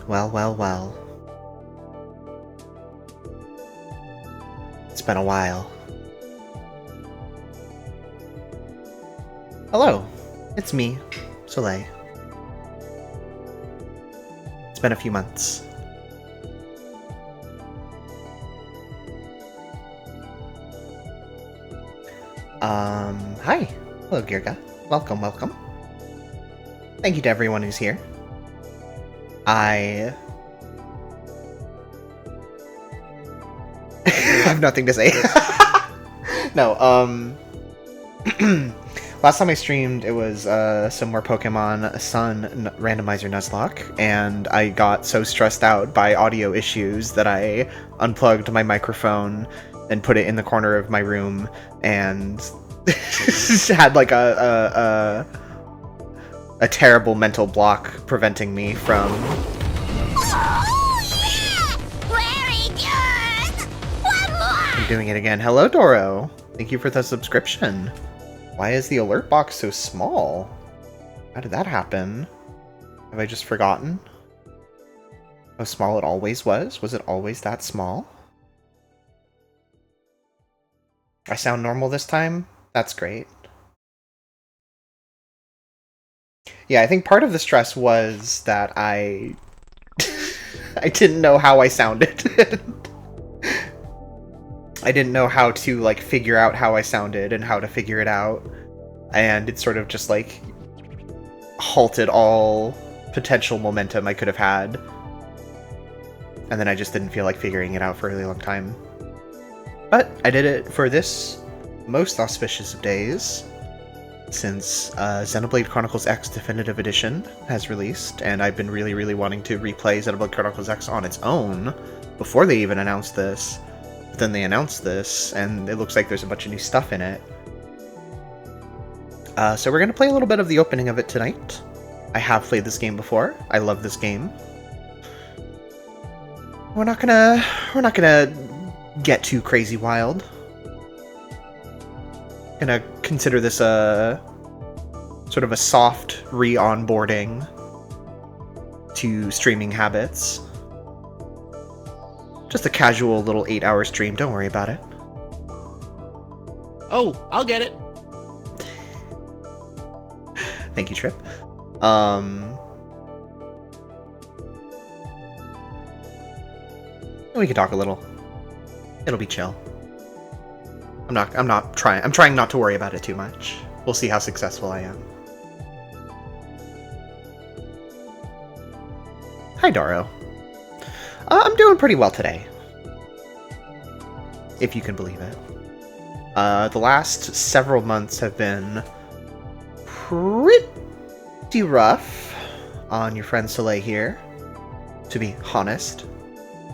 Well, well, well. It's been a while. Hello, it's me, Soleil. It's been a few months. Hi. Hello, Girga. Welcome, welcome. Thank you to everyone who's here. I have nothing to say. No, last time I streamed, it was some more Pokemon Sun Randomizer Nuzlocke, and I got so stressed out by audio issues that I unplugged my microphone and put it in the corner of my room, and had like a terrible mental block preventing me from... I'm doing it again. Hello, Doro. Thank you for the subscription. Why is the alert box so small? How did that happen? Have I just forgotten how small it always was? Was it always that small? I sound normal this time? That's great. Yeah, I think part of the stress was that I didn't know how I sounded. I didn't know how to, like, figure out how I sounded and how to figure it out. And it sort of just, like, halted all potential momentum I could have had. And then I just didn't feel like figuring it out for a really long time. But I did it for this most auspicious of days, since Xenoblade Chronicles X Definitive Edition has released, and I've been really, really wanting to replay Xenoblade Chronicles X on its own before they even announced this. But then they announced this, and it looks like there's a bunch of new stuff in it. So we're going to play a little bit of the opening of it tonight. I have played this game before. I love this game. We're not gonna get too crazy wild. Gonna consider this a sort of a soft re-onboarding to streaming habits. Just a casual little 8-hour stream, don't worry about it. Oh, I'll get it. Thank you, Trip. We can talk a little. It'll be chill. I'm trying not to worry about it too much. We'll see how successful I am. Hi, Doro. I'm doing pretty well today. If you can believe it. The last several months have been pretty rough on your friend Soleil here, to be honest.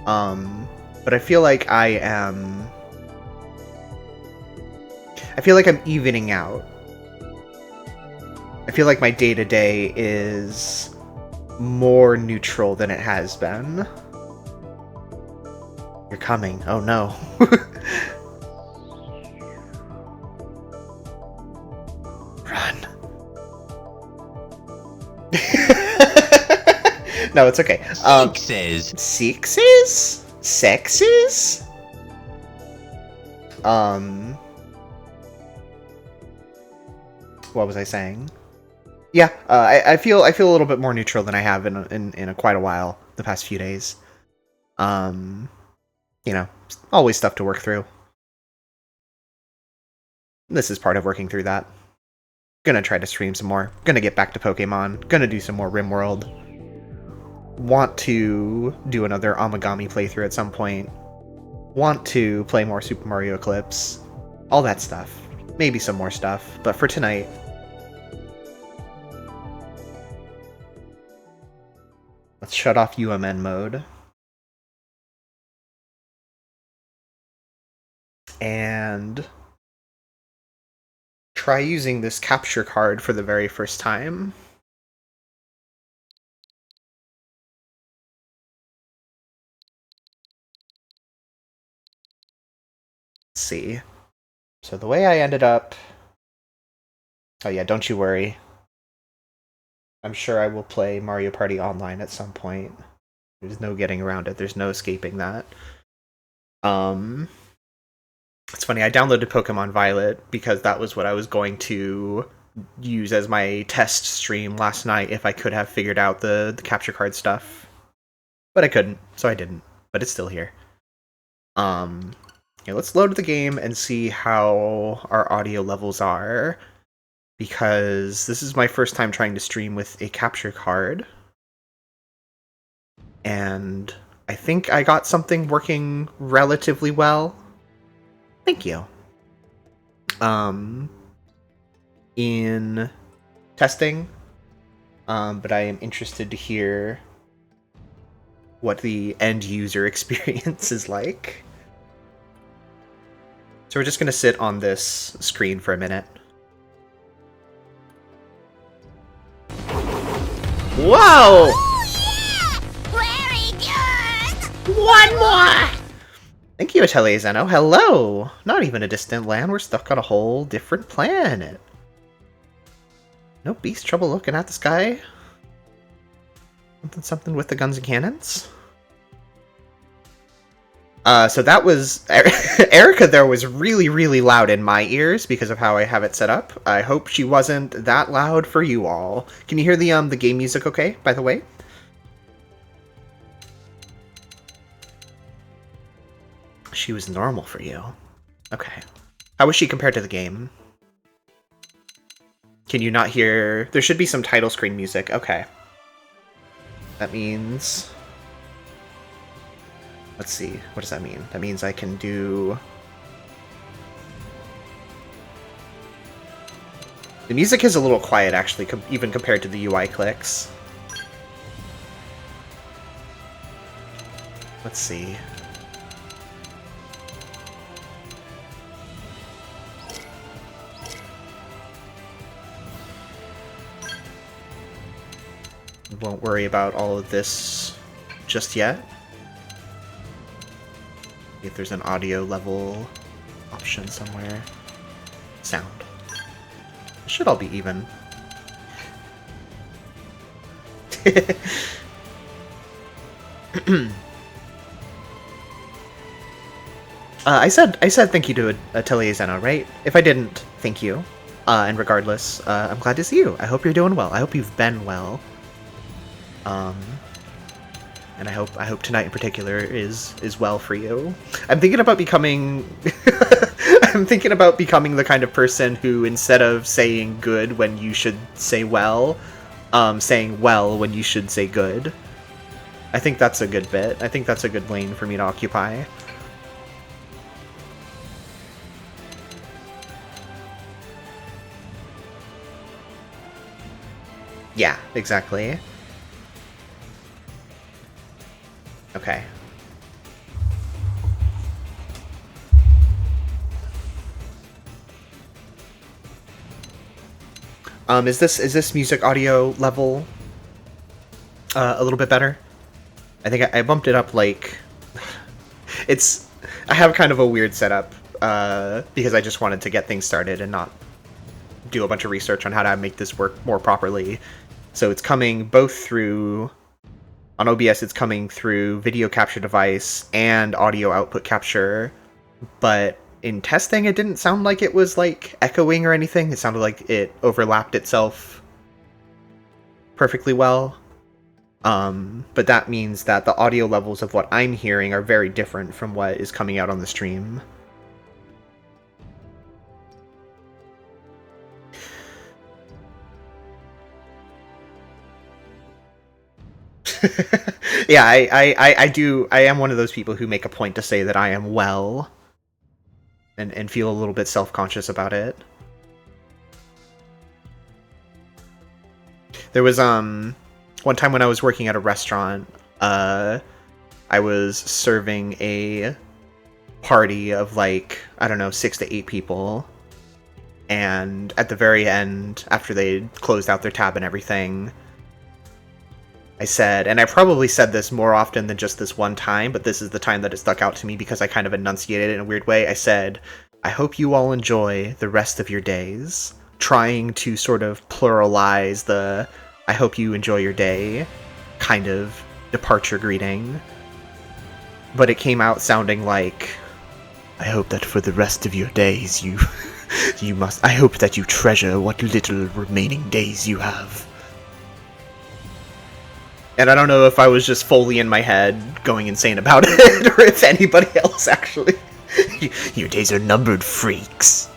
But I feel like I'm evening out. I feel like my day-to-day is more neutral than it has been. You're coming. Oh no. Run. No, it's okay. Sixes? Sexes? What was I saying? Yeah, I feel a little bit more neutral than I have in quite a while the past few days. You know, always stuff to work through. This is part of working through that. Gonna try to stream some more. Gonna get back to Pokemon. Gonna do some more RimWorld. Want to do another Amagami playthrough at some point. Want to play more Super Mario Eclipse. All that stuff. Maybe some more stuff. But for tonight... let's shut off UMN mode. And... try using this capture card for the very first time. Let's see. So the way I ended up... oh yeah, don't you worry. I'm sure I will play Mario Party Online at some point. There's no getting around it. There's no escaping that. It's funny, I downloaded Pokemon Violet because that was what I was going to use as my test stream last night if I could have figured out the capture card stuff. But I couldn't, so I didn't. But it's still here. Yeah, let's load the game and see how our audio levels are, because this is my first time trying to stream with a capture card. And I think I got something working relatively well. Thank you. In testing, but I am interested to hear what the end user experience is like. So we're just going to sit on this screen for a minute. Whoa! Oh, yeah! Very good! One more! Thank you, Atelier Zeno. Hello! Not even a distant land, we're stuck on a whole different planet. No beast trouble looking at the sky? Something with the guns and cannons? So that was... Erica there was really, really loud in my ears because of how I have it set up. I hope she wasn't that loud for you all. Can you hear the game music okay, by the way? She was normal for you. Okay. How was she compared to the game? Can you not hear... There should be some title screen music. Okay. That means... Let's see. What does that mean? That means I can do... The music is a little quiet, actually, even compared to the UI clicks. Let's see. Won't worry about all of this just yet. If there's an audio level option somewhere. Sound. It should all be even. I said thank you to Atelier Zeno, right? If I didn't, thank you. And regardless, I'm glad to see you. I hope you're doing well. I hope you've been well. And I hope tonight in particular is well for you. I'm thinking about becoming I'm thinking about becoming the kind of person who, instead of saying good when you should say well, saying well when you should say good. I think that's a good bit. I think that's a good lane for me to occupy. Yeah, exactly. Okay. Is this music audio level a little bit better? I think I bumped it up like I have kind of a weird setup because I just wanted to get things started and not do a bunch of research on how to make this work more properly. So it's coming both through on OBS, it's coming through video capture device and audio output capture, but in testing it didn't sound like it was like echoing or anything. It sounded like it overlapped itself perfectly well. But that means that the audio levels of what I'm hearing are very different from what is coming out on the stream. Yeah, I am one of those people who make a point to say that I am well and feel a little bit self-conscious about it. There was one time when I was working at a restaurant, I was serving a party of like, I don't know, 6 to 8 people. And at the very end, after they closed out their tab and everything, I said, and I probably said this more often than just this one time, but this is the time that it stuck out to me because I kind of enunciated it in a weird way. I said, I hope you all enjoy the rest of your days, trying to sort of pluralize the I hope you enjoy your day kind of departure greeting, but it came out sounding like, I hope that for the rest of your days I hope that you treasure what little remaining days you have. And I don't know if I was just fully in my head going insane about it, or if anybody else actually. Your days are numbered, freaks.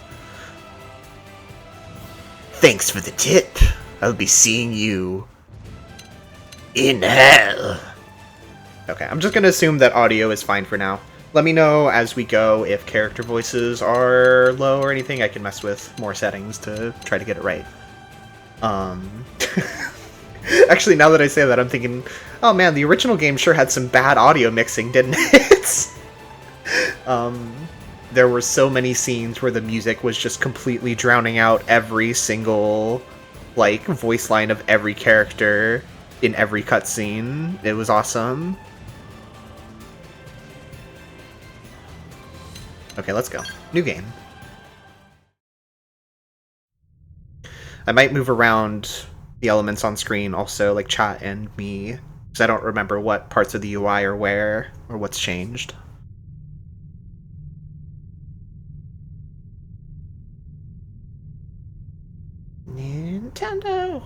Thanks for the tip. I'll be seeing you in hell. Okay, I'm just gonna assume that audio is fine for now. Let me know as we go if character voices are low or anything. I can mess with more settings to try to get it right. Actually, now that I say that, I'm thinking, oh man, the original game sure had some bad audio mixing, didn't it? There were so many scenes where the music was just completely drowning out every single, like, voice line of every character in every cutscene. It was awesome. Okay, let's go. New game. I might move around the elements on screen also, like chat and me, because I don't remember what parts of the UI are where, or what's changed. Nintendo!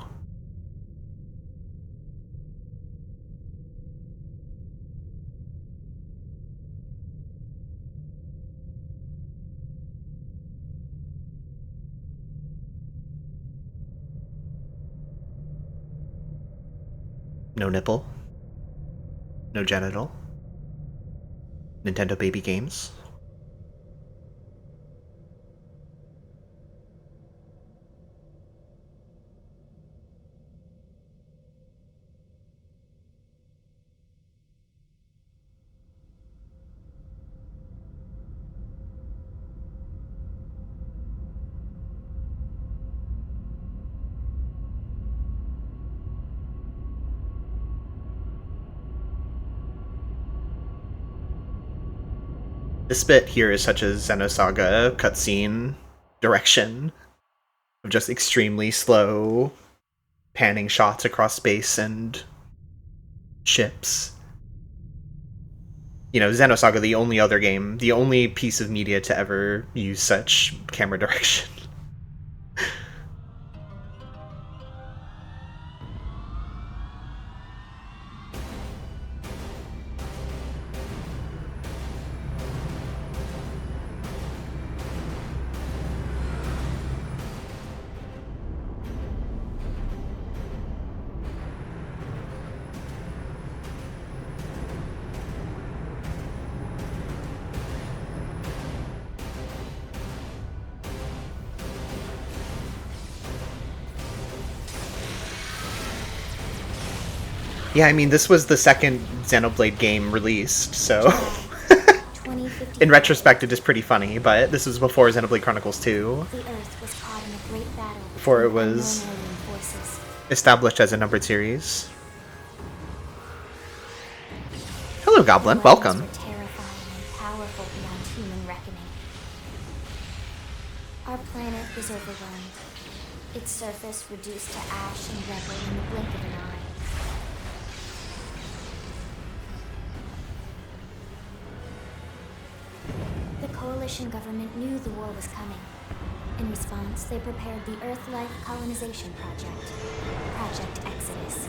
No nipple. No genital. Nintendo baby games. This bit here is such a Xenosaga cutscene direction of just extremely slow panning shots across space and ships. You know, Xenosaga, the only other game, the only piece of media to ever use such camera direction. Yeah, I mean, this was the second Xenoblade game released, so... In retrospect, it is pretty funny, but this was before Xenoblade Chronicles 2. The Earth was caught in a great battle. Before it was established as a numbered series. Hello, Goblin. Welcome. Terrifying and powerful beyond human reckoning. Our planet was overwhelmed. Its surface reduced to ash and rubble in the blink of an eye. The coalition government knew the war was coming. In response, they prepared the Earth-Life Colonization Project, Project Exodus.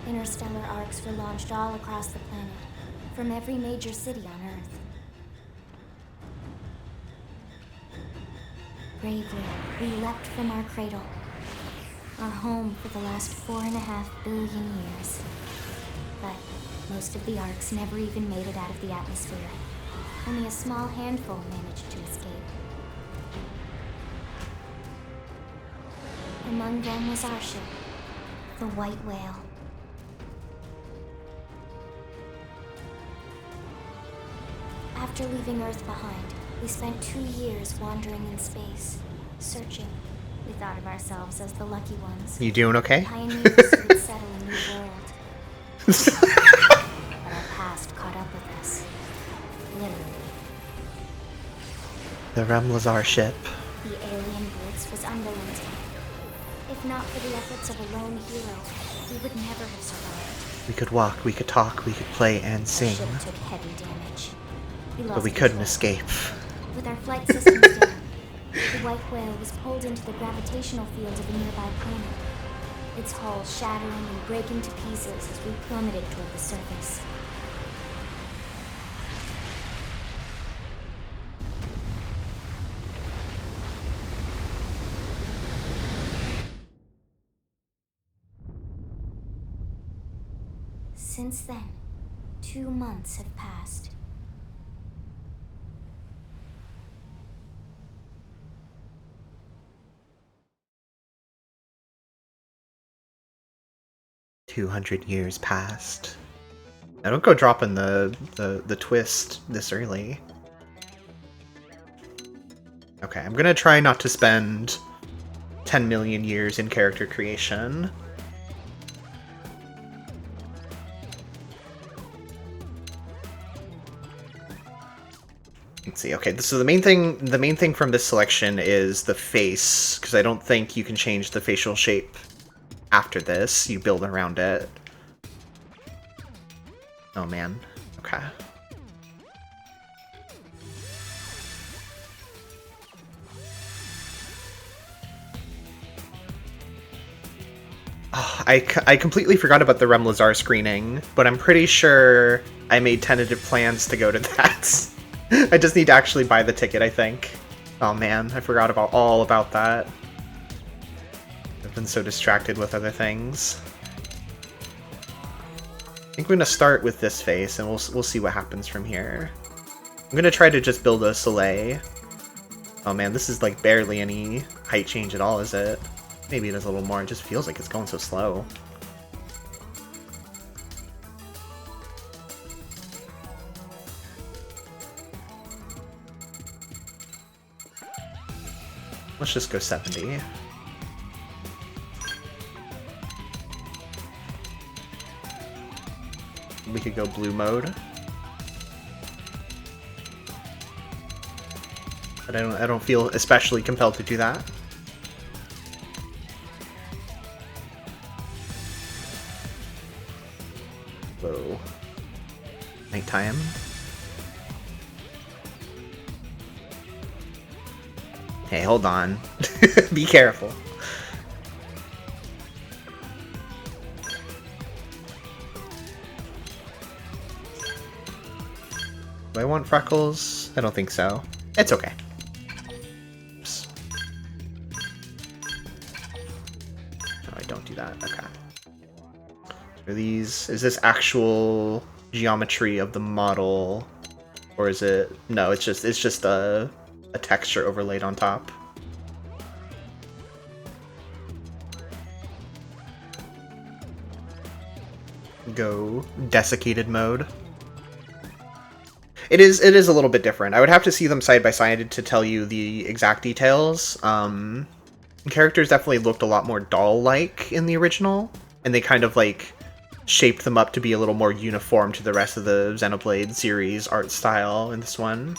Interstellar arcs were launched all across the planet, from every major city on Earth. Bravely, we leapt from our cradle, our home for the last 4.5 billion years. But most of the arcs never even made it out of the atmosphere. Only a small handful managed to escape. Among them was our ship, the White Whale. After leaving Earth behind, we spent 2 years wandering in space, searching. We thought of ourselves as the lucky ones. You doing okay? Pioneers who would settle a new world. But our past caught up with us. Literally. The Remlazar ship. The alien blitz was unrelenting. If not for the efforts of a lone hero, we would never have survived. We could walk, we could talk, we could play and Our sing, ship took heavy damage. but we lost couldn't control. escape. With our flight systems down, the white whale was pulled into the gravitational field of a nearby planet. Its hull shattering and breaking to pieces as we plummeted toward the surface. Since then, 2 months have passed. "200 years passed." Now don't go dropping the twist this early. Okay, I'm gonna try not to spend 10 million years in character creation. Let's see. Okay, so the main thing from this selection is the face, because I don't think you can change the facial shape after this. You build around it. Oh man. Okay. Oh, I completely forgot about the Rem Lazar screening, but I'm pretty sure I made tentative plans to go to that. I just need to actually buy the ticket, I think. Oh man, I forgot all about that. I've been so distracted with other things. I think we're gonna start with this face, and we'll see what happens from here. I'm gonna try to just build a Soleil. Oh man, this is like barely any height change at all, is it? Maybe it is a little more. It just feels like it's going so slow. Let's just go 70. We could go blue mode. But I don't feel especially compelled to do that. Whoa. Nighttime. Hey, hold on. Be careful. Do I want freckles? I don't think so. It's okay. Oops. No, I don't do that. Okay. Are these... Is this actual geometry of the model? Or is it... No, it's just a texture overlaid on top. Go desiccated mode. It is a little bit different. I would have to see them side by side to tell you the exact details. Characters definitely looked a lot more doll-like in the original, and they kind of like shaped them up to be a little more uniform to the rest of the Xenoblade series art style in this one.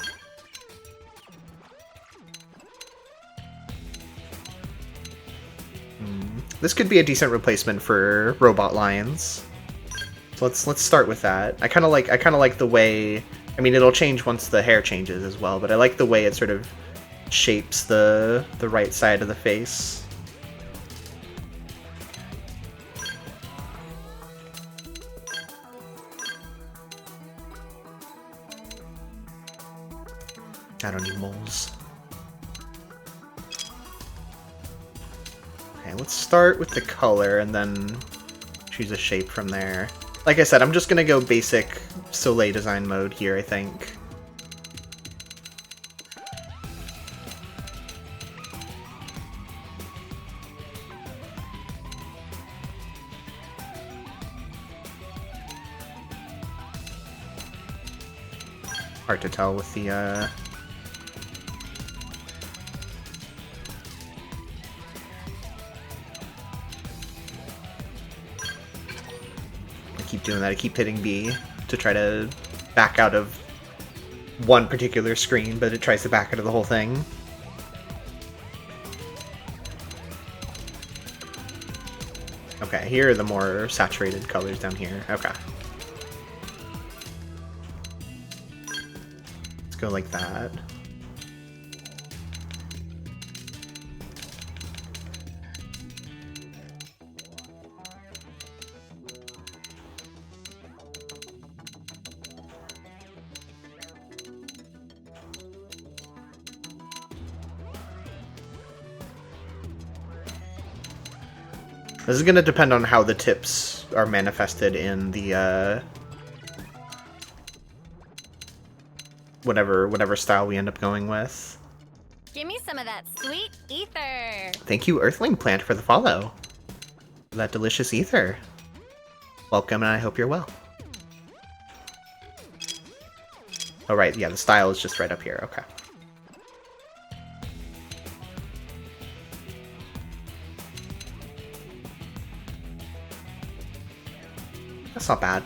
This could be a decent replacement for robot lions. So let's start with that. I kind of like the way. I mean, it'll change once the hair changes as well, but I like the way it sort of shapes the right side of the face. I don't need moles. Okay, let's start with the color and then choose a shape from there. Like I said, I'm just gonna go basic Soleil design mode here, I think. Hard to tell with the, keep doing that. I keep hitting B to try to back out of one particular screen, but it tries to back out of the whole thing. Okay, here are the more saturated colors down here. Okay. Let's go like that. This is going to depend on how the tips are manifested in the, whatever style we end up going with. Give me some of that sweet ether. Thank you, Earthling Plant, for the follow. For that delicious ether. Welcome, and I hope you're well. Oh, right, yeah, the style is just right up here, okay. That's not bad.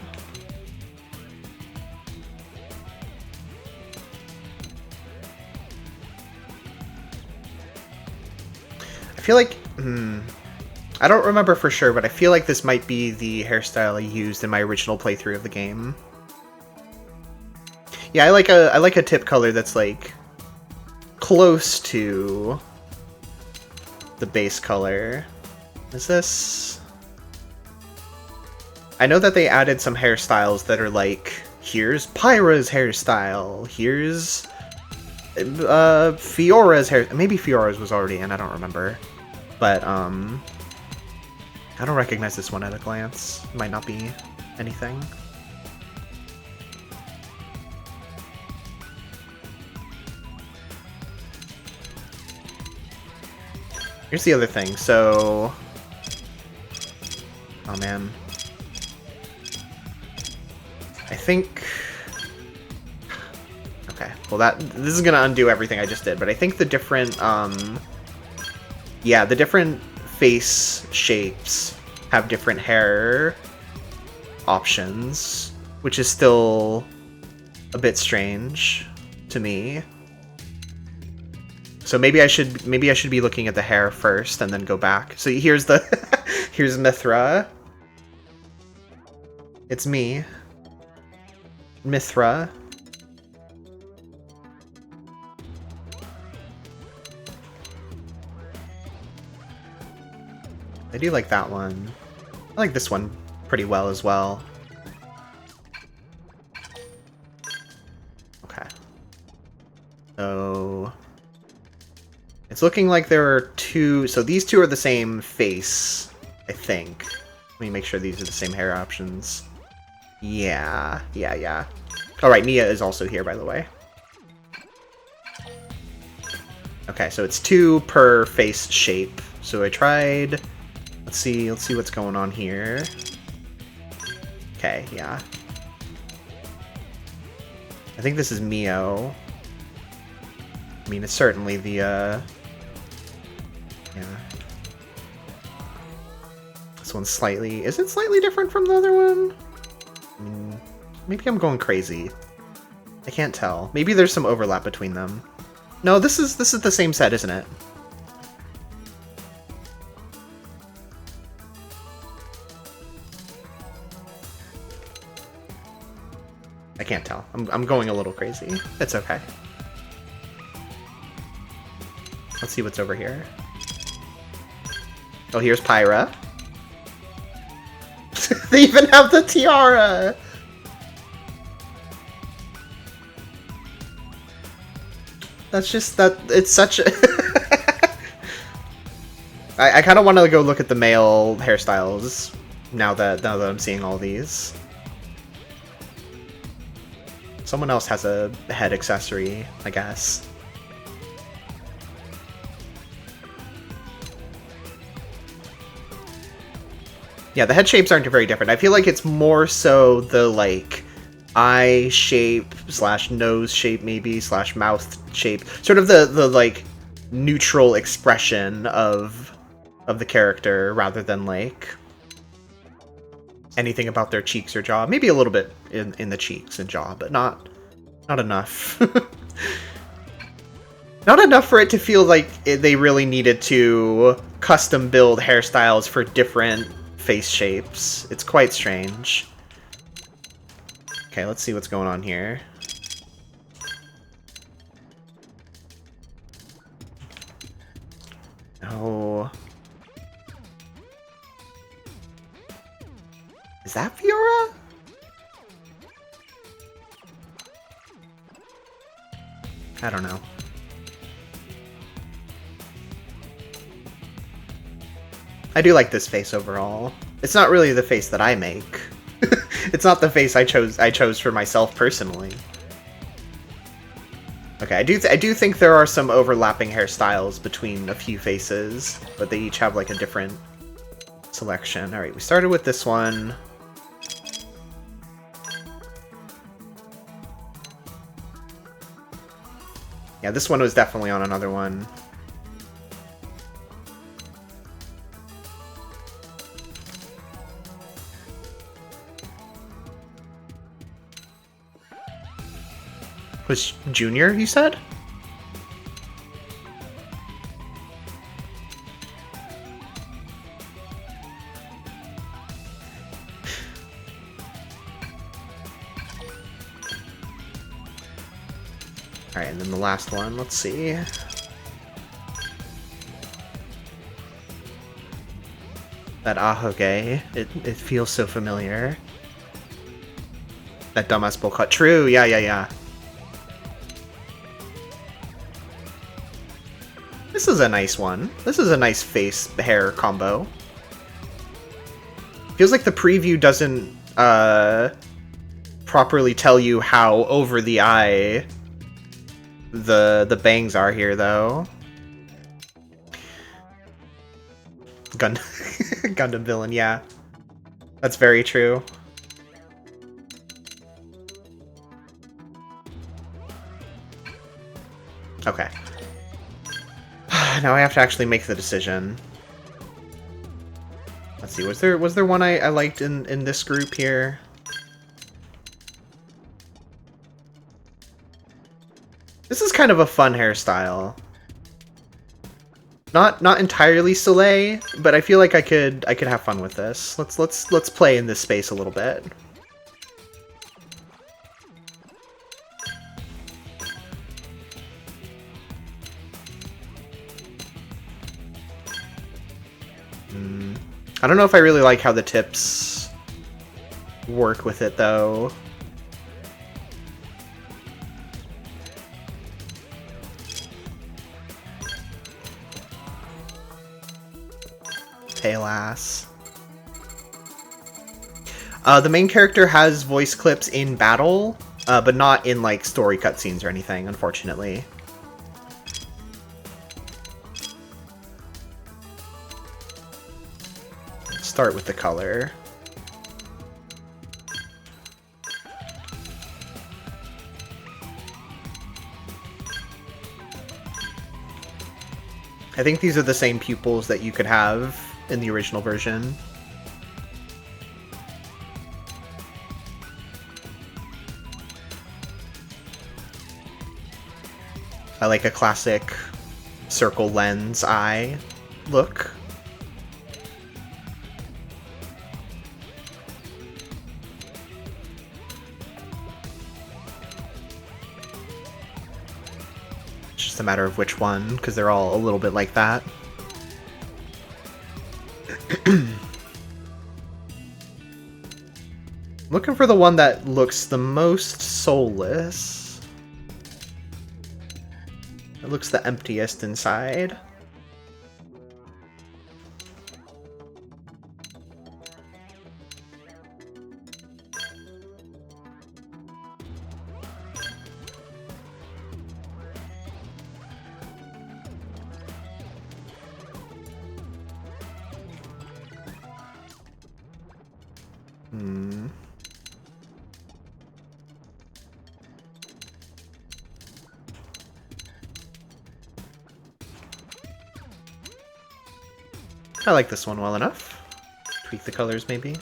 I feel like, I don't remember for sure, but I feel like this might be the hairstyle I used in my original playthrough of the game. Yeah, I like a tip color that's like close to the base color. Is this? I know that they added some hairstyles that are like, here's Pyra's hairstyle, here's Fiora's hair. Maybe Fiora's was already in, I don't remember. But, I don't recognize this one at a glance. Might not be anything. Here's the other thing, so... Oh man. I think... Okay, well this is gonna undo everything I just did, but I think the different, yeah, the different face shapes have different hair options, which is still a bit strange to me. So maybe I should be looking at the hair first and then go back. So here's the here's Mithra. It's me. Mithra. I do like that one. I like this one pretty well as well. Okay. So... It's looking like there are two... So these two are the same face, I think. Let me make sure these are the same hair options. Yeah. Alright, Nia is also here, by the way. Okay, so it's 2 per face shape. So I tried... Let's see what's going on here. Okay, yeah. I think this is Mio. I mean, it's certainly the, yeah. This one's slightly... Is it slightly different from the other one? I mean, maybe I'm going crazy. I can't tell. Maybe there's some overlap between them. No, this is the same set, isn't it? I can't tell. I'm going a little crazy. It's okay. Let's see what's over here. Oh, here's Pyra. They even have the tiara! That's just that... It's such a... I kind of want to go look at the male hairstyles now that I'm seeing all these. Someone else has a head accessory, I guess. Yeah, the head shapes aren't very different. I feel like it's more so the, like, eye shape / nose shape maybe / mouth shape. Sort of the like, neutral expression of the character rather than, like, anything about their cheeks or jaw. Maybe a little bit in the cheeks and jaw, but not enough. Not enough for it to feel like they really needed to custom build hairstyles for different face shapes. It's quite strange. Okay, let's see what's going on here. Oh. Is that Fiora? I don't know. I do like this face overall. It's not really the face that I make. It's not the face I chose for myself personally. Okay, I do think there are some overlapping hairstyles between a few faces, but they each have like a different selection. All right, we started with this one. Yeah, this one was definitely on another one. Was Junior, you said? Alright, and then the last one, let's see. That Ahoge, it feels so familiar. That dumbass bowl cut. True, yeah. This is a nice one. This is a nice face hair combo. Feels like the preview doesn't properly tell you how over the eye the bangs are here, though. Gundam villain, yeah. That's very true. Okay. Now I have to actually make the decision. Let's see, was there one I liked in this group here? This is kind of a fun hairstyle. Not entirely Soleil, but I feel like I could have fun with this. Let's play in this space a little bit. I don't know if I really like how the tips work with it, though. Pale ass. The main character has voice clips in battle, but not in, like, story cutscenes or anything, unfortunately. Start with the color. I think these are the same pupils that you could have in the original version. I like a classic circle lens eye look. A matter of which one, because they're all a little bit like that. Looking for the one that looks the most soulless. It looks the emptiest inside. I like this one well enough. Tweak the colors, maybe.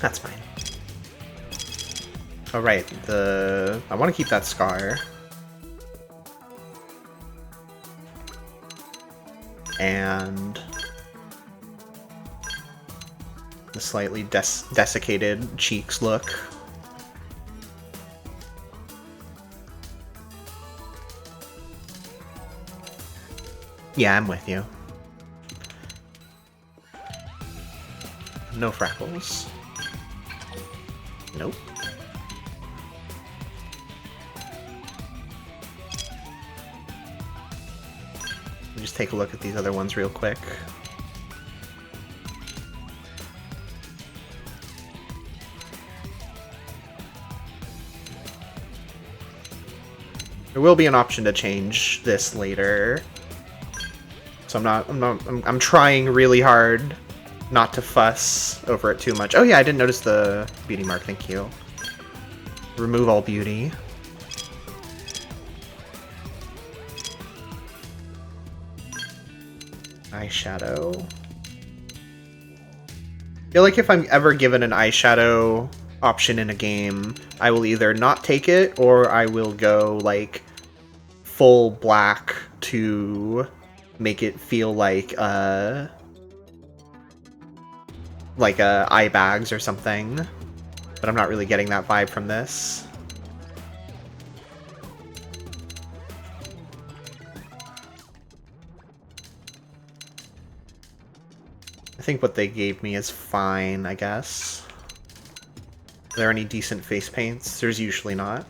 That's fine. Oh, right. I want to keep that scar. And the slightly desiccated cheeks look. Yeah, I'm with you. No freckles. Nope. Let me just take a look at these other ones real quick. There will be an option to change this later. So I'm trying really hard not to fuss over it too much. Oh yeah, I didn't notice the beauty mark, thank you. Remove all beauty. Eyeshadow. I feel like if I'm ever given an eyeshadow option in a game, I will either not take it or I will go like full black to make it feel like eye bags or something. But I'm not really getting that vibe from this. I think what they gave me is fine, I guess. Are there any decent face paints? There's usually not.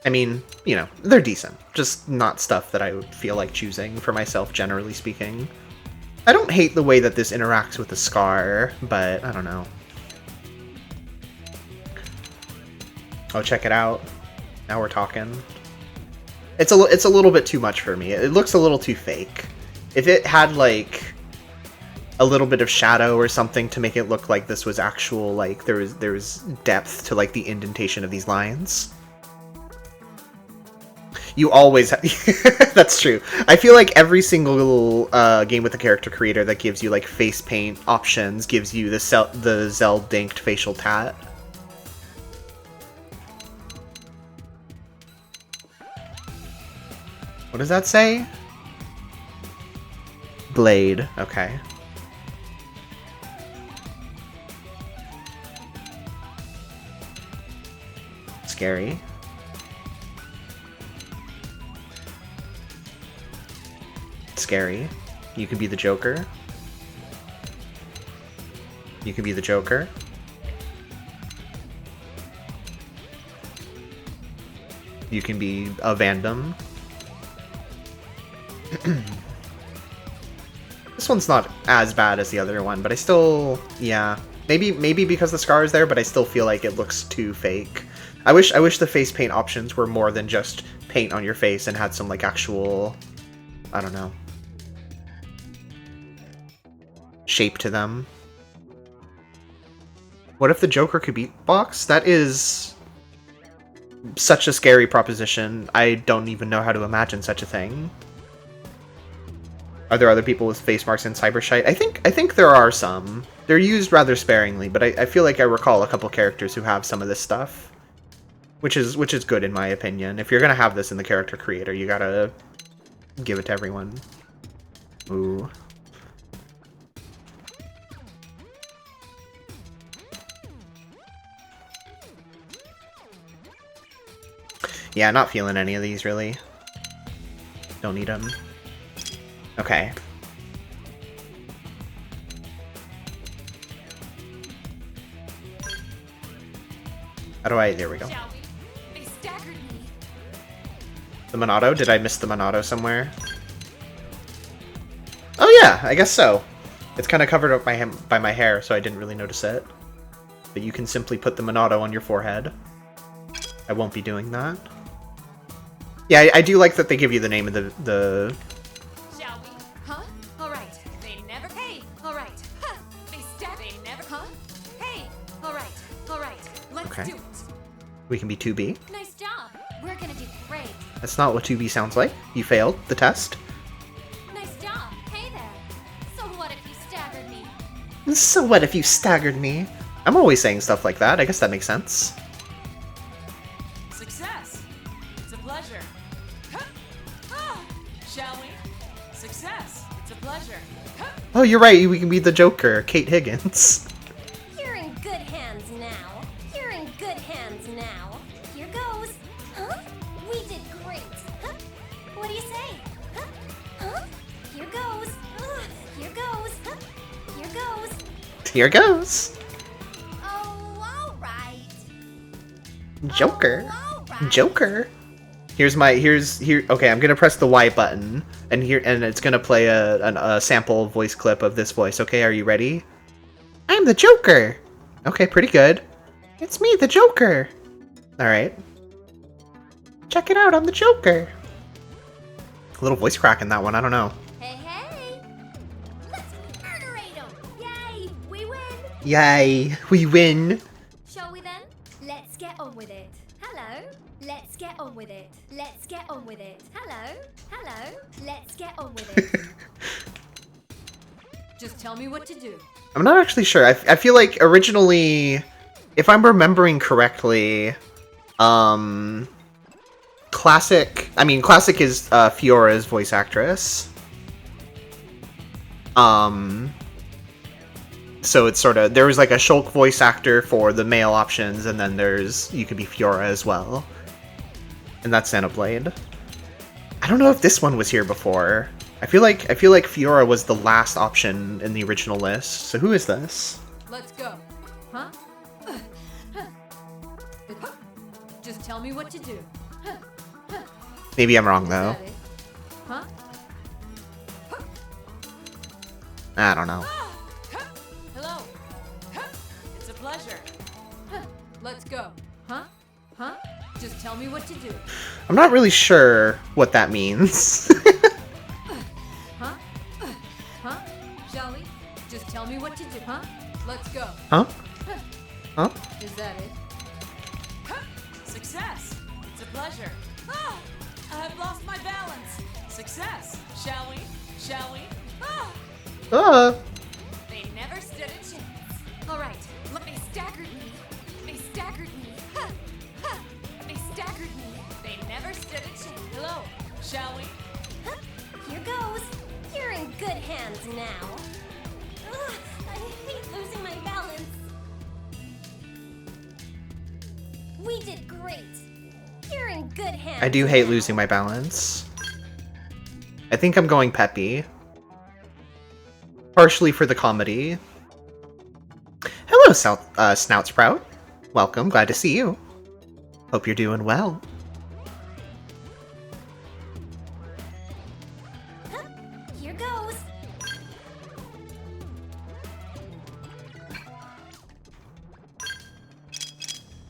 I mean, you know, they're decent. Just not stuff that I would feel like choosing for myself, generally speaking. I don't hate the way that this interacts with the scar, but I don't know. Oh, check it out. Now we're talking. It's a little bit too much for me. It looks a little too fake. If it had, like, a little bit of shadow or something to make it look like this was actual, like, there was depth to, like, the indentation of these lines. You always that's true. I feel like every single game with a character creator that gives you like face paint options gives you the Zeldinked facial tat. What does that say? Blade. Okay. Scary. Scary. You can be the Joker. You can be the Joker. You can be a Vandom. This one's not as bad as the other one, but I still, yeah. Maybe because the scar is there, but I still feel like it looks too fake. I wish the face paint options were more than just paint on your face and had some like actual, I don't know, shape to them. What if the Joker could beatbox? That is such a scary proposition. I don't even know how to imagine such a thing. Are there other people with face marks in Cybershite? I think there are some. They're used rather sparingly, but I feel like I recall a couple characters who have some of this stuff, which is good in my opinion. If you're gonna have this in the character creator, you gotta give it to everyone. Ooh. Yeah, not feeling any of these, really. Don't need them. Okay. How do I... There we go. They staggered me. The Monado? Did I miss the Monado somewhere? Oh yeah, I guess so. It's kind of covered up by my hair, so I didn't really notice it. But you can simply put the Monado on your forehead. I won't be doing that. Yeah, I do like that they give you the name of the... Shall we? Huh? All right. They never. Hey. All right. Huh. They never. Huh? Hey. All right. All right. Let's Okay. do it. We can be 2B. Nice job. We're gonna do great. That's not what 2B sounds like. You failed the test. Nice job. So what if you staggered me? I'm always saying stuff like that. I guess that makes sense. Success! It's a pleasure. Shall we? Success! It's a pleasure. Oh, you're right. We can be the Joker, Kate Higgins. You're in good hands now. You're in good hands now. Here goes. Huh? We did great. Huh? What do you say? Huh? Huh? Here goes. Here goes. Huh? Here goes. Here goes. Oh, all right. Joker. Oh, all right. Joker. Okay, I'm gonna press the Y button, and it's gonna play a sample voice clip of this voice. Okay, are you ready? I'm the Joker. Okay, pretty good. It's me, the Joker. All right. Check it out, I'm the Joker. A little voice crack in that one. I don't know. Hey, hey. Let's murderate him. Yay, we win. Yay, we win. Shall we then? Let's get on with it. Hello. Let's get on with it. Let's get on with it. Hello. Hello. Let's get on with it. Just tell me what to do. I'm not actually sure. I feel like originally, if I'm remembering correctly, Classic is Fiora's voice actress. So it's sort of, there was like a Shulk voice actor for the male options, and then you could be Fiora as well. And that's Xenoblade. I don't know if this one was here before. I feel like Fiora was the last option in the original list. So who is this? Let's go. Huh? Just tell me what to do. Maybe I'm wrong Is though. that it? Huh? I don't know. Hello. It's a pleasure. Let's go. Huh? Huh? Just tell me what to do. I'm not really sure what that means. Huh? Huh? Shall we? Just tell me what to do. Huh? Let's go. Huh? Huh? Is that it? Success! It's a pleasure. I've lost my balance. Success! Shall we? Shall we? They never stood a chance. All right, they staggered me. They staggered me. They staggered me. They never stood a chance. Hello, shall we? Here goes. You're in good hands now. Ugh, I hate losing my balance. We did great. You're in good hands. I do hate losing my balance. I think I'm going Peppy. Partially for the comedy. Hello, Snout Sprout. Welcome, glad to see you. Hope you're doing well. Here goes.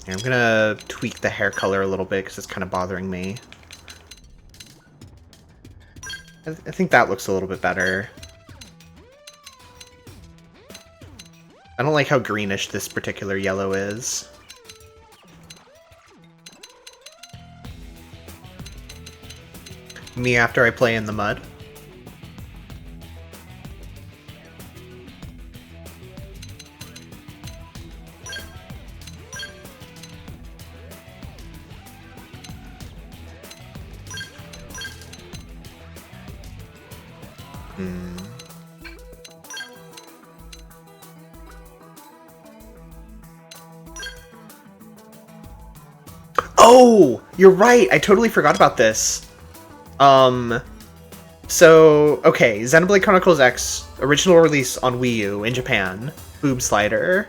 I'm gonna tweak the hair color a little bit because it's kind of bothering me. I think that looks a little bit better. I don't like how greenish this particular yellow is. Me after I play in the mud. Oh, you're right. I totally forgot about this. So, okay, Xenoblade Chronicles X, original release on Wii U in Japan, boob slider.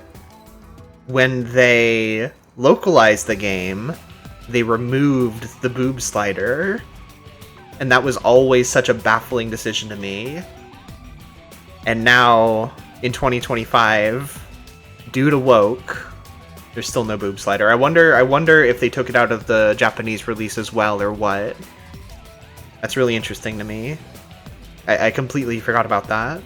When they localized the game, they removed the boob slider, and that was always such a baffling decision to me. And now, in 2025, due to woke, there's still no boob slider. I wonder if they took it out of the Japanese release as well, or what. That's really interesting to me. I completely forgot about that.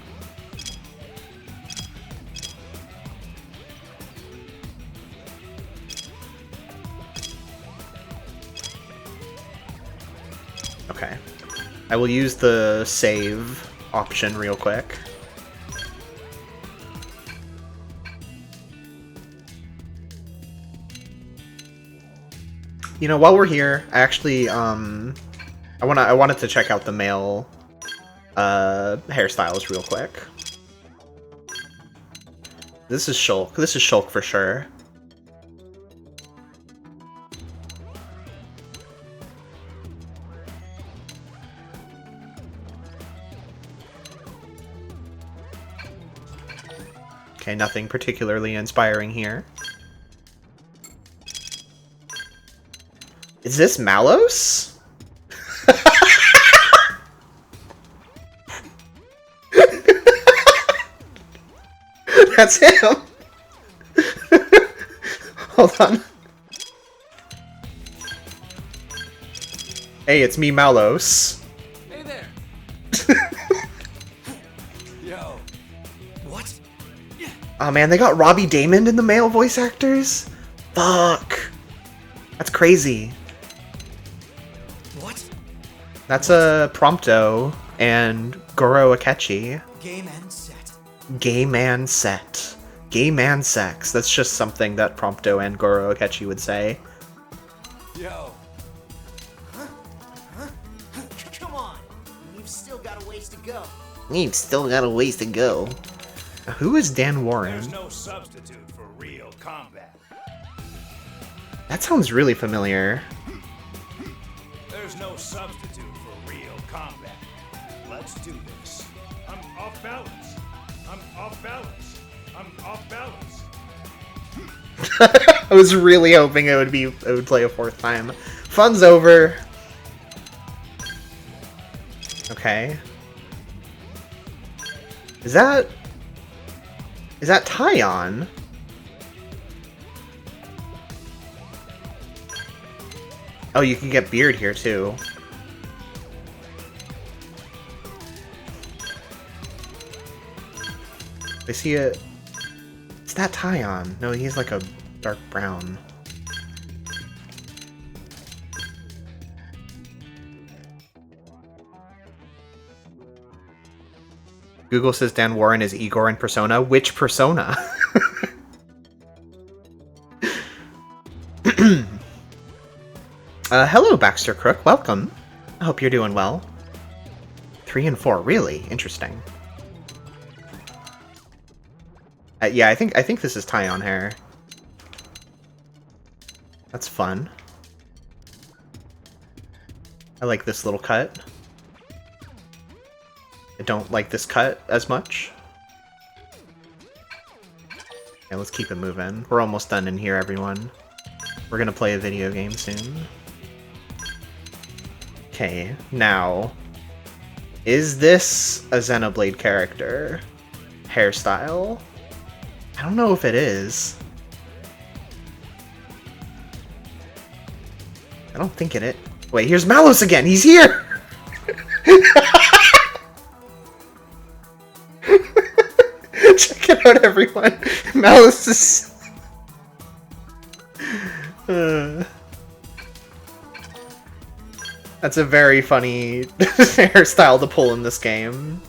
Okay. I will use the save option real quick. You know, while we're here, I actually I wanted to check out the male hairstyles real quick. This is Shulk. This is Shulk for sure. Okay, nothing particularly inspiring here. Is this Malos? That's him! Hold on. Hey, it's me, Malos. Hey there. Yo. What? Oh man, they got Robbie Damon in the male voice actors? Fuck. That's crazy. What? That's a Prompto and Goro Akechi. Game and set. Gay man set. Gay man sex. That's just something that Prompto and Goro Akechi would say. Yo. Come on, you've still got a ways to go. You've still got a ways to go. Who is Dan Warren? There's no substitute for real combat. That sounds really familiar. There's no substitute for real combat. Let's do this. I'm off balance. I'm off balance. I'm off balance. I was really hoping it would play a fourth time. Fun's over. Okay. Is that Tyon? Oh, you can get beard here too. Is he a... Is that Tyon? No, he's like a dark brown. Google says Dan Warren is Igor in Persona. Which Persona? Hello, Baxter Crook. Welcome. I hope you're doing well. 3 and 4. Really? Interesting. Yeah, I think this is Tyon hair. That's fun. I like this little cut. I don't like this cut as much. Okay, let's keep it moving. We're almost done in here, everyone. We're gonna play a video game soon. Okay, now... Is this a Xenoblade character? Hairstyle? I don't know if it is. I don't think it is. Wait, here's Malos again! He's here! Check it out, everyone! Malos is... That's a very funny hairstyle to pull in this game.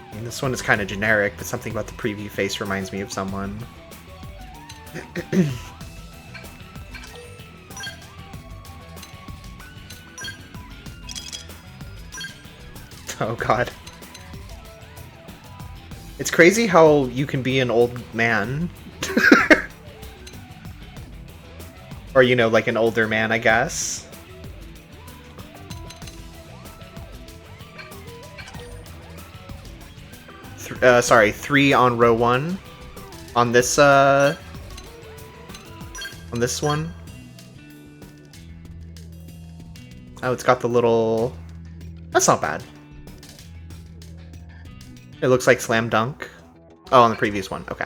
I mean, this one is kind of generic, but something about the preview face reminds me of someone. Oh god. It's crazy how you can be an old man. Or, you know, like an older man, I guess. Sorry, 3 on row 1. On this one. Oh, it's got the little... That's not bad. It looks like Slam Dunk. Oh, on the previous one. Okay.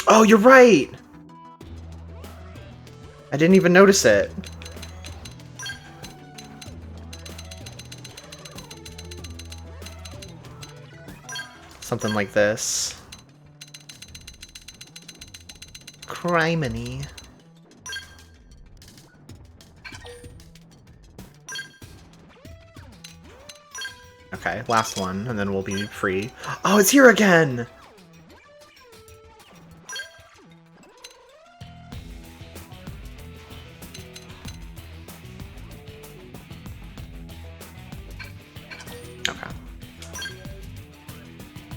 Oh, you're right! I didn't even notice it. Something like this. Criminy. Okay, last one, and then we'll be free. Oh, it's here again! Okay.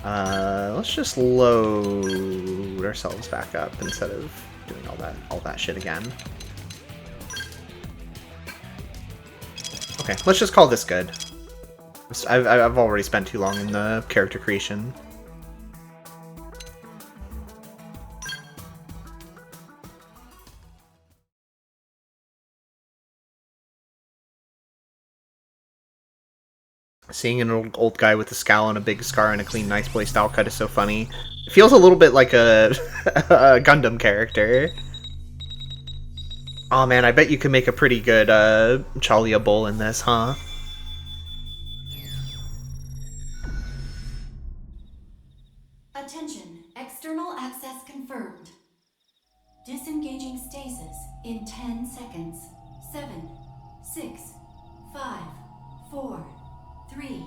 Let's just load ourselves back up instead of doing all that shit again. Okay, let's just call this good. I've already spent too long in the character creation. Seeing an old guy with a scowl and a big scar and a clean, nice boy style cut is so funny. It feels a little bit like a, a Gundam character. Oh man, I bet you could make a pretty good Chalia Bull in this, huh? Attention, external access confirmed. Disengaging stasis in 10 seconds. 7, 6, 5, 4, 3,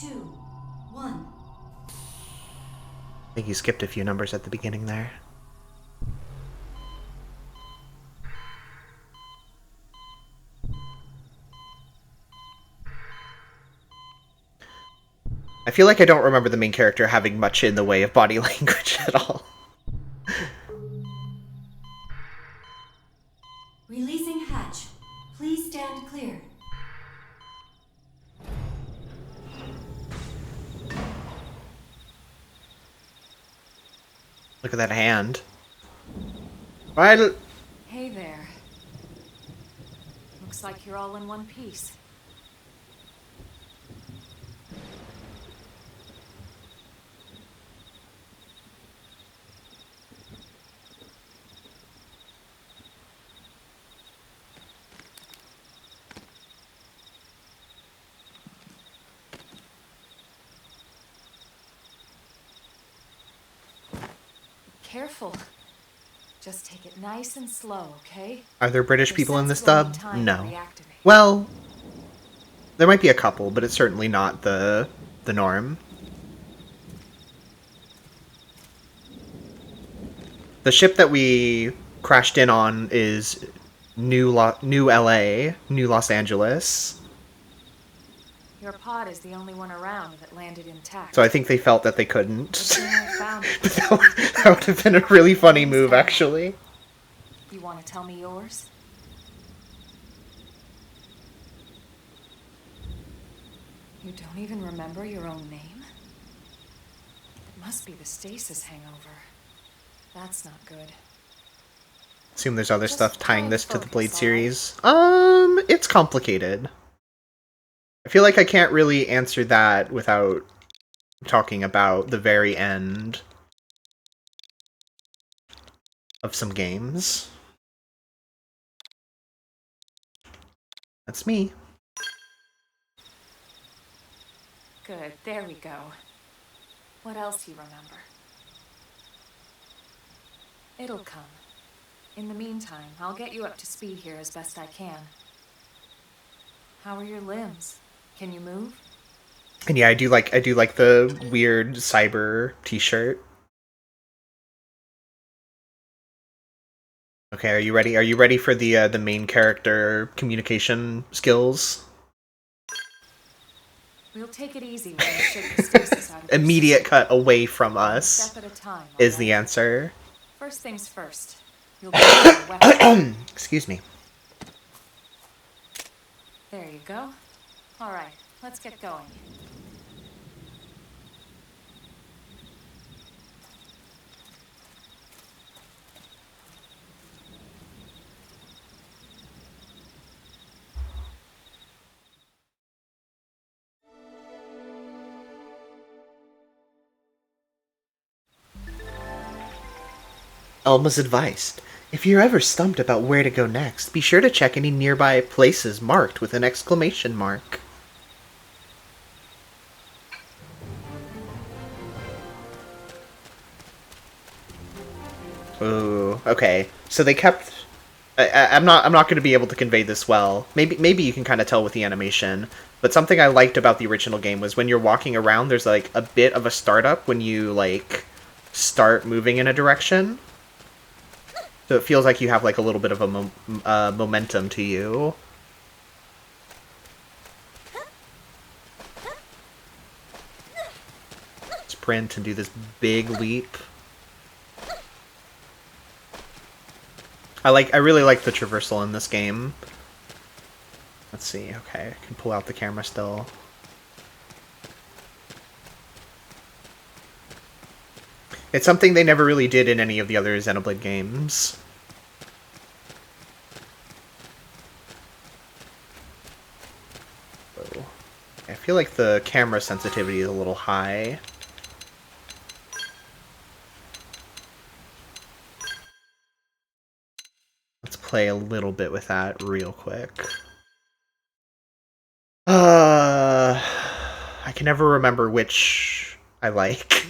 2, 1. I think you skipped a few numbers at the beginning there. I feel like I don't remember the main character having much in the way of body language at all. Releasing hatch. Please stand clear. Look at that hand. Right. Hey there. Looks like you're all in one piece. Careful. Just take it nice and slow, okay? Are there British Your people in this sensors will dub? need time to No. reactivate. Well, there might be a couple, but it's certainly not the norm. The ship that we crashed in on is New LA, New Los Angeles. Your pod is the only one around that landed intact. So I think they felt that they couldn't. Good thing I found it. But that would have been a really funny move, actually. You want to tell me yours? You don't even remember your own name? It must be the stasis hangover. That's not good. Assume there's other Just stuff try tying and this to the focus, Blade alright? series. It's complicated. I feel like I can't really answer that without talking about the very end of some games. That's me. Good, there we go. What else you remember? It'll come. In the meantime, I'll get you up to speed here as best I can. How are your limbs? Can you move? And yeah, I do like the weird cyber t-shirt. Okay, are you ready? Are you ready for the main character communication skills? We'll take it easy when you shake the stasis out of your Immediate system. cut away from One us step at a time, is the alright? answer. First things first. You'll get your weapon. Excuse me. There you go. All right, let's get going. Elma's advised. If you're ever stumped about where to go next, be sure to check any nearby places marked with an exclamation mark. Ooh, okay. So they kept I'm not going to be able to convey this well. Maybe you can kind of tell with the animation. But something I liked about the original game was when you're walking around, there's like a bit of a startup when you like start moving in a direction. So it feels like you have like a little bit of a momentum to you. Sprint and do this big leap. I really like the traversal in this game. Let's see, okay, I can pull out the camera still. It's something they never really did in any of the other Xenoblade games. Oh. I feel like the camera sensitivity is a little high. Let's play a little bit with that real quick. I can never remember which I like.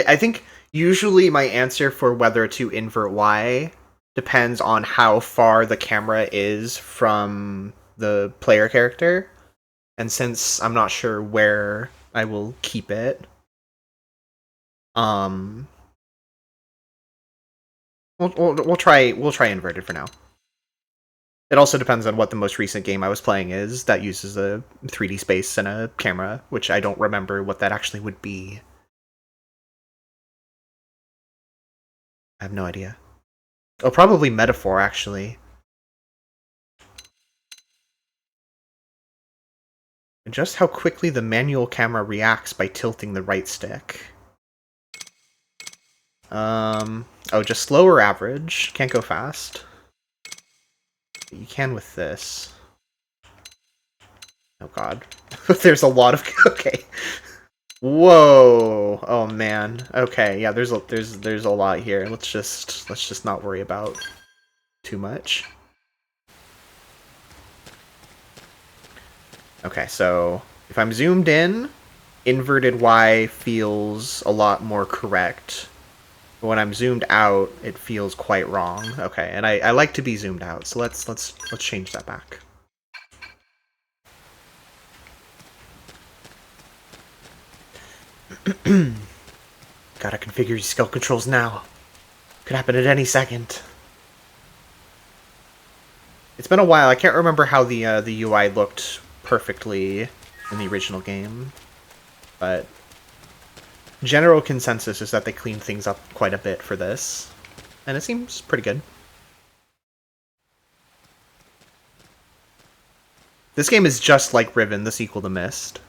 I think usually my answer for whether to invert Y depends on how far the camera is from the player character. And since I'm not sure where I will keep it, we'll try inverted for now. It also depends on what the most recent game I was playing is that uses a 3D space and a camera, which I don't remember what that actually would be. I have no idea. Oh, probably Metaphor, actually. Just how quickly the manual camera reacts by tilting the right stick. Oh, just slow or average. Can't go fast. You can with this. Oh god. There's a lot of... Okay. Whoa. Oh man. Okay, yeah, there's a lot here. Let's just not worry about too much. Okay, so if I'm zoomed in, inverted Y feels a lot more correct. But when I'm zoomed out, it feels quite wrong. Okay, and I like to be zoomed out, so let's change that back. Gotta configure your skill controls now. Could happen at any second. It's been a while. I can't remember how the UI looked perfectly in the original game, but general consensus is that they cleaned things up quite a bit for this, and it seems pretty good. This game is just like Riven, the sequel to Myst.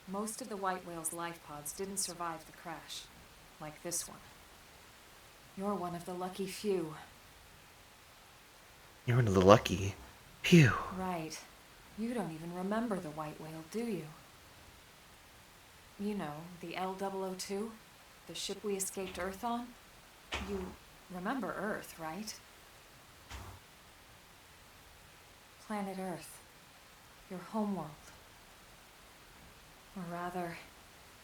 Most of the white whale's life pods didn't survive the crash, like this one. You're one of the lucky few. You're one of the lucky few. Right. You don't even remember the white whale, do you? You know, the L002? The ship we escaped Earth on? You remember Earth, right? Planet Earth. Your homeworld. Or rather,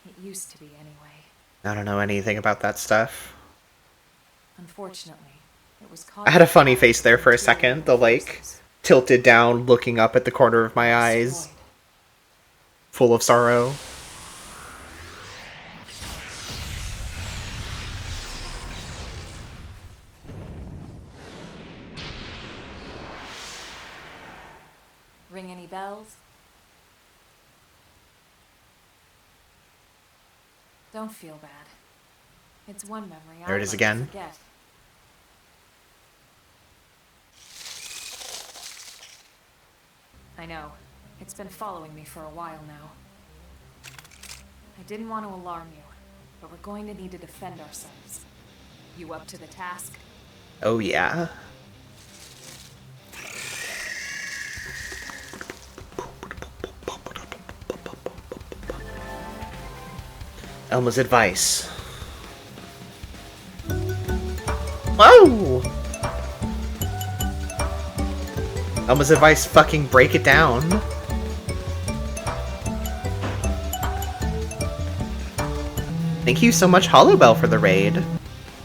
it used to be anyway. I don't know anything about that stuff. Unfortunately, it was I had a funny face there for a second, the like tilted down, looking up at the corner of my eyes, full of sorrow. Ring any bells? Don't feel bad. It's one memory There it is again. Forget. I know. It's been following me for a while now. I didn't want to alarm you, but we're going to need to defend ourselves. You up to the task? Oh yeah. Elma's advice. Whoa! Elma's advice, fucking break it down. Thank you so much, Hollowbell, for the raid.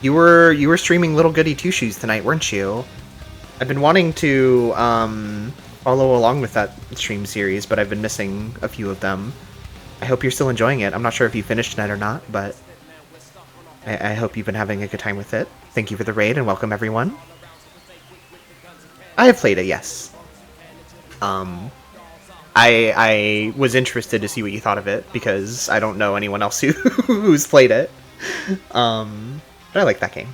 You were streaming Little Goody Two Shoes tonight, weren't you? I've been wanting to follow along with that stream series, but I've been missing a few of them. I hope you're still enjoying it. I'm not sure if you finished tonight or not, but I hope you've been having a good time with it. Thank you for the raid and welcome everyone. I have played it, yes. I was interested to see what you thought of it because I don't know anyone else who's played it. But I like that game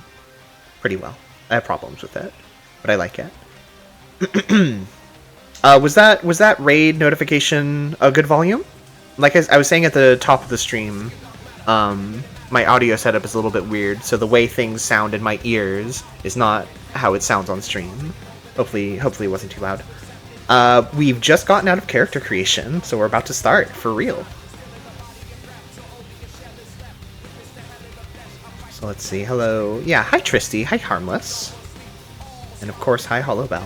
pretty well. I have problems with it, but I like it. Was that raid notification a good volume? Like I was saying at the top of the stream, my audio setup is a little bit weird, so the way things sound in my ears is not how it sounds on stream. Hopefully it wasn't too loud. We've just gotten out of character creation, so we're about to start, for real. So let's see, hello. Yeah, hi Tristy, hi Harmless. And of course, hi Hollowbell.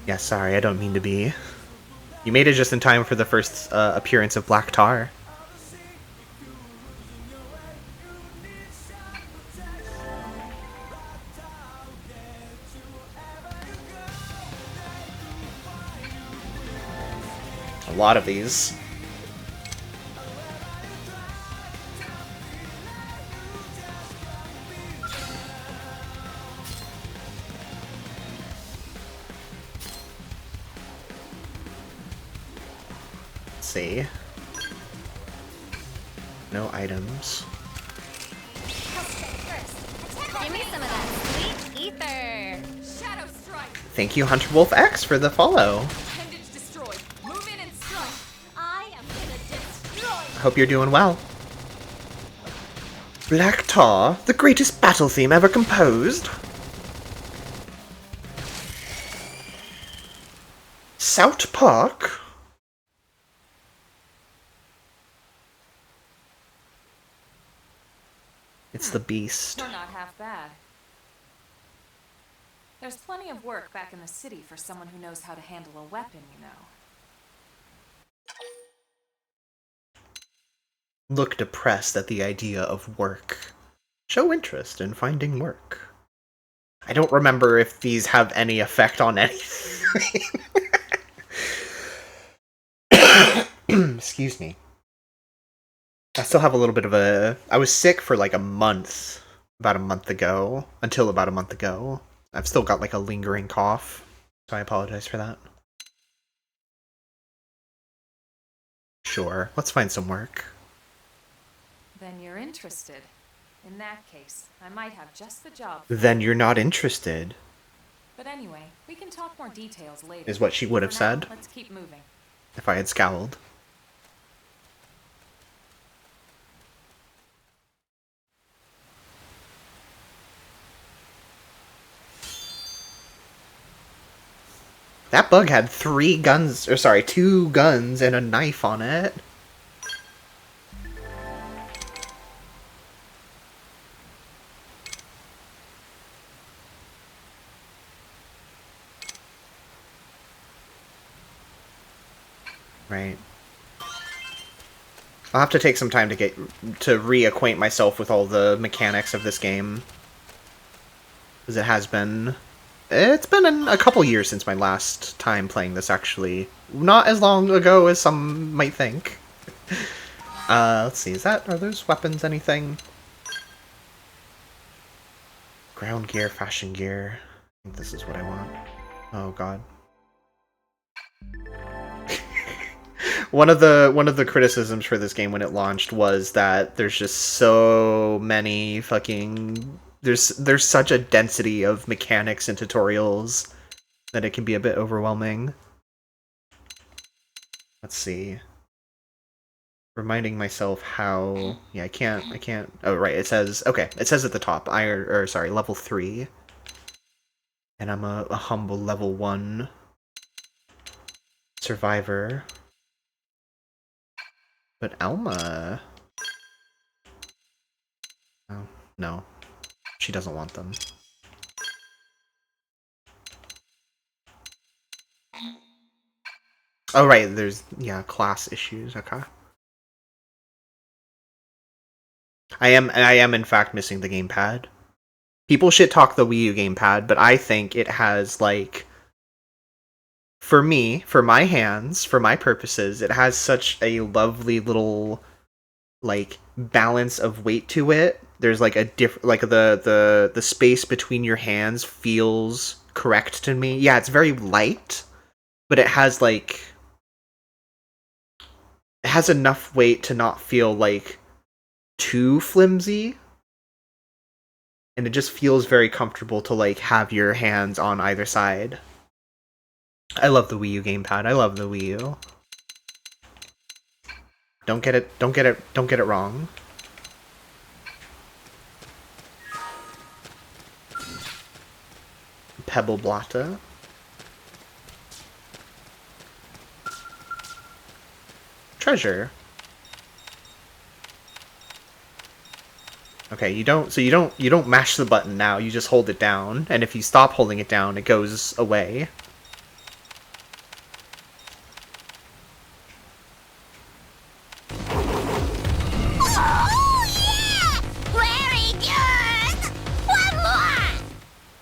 Yeah, sorry, I don't mean to be. You made it just in time for the first appearance of Black Tar. A lot of these. See. No items. Give me some of that sweet ether. Shadow strike. Thank you, Hunter Wolf X, for the follow. Appendage destroyed. Move in and strike. I am gonna destroy. Hope you're doing well. Black Tar, the greatest battle theme ever composed. South Park. It's the beast. You're not half bad. There's plenty of work back in the city for someone who knows how to handle a weapon, you know. Look depressed at the idea of work. Show interest in finding work. I don't remember if these have any effect on anything. Excuse me. I still have a little bit of a... I was sick for like a month. About a month ago. Until about a month ago. I've still got like a lingering cough. So I apologize for that. Sure, let's find some work. Then you're interested. In that case, I might have just the job. Then you're not interested, But anyway, we can talk more details later. is what she would have For now, said let's keep moving. if I had scowled. That bug had 2 guns and a knife on it. Right. I'll have to take some time to reacquaint myself with all the mechanics of this game. Because it's been a couple years since my last time playing this, actually. Not as long ago as some might think. Let's see, are those weapons anything? Ground gear, fashion gear. I think this is what I want. Oh god. One of the criticisms for this game when it launched was that there's just so many fucking... There's such a density of mechanics and tutorials that it can be a bit overwhelming. Let's see. Reminding myself how... Yeah, I can't... Oh, right, it says... Okay, it says at the top, level 3. And I'm a humble level 1 survivor. But Alma... Oh, no. She doesn't want them. Oh, right, there's, yeah, class issues, okay. I am in fact missing the gamepad. People shit talk the Wii U gamepad, but I think it has, like, for me, for my hands, for my purposes, it has such a lovely little, like, balance of weight to it. There's like a like the space between your hands feels correct to me. Yeah, it's very light, but it has like it has enough weight to not feel like too flimsy. And it just feels very comfortable to like have your hands on either side. I love the Wii U gamepad. I love the Wii U. Don't get it wrong. Pebble Blata. Treasure. Okay, you don't mash the button now, you just hold it down, and if you stop holding it down, it goes away.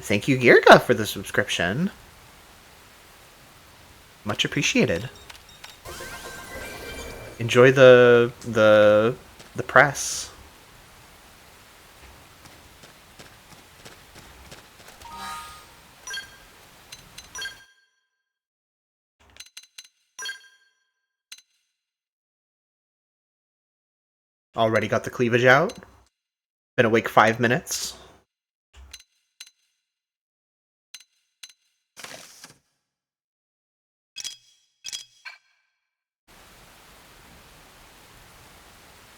Thank you, Girga, for the subscription. Much appreciated. Enjoy the press. Already got the cleavage out. Been awake 5 minutes.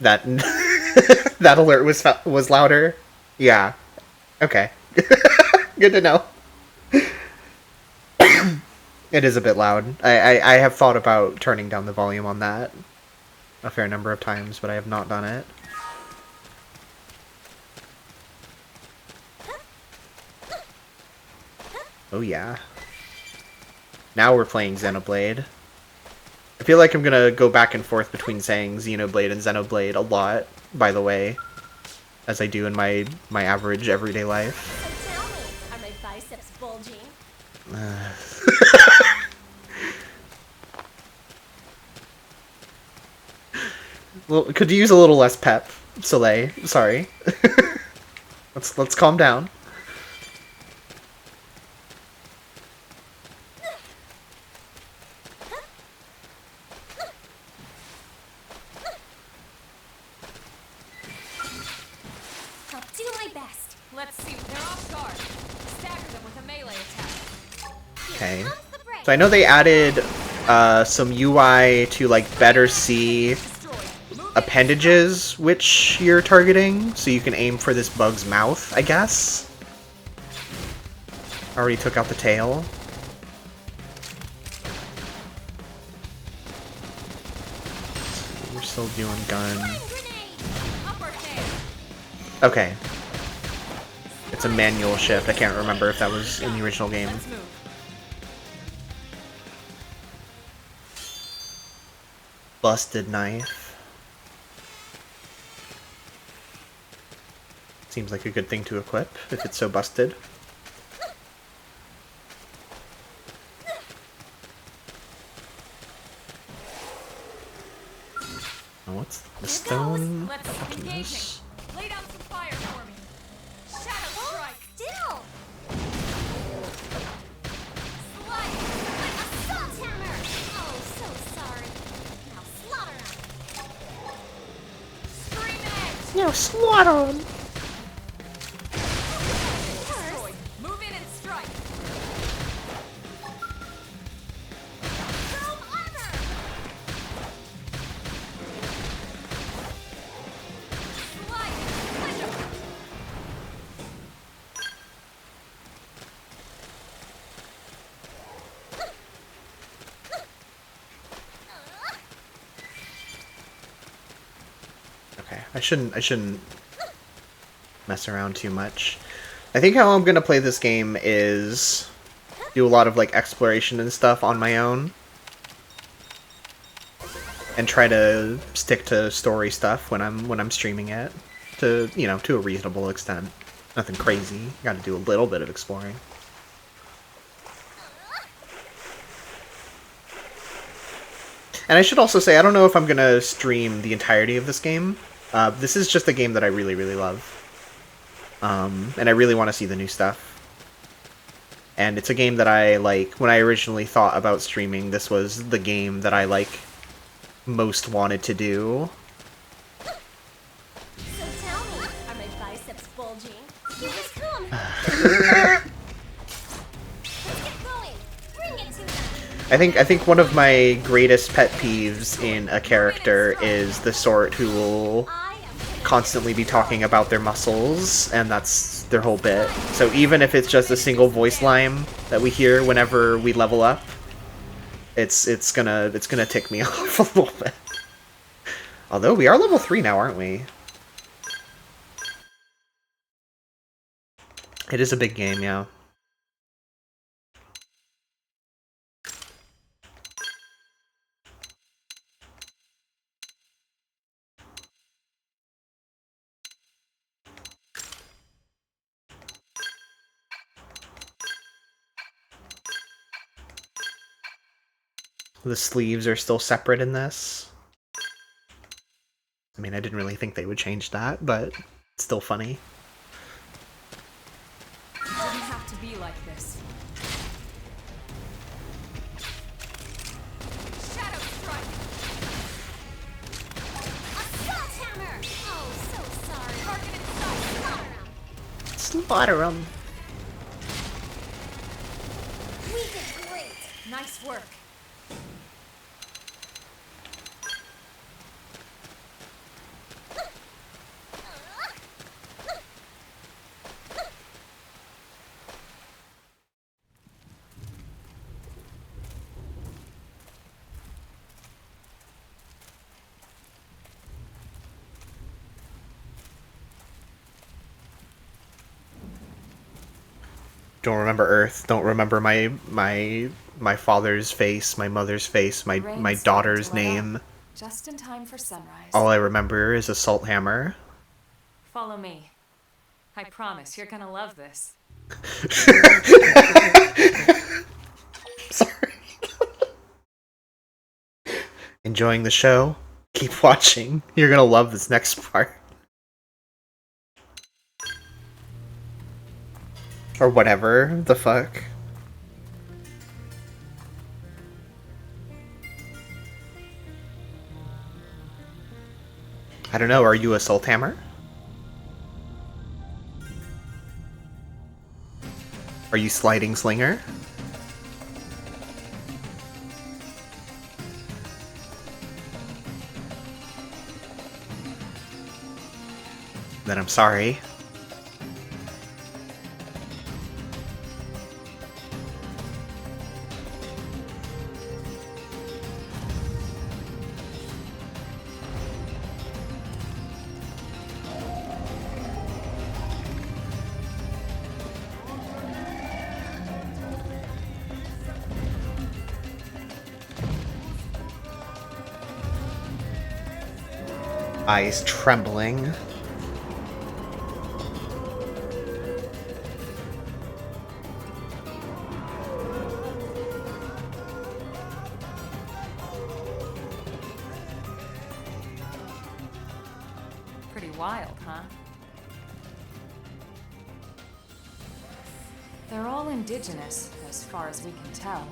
That that alert was louder. Yeah. Okay. Good to know. It is a bit loud. I have thought about turning down the volume on that a fair number of times, but I have not done it. Oh yeah. Now we're playing Xenoblade. I feel like I'm gonna go back and forth between saying Xenoblade and Xenoblade a lot, by the way, as I do in my average everyday life. So tell me, are my biceps bulging? Well, could you use a little less pep, Soleil? Sorry. Let's calm down. I'll do my best. Let's see, they're off guard. Stagger them with a melee attack. Okay. Comes the break. So I know they added some UI to like better see Destroy. Move appendages which you're targeting, so you can aim for this bug's mouth, I guess. Already took out the tail. We're still doing gun. grenade. Upper hand. Okay. It's a manual shift. I can't remember if that was in the original game. Let's move. Busted knife. Seems like a good thing to equip if it's so busted. Oh, what's the stone? Let's Button engaging. is- Lay down some fire for me. Shadow strike. Still! Slide. Assault hammer! Oh, so sorry. Now slaughter him! Scream edge. No, slaughter him! Destroy. Move in and strike. Chrome armor! Slide. Pleasure. Okay, I shouldn't mess around too much. I think how I'm gonna play this game is do a lot of like exploration and stuff on my own. and try to stick to story stuff when I'm streaming it to, you know, to a reasonable extent. Nothing crazy. Got to do a little bit of exploring. And I should also say, I don't know if I'm gonna stream the entirety of this game. This is just a game that I really, really love. And I really want to see the new stuff. And it's a game that I, like, when I originally thought about streaming, this was the game that I, like, most wanted to do. So tell me, are my biceps bulging? Yes, come. Let's get going. Bring it to me. I think one of my greatest pet peeves in a character is the sort who will constantly be talking about their muscles, and that's their whole bit. So even if it's just a single voice line that we hear whenever we level up, it's gonna tick me off a little bit. Although we are level 3 now, aren't we? It is a big game, yeah. The sleeves are still separate in this. I mean, I didn't really think they would change that, but it's still funny. It didn't have to be like this. Shadow strike. Assault hammer. Oh, so sorry. Target inside. Slaughter 'em. We did great. Nice work. Don't remember Earth. Don't remember my father's face, my mother's face, my Rain's daughter's starting to let name. up. Just in time for sunrise. All I remember is Assault Hammer. Follow me. I promise you're gonna love this. Sorry. Enjoying the show? Keep watching. You're gonna love this next part. Or whatever the fuck. I don't know, are you a Assault Hammer? Are you Sliding Slinger? Then I'm sorry. Eyes trembling. Pretty wild, huh? They're all indigenous, as far as we can tell.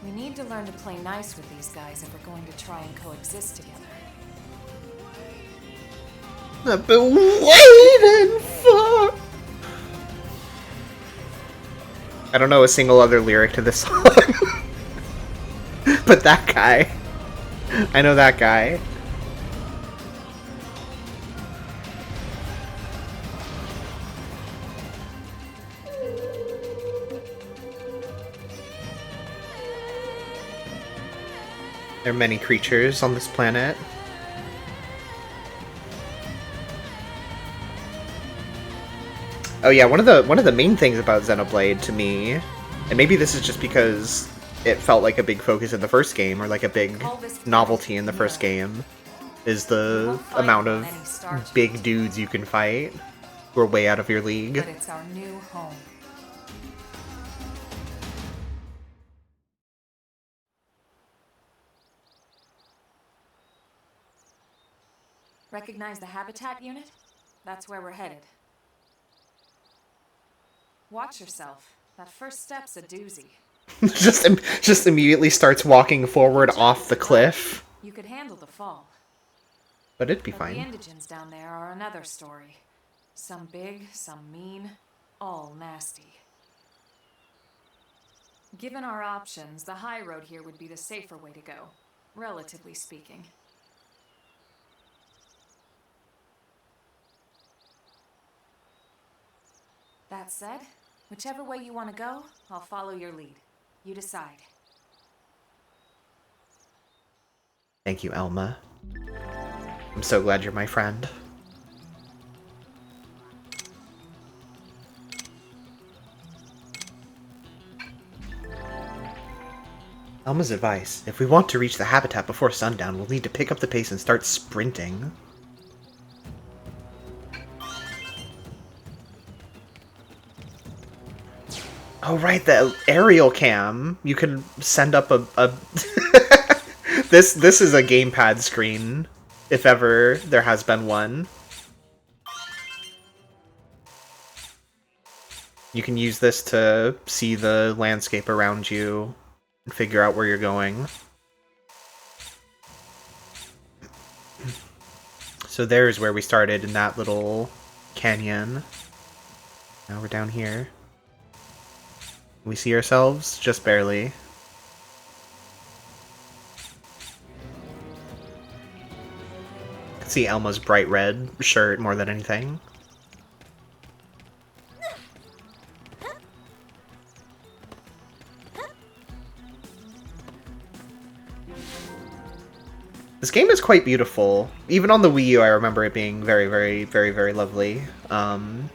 We need to learn to play nice with these guys if we're going to try and coexist together. I've been waiting for. I don't know a single other lyric to this song. But that guy. I know that guy. There are many creatures on this planet. Oh yeah, one of the main things about Xenoblade to me, and maybe this is just because it felt like a big focus in the first game, or like a big novelty in the first game, is the amount of big dudes you can fight who are way out of your league. But it's our new home. Recognize the habitat unit? That's where we're headed. Watch yourself. That first step's a doozy. just immediately starts walking forward off the cliff. You could handle the fall. But it'd be But fine. the indigents down there are another story. Some big, some mean, all nasty. Given our options, the high road here would be the safer way to go, relatively speaking. That said, whichever way you want to go, I'll follow your lead. You decide. Thank you, Elma. I'm so glad you're my friend. Elma's advice: if we want to reach the habitat before sundown, we'll need to pick up the pace and start sprinting. Oh right, the aerial cam. You can send up a This is a gamepad screen, if ever there has been one. You can use this to see the landscape around you and figure out where you're going. So there's where we started, in that little canyon. Now we're down here. We see ourselves? Just barely. I can see Elma's bright red shirt more than anything. This game is quite beautiful. Even on the Wii U, I remember it being very, very, very, very lovely. And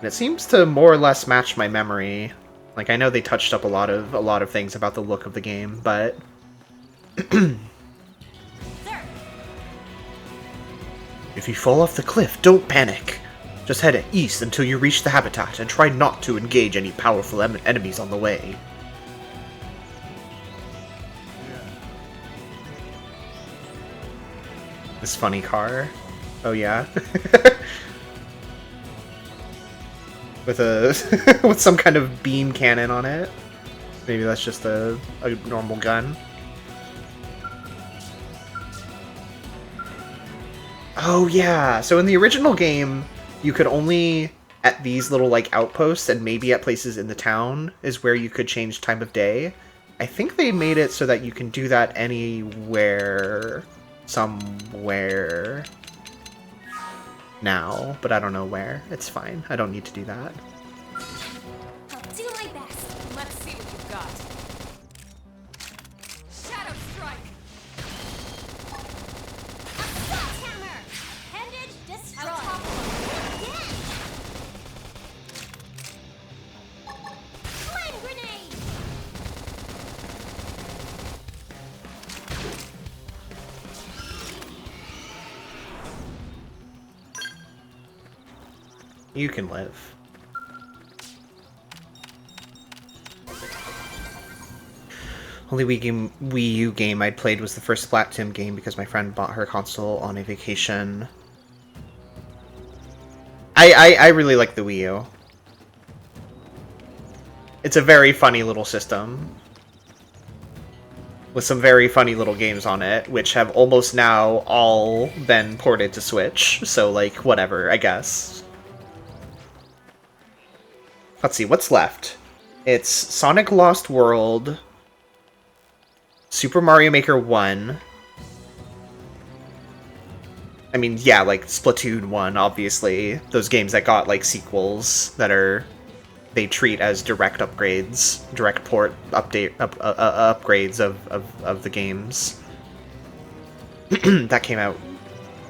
it seems to more or less match my memory. Like, I know they touched up a lot of things about the look of the game, but if you fall off the cliff, don't panic. Just head east until you reach the habitat, and try not to engage any powerful enemies on the way. This funny car. Oh yeah. With a with some kind of beam cannon on it. Maybe that's just a normal gun. Oh yeah, so in the original game, you could only, at these little like outposts and maybe at places in the town, is where you could change time of day. I think they made it so that you can do that anywhere, somewhere now, but I don't know where. It's fine. I don't need to do that. I'll do my best. Let's see what you've got. Shadow Strike! Assault hammer! Appendage destroyed. Again! Flame grenade! You can live. Only Wii U game I'd played was the first Splatoon game because my friend bought her console on a vacation. I really like the Wii U. It's a very funny little system. With some very funny little games on it, which have almost now all been ported to Switch. So, like, whatever, I guess. Let's see, what's left? It's Sonic Lost World, Super Mario Maker 1. I mean, yeah, like Splatoon 1, obviously. Those games that got, like, sequels that they treat as direct upgrades, direct port upgrades of the games. That came out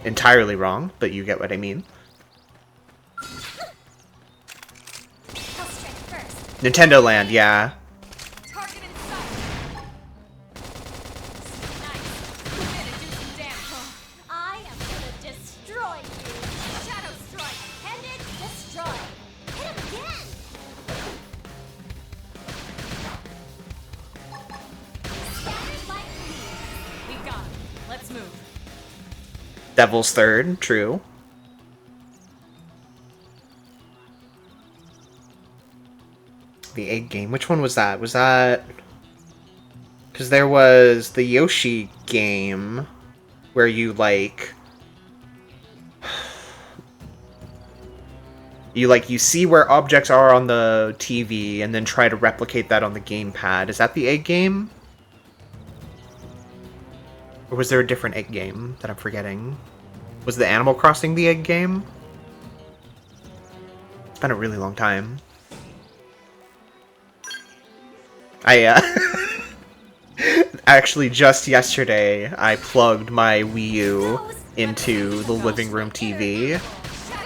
entirely wrong, but you get what I mean. I'll strike first. Nintendo Land, yeah. Target in sight. Nice. Move in and do some damage. I am gonna destroy you. Shadow strike. Headed destroy. Hit him again. Scattered like leaves. We got him. Let's move. Devil's Third, true. The egg game. Which one was that? Was that... Because there was the Yoshi game where you, like... You see where objects are on the TV and then try to replicate that on the gamepad. Is that the egg game? Or was there a different egg game that I'm forgetting? Was the Animal Crossing the egg game? It's been a really long time. Actually, just yesterday, I plugged my Wii U into the living room TV. Assault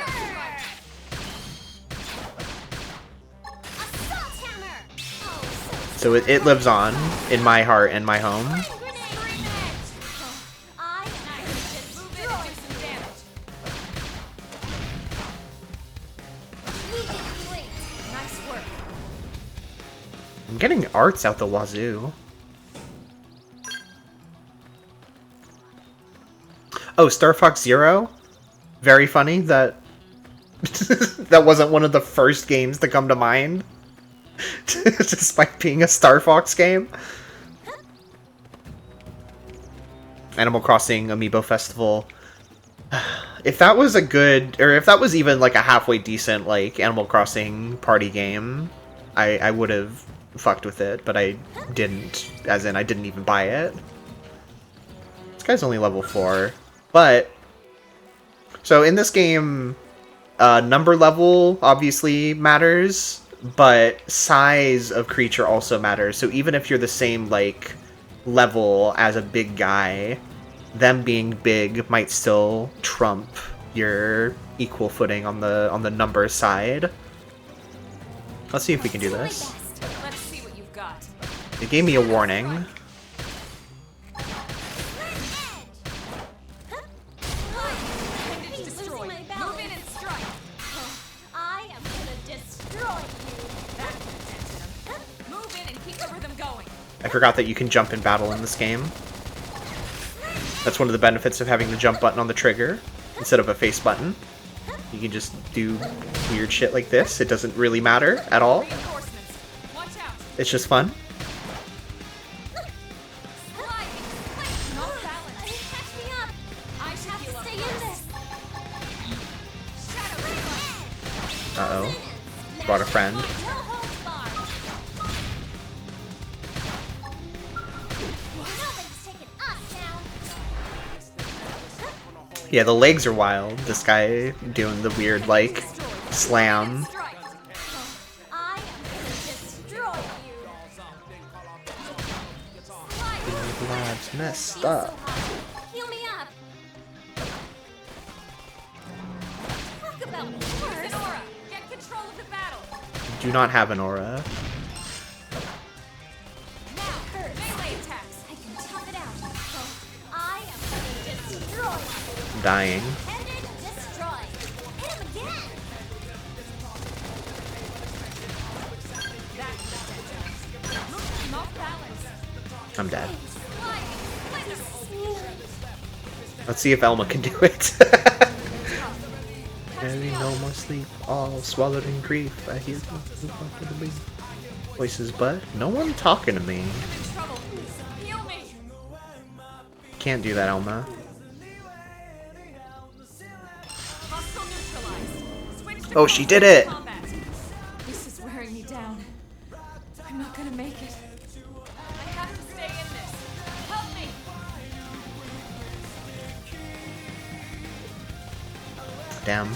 hammer. Oh, So it lives on in my heart and my home. I am gonna Move in and do some damage. mission complete. Nice work. I'm getting arts out the wazoo. Oh, Star Fox Zero? Very funny that that wasn't one of the first games to come to mind. Despite being a Star Fox game. Animal Crossing Amiibo Festival. If that was a good, or if that was even like a halfway decent like Animal Crossing party game, I would have fucked with it, but I didn't. As in, I didn't even buy it. This guy's only level 4. But, so in this game, number level obviously matters, but size of creature also matters. So even if you're the same, like, level as a big guy, them being big might still trump your equal footing on the number side. Let's see if we can do this. Let's see what you've got. It gave me a warning. Appendage destroyed. Move in and strike. I am gonna destroy you. That protected him. Move in and keep the rhythm going. I forgot that you can jump in battle in this game. That's one of the benefits of having the jump button on the trigger instead of a face button. You can just do weird shit like this. It doesn't really matter at all. Reinforcements. Watch out. It's just fun. Sliding. Not balance. Catch me up. I should Have heal to up stay in first. this. Shadow strike. Uh-oh. Brought a friend. No holds barred. Nobody's taking us down. Yeah, the legs are wild. This guy doing the weird, like, slam. Strike. I am gonna destroy you. Sliding. Lab's messed So up. hot. Heal me up. Talk about Use worse. an aura. Get control of the battle. Do not have an aura. Now, melee attacks. I can tough it out. I am gonna destroy you. I'm dying. Headed destroy. Hit him again. That protected him. Move not balance. I'm dead. Sliding. Let's see if Elma can do it. Having no more sleep, all swallowed in grief. I hear voices, but no one talking to me. I'm in trouble. Heal me. Can't do that, Elma. Hostile neutralized. Switch to Oh, she did it! combat. This is wearing me down. I'm not gonna make it. I have to stay in this. Help me. Damn.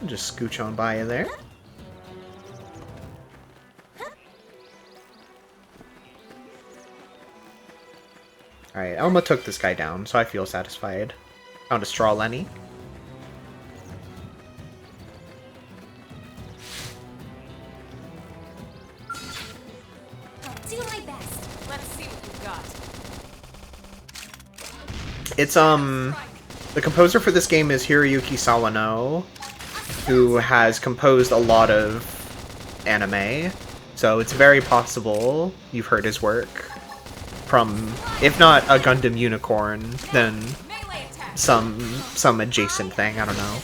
Just scooch on by you there. Alright, Elma took this guy down, so I feel satisfied. Found a straw Lenny. I'll do my best. Let's see what you've got. It's, the composer for this game is Hiroyuki Sawano, who has composed a lot of anime, so it's very possible you've heard his work from, if not a Gundam Unicorn, then Melee attack. some adjacent thing, I don't know.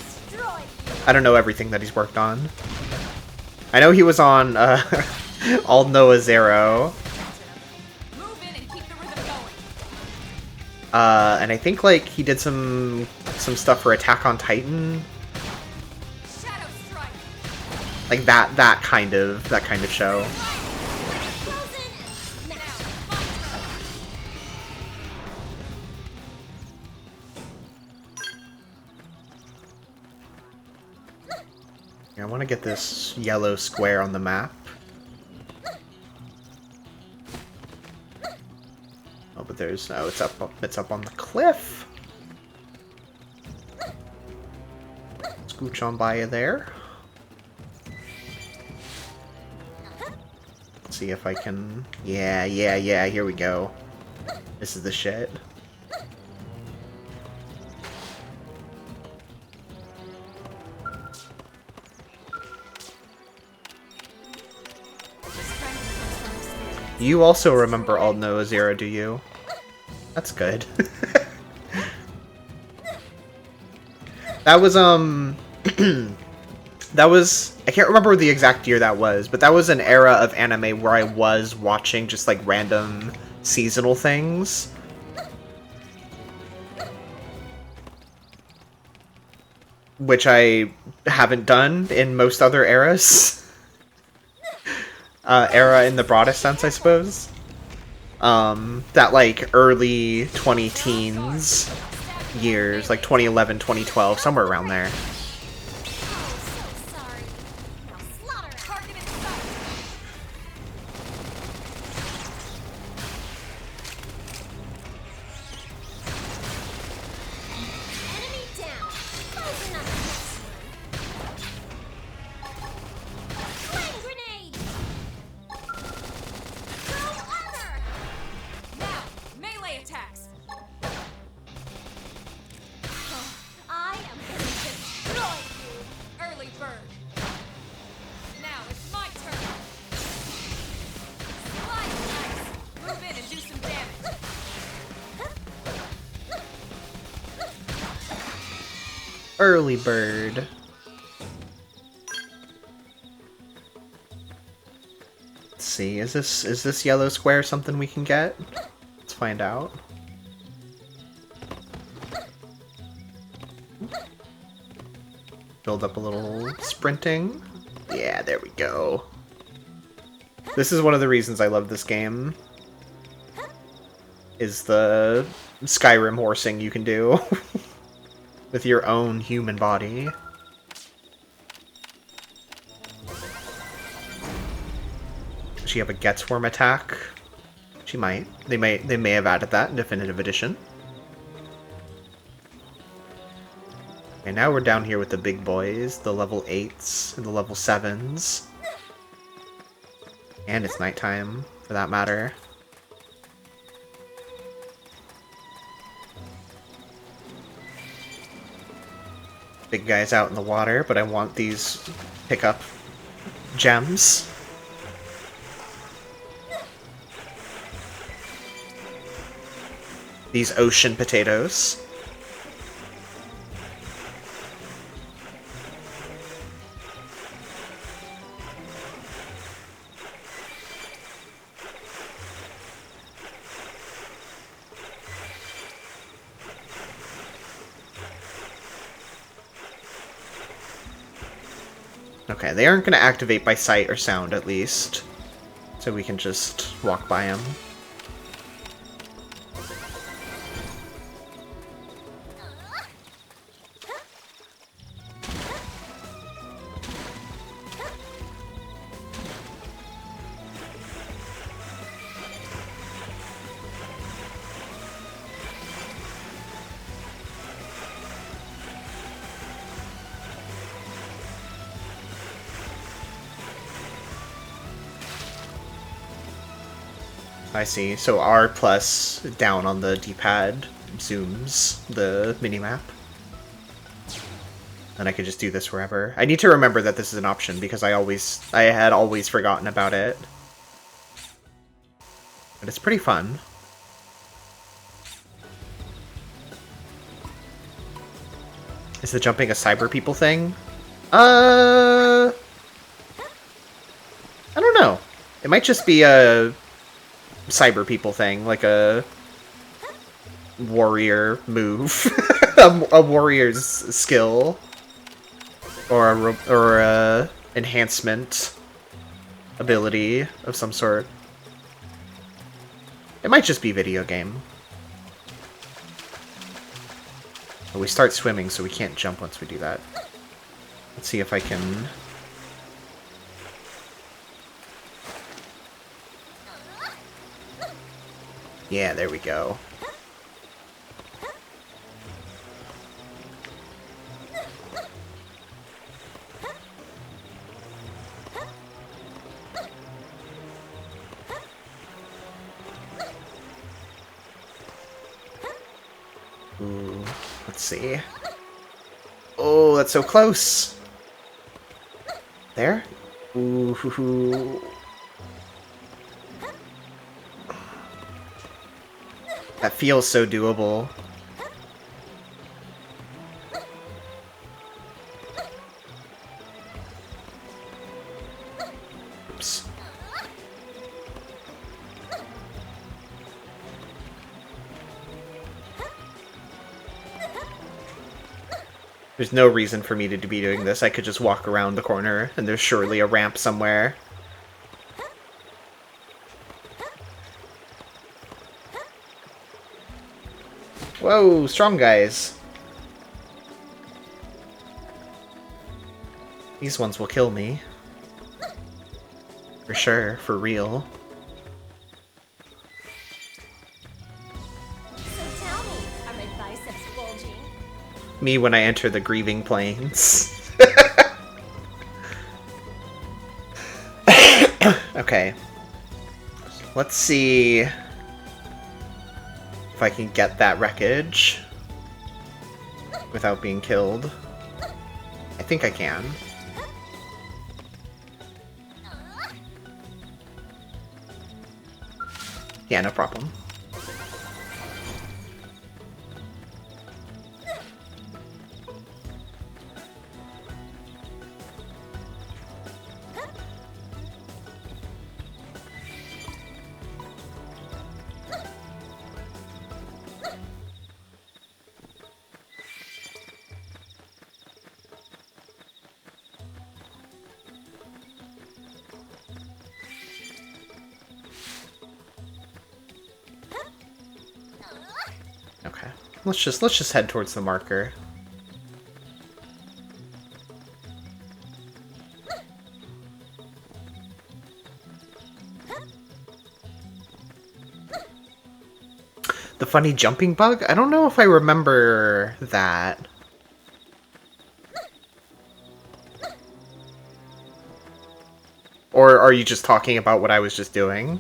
I don't know everything that he's worked on. I know he was on, All Noah Zero, Move in and keep the rhythm going. and I think, like, he did some stuff for Attack on Titan, Shadow strike. like that kind of show. Now, my turn. I want to get this yellow square on the map. Oh, but there's it's up on the cliff. Scooch on by you there. Let's see if I can. Yeah. Here we go. This is the shit. You also remember All Noah Zero, do you? That's good. That was, that was... I can't remember the exact year that was, but that was an era of anime where I was watching just, like, random seasonal things. Which I haven't done in most other eras. Era in the broadest sense, I suppose. That, like, early 20-teens years, like 2011, 2012, somewhere around there. Now, melee attacks. I am going to destroy you. Early bird. Now it's my turn. Slide nice. Move in and do some damage. Early bird. Let's see, is this yellow square something we can get? Let's find out. Build up a little sprinting. Yeah, there we go. This is one of the reasons I love this game. Is the Skyrim horsing you can do. With your own human body. Does she have a Get Swarm attack? She might. They may have added that in Definitive Edition. And now we're down here with the big boys, the level 8s and the level 7s. And it's nighttime, for that matter. Big guys out in the water, but I want these pickup gems. These ocean potatoes. Okay, they aren't going to activate by sight or sound, at least. So we can just walk by them. I see. So R plus down on the D-pad zooms the minimap. And I could just do this wherever. I need to remember that this is an option because I had always forgotten about it. But it's pretty fun. Is the jumping a cyber people thing? I don't know. It might just be a cyber people thing, like a warrior move, a warrior's skill, or a enhancement ability of some sort. It might just be video game. But we start swimming, so we can't jump once we do that. Let's see if I can... Yeah, there we go. Ooh, let's see. Oh, that's so close! There? Ooh, hoo, hoo. That feels so doable. Oops. There's no reason for me to be doing this. I could just walk around the corner, and there's surely a ramp somewhere. Whoa, strong guys. These ones will kill me. For sure, for real. So tell me, are my biceps bulging? Me when I enter the grieving plains. Okay. Let's see if I can get that wreckage without being killed. I think I can. Yeah, no problem. Okay. Let's just head towards the marker. The funny jumping bug? I don't know if I remember that. Or are you just talking about what I was just doing?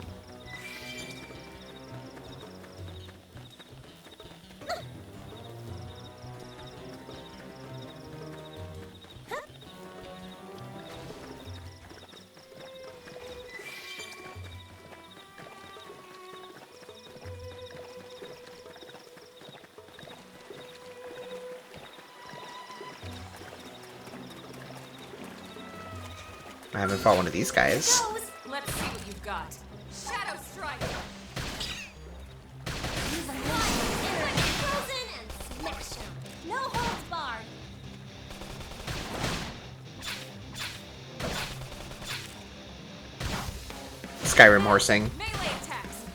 I haven't fought one of these guys. Let's see what you've got. Shadow Strike! Use a line, frozen, and smash him. No holds barred. Skyrim horsing. Melee attacks!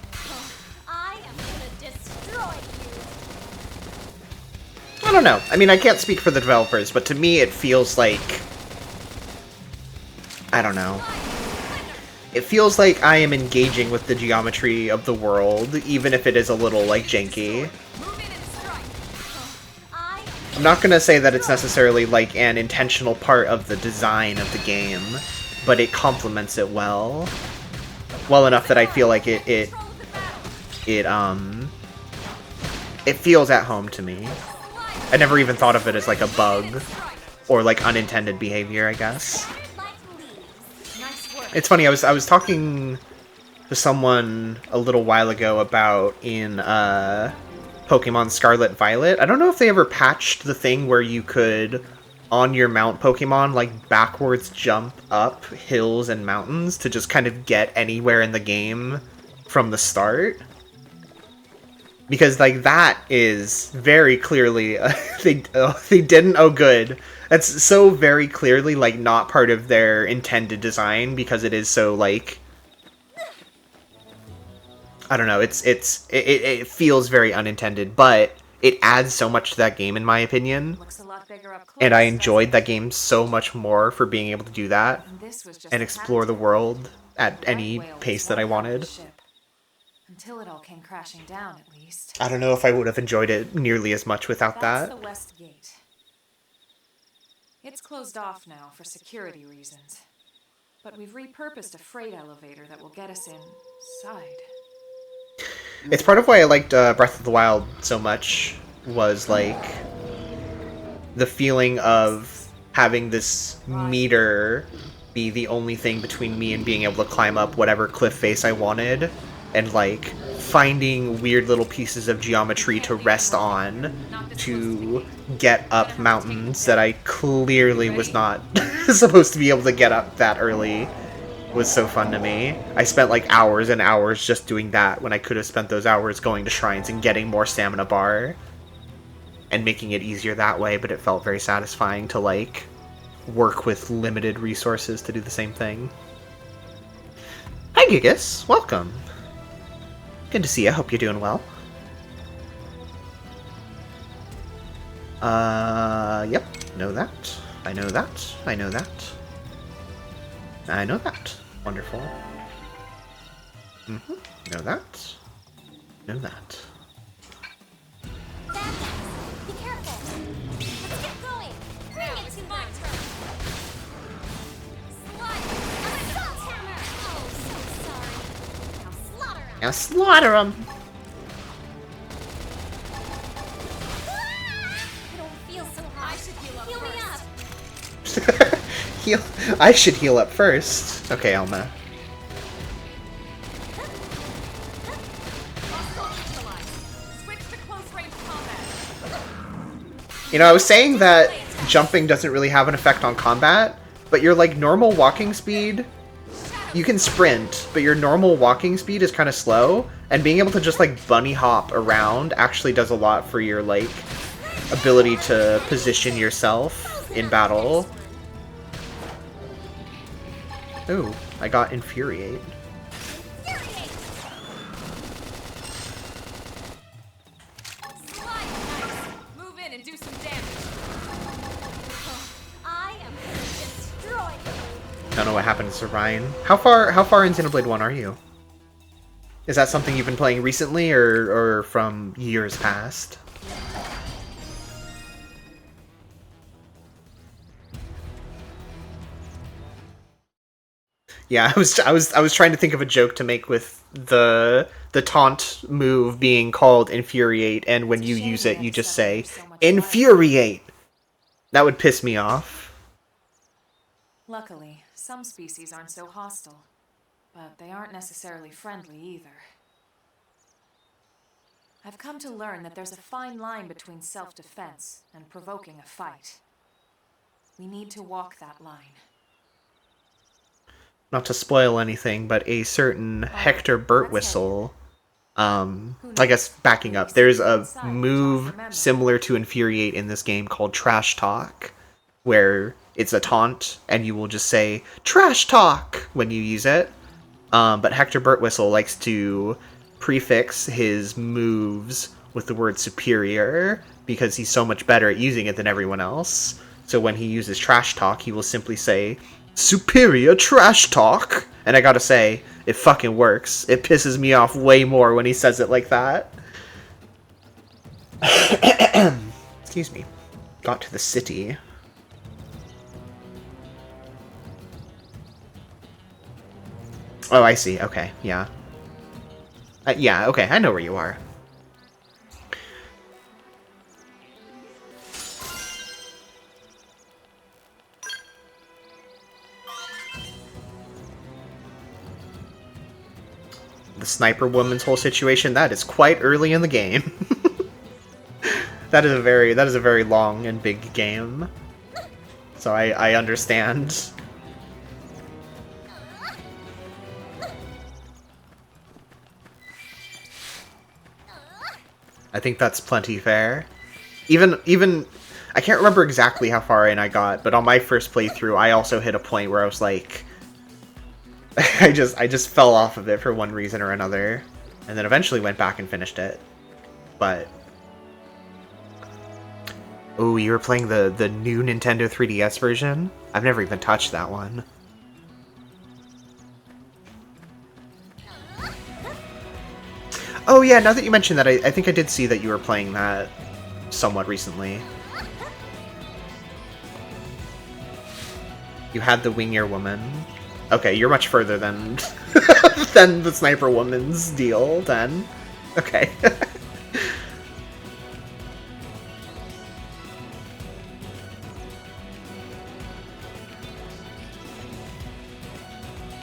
I am gonna destroy you. I don't know. I mean, I can't speak for the developers, but to me it feels like... I don't know. It feels like I am engaging with the geometry of the world, even if it is a little, like, janky. Move in and strike! I'm not gonna say that it's necessarily, like, an intentional part of the design of the game, but it complements it well. Well enough that I feel like it it feels at home to me. I never even thought of it as like a bug or like unintended behavior, I guess. It's funny, I was talking to someone a little while ago about in Pokemon Scarlet Violet. I don't know if they ever patched the thing where you could, on your mount Pokemon, like backwards jump up hills and mountains to just kind of get anywhere in the game from the start. Because like that is very clearly they didn't. Oh, good. That's so very clearly like not part of their intended design because it is so like, I don't know. It feels very unintended, but it adds so much to that game in my opinion. Looks a lot bigger up close, And I enjoyed that game so much more for being able to do that And this was just and a explore the tactic. world at That any whale was pace that I one hell of a wanted. ship. Until it all came crashing down, at least. I don't know if I would have enjoyed it nearly as much without That's that. the West Gate. It's closed off now for security reasons. But we've repurposed a freight elevator that will get us inside. It's part of why I liked Breath of the Wild so much, was like the feeling of having this meter be the only thing between me and being able to climb up whatever cliff face I wanted, and like finding weird little pieces of geometry to rest on to get up mountains that I clearly was not supposed to be able to get up that early was so fun to me. I spent like hours and hours just doing that when I could have spent those hours going to shrines and getting more stamina bar and making it easier that way, but it felt very satisfying to like work with limited resources to do the same thing. Hi Gigas, welcome. Good to see you. Hope you're doing well. Yep. Know that. I know that. I know that. I know that. Wonderful. Mm-hmm. Know that. Know that. Bad guys, be careful. Let's get going. Bring it to my turn. Slide. Assault hammer. Oh, so sorry. Now slaughter him. Now slaughter them. I don't feel so hot. I should heal up Heal me first. up. Heal. I should heal up first. Okay, Elma. Switch to close range combat. You know, I was saying that jumping doesn't really have an effect on combat, but your like normal walking speed, you can sprint, but your normal walking speed is kind of slow, and being able to just like bunny hop around actually does a lot for your like ability to position yourself in battle. Ooh, I got Infuriate. Infuriate. Slide. Nice. Move in and do some damage. I am going to destroy you. Don't know what happened to Sir Ryan. How far in Xenoblade 1 are you? Is that something you've been playing recently or from years past? Yeah, I was trying to think of a joke to make with the taunt move being called Infuriate, and when you use it, you just say Infuriate. That would piss me off. Luckily, some species aren't so hostile, but they aren't necessarily friendly either. I've come to learn that there's a fine line between self-defense and provoking a fight. We need to walk that line. Not to spoil anything, but a certain Hector Burtwhistle, I guess backing up, there's a move similar to Infuriate in this game called Trash Talk, where it's a taunt, and you will just say, Trash Talk, when you use it. But Hector Burtwhistle likes to prefix his moves with the word superior, because he's so much better at using it than everyone else. So when he uses Trash Talk, he will simply say, Superior Trash Talk! And I gotta say, it fucking works. It pisses me off way more when he says it like that. Excuse me. Got to the city. Oh, I see. Okay, yeah. Yeah, okay, I know where you are. The sniper woman's whole situation, that is quite early in the game. That is a very long and big game. So I understand. I think that's plenty fair. Even I can't remember exactly how far in I got, but on my first playthrough I also hit a point where I was like I just fell off of it for one reason or another, and then eventually went back and finished it. But oh, you were playing the new Nintendo 3DS version? I've never even touched that one. Oh yeah, now that you mention that, I think I did see that you were playing that somewhat recently. You had the Wing Your Woman. Okay, you're much further than than the Sniper Woman's deal, then. Okay.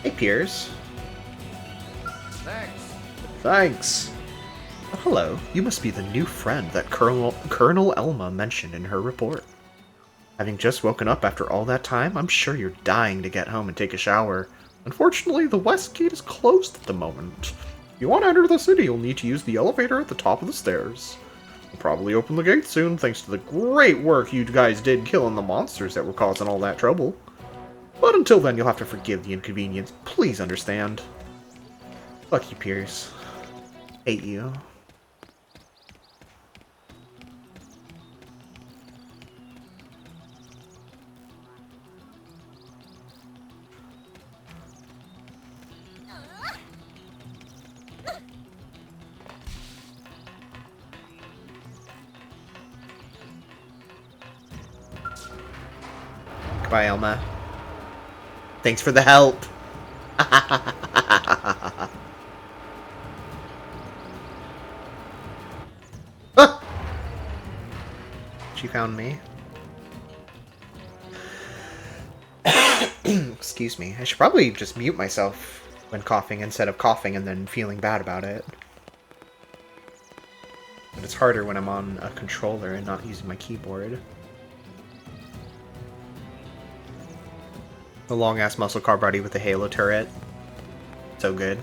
Hey, Piers. Thanks. Thanks. Oh, hello. You must be the new friend that Colonel Elma mentioned in her report. Having just woken up after all that time, I'm sure you're dying to get home and take a shower. Unfortunately, the west gate is closed at the moment. If you want to enter the city, you'll need to use the elevator at the top of the stairs. We'll probably open the gate soon, thanks to the great work you guys did killing the monsters that were causing all that trouble. But until then, you'll have to forgive the inconvenience. Please understand. Fuck you, Piers. Hate you. Goodbye, Elma. Thanks for the help. Ah! She found me. Excuse me. I should probably just mute myself when coughing instead of coughing and then feeling bad about it. But it's harder when I'm on a controller and not using my keyboard. The long-ass muscle car body with the Halo turret. So good.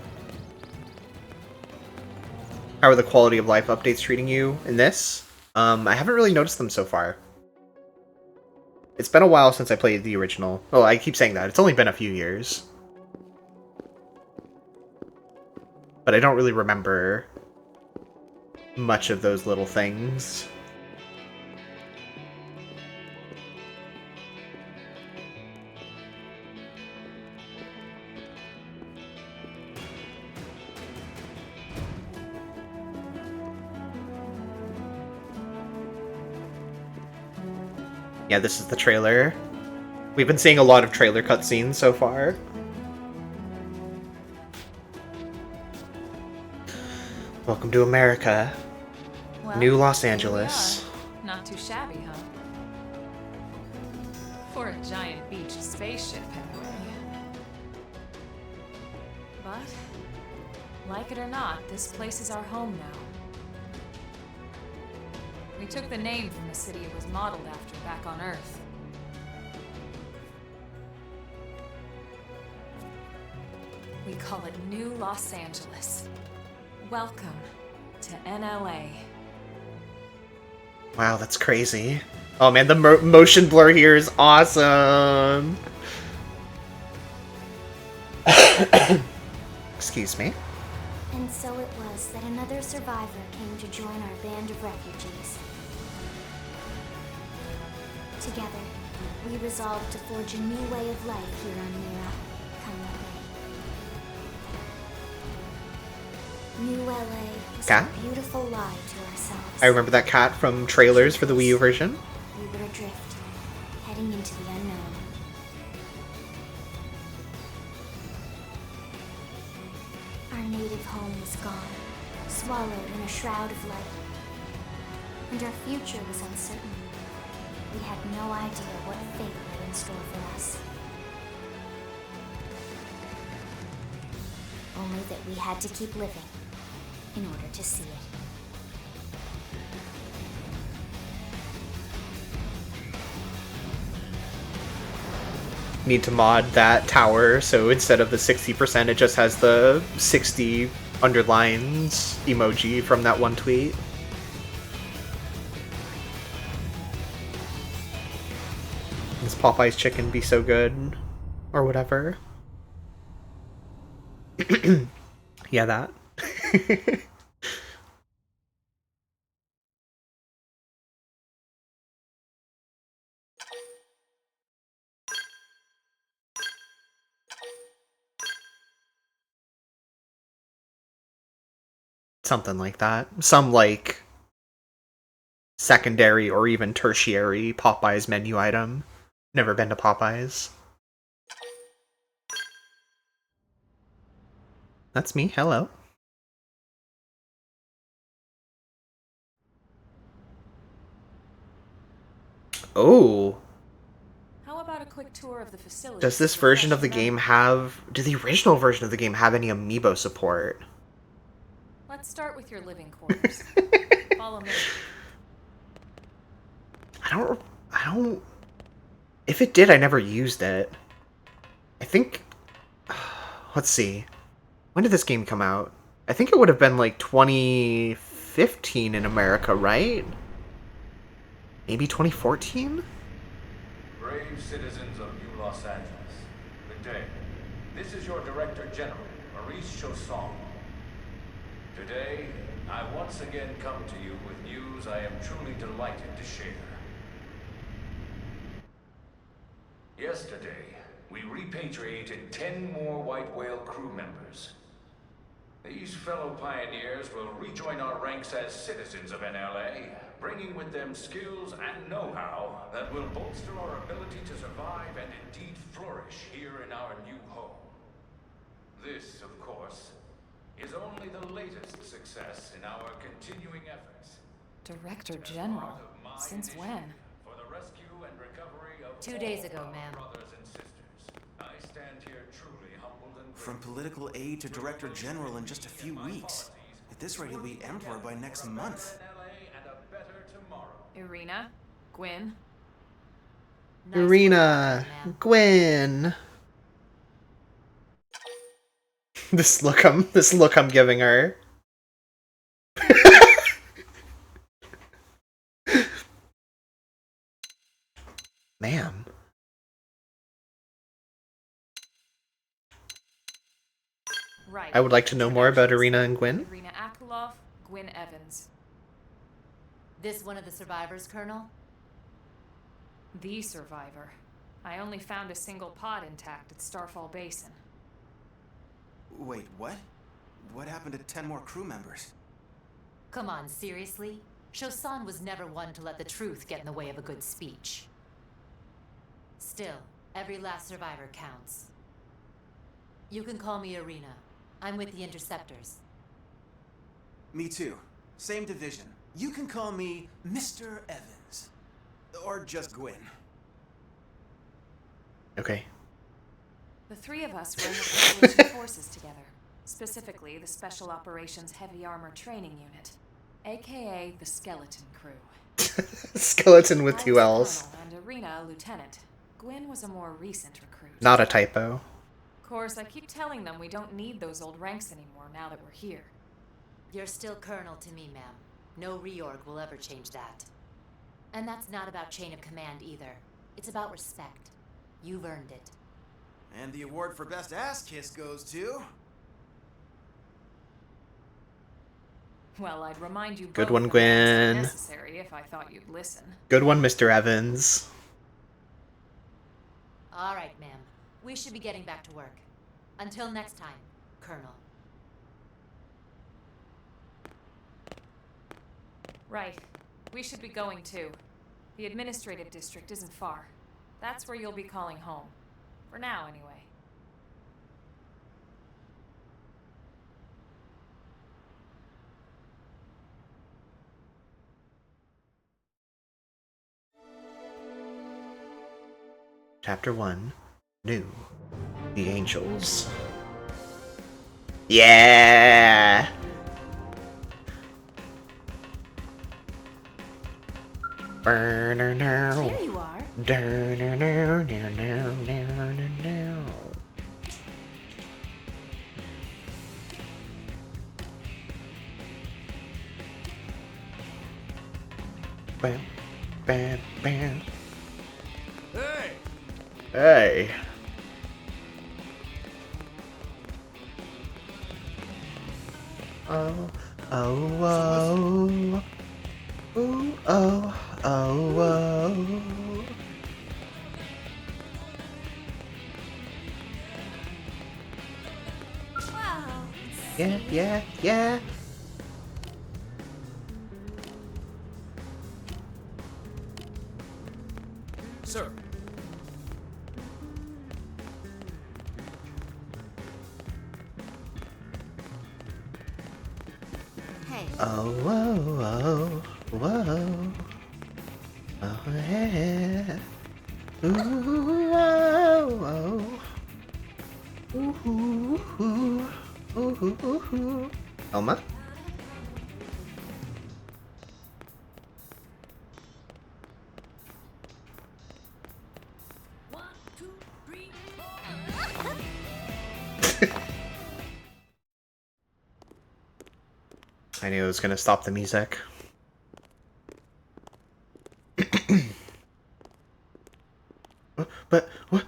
How are the quality of life updates treating you in this? I haven't really noticed them so far. It's been a while since I played the original. Well, I keep saying that. It's only been a few years. But I don't really remember much of those little things. Yeah, this is the trailer. We've been seeing a lot of trailer cutscenes so far. Welcome to America. Well, New Los here we Angeles. are. Not too shabby, huh? For a giant beached spaceship, anyway. But, like it or not, this place is our home now. We took the name from the city it was modeled after back on Earth. We call it New Los Angeles. Welcome to NLA. Wow, that's crazy. Oh man, the motion blur here is awesome. Excuse me. And so it was that another survivor came to join our band of refugees. Together, we resolved to forge a new way of life here on Mira. Come what may. New LA was Cat? a beautiful lie to ourselves. I remember that cat from trailers for the Wii U version. We were adrift, heading into the unknown. Our native home was gone, swallowed in a shroud of light. And our future was uncertain. We had no idea what fate lay in store for us. Only that we had to keep living in order to see it. Need to mod that tower so instead of the 60%, it just has the 60 underlines emoji from that one tweet. This Popeye's chicken be so good, or whatever. Yeah, that. Something like that. Some, like, secondary or even tertiary Popeyes menu item. Never been to Popeyes. That's me. Hello. Oh. How about a quick tour of the facility? Does this version of the game have... Did the original version of the game have any amiibo support? Let's start with your living quarters. Follow me. I don't... If it did, I never used it. I think... Let's see. When did this game come out? I think it would have been like 2015 in America, right? Maybe 2014? Brave citizens of New Los Angeles, good day. This is your Director General, Maurice Chausson. Today, I once again come to you with news I am truly delighted to share. Yesterday, we repatriated 10 more White Whale crew members. These fellow pioneers will rejoin our ranks as citizens of NLA, bringing with them skills and know-how that will bolster our ability to survive and indeed flourish here in our new home. This, of course, is only the latest success in our continuing efforts. Director General? Since when? For the rescue and recovery of 2 days all ago, our ma'am. brothers and sisters. I stand here truly humbled and From political aide to director general in just a few weeks. At this rate, he'll be emperor by next month. NLA and a better tomorrow. Irina? Gwyn? Nice work, Irina, ma'am. Gwyn. This look I'm giving her. Ma'am. Right. I would like to know more about Irina and Gwyn. Irina Akulov, Gwyn Evans. This one of the survivors, Colonel? The survivor. I only found a single pod intact at Starfall Basin. Wait, what? What happened to 10 more crew members? Come on, seriously? Chausson was never one to let the truth get in the way of a good speech. Still, every last survivor counts. You can call me Irina. I'm with the Interceptors. Me too. Same division. You can call me Mr. Evans. Or just Gwyn. Okay. The three of us were in the coalition forces together. Specifically, the Special Operations Heavy Armor Training Unit, aka the Skeleton Crew. Skeleton with I two was a L's. colonel and Irina a lieutenant. Gwyn was a more recent recruit. Not a typo. Of course, I keep telling them we don't need those old ranks anymore now that we're here. You're still Colonel to me, ma'am. No reorg will ever change that. And that's not about chain of command either. It's about respect. You've earned it. And the award for best ass kiss goes to... Well, I'd remind you Good both one, that that's Gwyn. necessary if I thought you'd listen. Good one, Mr. Evans. All right, ma'am. We should be getting back to work. Until next time, Colonel. Right. We should be going too. The administrative district isn't far. That's where you'll be calling home. For now, anyway. Chapter 1. New. The Angels. Yeah! There you are. Bam, bam, bam. Hey! Hey. Oh, oh, oh. Ooh, oh, oh, oh. Wow. Yeah, yeah, yeah. Sir. Hey. Oh, whoa, whoa, whoa. Oh, yeah. Ooh, whoa, whoa. Ooh, ooh, ooh. Ooh, ooh, ooh. Elma? I knew it was gonna stop the music. But what?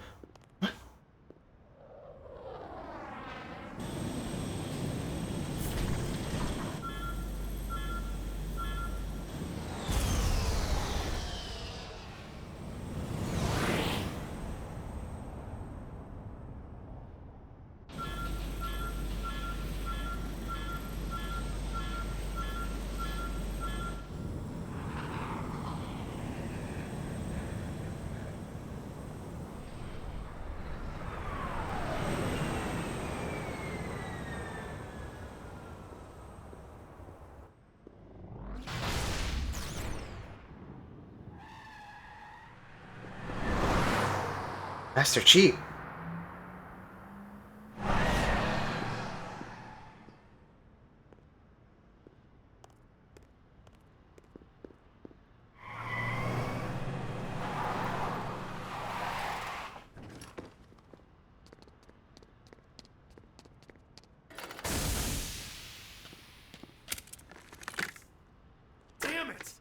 Master Chief. Damn it!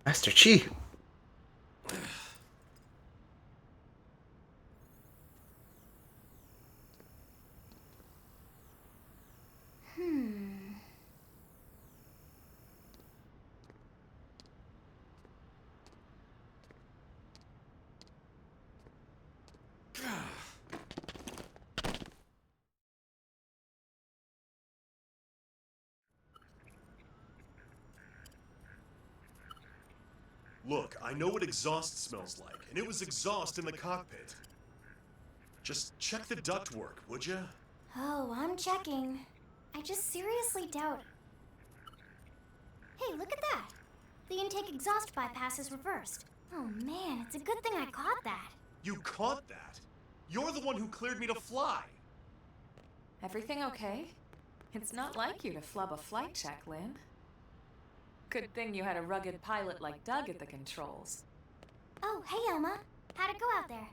Master Chief. Look, I know what exhaust smells like, and it was exhaust in the cockpit. Just check the ductwork, would ya? Oh, I'm checking. I just seriously doubt. Hey, look at that! The intake exhaust bypass is reversed. Oh man, it's a good thing I caught that. You caught that? You're the one who cleared me to fly! Everything okay? It's not like you to flub a flight check, Lynn. Good thing you had a rugged pilot like Doug at the controls. Oh, hey Elma. How'd it go out there?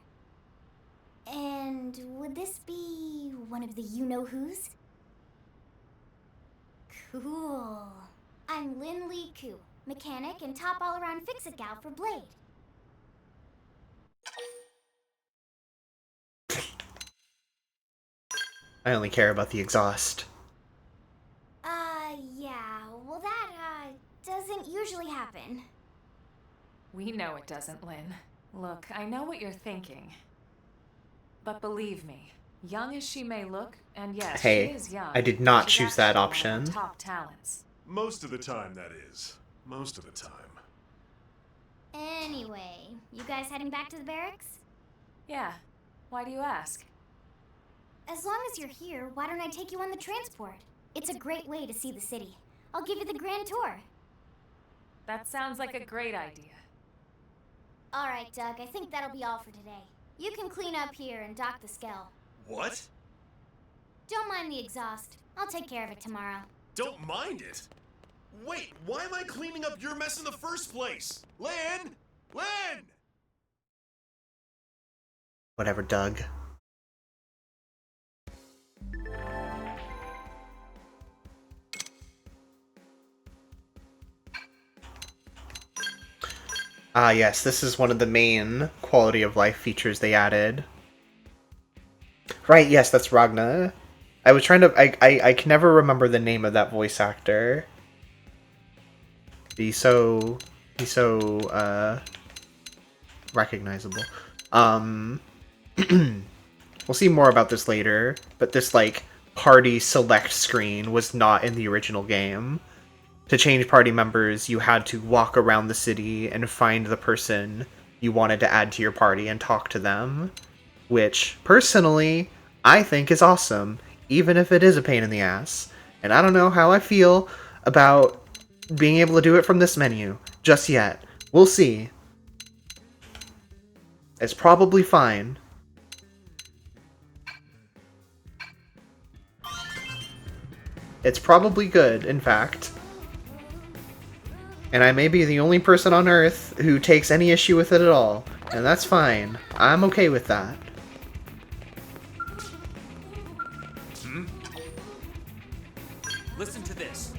And would this be one of the you-know-whos? Cool. I'm Lynn Lee Koo, mechanic and top all-around fix-it gal for Blade. I only care about the exhaust. Yeah. Well, that, doesn't usually happen. We know it doesn't, Lynn. Look, I know what you're thinking. But believe me, young as she may look, and yes, Hey, she is young, I did not she's choose that actually one of option. our top talents. Most of the time, that is. Most of the time. Anyway, you guys heading back to the barracks? Yeah. Why do you ask? As long as you're here, why don't I take you on the transport? It's a great way to see the city. I'll give you the grand tour. That sounds like a great idea. Alright, Doug, I think that'll be all for today. You can clean up here and dock the Skell. What? Don't mind the exhaust. I'll take care of it tomorrow. Don't mind it? Wait, why am I cleaning up your mess in the first place? Lynn! Lynn! Whatever, Doug. Ah, yes, this is one of the main quality of life features they added. Right, yes, that's Ragna. I was trying to... I can never remember the name of that voice actor. He's so recognizable. We'll see more about this later, but this, like, party select screen was not in the original game. To change party members, you had to walk around the city and find the person you wanted to add to your party and talk to them. Which, personally, I think is awesome, even if it is a pain in the ass. And I don't know how I feel about being able to do it from this menu just yet. We'll see. It's probably fine. It's probably good, in fact. And I may be the only person on Earth who takes any issue with it at all. And that's fine. I'm okay with that. Listen to this.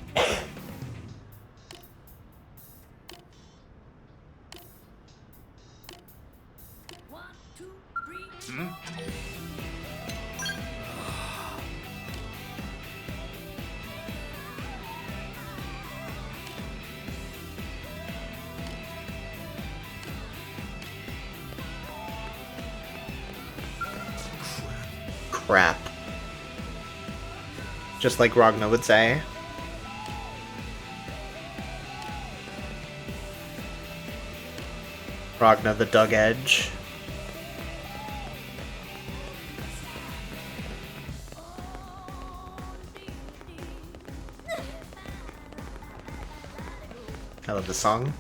One, two, three. Crap. Just like Ragna would say. Ragna the Dug Edge. I love the song.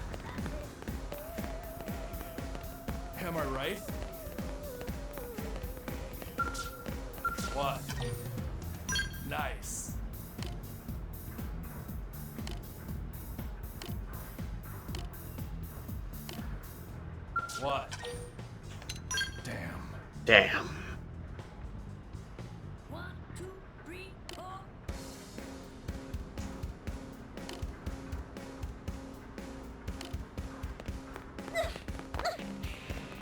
Am I right? What? Nice. What? Damn. Damn. One, two, three, four.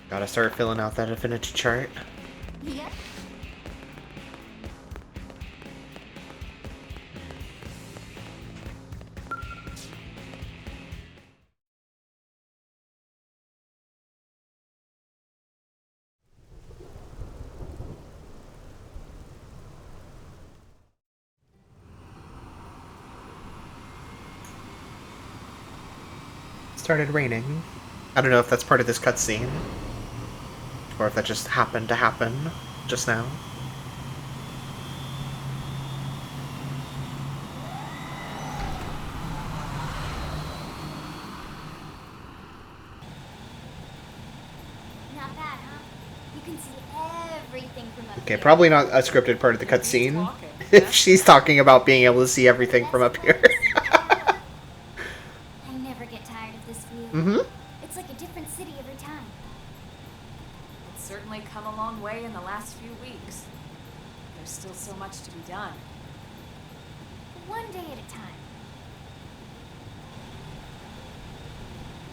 Gotta start filling out that affinity chart. Yep. Started raining. I don't know if that's part of this cutscene. Or if that just happened to happen just now. Not bad, huh? You can see everything from up Okay, here. probably not a scripted part of the cutscene. If she's talking about being able to see everything from up here. I never get tired of this view. Mm-hmm. It's like a different city every time. It's certainly come a long way in the last few weeks. There's still so much to be done. One day at a time.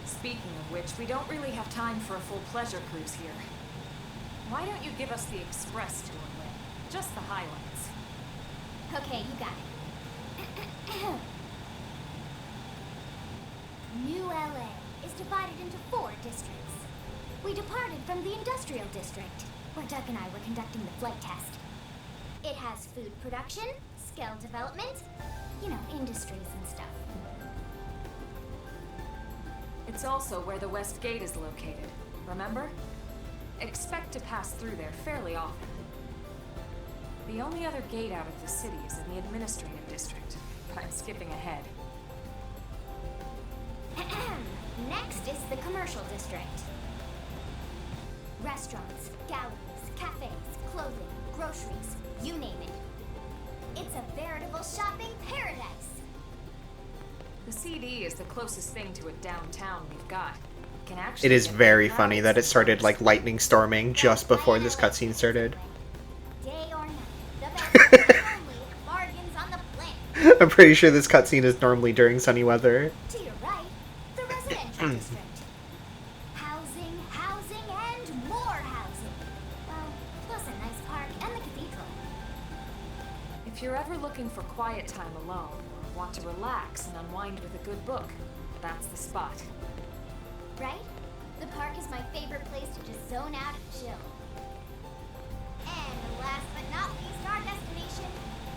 Speaking of which, we don't really have time for a full pleasure cruise here. Why don't you give us the express tour way? Just the highlights. Okay, you got it. New LA is divided into 4 districts. We departed from the industrial district, where Doug and I were conducting the flight test. It has food production, skill development, you know, industries and stuff. It's also where the West Gate is located, remember? Expect to pass through there fairly often. The only other gate out of the city is in the administrative district, but I'm skipping ahead. Next is the commercial district. Restaurants, galleries, cafes, clothing, groceries, you name it. It's a veritable shopping paradise. The CD is the closest thing to a downtown we've got. Can actually It is get very crowds funny that it and started like cars. lightning storming just before this cutscene started. Day or night, the best only bargains on the planet. I'm pretty sure this cutscene is normally during sunny weather. To your right, the residential district. Housing, housing, and more housing. Well, plus a nice park and the cathedral. If you're ever looking for quiet time alone, or want to relax and unwind with a good book, that's the spot. Right? The park is my favorite place to just zone out and chill. And last but not least, our destination,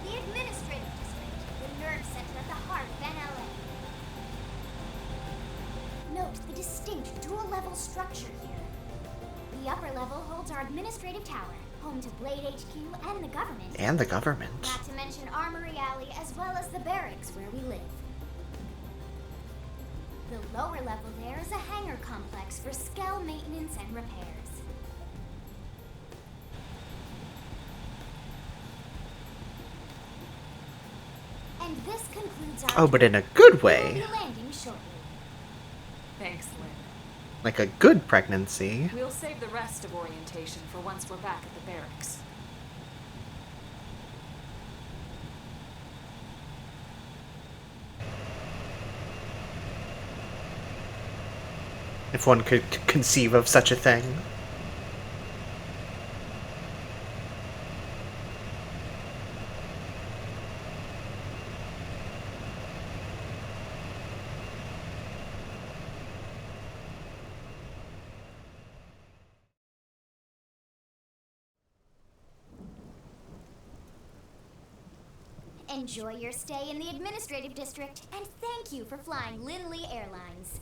the administrative district, the nerve center at the heart of NLA. Note the distinct dual-level structure here. The upper level holds our administrative tower, home to Blade HQ and the government. And the government. Not to mention Armory Alley as well as the barracks where we live. The lower level there is a hangar complex for Skell maintenance and repairs. And this concludes our Oh, but in a good We'll way. be landing shortly. Thanks, Lynn. Like a good pregnancy. We'll save the rest of orientation for once we're back at the barracks. If one could conceive of such a thing. Enjoy your stay in the administrative district, and thank you for flying Lindley Airlines.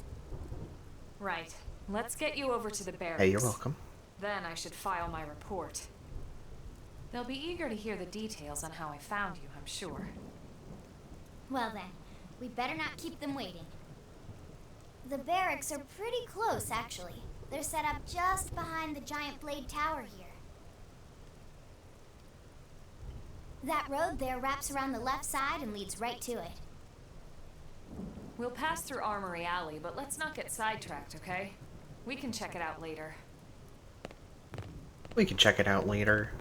Right. Let's get you over to the barracks. Hey, you're welcome. Then I should file my report. They'll be eager to hear the details on how I found you, I'm sure. Well then, we better not keep them waiting. The barracks are pretty close, actually. They're set up just behind the giant blade tower here. That road there wraps around the left side and leads right to it. We'll pass through Armory Alley, but let's not get sidetracked, okay? We can check it out later. We can check it out later.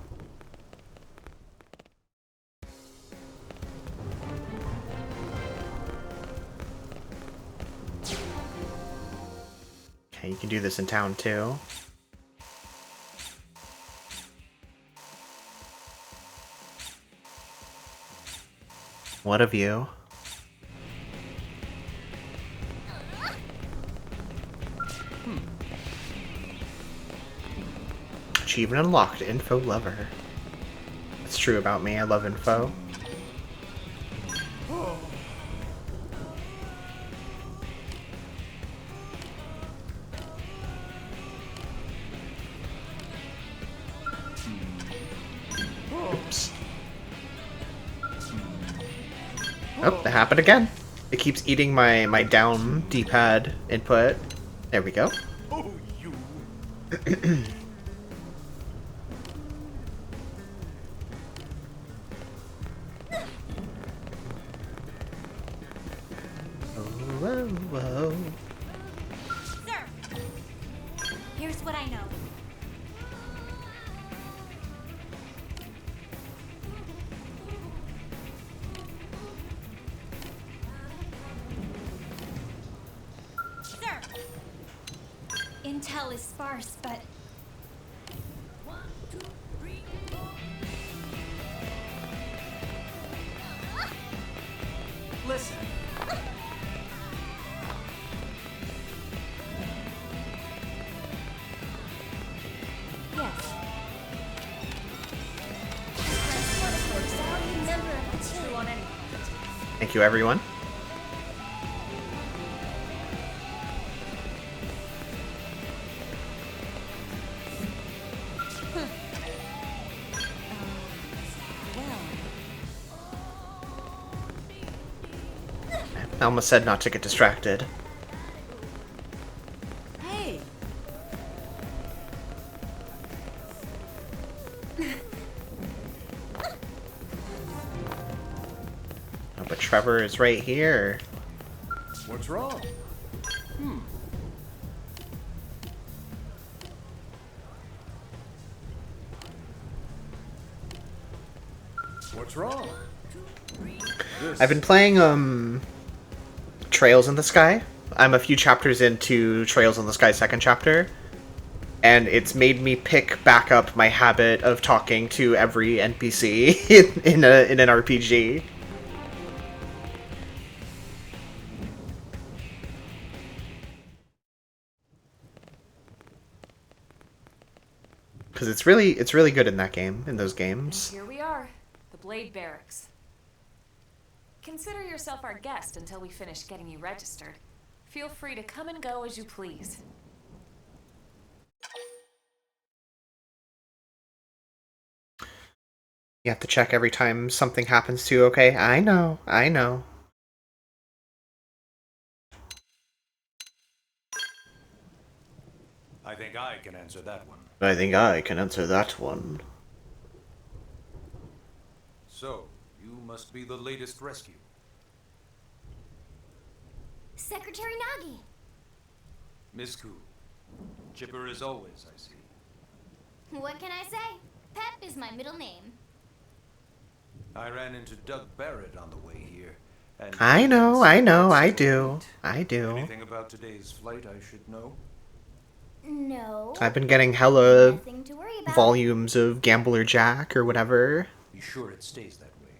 Okay, you can do this in town too. What of you? Achievement unlocked, info lover. It's true about me, I love info. Oops. Oh, that happened again. It keeps eating my down D-pad input. There we go. Oh, you. Whoa, whoa. Sir! Here's what I know. Sir! Intel is sparse, but... Listen. Yes. Member of the team on any. Thank you, everyone. I almost said not to get distracted. Trevor is right here. What's wrong? What's wrong? I've been playing Trails in the Sky. I'm a few chapters into Trails in the Sky second chapter, and it's made me pick back up my habit of talking to every NPC in an RPG. Because it's really good in that game, in those games. Here we are, the Blade Barracks. Consider yourself our guest until we finish getting you registered. Feel free to come and go as you please. You have to check every time something happens to you, okay? I know. I think I can answer that one. I think I can answer that one. So, you must be the latest rescue. Secretary Nagi! Miss Koo. Chipper as always, I see. What can I say? Pep is my middle name. I ran into Doug Barrett on the way here. And I know, I do. Anything about today's flight I should know? No. I've been getting hella Nothing to worry about. volumes of Gambler Jack or whatever. Be sure it stays that way.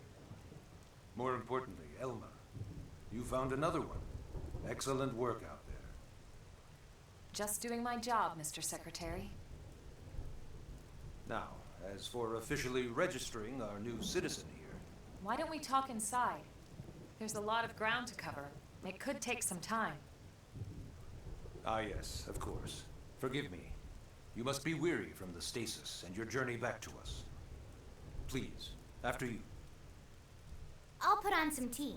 More importantly, Elma, you found another one. Excellent work out there. Just doing my job, Mr. Secretary. Now, as for officially registering our new citizen here, Why don't we talk inside? There's a lot of ground to cover. It could take some time. ah yes, of course. Forgive me. You must be weary from the stasis and your journey back to us. Please, after you. I'll put on some tea.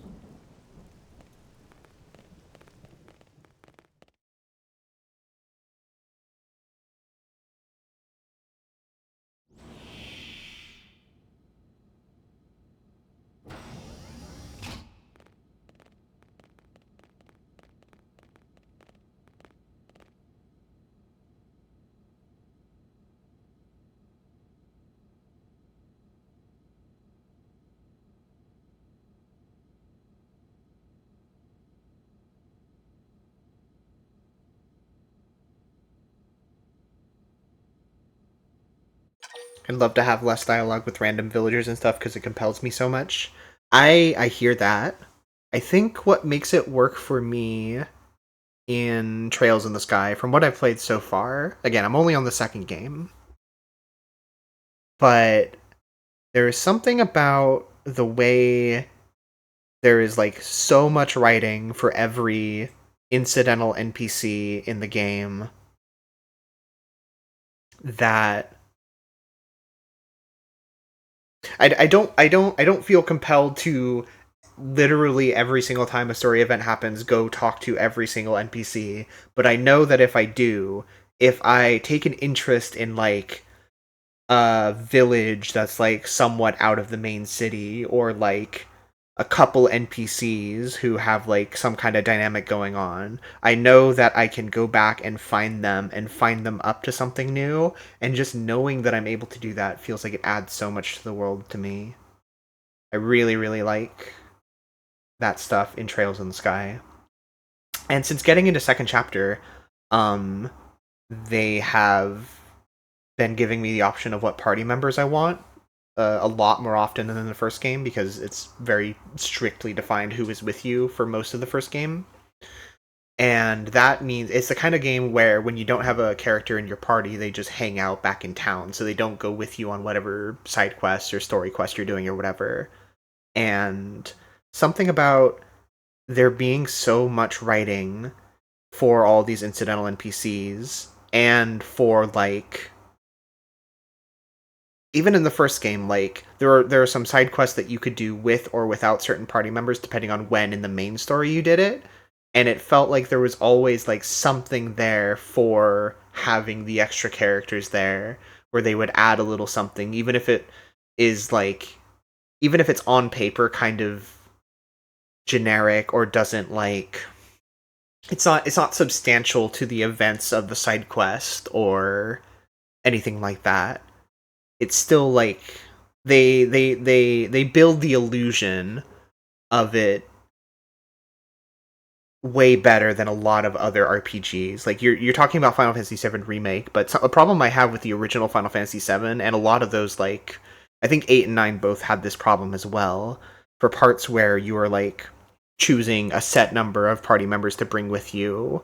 I'd love to have less dialogue with random villagers and stuff because it compels me so much. I hear that. I think what makes it work for me in Trails in the Sky, from what I've played so far, again, I'm only on the second game, but there is something about the way there is like so much writing for every incidental NPC in the game that I don't feel compelled to literally every single time a story event happens go talk to every single NPC, but I know that if I do, if I take an interest in like a village that's like somewhat out of the main city, or like a couple NPCs who have like some kind of dynamic going on, I know that I can go back and find them up to something new, and just knowing that I'm able to do that feels like it adds so much to the world to me. I really like that stuff in Trails in the Sky. And since getting into second chapter, they have been giving me the option of what party members I want a lot more often than in the first game, because it's very strictly defined who is with you for most of the first game. And that means it's the kind of game where when you don't have a character in your party, they just hang out back in town, so they don't go with you on whatever side quest or story quest you're doing or whatever. And something about there being so much writing for all these incidental NPCs, and for like even in the first game, like there are some side quests that you could do with or without certain party members depending on when in the main story you did it, and it felt like there was always like something there for having the extra characters there, where they would add a little something, even if it is like, even if it's on paper kind of generic or doesn't like it's not substantial to the events of the side quest or anything like that. It's still like they build the illusion of it way better than a lot of other RPGs. Like you're talking about Final Fantasy VII Remake, but a problem I have with the original Final Fantasy VII and a lot of those, like I think 8 and 9 both had this problem as well, for parts where you are like choosing a set number of party members to bring with you.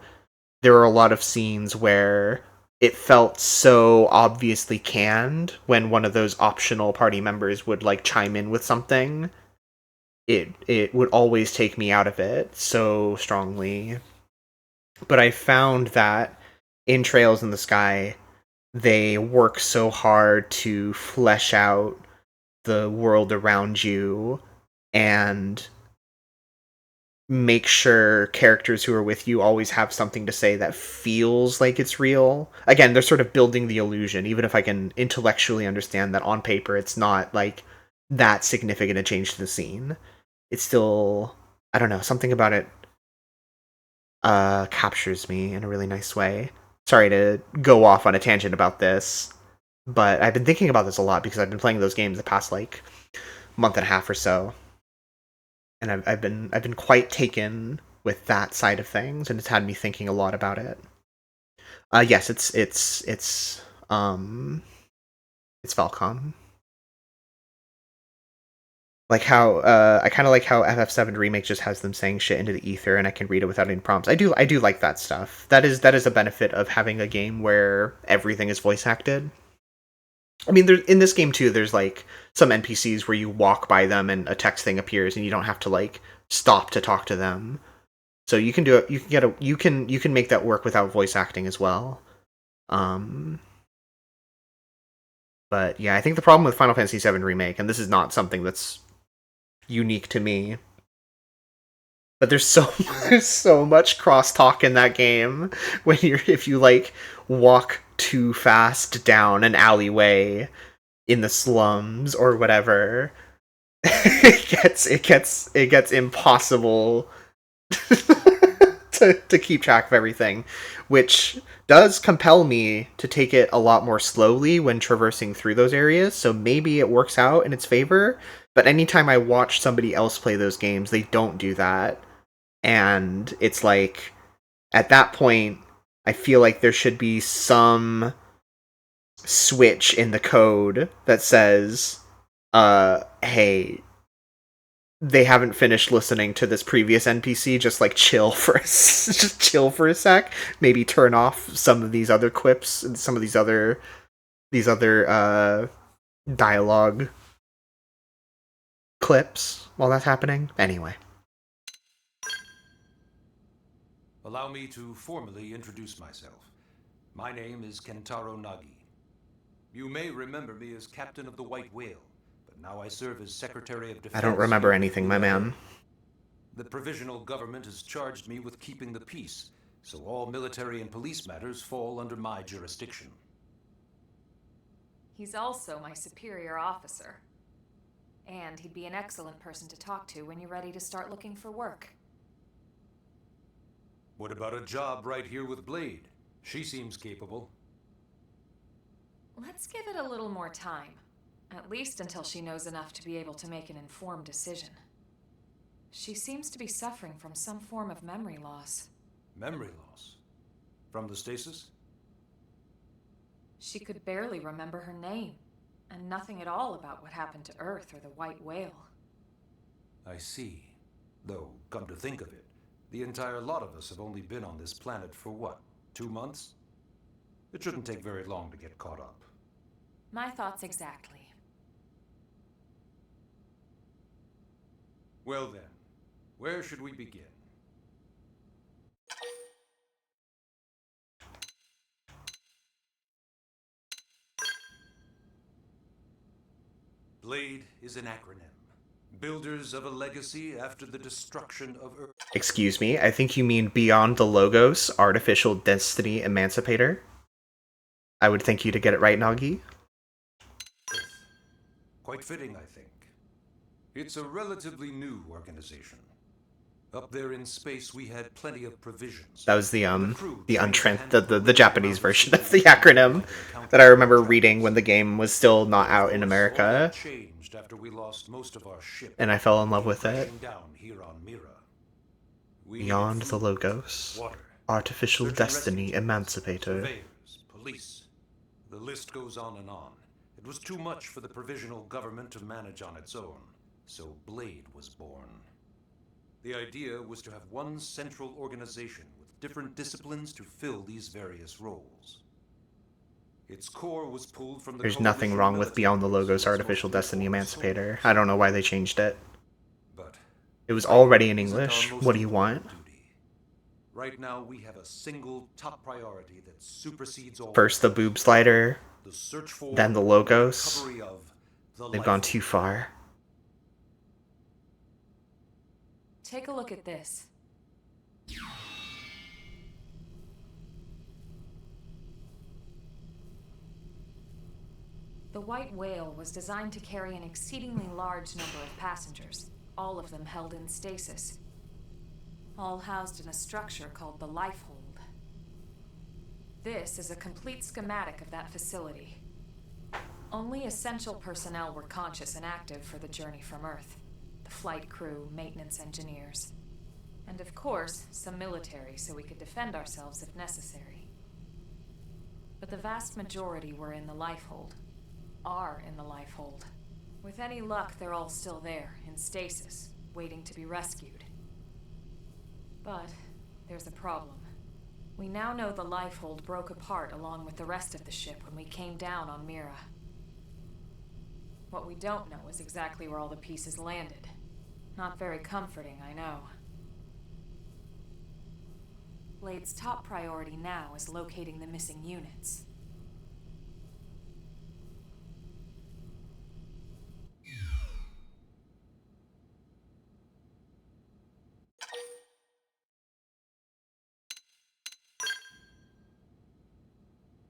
There are a lot of scenes where it felt so obviously canned when one of those optional party members would like chime in with something. It would always take me out of it so strongly. But I found that in Trails in the Sky, they work so hard to flesh out the world around you and make sure characters who are with you always have something to say that feels like it's real. Again, they're sort of building the illusion, even if I can intellectually understand that on paper it's not like that significant a change to the scene. It's still, I don't know, something about it captures me in a really nice way. Sorry to go off on a tangent about this, but I've been thinking about this a lot because I've been playing those games the past like month and a half or so, and I've been quite taken with that side of things, and it's had me thinking a lot about it. Yes, it's Falcom. Like how I kind of like how FF7 Remake just has them saying shit into the ether, and I can read it without any prompts. I do like that stuff. That is a benefit of having a game where everything is voice acted. I mean, in this game too, there's like some NPCs where you walk by them and a text thing appears, and you don't have to like stop to talk to them. So you can do it. You can make that work without voice acting as well. But yeah, I think the problem with Final Fantasy VII Remake, and this is not something that's unique to me, but there's so much crosstalk in that game when if you like walk too fast down an alleyway in the slums or whatever, it gets impossible to keep track of everything, which does compel me to take it a lot more slowly when traversing through those areas, so maybe it works out in its favor. But anytime I watch somebody else play those games, they don't do that. And it's like, at that point, I feel like there should be some switch in the code that says, hey, they haven't finished listening to this previous NPC, just like chill for just chill for a sec. Maybe turn off some of these other quips and some of these other dialogue clips while that's happening. Anyway. Allow me to formally introduce myself. My name is Kentaro Nagi. You may remember me as Captain of the White Whale, but now I serve as Secretary of Defense. I don't remember anything, my man. The provisional government has charged me with keeping the peace, so all military and police matters fall under my jurisdiction. He's also my superior officer. And he'd be an excellent person to talk to when you're ready to start looking for work. What about a job right here with Blade? She seems capable. Let's give it a little more time. At least until she knows enough to be able to make an informed decision. She seems to be suffering from some form of memory loss. Memory loss? From the stasis? She could barely remember her name, and nothing at all about what happened to Earth or the White Whale. I see. Though, come to think of it, the entire lot of us have only been on this planet for what, 2 months? It shouldn't take very long to get caught up. My thoughts exactly. Well then, where should we begin? Blade is an acronym. Builders of a legacy after the destruction of Earth. Excuse me, I think you mean Beyond the Logos, Artificial Destiny Emancipator. I would think you to get it right, Nagi. Quite fitting, I think. It's a relatively new organization. Up there in space, we had plenty of provisions. That was the crew the trained to untrans handle the great Japanese amount of version of the civilian acronym and countless that I remember challenges. reading when the game was still not out in Of course, all America, that changed after we lost most of our ship. and I fell in love Came with it. crashing down here on Mira. We Beyond needed the food, Logos, water, artificial search and destiny rescue teams, emancipator. surveyors, police. The list goes on and on. It was too much for the provisional government to manage on its own, so Blade was born. The idea was to have one central organization with different disciplines to fill these various roles. Its core was pulled from the There's nothing wrong with Beyond the Logos artificial destiny emancipator. I don't know why they changed it. But It was already in isn't our English. most What do you important want? duty. Right now, we have a single top priority that supersedes all. First the boob slider, the search for, then the and Logos. recovery of the They've life gone form. too far. Take a look at this. The White Whale was designed to carry an exceedingly large number of passengers, all of them held in stasis, all housed in a structure called the Life Hold. This is a complete schematic of that facility. Only essential personnel were conscious and active for the journey from Earth. The flight crew, maintenance engineers, and of course, some military so we could defend ourselves if necessary. But the vast majority were in the Life Hold. Are in the Life Hold. With any luck, they're all still there, in stasis, waiting to be rescued. But there's a problem. We now know the Life Hold broke apart along with the rest of the ship when we came down on Mira. What we don't know is exactly where all the pieces landed. Not very comforting, I know. Blade's top priority now is locating the missing units.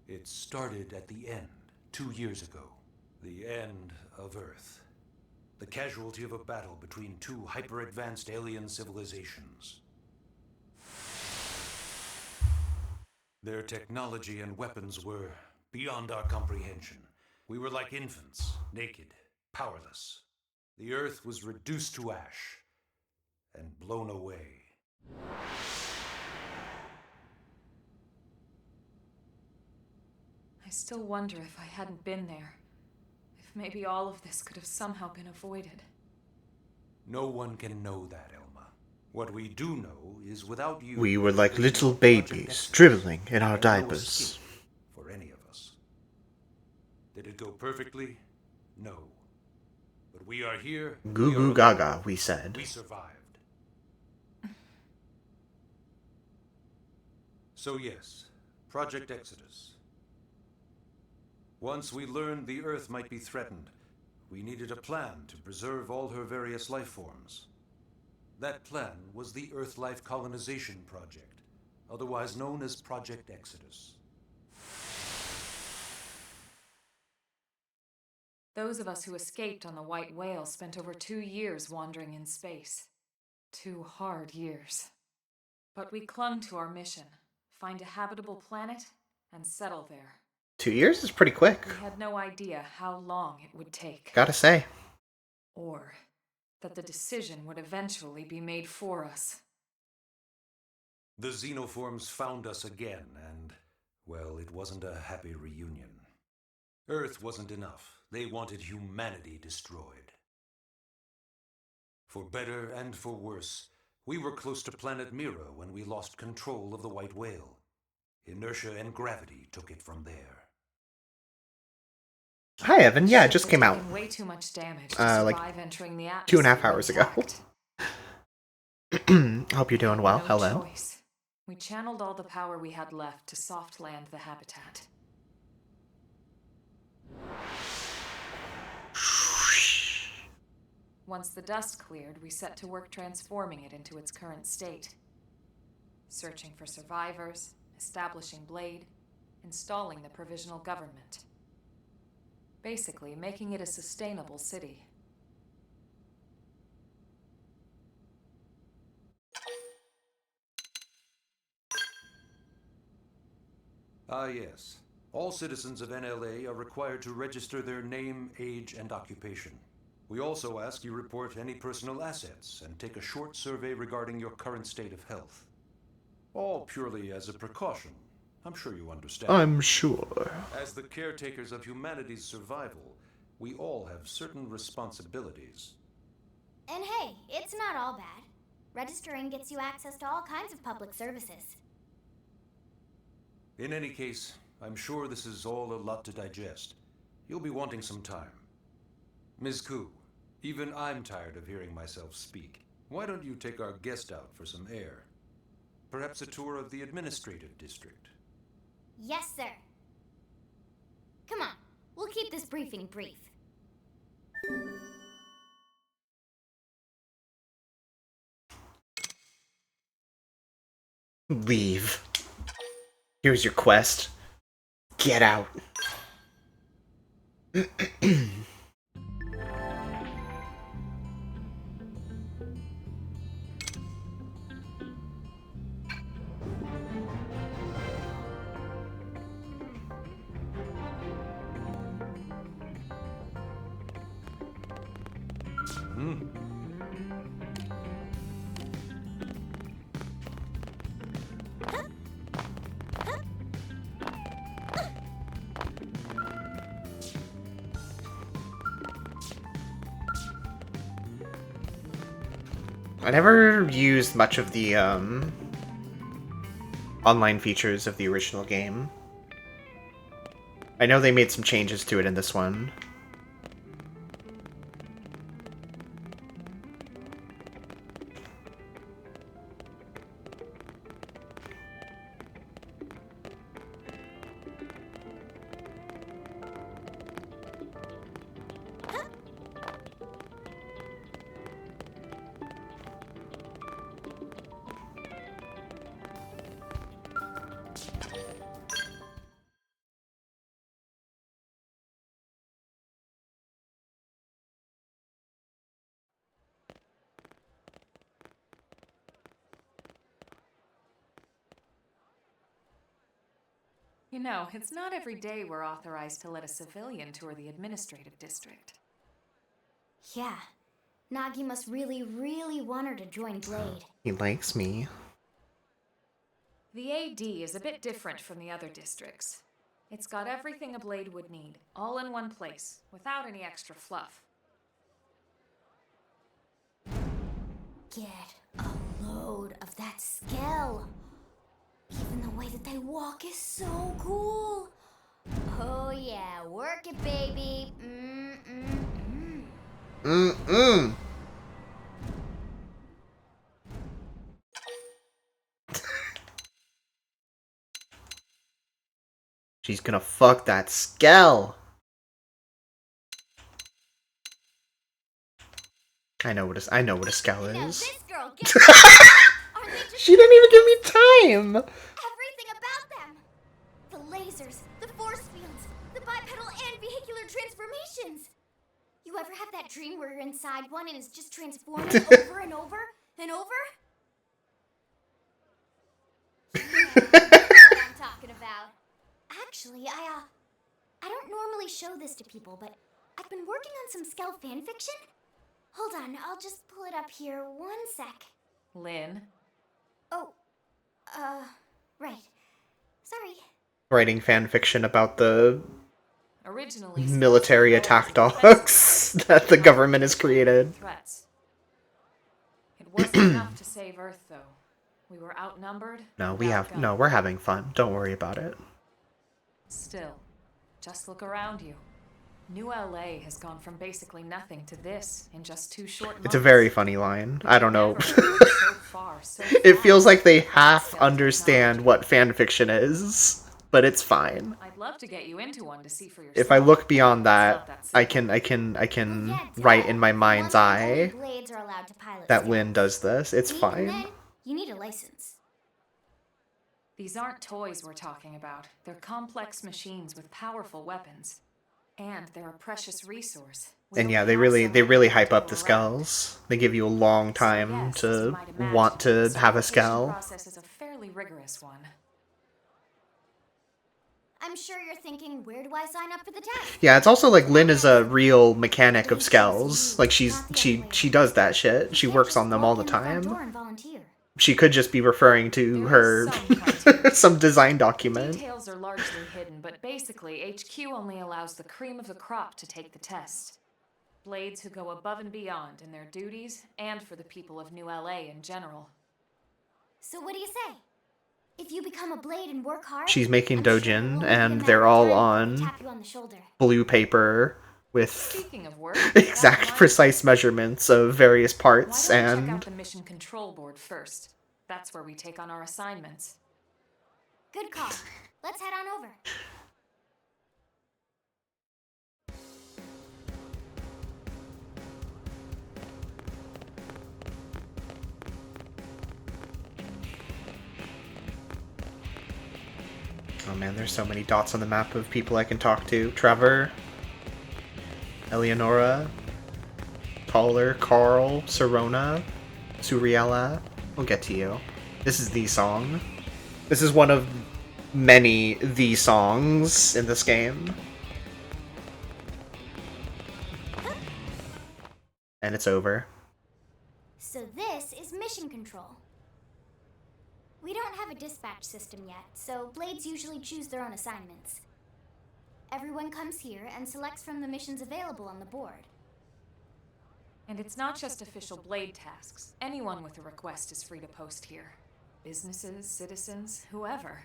It started at the end, 2 years ago. The end of Earth. The casualty of a battle between two hyper-advanced alien civilizations. Their technology and weapons were beyond our comprehension. We were like infants, naked, powerless. The Earth was reduced to ash and blown away. I still wonder if I hadn't been there. If maybe all of this could have somehow been avoided. No one can know that, Elma. What we do know is without you... We were like there's little no Project babies, Exodus, dribbling in our and no diapers. escape for any of us. Did it go perfectly? No. But we are here. Goo we are goo alive. gaga, we said. We survived. So yes, Project Exodus. Once we learned the Earth might be threatened, we needed a plan to preserve all her various life forms. That plan was the Earth Life Colonization Project, otherwise known as Project Exodus. Those of us who escaped on the White Whale spent over 2 years wandering in space. 2 hard years. But we clung to our mission. Find a habitable planet and settle there. 2 years is pretty quick, We had no idea how long it would take. gotta say. Or that the decision would eventually be made for us. The xenoforms found us again, and, well, it wasn't a happy reunion. Earth wasn't enough. They wanted humanity destroyed. For better and for worse, we were close to planet Mira when we lost control of the White Whale. Inertia and gravity took it from there. Hi, Evan. Yeah, it Ship just had came out. taken way too much damage to like survive entering the 2.5 atmosphere hours ago. intact. Hope you're doing well. No Hello. choice. We channeled all the power we had left to soft land the habitat. Once the dust cleared, we set to work transforming it into its current state. Searching for survivors, establishing Blade, installing the provisional government. Basically, making it a sustainable city. Ah, yes. All citizens of NLA are required to register their name, age, and occupation. We also ask you report any personal assets and take a short survey regarding your current state of health. All purely as a precaution. I'm sure you understand. I'm sure. As the caretakers of humanity's survival, we all have certain responsibilities. And hey, it's not all bad. Registering gets you access to all kinds of public services. In any case, I'm sure this is all a lot to digest. You'll be wanting some time. Ms. Koo, even I'm tired of hearing myself speak. Why don't you take our guest out for some air? Perhaps a tour of the administrative district. Yes, sir. Come on, we'll keep this briefing brief. Leave. Here's your quest. Get out. I never used much of the online features of the original game. I know they made some changes to it in this one. You know, it's not every day we're authorized to let a civilian tour the administrative district. Yeah. Nagi must really, really want her to join Blade. He likes me. The AD is a bit different from the other districts. It's got everything a Blade would need, all in one place, without any extra fluff. Get a load of that skill. Even the way that they walk is so cool. Oh yeah, work it, baby. She's gonna fuck that Skell. I know what a Skell Now is. this girl gets Are they just She didn't even give me time. everything about them? The lasers, the force fields, the bipedal and vehicular transformations. You ever have that dream where you're inside one and it's just transforming over and over and over? Yeah, that's what I'm talking about. Actually, I don't normally show this to people, but I've been working on some Skell fanfiction. Hold on, I'll just pull it up here 1 sec. Lynn? Oh, right. Sorry. Writing fanfiction about the Originally, military Skells attack were defensive dogs that the government has created. threats. It wasn't enough to save Earth, though. We were outnumbered. No, outgunned. we're having fun. Don't worry about it. Still, just look around you. New LA has gone from basically nothing to this in just 2 short months. It's a very funny line. I don't know. Never moved so far, so It fast. feels like they half Skell understand technology. what fanfiction is, but it's fine. I'd love to get you into one to see for yourself. If I look beyond It's that, not that I simple. can write in my mind's eye Blades are allowed to pilot that Skells. Lynn does this. It's Even fine. then, you need a license. These aren't toys we're talking about. They're complex machines with powerful weapons. And they're a precious resource. We And only yeah, they have really so many hype to up go the around. Skells. They give you a long So time yes, as you to might imagine, want to the have a certification Skell. process is a fairly rigorous one. I'm sure you're thinking, where do I sign up for the test? Yeah, it's also like Lynn is a real mechanic of Skells. Like she does that shit. She works on them all the time. She could just be referring to her some design document. Details are largely hidden, but basically HQ only allows the cream of the crop to take the test. Blades who go above and beyond in their duties and for the people of New LA in general. So what do you say? If you become a blade and work hard, She's making I'm sure it dojin, won't be a and matter they're of all time before on they tap you on the shoulder. blue paper with Speaking of work, exact that precise measurements of various Why parts don't we check and out the mission control board first? That's where we take on our assignments. Good call. Let's head on over. oh man, there's so many dots on the map of people I can talk to. Trevor, Eleonora, Caller, Carl, Serona, Suriella. We'll get to you. This is the song. This is one of many the songs in this game. And it's over. So this is mission control. We don't have a dispatch system yet, so blades usually choose their own assignments. Everyone comes here and selects from the missions available on the board. And it's not just official blade tasks. Anyone with a request is free to post here. Businesses, citizens, whoever.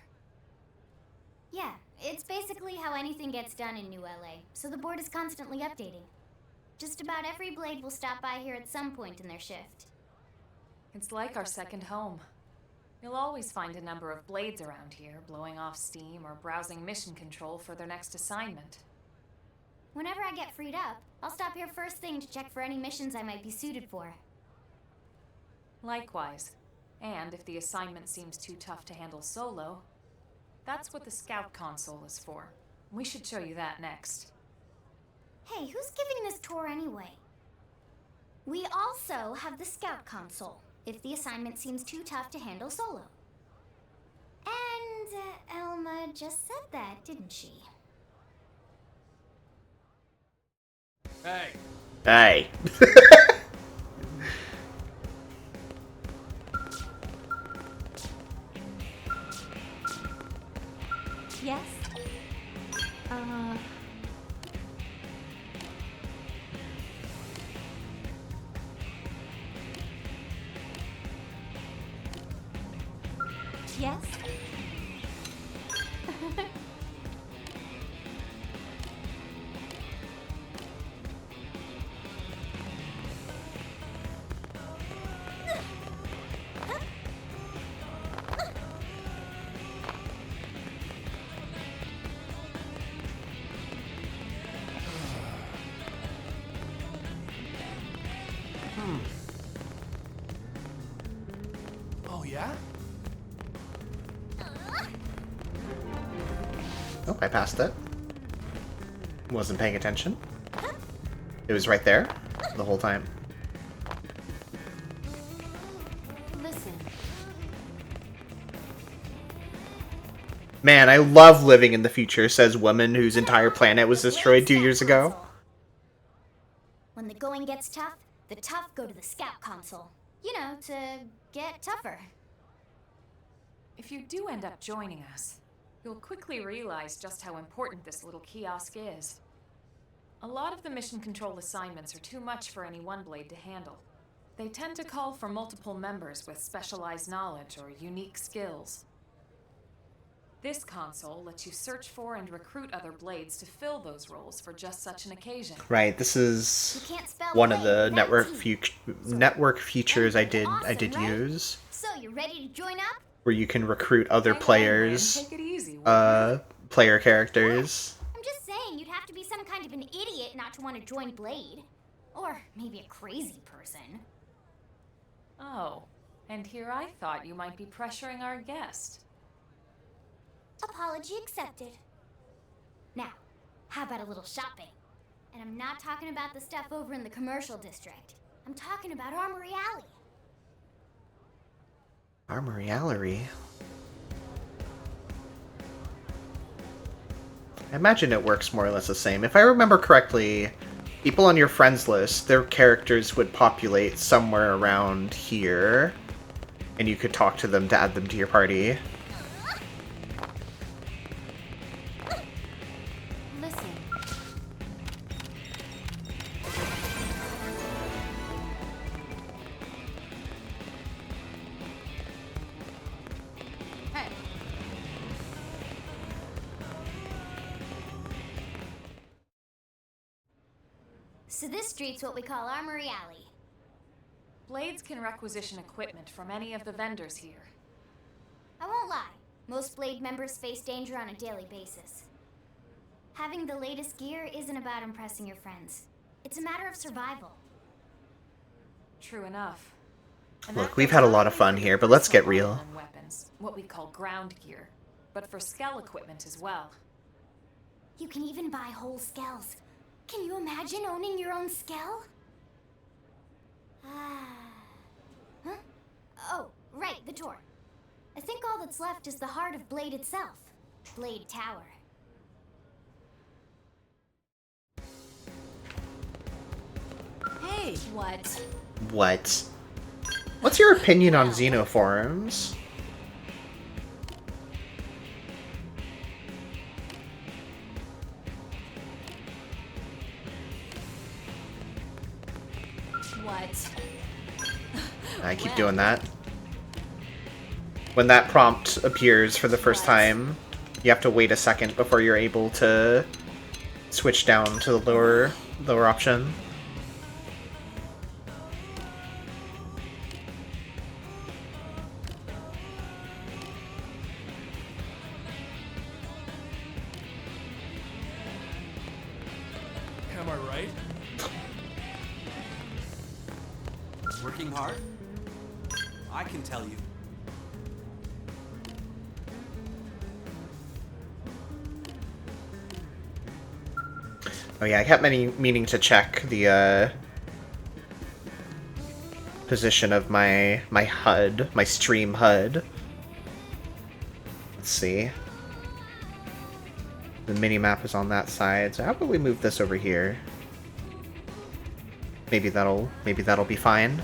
Yeah, it's basically how anything gets done in New LA, so the board is constantly updating. Just about every blade will stop by here at some point in their shift. It's like our second home. You'll always find a number of blades around here, blowing off steam or browsing mission control for their next assignment. Whenever I get freed up, I'll stop here first thing to check for any missions I might be suited for. Likewise. And if the assignment seems too tough to handle solo, that's what the scout console is for. We should show you that next. Hey, who's giving this tour anyway? We also have the scout console, if the assignment seems too tough to handle solo. And Elma just said that, didn't she? Hey. Hey. Yes? Yes? Oh, yeah? Oh, I passed it. Wasn't paying attention. It was right there the whole time. Listen, Man, I love living in the future, says woman whose entire planet was destroyed 2 years ago. When the going gets tough, the tough go to the scout console. You know, to get tougher. If you do end up joining us, you'll quickly realize just how important this little kiosk is. A lot of the mission control assignments are too much for any one blade to handle. They tend to call for multiple members with specialized knowledge or unique skills. This console lets you search for and recruit other blades to fill those roles for just such an occasion. Right, this is You can't spell one of blade the without T. network features I did Awesome, right? use, So, you ready to join up? where you can recruit other Hang on, man. players, Take it easy, will you? player characters. I'm just saying, you'd have to be some kind of an idiot not to want to join Blade. Or maybe a crazy person. Oh, and here I thought you might be pressuring our guest. Apology accepted. Now, how about a little shopping? And I'm not talking about the stuff over in the commercial district. I'm talking about Armory Alley. Armory Allery. I imagine it works more or less the same. If I remember correctly, people on your friends list, their characters would populate somewhere around here, and you could talk to them to add them to your party. Listen. Hey. So this street's what we call Armory Alley. Blades can requisition equipment from any of the vendors here. I won't lie, most Blade members face danger on a daily basis. Having the latest gear isn't about impressing your friends. It's a matter of survival. True enough. And Look, that we've goes had a not lot of only fun for here, but let's get personal real. armor and weapons, what we call ground gear, but for Skell equipment as well. You can even buy whole skells. Can you imagine owning your own skell? Huh? Oh, right, the door. I think all that's left is the heart of Blade itself. Blade Tower. Hey, what? What? What's your opinion on xenoforms? What? I keep doing that. When that prompt appears for the first time, you have to wait a second before you're able to switch down to the lower option. Am I right? Working hard? I can tell you. Oh yeah, I kept meaning to check the position of my HUD, my stream HUD. Let's see. The mini-map is on that side, so how about we move this over here? Maybe that'll be fine.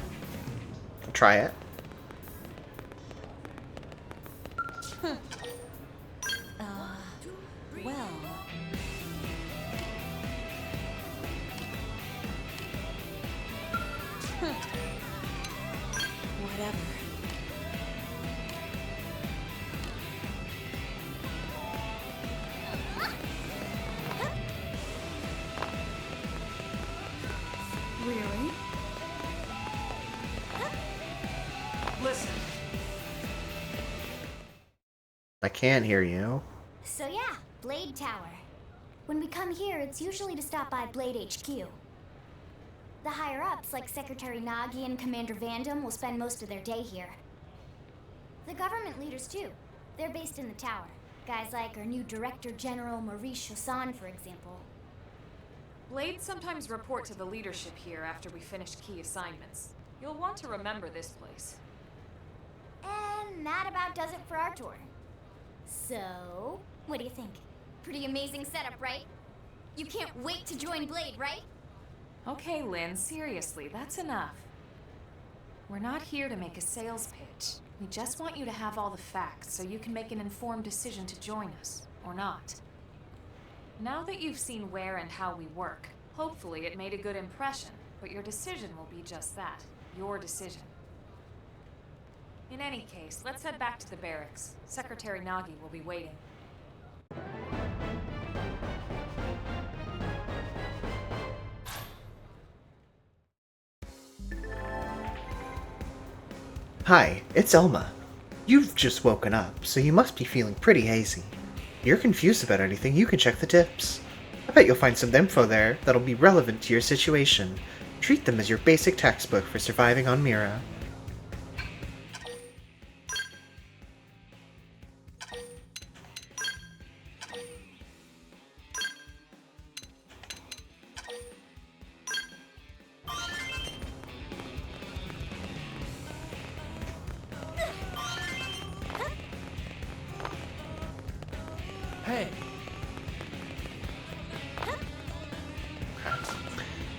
I'll try it. Well. Whatever. Really? Listen. I can't hear you. So yeah, Blade Tower. When we come here, it's usually to stop by Blade HQ. The higher-ups, like Secretary Nagi and Commander Vandam, will spend most of their day here. The government leaders, too. They're based in the tower. Guys like our new Director General Maurice Chassan, for example. Blades sometimes report to the leadership here after we finish key assignments. You'll want to remember this place. And that about does it for our tour. So, what do you think? Pretty amazing setup, right? You can't wait to join Blade, right? Okay, Lynn, seriously, that's enough. We're not here to make a sales pitch. We just want you to have all the facts so you can make an informed decision to join us, or not. Now that you've seen where and how we work, hopefully it made a good impression, but your decision will be just that, your decision. In any case, let's head back to the barracks. Secretary Nagi will be waiting. Hi, it's Elma. You've just woken up, so you must be feeling pretty hazy. If you're confused about anything, you can check the tips. I bet you'll find some info there that'll be relevant to your situation. Treat them as your basic textbook for surviving on Mira. Hey,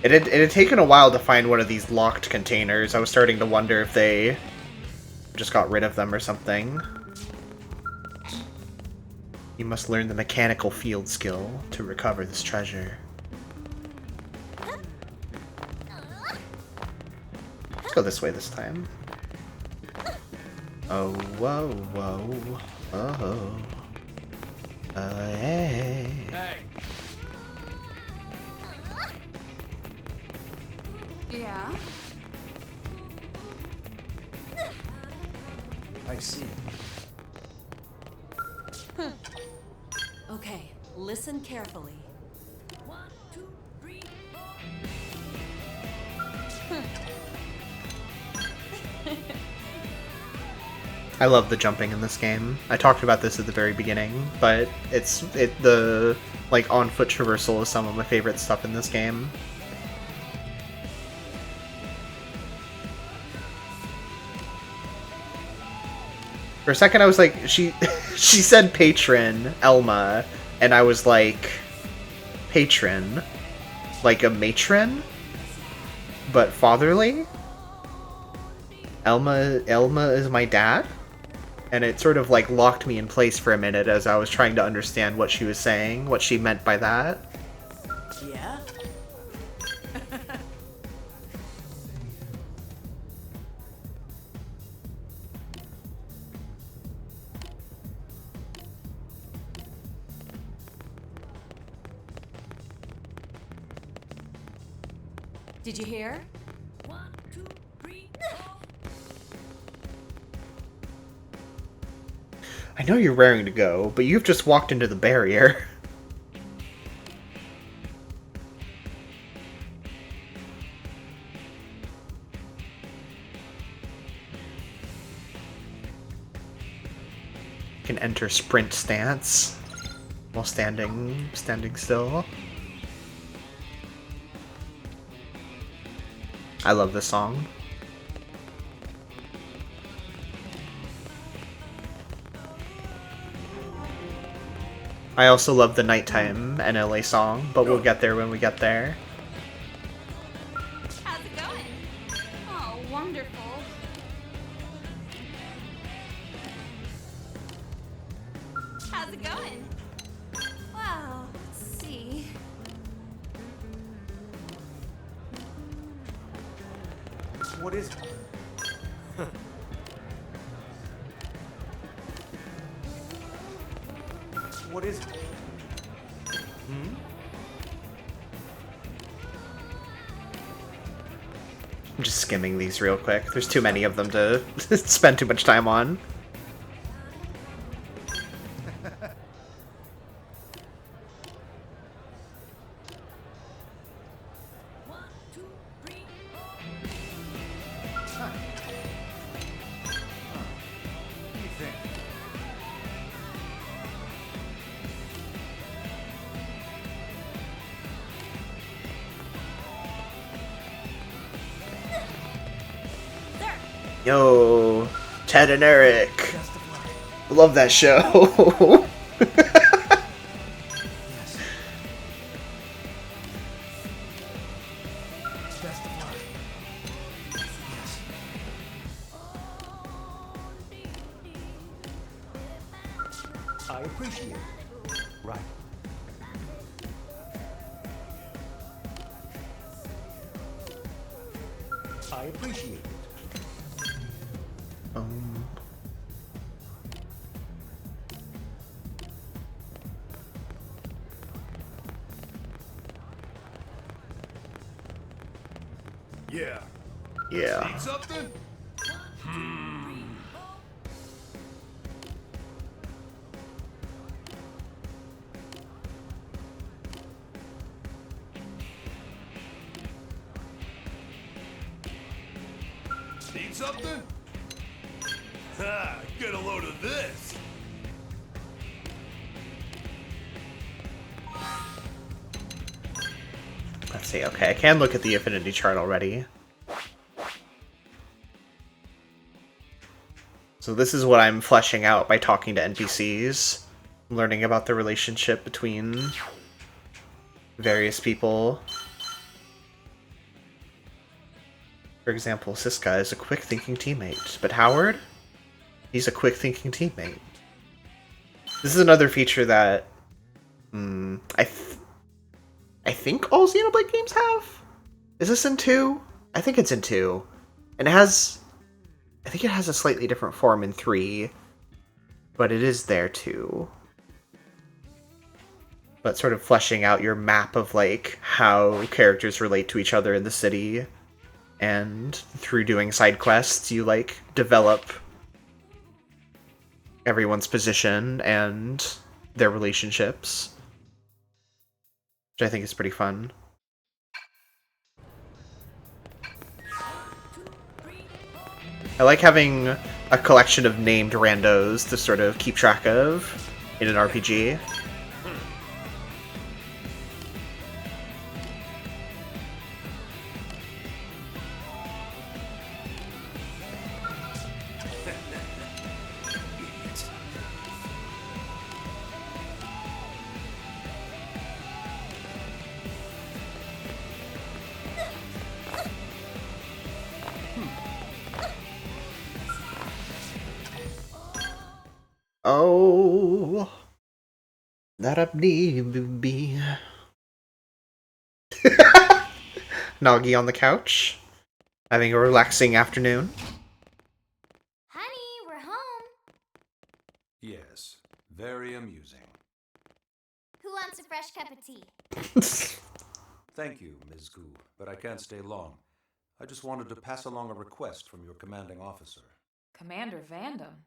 It had taken a while to find one of these locked containers. I was starting to wonder if they just got rid of them or something. You must learn the mechanical field skill to recover this treasure. Let's go this way this time. Oh, whoa, whoa, oh, hey. Hey. Yeah? I see. Okay, listen carefully. I love the jumping in this game. I talked about this at the very beginning, but the like on foot traversal is some of my favorite stuff in this game. For a second I was like, she said patron, Elma, and I was like, patron? Like a matron? But fatherly? Elma is my dad? And it sort of like locked me in place for a minute as I was trying to understand what she was saying, what she meant by that. Yeah? Did you hear? I know you're raring to go, but you've just walked into the barrier. You can enter sprint stance while standing still. I love this song. I also love the nighttime NLA song, but we'll get there when we get there. How's it going? Oh, wonderful. How's it going? Well, let's see. What is it? What is it? I'm just skimming these real quick. There's too many of them to spend too much time on. Yo, Ted and Eric. Love that show. I appreciate it. Right. I appreciate it. Yeah. Yeah. Need something? Need something? Ha! Get a load of this! Let's see. Okay, I can look at the affinity chart already. So this is what I'm fleshing out by talking to NPCs, learning about the relationship between various people. For example, Siska is a quick-thinking teammate, but Howard? He's a quick-thinking teammate. This is another feature that I think all Xenoblade games have? Is this in 2? I think it's in 2. And I think it has a slightly different form in 3, but it is there too. But sort of fleshing out your map of like how characters relate to each other in the city, and through doing side quests you like develop everyone's position and their relationships, which I think is pretty fun. I like having a collection of named randos to sort of keep track of in an RPG. Oh, that up be Nagi on the couch, having a relaxing afternoon. Honey, we're home. Yes, very amusing. Who wants a fresh cup of tea? Thank you, Ms. Gu, but I can't stay long. I just wanted to pass along a request from your commanding officer. Commander Vandam?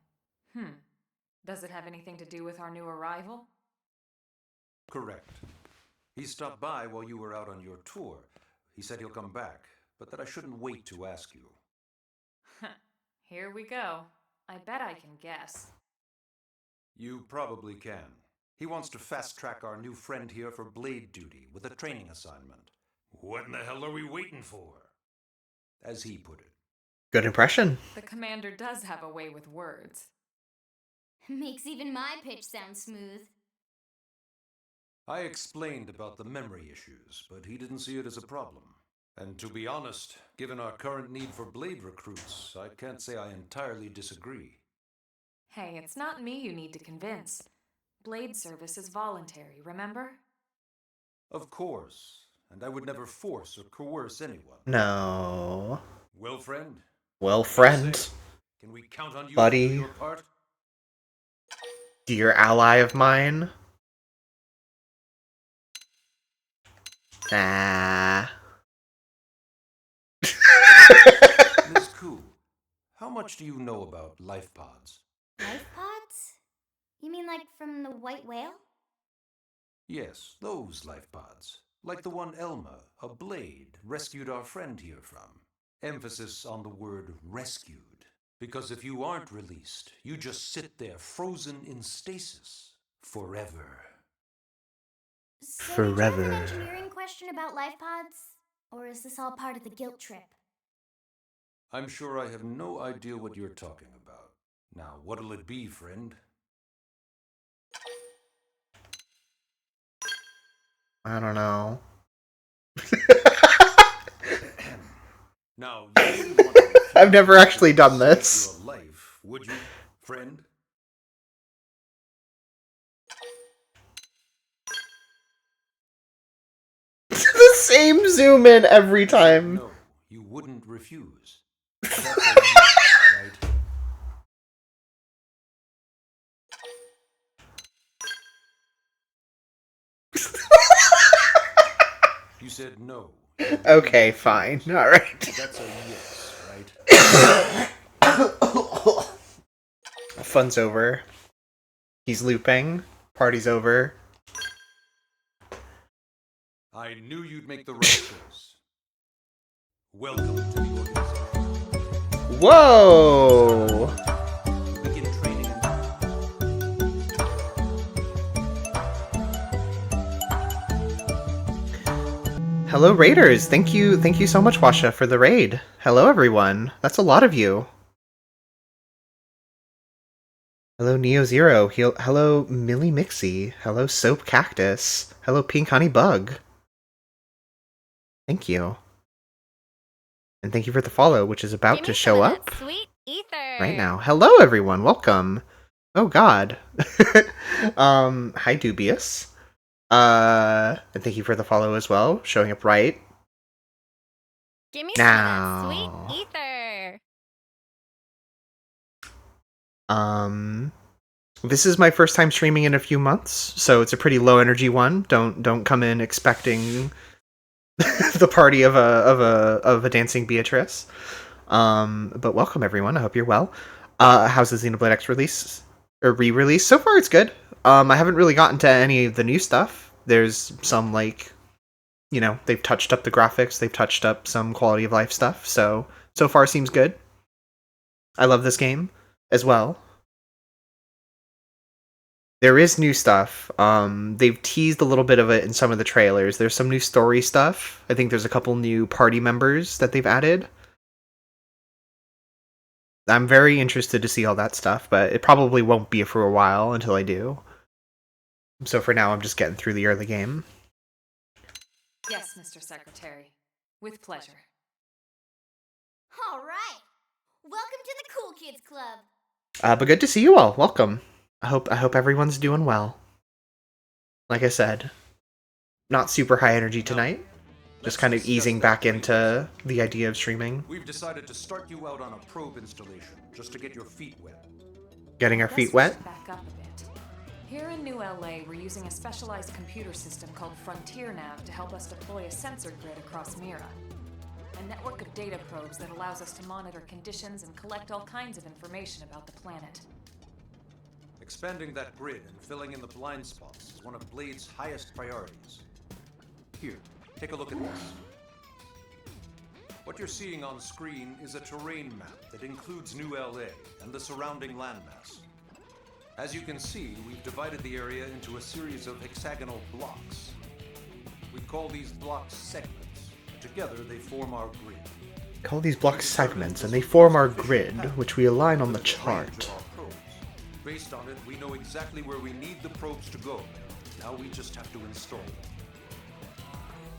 Does it have anything to do with our new arrival? Correct. He stopped by while you were out on your tour. He said he'll come back, but that I shouldn't wait to ask you. Here we go. I bet I can guess. You probably can. He wants to fast-track our new friend here for blade duty with a training assignment. What in the hell are we waiting for? As he put it. Good impression. The commander does have a way with words. Makes even my pitch sound smooth. I explained about the memory issues, but he didn't see it as a problem. And to be honest, given our current need for blade recruits, I can't say I entirely disagree. Hey, it's not me you need to convince. Blade service is voluntary, remember? Of course, and I would never force or coerce anyone. No. Well, friend? Well, friend. Can we count on you buddy, to do your part? Dear ally of mine. Nah. Ms. Ku, how much do you know about life pods? Life pods? You mean like from the white whale? Yes, those life pods. Like the one Elma, a blade, rescued our friend here from. Emphasis on the word rescued. Because if you aren't released, you just sit there frozen in stasis. Forever. So Forever. did you have an engineering question about life pods? Or is this all part of the guilt trip? I'm sure I have no idea what you're talking about. Now, what'll it be, friend? I don't know. Now, you wouldn't want to I've never actually done this. your life, would you, friend? The same zoom in every time. No, you wouldn't refuse. That's a yes, right? You said no. Okay, fine. Alright. That's a yes, right? Fun's over. He's looping. Party's over. I knew you'd make the right choice. Welcome to the organization. Whoa! Begin training Hello, Raiders. Thank you so much, Washa, for the raid. Hello, everyone. That's a lot of you. Hello, Neo Zero. Hello, Millie Mixie. Hello, Soap Cactus. Hello, Pink Honey Bug. Thank you. And thank you for the follow, which is about to show up Sweet ether. right now. Hello, everyone. Welcome. Oh, God. Hi, Dubious. And thank you for the follow as well, showing up right Give me now. some of that sweet ether. This is my first time streaming in a few months, so it's a pretty low energy one. Don't come in expecting the party of a dancing Beatrice. But welcome everyone. I hope you're well. How's the Xenoblade X release or re-release? So far, it's good. I haven't really gotten to any of the new stuff. There's some they've touched up the graphics, they've touched up some quality of life stuff. So far seems good. I love this game as well. There is new stuff. They've teased a little bit of it in some of the trailers. There's some new story stuff. I think there's a couple new party members that they've added. I'm very interested to see all that stuff, but it probably won't be for a while until I do. So for now, I'm just getting through the early game. Yes, Mr. Secretary. With pleasure. All right. Welcome to the Cool Kids Club. But good to see you all. Welcome. I hope everyone's doing well. Like I said, not super high energy tonight. Just kind of easing back into the idea of streaming. We've decided to start you out on a probe installation, just to get your feet wet. Getting our feet wet? Back up a bit. Here in New LA, we're using a specialized computer system called Frontier Nav to help us deploy a sensor grid across Mira. A network of data probes that allows us to monitor conditions and collect all kinds of information about the planet. Expanding that grid and filling in the blind spots is one of Blade's highest priorities. Here, take a look at this. What you're seeing on screen is a terrain map that includes New LA and the surrounding landmass. As you can see, we've divided the area into a series of hexagonal blocks. We call these blocks segments. Together, they form our grid. Call these blocks segments, and they form our grid, which we align on the chart. Based on it, we know exactly where we need the probes to go. Now we just have to install them.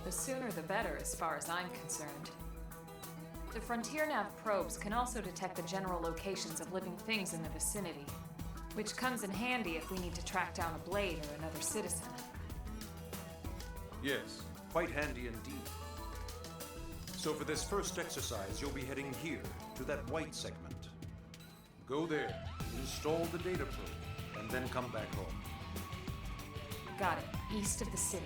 The sooner the better, as far as I'm concerned. The Frontier Nav probes can also detect the general locations of living things in the vicinity, which comes in handy if we need to track down a Blade or another citizen. Yes, quite handy indeed. So for this first exercise, you'll be heading here, to that white segment. Go there, install the data probe, and then come back home. Got it. East of the city.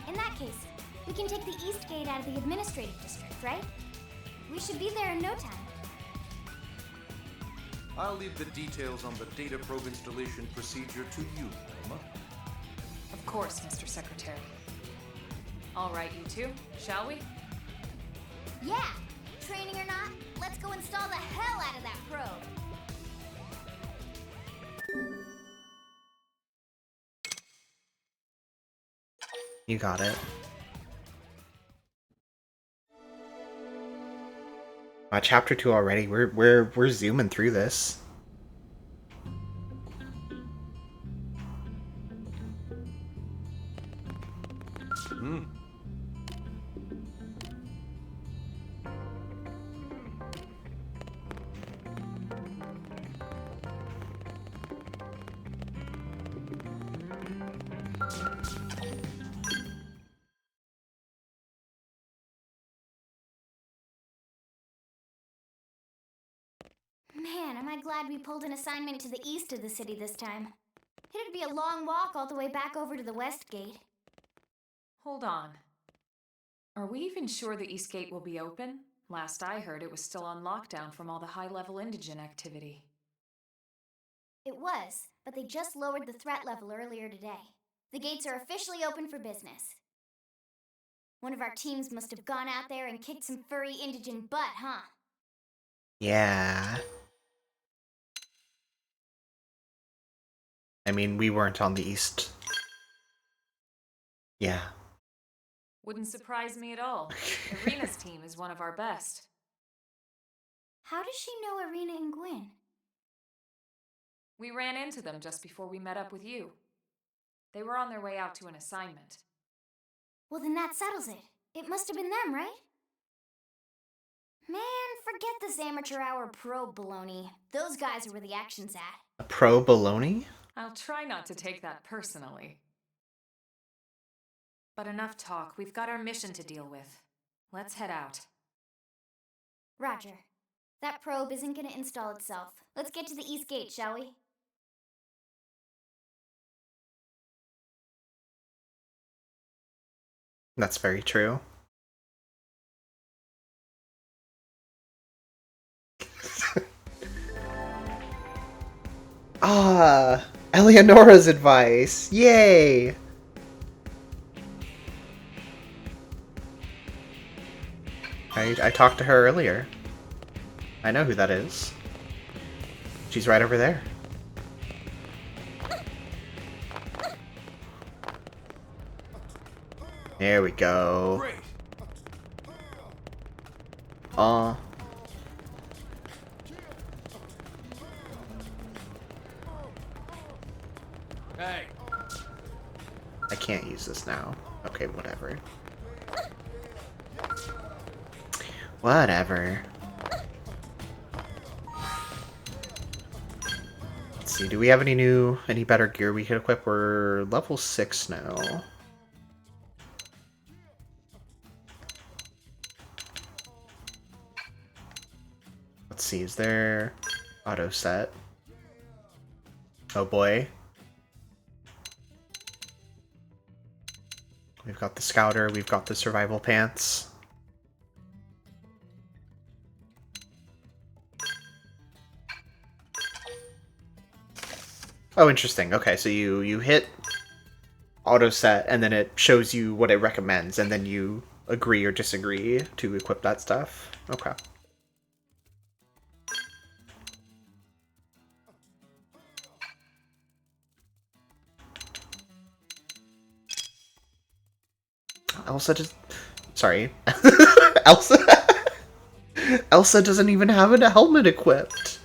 In that case, we can take the East Gate out of the administrative district, right? We should be there in no time. I'll leave the details on the data probe installation procedure to you, Elma. Of course, Mr. Secretary. All right, you two, shall we? Yeah! Training or not, let's go install the hell out of that probe! You got it. Chapter 2 already. We're zooming through this. Man, am I glad we pulled an assignment to the east of the city this time. It'd be a long walk all the way back over to the west gate. Hold on. Are we even sure the East Gate will be open? Last I heard, it was still on lockdown from all the high-level indigent activity. It was, but they just lowered the threat level earlier today. The gates are officially open for business. One of our teams must have gone out there and kicked some furry indigent butt, huh? Yeah. I mean, we weren't on the east. Yeah. Wouldn't surprise me at all. Irina's team is one of our best. How does she know Irina and Gwyn? We ran into them just before we met up with you. They were on their way out to an assignment. Well, then that settles it. It must have been them, right? Man, forget this amateur hour pro baloney. Those guys are where the action's at. A pro baloney? I'll try not to take that personally. But enough talk. We've got our mission to deal with. Let's head out. Roger. That probe isn't gonna install itself. Let's get to the East Gate, shall we? That's very true. Ah, Eleonora's advice. Yay! I talked to her earlier. I know who that is. She's right over there. There we go. Hey. I can't use this now. Okay, whatever. Whatever. Let's see, do we have any better gear we could equip? We're level 6 now. Let's see, is there auto set? Oh boy. We've got the scouter, we've got the survival pants. Oh, interesting. Okay, so you hit auto set and then it shows you what it recommends and then you agree or disagree to equip that stuff. Okay. Elsa just... Sorry. Elsa... Elsa doesn't even have a helmet equipped.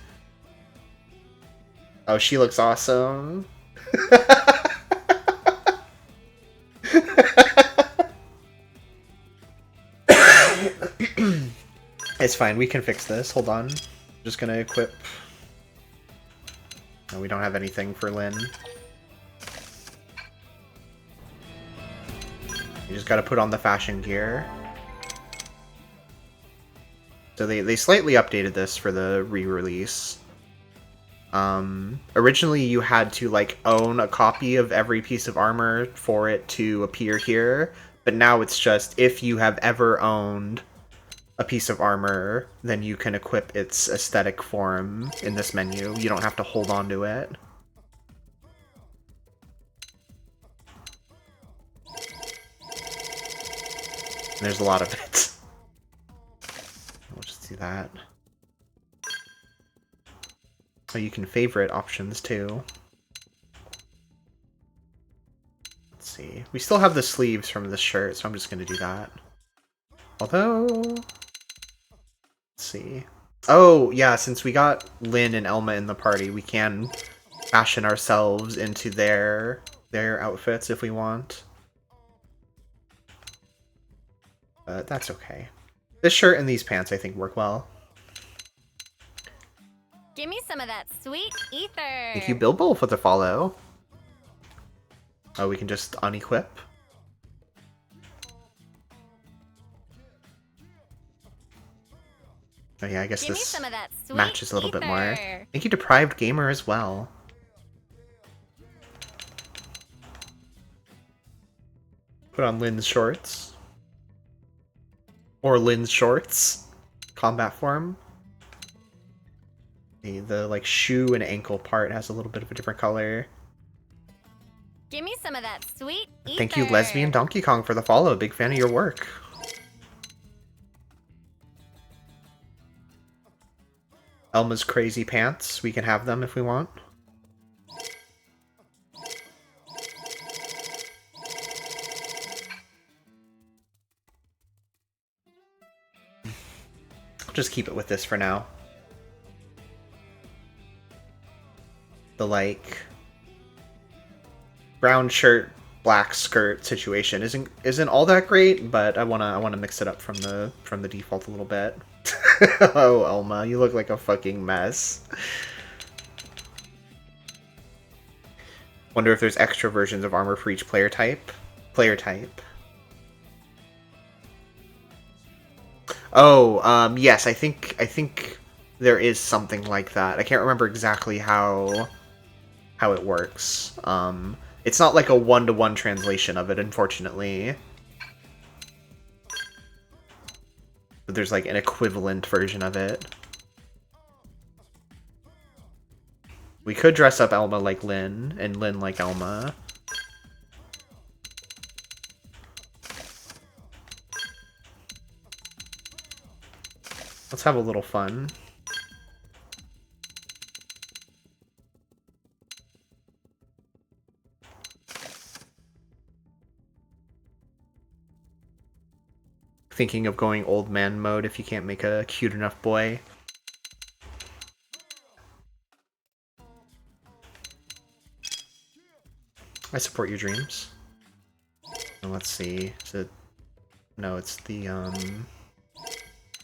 Oh, she looks awesome. It's fine, we can fix this. Hold on. I'm just gonna equip... No, we don't have anything for Lynn. You just gotta put on the fashion gear. So they slightly updated this for the re-release. Originally you had to like own a copy of every piece of armor for it to appear here, but now it's just if you have ever owned a piece of armor, then you can equip its aesthetic form in this menu. You don't have to hold on to it. And there's a lot of it. We'll just do that. Oh, you can favorite options too. Let's see. We still have the sleeves from this shirt, so I'm just going to do that. Although... Let's see. Oh, yeah, since we got Lynn and Elma in the party, we can fashion ourselves into their outfits if we want. But that's okay. This shirt and these pants, I think, work well. Give me some of that sweet ether. Thank you, Bilbo, for the follow. Oh, we can just unequip. Oh yeah, I guess Give me this some of that sweet matches a little bit more. ether. Thank you, Deprived Gamer, as well. Put on Lynn's shorts. Or Lynn's shorts. Combat form. The like shoe and ankle part has a little bit of a different color. Give me some of that sweet ether. Thank you, Lesbian Donkey Kong, for the follow. Big fan of your work. Elma's crazy pants. We can have them if we want. I'll just keep it with this for now. The like brown shirt black skirt situation isn't all that great, but I wanna mix it up from the default a little bit. Oh, Elma, you look like a fucking mess. Wonder if there's extra versions of armor for each player type. Oh, yes, I think there is something like that. I can't remember exactly how it works. It's not like a one-to-one translation of it, unfortunately. But there's like an equivalent version of it. We could dress up Elma like Lynn, and Lynn like Elma. Let's have a little fun. Thinking of going old man mode if you can't make a cute enough boy. I support your dreams. And let's see. Is it... No, it's the,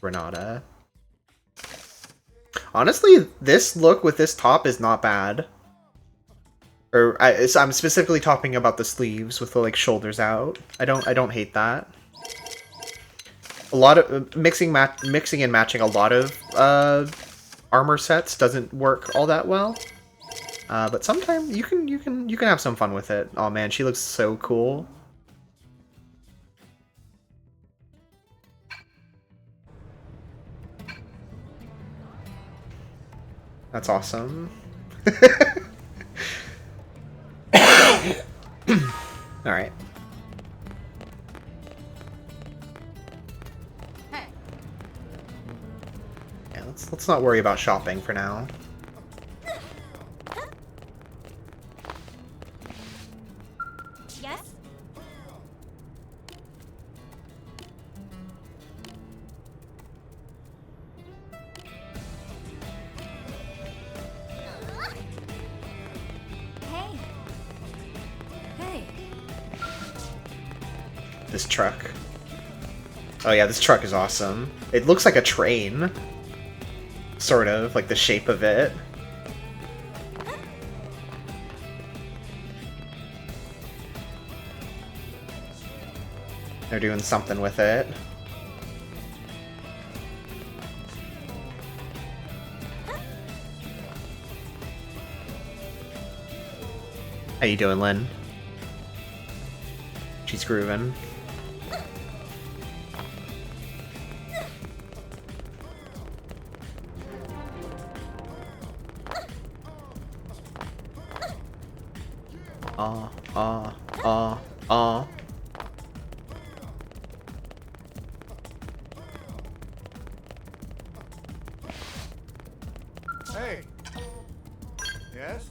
Renata. Honestly, this look with this top is not bad. I'm specifically talking about the sleeves with the, like, shoulders out. I don't hate that. A lot of mixing and matching a lot of armor sets doesn't work all that well. But sometimes you can have some fun with it. Oh man, she looks so cool. That's awesome. All right. Yeah, let's not worry about shopping for now. Yes? Hey. Hey. This truck. Oh yeah, this truck is awesome. It looks like a train. Sort of, like the shape of it. They're doing something with it. How you doing, Lynn? She's grooving. Hey. Yes?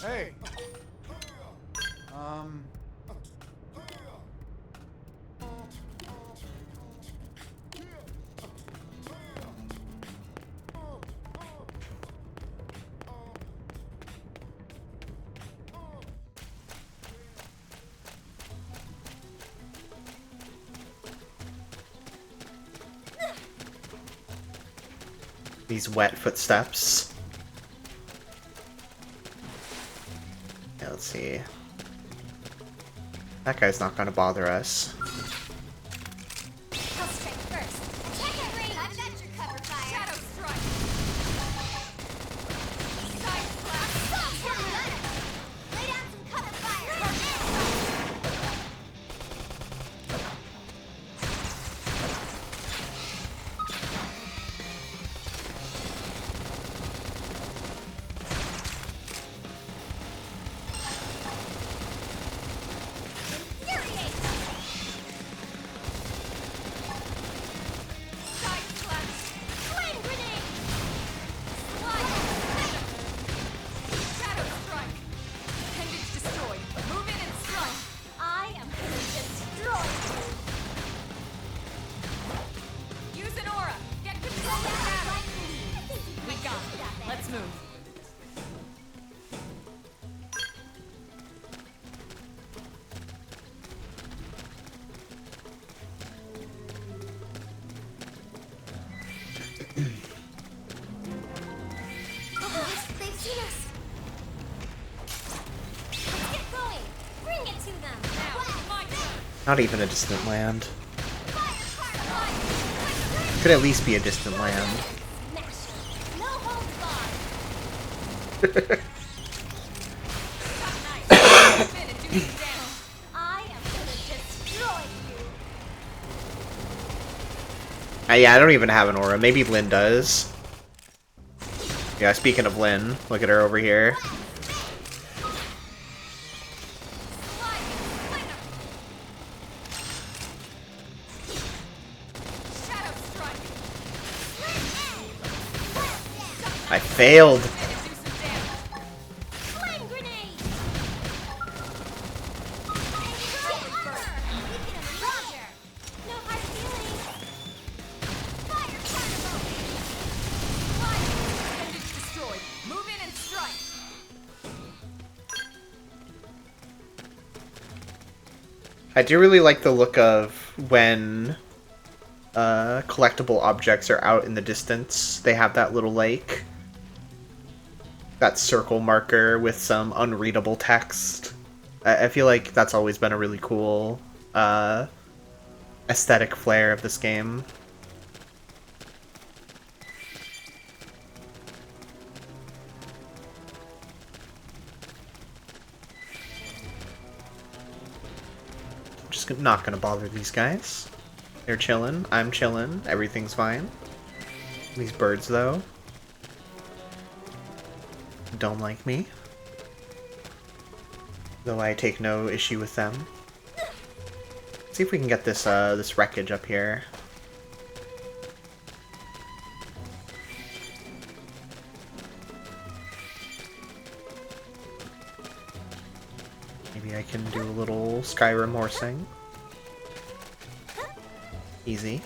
Hey. These wet footsteps. Yeah, let's see. That guy's not gonna bother us. I'll strike first. Attack at range. I've got your cover fire. Shadow strike. Side blast. Lay down some cover fire. They've seen us. Let's get going. Bring it to them. Not even a distant land. Could at least be a distant land. No holds I am gonna destroy you. Yeah, I don't even have an aura. Maybe Lynn does. Yeah, speaking of Lynn, look at her over here. I failed. I do really like the look of when collectible objects are out in the distance. They have that little, like, that circle marker with some unreadable text. I feel like that's always been a really cool aesthetic flair of this game. Not gonna bother these guys. They're chillin'. I'm chillin'. Everything's fine. These birds, though, don't like me. Though I take no issue with them. Let's see if we can get this this wreckage up here. Maybe I can do a little Skyrim horsing. Easy.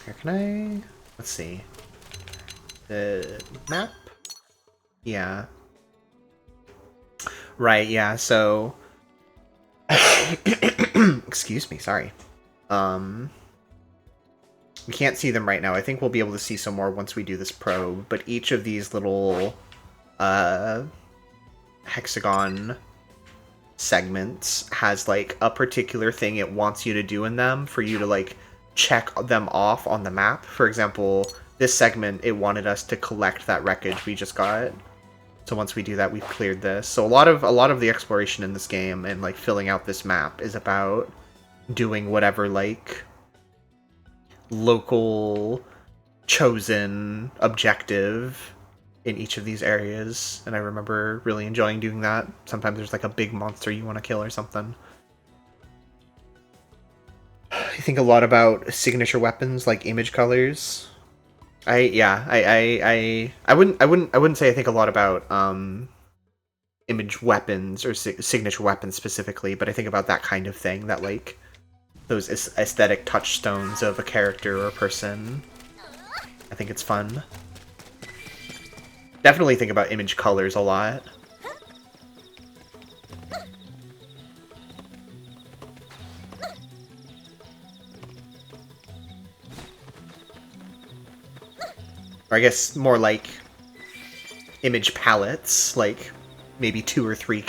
Here, can I... Let's see. The map? Yeah. Right, yeah, so... Excuse me, sorry. We can't see them right now. I think we'll be able to see some more once we do this probe, but each of these little hexagon segments has like a particular thing it wants you to do in them for you to like check them off on the map. For example, this segment, it wanted us to collect that wreckage we just got. So once we do that, we've cleared this. So a lot of the exploration in this game and like filling out this map is about doing whatever like local chosen objective in each of these areas. And I remember really enjoying doing that. Sometimes there's like a big monster you want to kill or something. I think a lot about signature weapons like image colors. I wouldn't say I think a lot about image weapons or signature weapons specifically, but I think about that kind of thing, that like those aesthetic touchstones of a character or a person. I think it's fun. Definitely think about image colors a lot. Or I guess more like image palettes, like maybe 2 or 3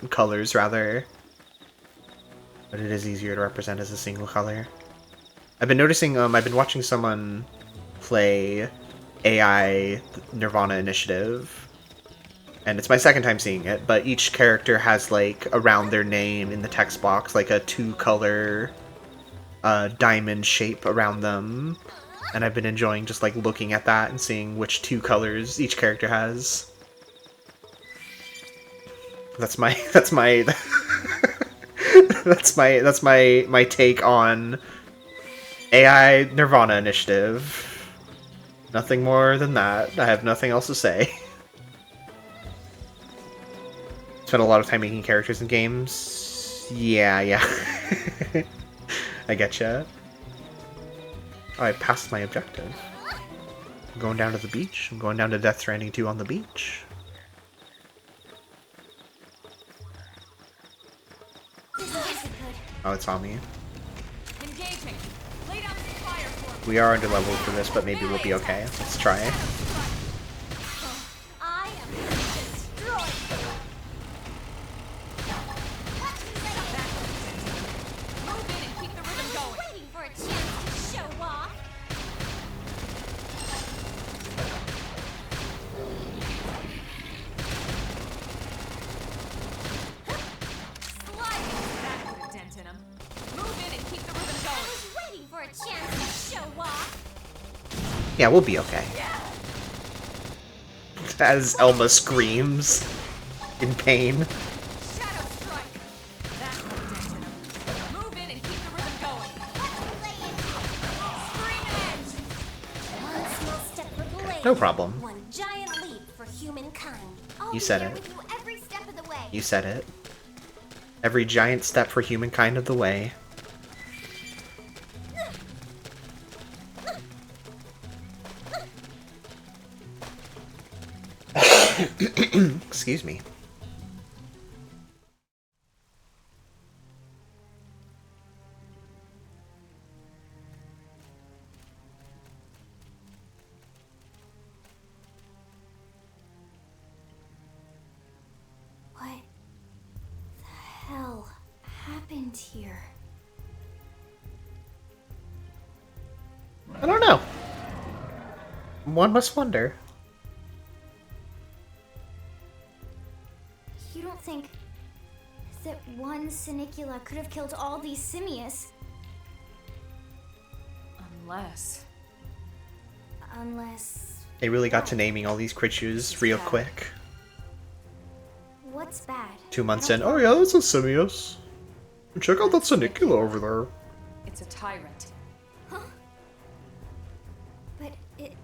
colors rather. But it is easier to represent as a single color. I've been noticing, I've been watching someone play AI Nirvana Initiative, and it's my second time seeing it, but each character has like around their name in the text box like a 2-color diamond shape around them. And I've been enjoying just like looking at that and seeing which 2 colors each character has. That's my that's my take on AI Nirvana Initiative. Nothing more than that. I have nothing else to say. Spent a lot of time making characters in games. Yeah. I getcha. Oh, I passed my objective. I'm going down to the beach. I'm going down to Death Stranding 2 on the beach. Oh, it's on me. Engaging. Lay down some fire for me. We are under level for this, but maybe we'll be okay. Let's try. I am destroyed. Move in and keep the rhythm going. Waiting for a chance to show off. That put a dent in him. Move in and keep the rhythm I going. was waiting for a chance to show off. Yeah, we'll be okay. As Elma screams in pain. Shadow strike. That put a dent in him. Move in and keep the rhythm going. Scream edge. One small step for Blade. No problem. One giant leap for humankind. I'll You be said there it. with you every step of the way. You said it. Every giant step for humankind of the way. Excuse me. What the hell happened here? I don't know. One must wonder. You don't think that one Sinicula could have killed all these simius? Unless... They really got to naming all these creatures real quick. What's bad? 2 months in. Oh yeah, that's a Simius. Check out that Sinicula over there. It's a tyrant. Huh? But it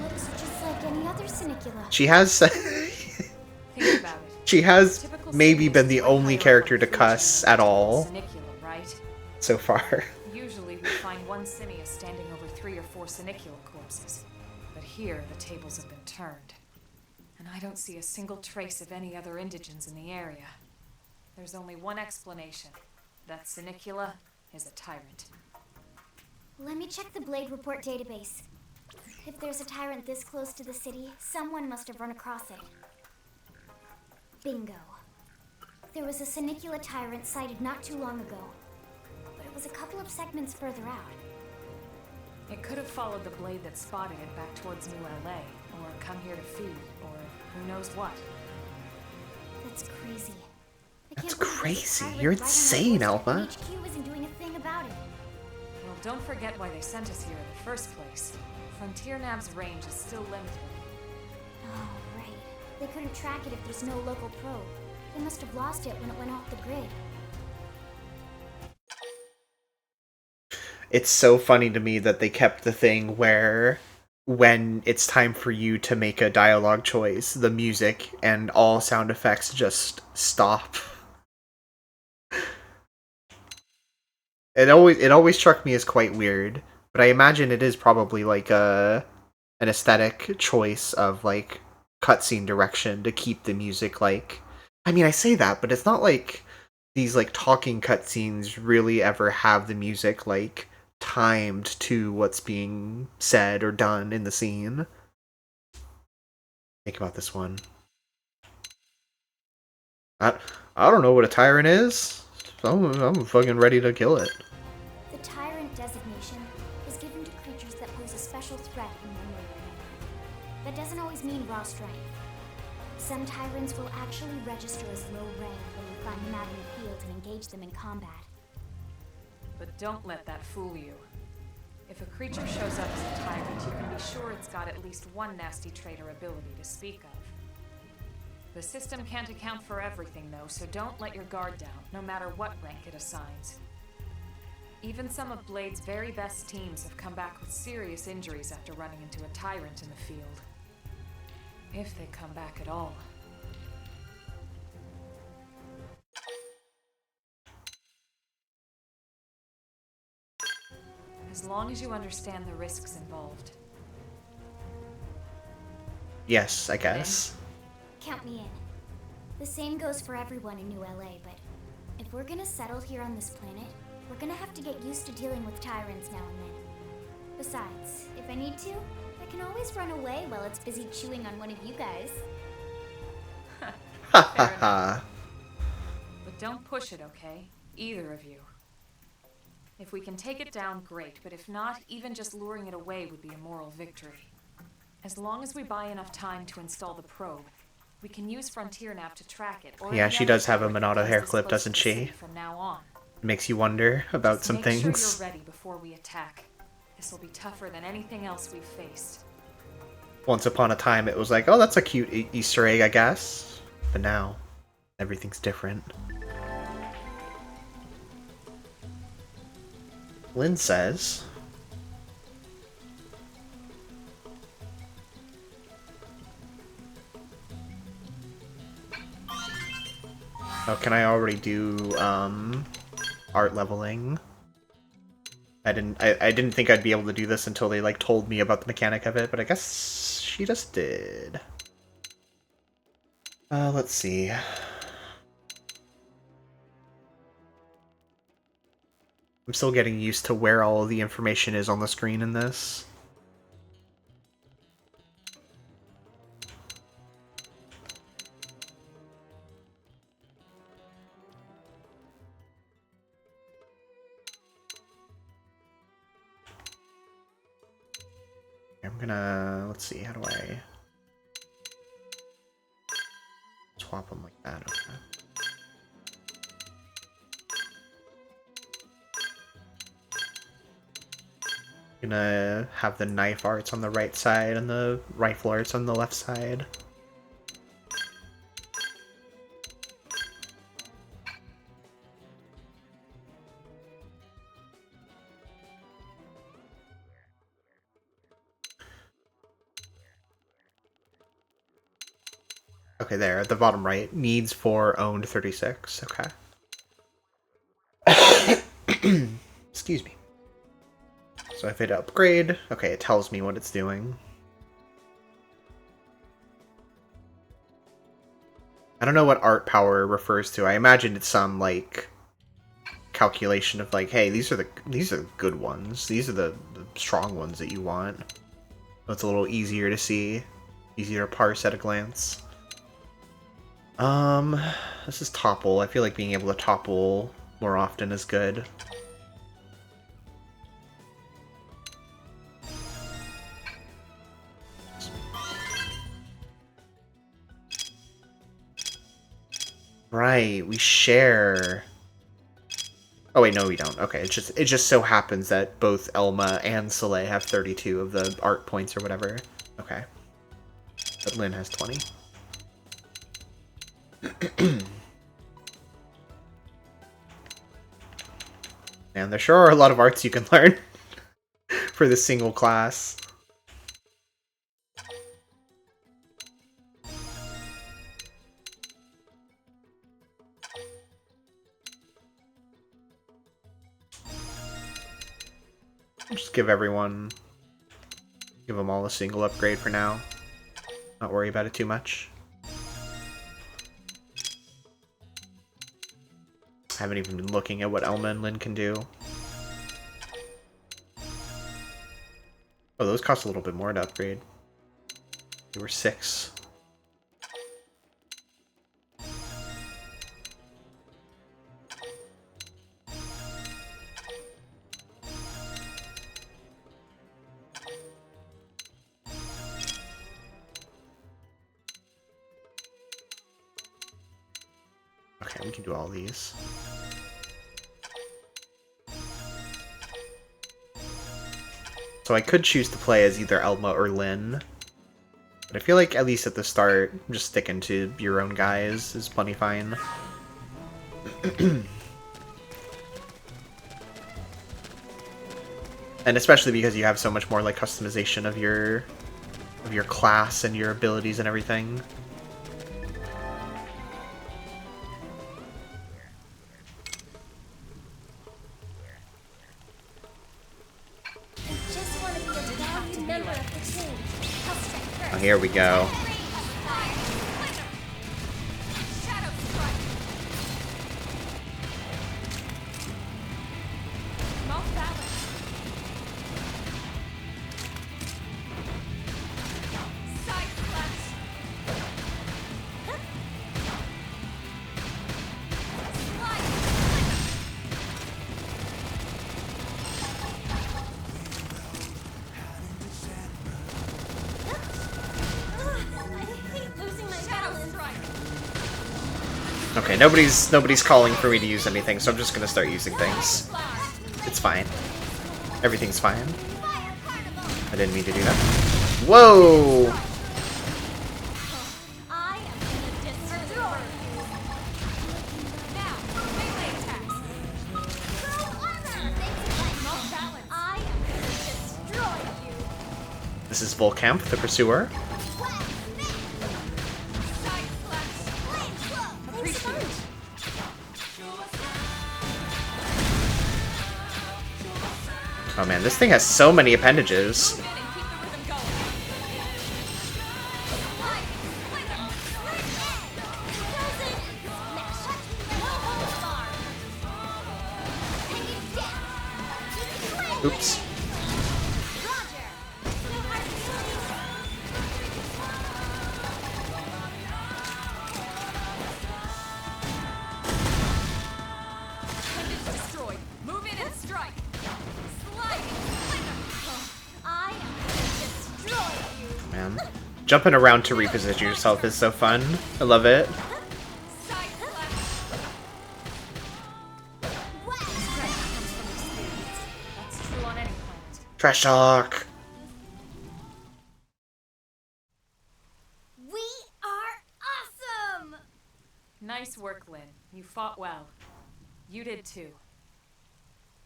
looks just like any other Sinicula. She has... Think about it. She has Typical maybe Simius been the is only like character to food cuss chain at all Sinicula, right? so far. Usually we find one Simius standing over 3 or 4 Sinicula corpses. But here the tables have been turned. And I don't see a single trace of any other indigents in the area. There's only one explanation. That Sinicula is a tyrant. Let me check the Blade Report database. If there's a tyrant this close to the city, someone must have run across it. Bingo. There was a Sinicula tyrant sighted not too long ago, but it was a couple of segments further out. It could have followed the blade that spotted it back towards New LA, or come here to feed, or who knows what. That's crazy. That's crazy. You're insane, Alpha. HQ isn't doing a thing about it. Well, don't forget why they sent us here in the first place. Frontier Nav's range is still limited. Oh, right. They couldn't track it if there's no local probe. They must have lost it when it went off the grid. It's so funny to me that they kept the thing where when it's time for you to make a dialogue choice, the music and all sound effects just stop. It always struck me as quite weird, but I imagine it is probably like an aesthetic choice of like cutscene direction to keep the music like. I mean, I say that, but it's not like these like talking cutscenes really ever have the music like timed to what's being said or done in the scene. Think about this one. I don't know what a tyrant is. I'm fucking ready to kill it. The tyrant designation is given to creatures that pose a special threat in one way or another. That doesn't always mean raw strength. Some tyrants will actually register as low rank when you find them out in the field and engage them in combat. But don't let that fool you. If a creature shows up as a tyrant, you can be sure it's got at least one nasty trait or ability to speak of. The system can't account for everything, though, so don't let your guard down, no matter what rank it assigns. Even some of Blade's very best teams have come back with serious injuries after running into a tyrant in the field. If they come back at all. as long as you understand the risks involved. Yes, I guess. Count me in. The same goes for everyone in New LA, but if we're gonna settle here on this planet, we're gonna have to get used to dealing with tyrants now and then. Besides, if I need to, I can always run away while it's busy chewing on one of you guys. Ha ha ha. But don't push it, okay? Either of you. If we can take it down, great, but if not, even just luring it away would be a moral victory. As long as we buy enough time to install the probe, we can use Frontier Nav to track it. Or Yeah, she does have a Monado hair clip, close doesn't to the she? city from now on. Makes you wonder about Just some make things. sure you're ready before we attack. This will be tougher than anything else we've faced. Once upon a time, it was like, oh, that's a cute Easter egg, I guess. But now, everything's different. Lynn says... Oh, can I already do, art leveling? I didn't think I'd be able to do this until they, like, told me about the mechanic of it, but I guess she just did. Let's see. I'm still getting used to where all of the information is on the screen in this. I'm gonna, let's see, how do I swap them like that? Okay. Gonna have the knife arts on the right side and the rifle arts on the left side. Okay, there, at the bottom right. Needs for owned 36. Okay. Excuse me. So if I hit upgrade, okay, it tells me what it's doing. I don't know what art power refers to. I imagine it's some, like, calculation of, like, hey, these are the good ones. These are the strong ones that you want. So it's a little easier to see. Easier to parse at a glance. This is topple. I feel like being able to topple more often is good. Right, we share. Oh wait, no we don't. Okay, it just so happens that both Elma and Soleil have 32 of the art points or whatever. Okay. But Lynn has 20. And there sure are a lot of arts you can learn for this single class. I'll just give them all a single upgrade for now. Not worry about it too much. I haven't even been looking at what Elma and Lynn can do. Oh, those cost a little bit more to upgrade. They were 6. Okay, we can do all these. So I could choose to play as either Elma or Lynn. But I feel like, at least at the start, just sticking to your own guys is plenty fine. And especially because you have so much more like customization of your class and your abilities and everything. Here we go. Okay, nobody's calling for me to use anything, so I'm just gonna start using things. It's fine. Everything's fine. I didn't mean to do that. Whoa! This is Volcamp, the Pursuer. Oh man, this thing has so many appendages. Oops. Man, jumping around to reposition yourself is so fun. I love it. Trash talk. We are awesome! Nice work, Lynn. You fought well. You did too.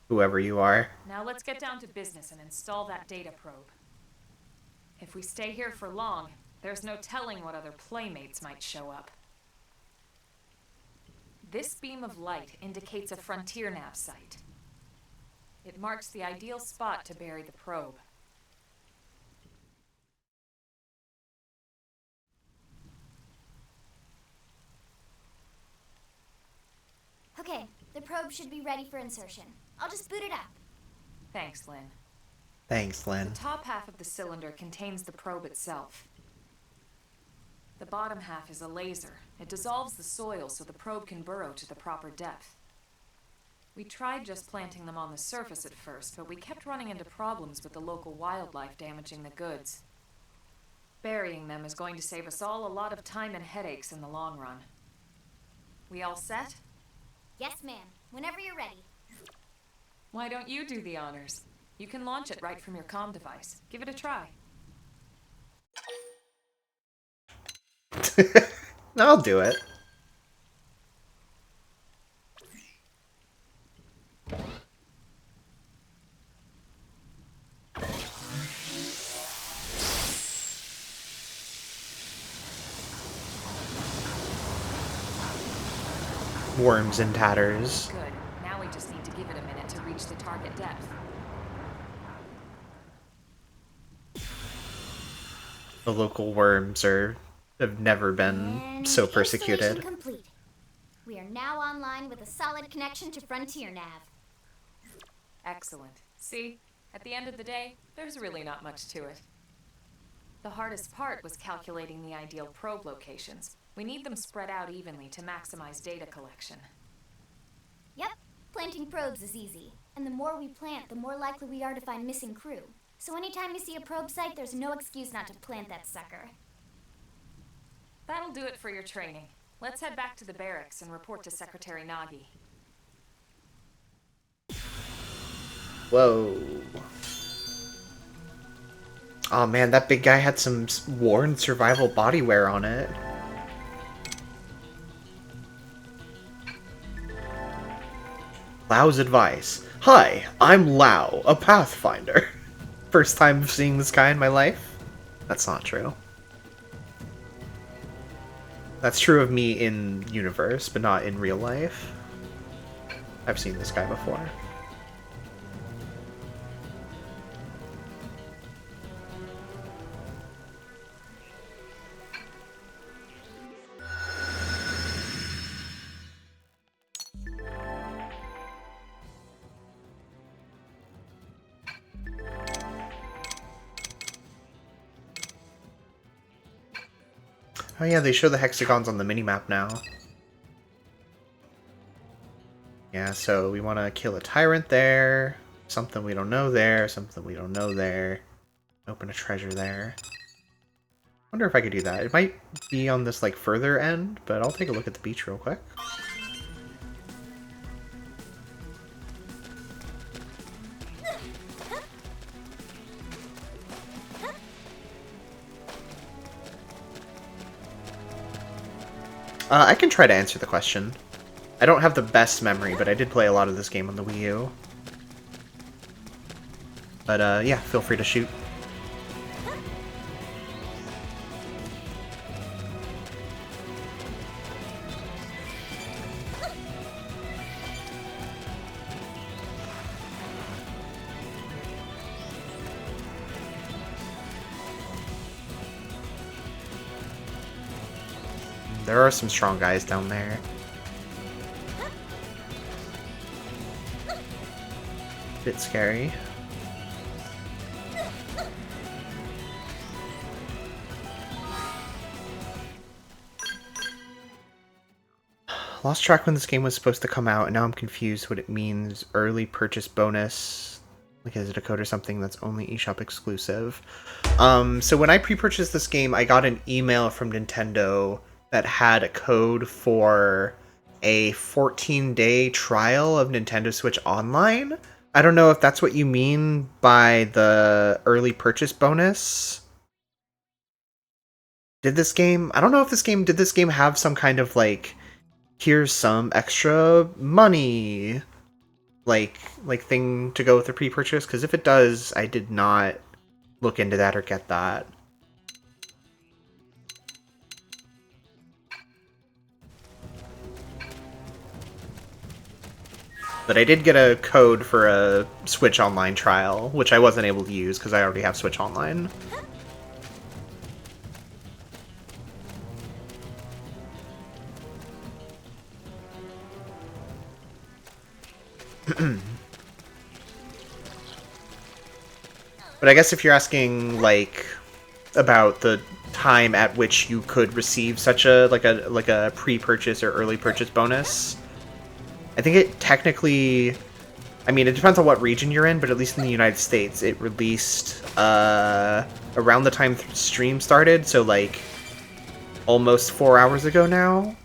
Whoever you are. Now let's get down to business and install that data probe. If we stay here for long, there's no telling what other playmates might show up. This beam of light indicates a frontier nav site. It marks the ideal spot to bury the probe. Okay, the probe should be ready for insertion. I'll just boot it up. Thanks, Lynn. Thanks, Lynn. The top half of the cylinder contains the probe itself. The bottom half is a laser. It dissolves the soil so the probe can burrow to the proper depth. We tried just planting them on the surface at first, but we kept running into problems with the local wildlife damaging the goods. Burying them is going to save us all a lot of time and headaches in the long run. We all set? Yes, ma'am. Whenever you're ready. Why don't you do the honors? You can launch it right from your comm device. Give it a try. I'll do it. Worms in tatters. Good. Now we just need to give it a minute to reach the target depth. The local worms have never been And so installation persecuted. complete. We are now online with a solid connection to Frontier Nav. Excellent. See? At the end of the day, there's really not much to it. The hardest part was calculating the ideal probe locations. We need them spread out evenly to maximize data collection. Yep, planting probes is easy. And the more we plant, the more likely we are to find missing crew. So anytime you see a probe site, there's no excuse not to plant that sucker. That'll do it for your training. Let's head back to the barracks and report to Secretary Nagi. Whoa. Oh man, that big guy had some worn survival body wear on it. Lau's advice. Hi, I'm Lau, a Pathfinder. First time seeing this guy in my life? That's not true. That's true of me in universe, but not in real life. I've seen this guy before. Oh yeah, they show the hexagons on the minimap now. Yeah, so we want to kill a tyrant there. Something we don't know there. Something we don't know there. Open a treasure there. Wonder if I could do that. It might be on this like further end, but I'll take a look at the beach real quick. I can try to answer the question. I don't have the best memory, but I did play a lot of this game on the Wii U. But yeah, feel free to shoot. There are some strong guys down there. Bit scary. Lost track when this game was supposed to come out, and now I'm confused what it means. Early purchase bonus. Like, is it a code or something that's only eShop exclusive? So when I pre-purchased this game, I got an email from Nintendo that had a code for a 14-day trial of Nintendo Switch Online. I don't know if that's what you mean by the early purchase bonus. I don't know if did this game have some kind of like, here's some extra money like thing to go with the pre-purchase? Because if it does, I did not look into that or get that. But I did get a code for a Switch Online trial, which I wasn't able to use because I already have Switch Online. But I guess if you're asking, like, about the time at which you could receive such a pre-purchase or early purchase bonus, I think it technically, I mean, it depends on what region you're in, but at least in the United States, it released around the time stream started, so like almost 4 hours ago now.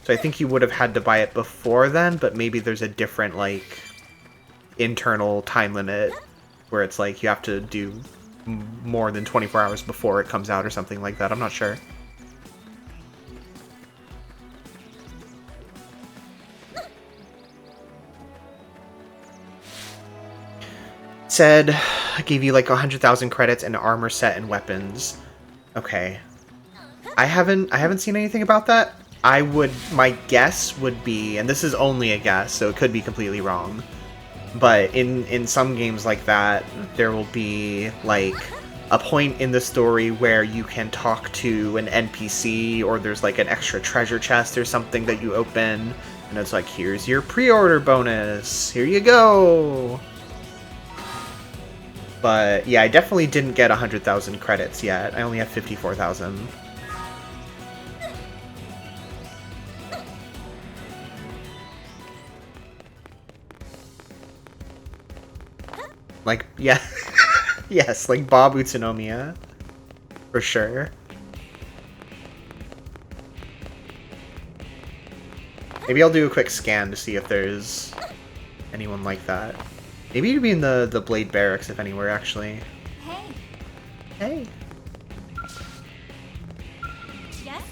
So I think you would have had to buy it before then, but maybe there's a different like internal time limit where it's like you have to do more than 24 hours before it comes out or something like that. I'm not sure. Said I gave you like 100,000 credits and an armor set and weapons. Okay. I haven't seen anything about that. My guess would be, and this is only a guess, so it could be completely wrong, but in some games like that, there will be like a point in the story where you can talk to an NPC, or there's like an extra treasure chest or something that you open, and it's like, here's your pre-order bonus, here you go. But yeah, I definitely didn't get 100,000 credits yet. I only have 54,000. Like, yeah. Yes, like Bob Utsunomiya. For sure. Maybe I'll do a quick scan to see if there's anyone like that. Maybe you'd be in the Blade Barracks, if anywhere, actually. Hey. Hey. Yes?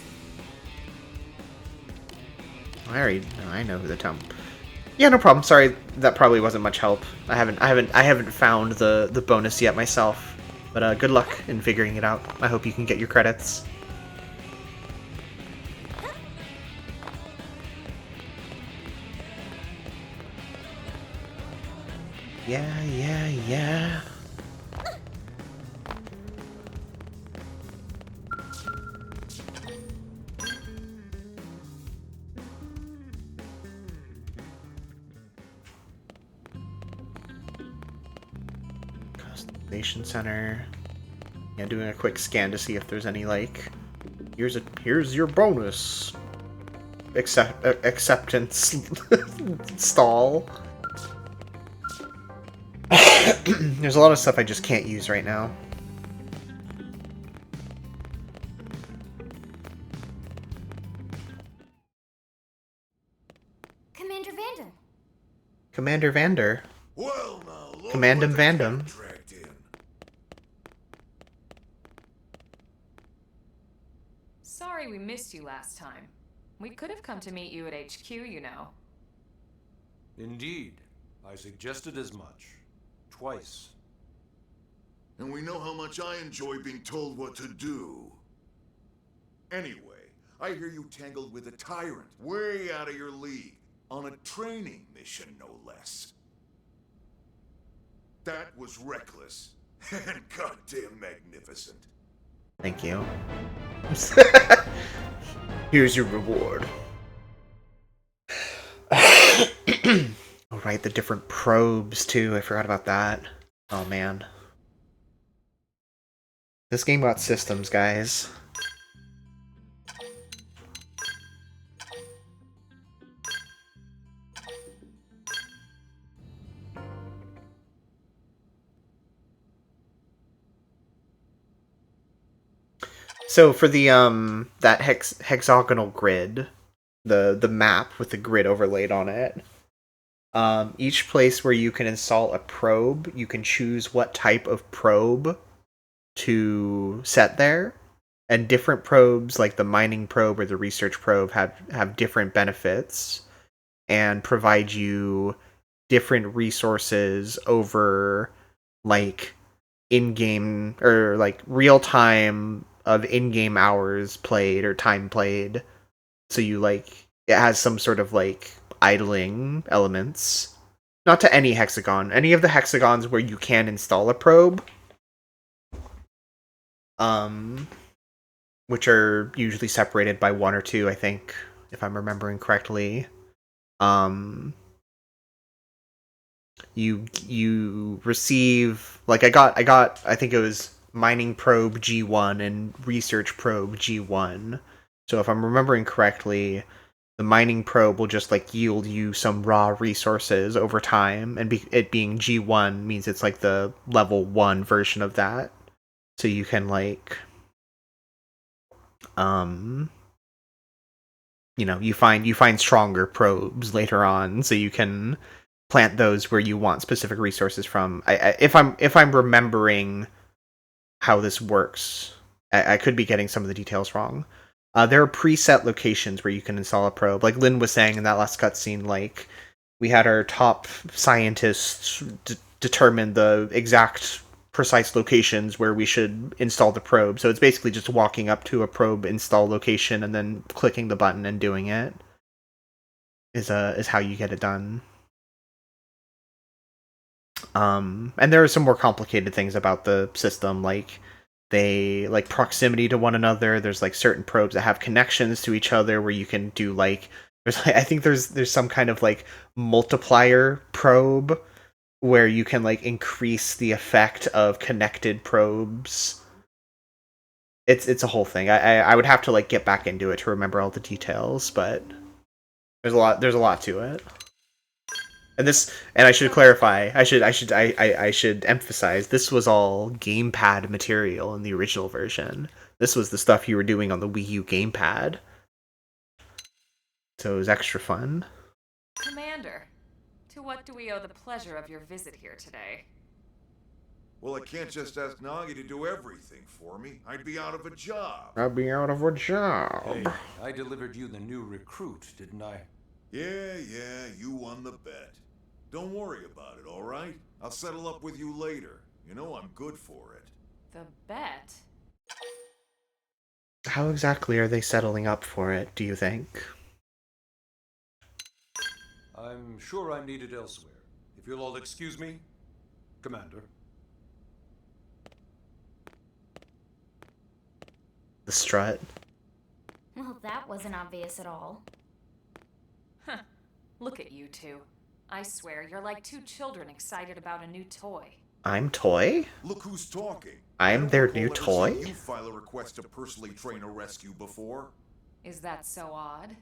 I know who the town. Yeah, no problem. Sorry, that probably wasn't much help. I haven't found the bonus yet myself. But good luck in figuring it out. I hope you can get your credits. Yeah. Customization Center. Yeah, doing a quick scan to see if there's any, like, Here's your bonus. Acceptance stall. There's a lot of stuff I just can't use right now. Commander Vander. Commander Vander. Well, now, look Command what him the Vandam. cat dragged in. Sorry we missed you last time. We could have come to meet you at HQ, you know. Indeed. I suggested as much. Twice. And we know how much I enjoy being told what to do. Anyway, I hear you tangled with a tyrant, way out of your league, on a training mission, no less. That was reckless, and goddamn magnificent. Thank you. Here's your reward. Alright, the different probes too. I forgot about that. Oh man. This game got systems, guys. So for the that hexagonal grid, the map with the grid overlaid on it, each place where you can install a probe, you can choose what type of probe to set there. And different probes, like the mining probe or the research probe, have different benefits and provide you different resources over like in-game or like real time of in-game hours played or time played. So you like it has some sort of like idling elements. Not to any hexagon. Any of the hexagons where you can install a probe, which are usually separated by 1 or 2, I think, if I'm remembering correctly. You receive like I think it was mining probe G1 and research probe G1. So if I'm remembering correctly, the mining probe will just like yield you some raw resources over time, and it being G1 means it's like the level 1 version of that. So you can like you find stronger probes later on, so you can plant those where you want specific resources from. If I'm remembering how this works, I could be getting some of the details wrong. There are preset locations where you can install a probe. Like Lynn was saying in that last cutscene, like we had our top scientists determine the exact precise locations where we should install the probe. So it's basically just walking up to a probe install location and then clicking the button and doing it. Is how you get it done. And there are some more complicated things about the system, like they like proximity to one another. There's like certain probes that have connections to each other where you can do like I think there's some kind of like multiplier probe where you can like increase the effect of connected probes. It's a whole thing. I would have to like get back into it to remember all the details, but there's a lot to it. And I should clarify. I should emphasize this was all gamepad material in the original version. This was the stuff you were doing on the Wii U gamepad. So it was extra fun. Commander, to what do we owe the pleasure of your visit here today? Well, I can't just ask Nagi to do everything for me. I'd be out of a job. I'd be out of a job. Hey, I delivered you the new recruit, didn't I? Yeah, you won the bet. Don't worry about it, all right? I'll settle up with you later. You know I'm good for it. The bet? How exactly are they settling up for it, do you think? I'm sure I'm needed elsewhere. If you'll all excuse me, Commander. The strut. Well, that wasn't obvious at all. Huh. Look at you two. I swear, you're like two children excited about a new toy. I'm Toy? Look who's talking. I'm their new Ever toy? seen you file a request to personally train a rescue before? Is that so odd?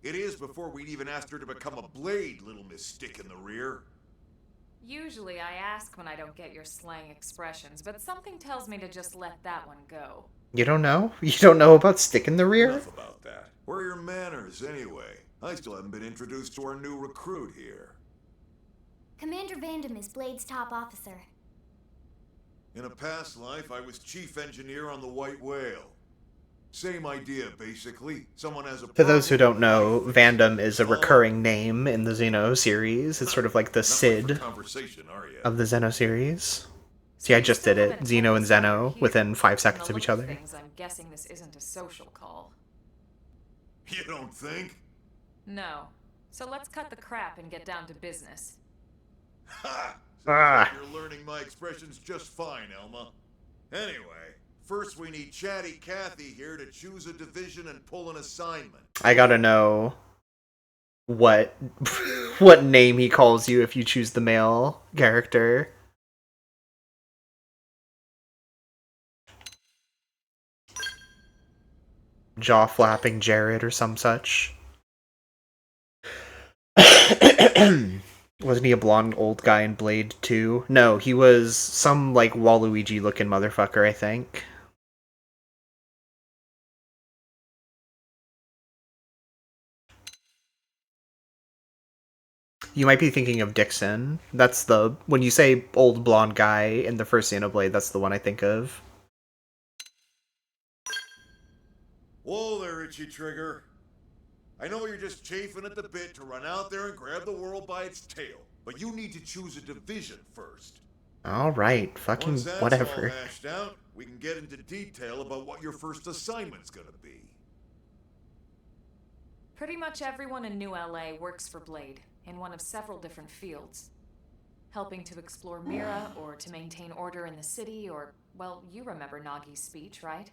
It is before we'd even asked her to become a blade, little Miss Stick in the Rear. Usually I ask when I don't get your slang expressions, but something tells me to just let that one go. You don't know? You don't know about Stick in the Rear? Enough about that. Where are your manners, anyway? I still haven't been introduced to our new recruit here. Commander Vandam is Blade's top officer. In a past life, I was chief engineer on the White Whale. Same idea, basically. Someone has a For those who don't know, problem, Vandam is a recurring name in the Xeno series. It's sort of like the Sid of the Xeno series. See, I just did it. Xeno and Zeno within 5 seconds of each other. I'm guessing this isn't a social call. You don't think? No. So let's cut the crap and get down to business. Ha! You're learning my expressions just fine, Elma. Anyway, first we need Chatty Cathy here to choose a division and pull an assignment. I gotta know what what name he calls you if you choose the male character. Jaw flapping Jared or some such. Wasn't he a blonde old guy in Blade 2? No, he was some, like, Waluigi looking motherfucker, I think. You might be thinking of Dixon. That's the... When you say old blonde guy in the first Xenoblade, that's the one I think of. Whoa there, Itchy Trigger. I know you're just chafing at the bit to run out there and grab the world by its tail, but you need to choose a division first. Alright, fucking Once that's whatever. all hashed out, we can get into detail about what your first assignment's gonna be. Pretty much everyone in New LA works for Blade, in one of several different fields. Helping to explore Mira, or to maintain order in the city, or, well, you remember Nagi's speech, right?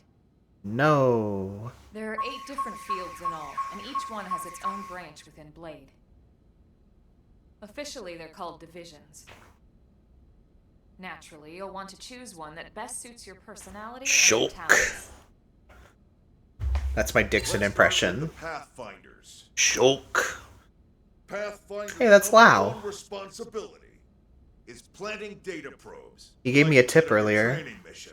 No. There are 8 different fields in all, and each one has its own branch within Blade. Officially, they're called divisions. Naturally, you'll want to choose one that best suits your personality and your talents. That's my Dixon impression. Pathfinders. Shulk. Pathfinders. Hey, that's Lau. Responsibility is planting data probes. He gave me a tip earlier. Training mission.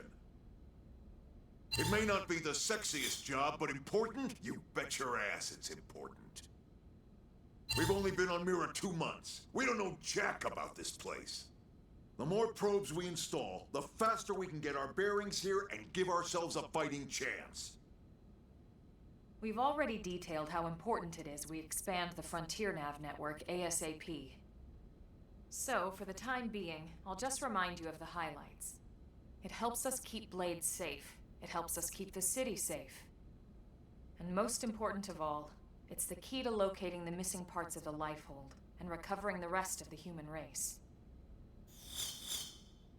It may not be the sexiest job, but important? You bet your ass it's important. We've only been on Mira 2 months. We don't know jack about this place. The more probes we install, the faster we can get our bearings here and give ourselves a fighting chance. We've already detailed how important it is we expand the Frontier Nav network ASAP. So, for the time being, I'll just remind you of the highlights. It helps us keep Blade safe. It helps us keep the city safe. And most important of all, it's the key to locating the missing parts of the Lifehold and recovering the rest of the human race.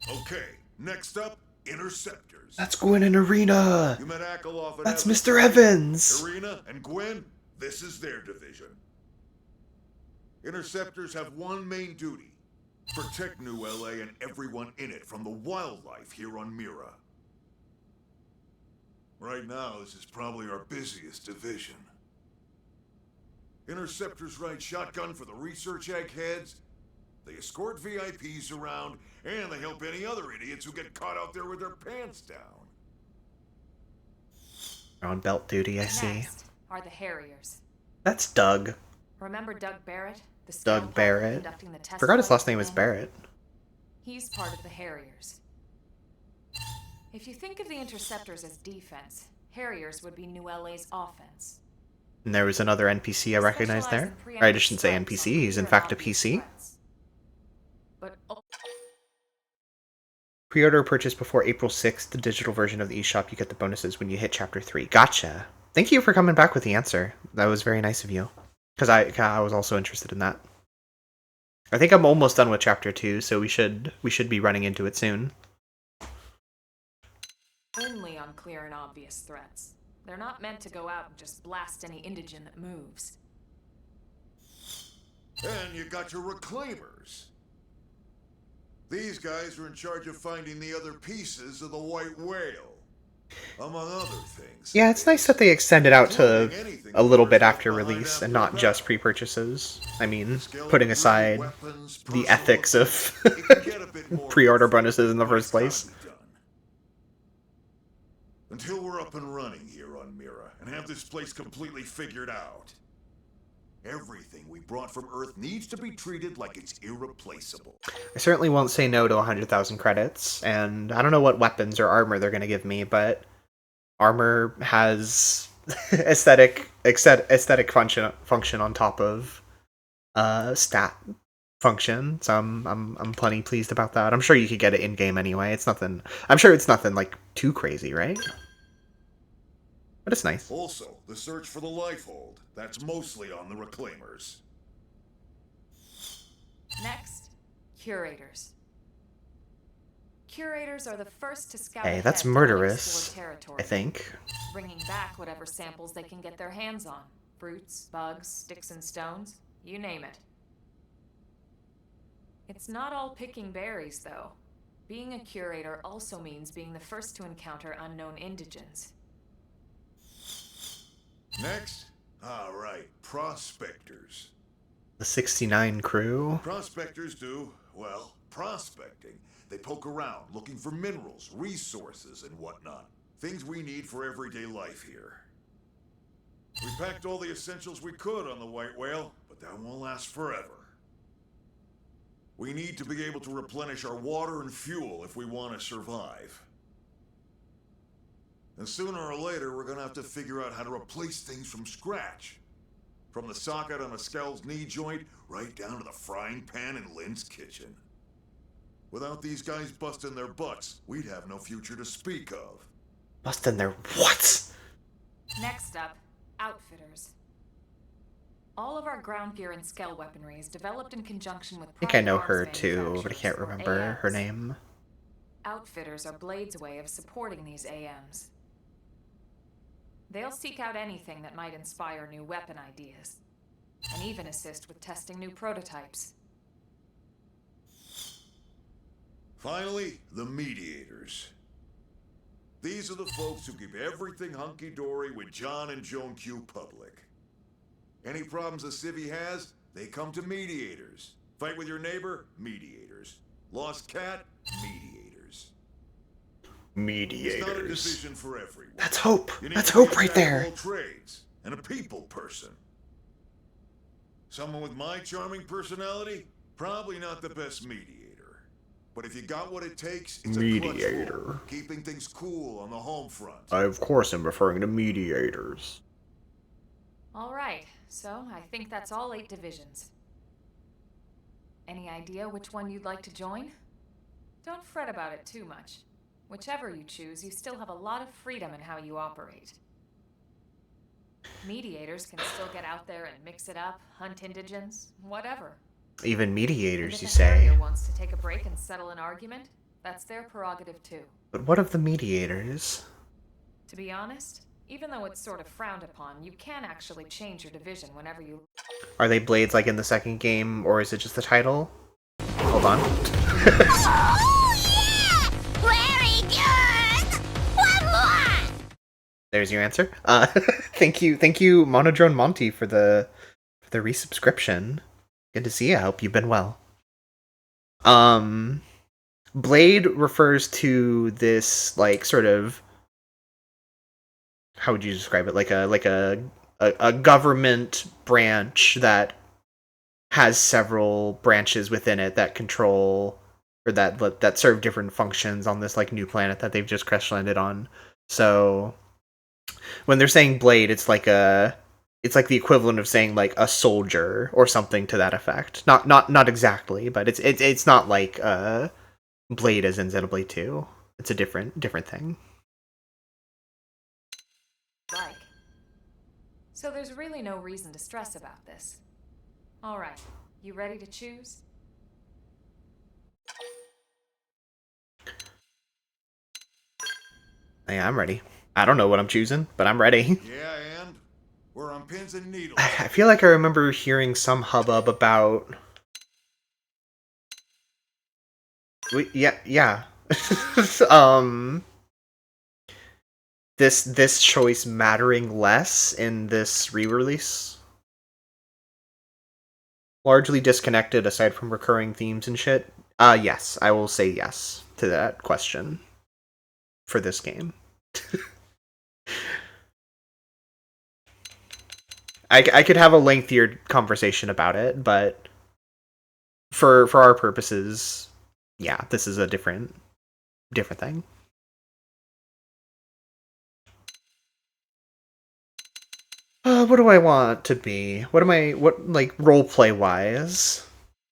Okay, next up, Interceptors. That's Gwen and Arena. You met Akalov and That's Evans. Mr. Evans. Arena and Gwen, this is their division. Interceptors have one main duty. Protect New LA and everyone in it from the wildlife here on Mira. Right now, this is probably our busiest division. Interceptors ride shotgun for the research eggheads. They escort VIPs around, and they help any other idiots who get caught out there with their pants down. On belt duty, I see. Next are the Harriers. That's Doug. Remember Doug Barrett? The Doug Barrett. conducting the test Forgot his flight last name was plan? Barrett. He's part of the Harriers. If you think of the Interceptors as defense, Harriers would be New LA's offense. And there was another NPC I recognized there. Or I shouldn't say NPC, he's in fact a PC. But Pre-order purchase before April 6th, the digital version of the eShop. You get the bonuses when you hit Chapter 3. Gotcha. Thank you for coming back with the answer. That was very nice of you. Because I was also interested in that. I think I'm almost done with Chapter 2, so we should be running into it soon. only on clear and obvious threats. They're not meant to go out and just blast any indigene that moves. And you got your reclaimers. These guys are in charge of finding the other pieces of the White Whale. Among other things. Yeah, it's nice that they extended out to a little bit after release and not just pre-purchases. I mean, putting aside the ethics of pre-order bonuses in the first place. Until we're up and running here on Mira and have this place completely figured out. Everything we brought from Earth needs to be treated like it's irreplaceable. I certainly won't say no to 100,000 credits, and I don't know what weapons or armor they're going to give me, but armor has aesthetic function on top of stat function, so I'm plenty pleased about that. I'm sure you could get it in game anyway. It's nothing. I'm sure it's nothing like too crazy, right? But it's nice. Also, the search for the Lifehold. That's mostly on the Reclaimers. Next, Curators. Curators are the first to scout Hey, that's ahead murderous, and explore territory, I think. bringing back whatever samples they can get their hands on. Fruits, bugs, sticks and stones, you name it. It's not all picking berries, though. Being a curator also means being the first to encounter unknown indigents. Next? Alright, prospectors. The 69 crew. Prospectors do, well, prospecting. They poke around, looking for minerals, resources, and whatnot. Things we need for everyday life here. We packed all the essentials we could on the White Whale, but that won't last forever. We need to be able to replenish our water and fuel if we want to survive. And sooner or later, we're gonna have to figure out how to replace things from scratch. From the socket on a Skell's knee joint, right down to the frying pan in Lynn's kitchen. Without these guys busting their butts, we'd have no future to speak of. Busting their what? Next up, Outfitters. All of our ground gear and Skell weaponry is developed in conjunction with I think I know her too, but I can't remember her name. Outfitters are Blade's way of supporting these AMs. They'll seek out anything that might inspire new weapon ideas, and even assist with testing new prototypes. Finally, the Mediators. These are the folks who keep everything hunky-dory with John and Joan Q public. Any problems a civvy has, they come to Mediators. Fight with your neighbor? Mediators. Lost cat? Mediators. Mediators. It's not a decision for everyone. That's hope. That's hope right there. All trades and a people person. Someone with my charming personality? Probably not the best mediator. But if you got what it takes, it's mediator. A clutch role, keeping things cool on the home front. I, of course, am referring to mediators. All right, so I think that's all 8 divisions. Any idea which one you'd like to join? Don't fret about it too much. Whichever you choose, you still have a lot of freedom in how you operate. Mediators can still get out there and mix it up, hunt indigents, whatever. Even mediators, and you if say? a harrier wants to take a break and settle an argument, that's their prerogative too. But what of the mediators? To be honest, even though it's sort of frowned upon, you can actually change your division whenever you... Are they blades like in the second game, or is it just the title? Hold on. Very good! One more! There's your answer. Thank you, Monodrone Monty, for the resubscription. Good to see you. I hope you've been well. Blade refers to this, like, sort of, how would you describe it? Like a government branch that has several branches within it that control, or that serve different functions on this, like, new planet that they've just crash landed on. So when they're saying Blade, it's like the equivalent of saying, like, a soldier or something to that effect. Not exactly, but it's not like Blade as in Xenoblade 2. It's a different thing. Like. So there's really no reason to stress about this. All right, you ready to choose? Yeah, I'm ready. I don't know what I'm choosing, but I'm ready. Yeah, and we're on pins and needles. I feel like I remember hearing some hubbub about Yeah. um, this choice mattering less in this re-release. Largely disconnected aside from recurring themes and shit. Yes, I will say yes to that question for this game. I could have a lengthier conversation about it, but for our purposes, yeah, this is a different thing. What do I want to be? What like roleplay wise?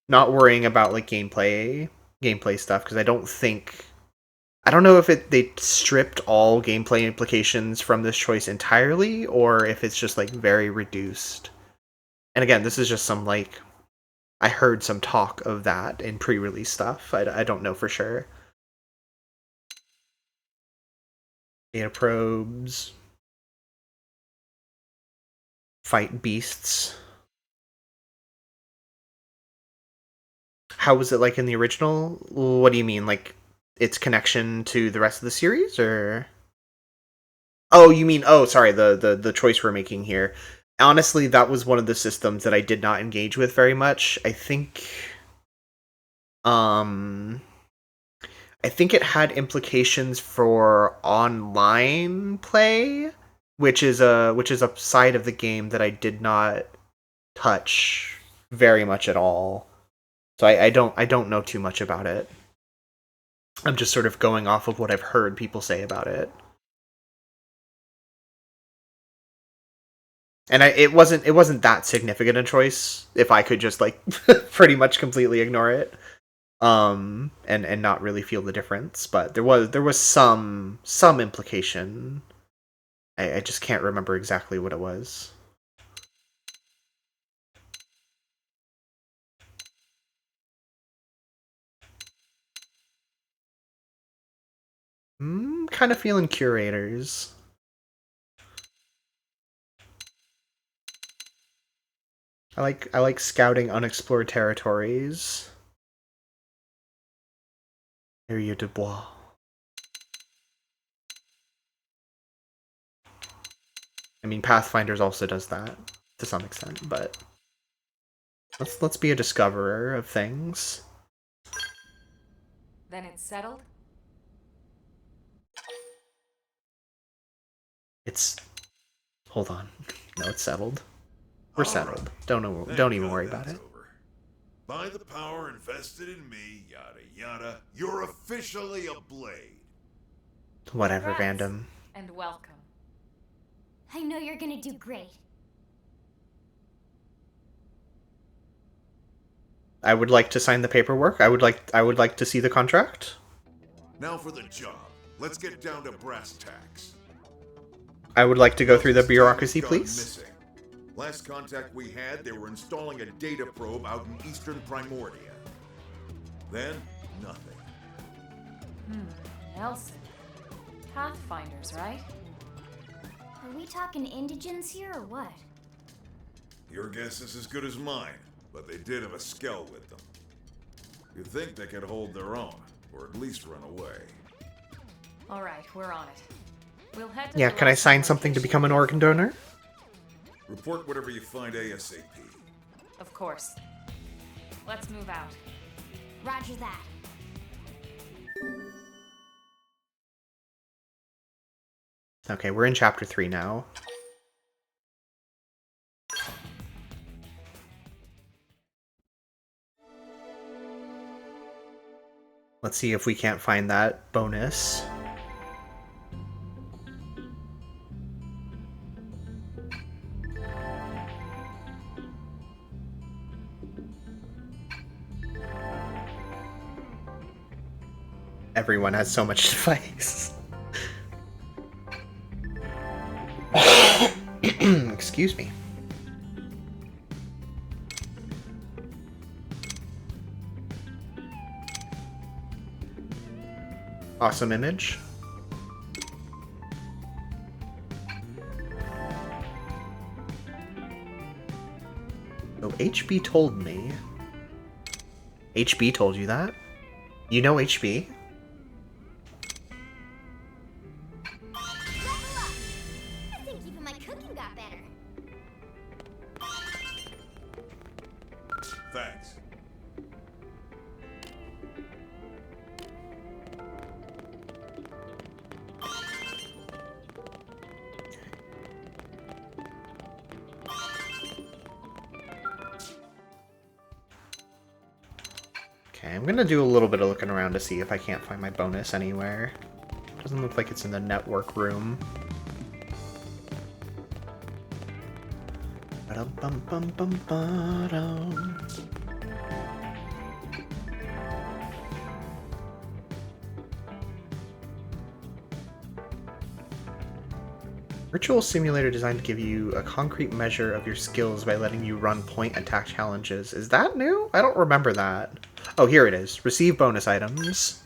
Not worrying about like gameplay stuff because I don't know if they stripped all gameplay implications from this choice entirely or if it's just like very reduced. And again, this is just some like I heard some talk of that in pre-release stuff. I don't know for sure. Data probes. Fight beasts. How was it like in the original? What do you mean? Like its connection to the rest of the series or Oh, you mean sorry, the choice we're making here. Honestly, that was one of the systems that I did not engage with very much. Um I think it had implications for online play, which is a side of the game that I did not touch very much at all. So I don't know too much about it. I'm just sort of going off of what I've heard people say about it. And it wasn't that significant a choice if I could just like pretty much completely ignore it. And not really feel the difference, but there was some implication. I just can't remember exactly what it was. Kind of feeling curators. I like scouting unexplored territories. Area de Bois. I mean, Pathfinders also does that to some extent, but let's be a discoverer of things. Then it's settled? Hold on. No, it's settled. We're settled. Don't even worry about it. Over. By the power invested in me, yada yada, you're officially a blade. Whatever, Congrats, Vandom. And welcome. I know you're gonna do great. I would like to sign the paperwork. I would like to see the contract. Now for the job. Let's get down to brass tacks. I would like to go through the bureaucracy, please. Missing. Last contact we had, they were installing a data probe out in eastern Primordia. Then, nothing. Nelson. Pathfinders, right? Are we talking indigens here or what? Your guess is as good as mine, but they did have a skell with them. You'd think they could hold their own, or at least run away. Alright, we're on it. We'll head to Yeah, can I sign something to become an organ donor? Report whatever you find ASAP. Of course. Let's move out. Roger that. Okay, we're in chapter 3 now. Let's see if we can't find that bonus. Everyone has so much device. Excuse me. Awesome image. So HB told me. HB told you that? You know HB? I think even my cooking got better. Thanks. Okay, I'm gonna do a little bit of looking around to see if I can't find my bonus anywhere. Doesn't look like it's in the network room. Ba-dum-bum-bum-bum-ba-dum. Virtual simulator designed to give you a concrete measure of your skills by letting you run point attack challenges. Is that new? I don't remember that. Oh, here it is. Receive bonus items.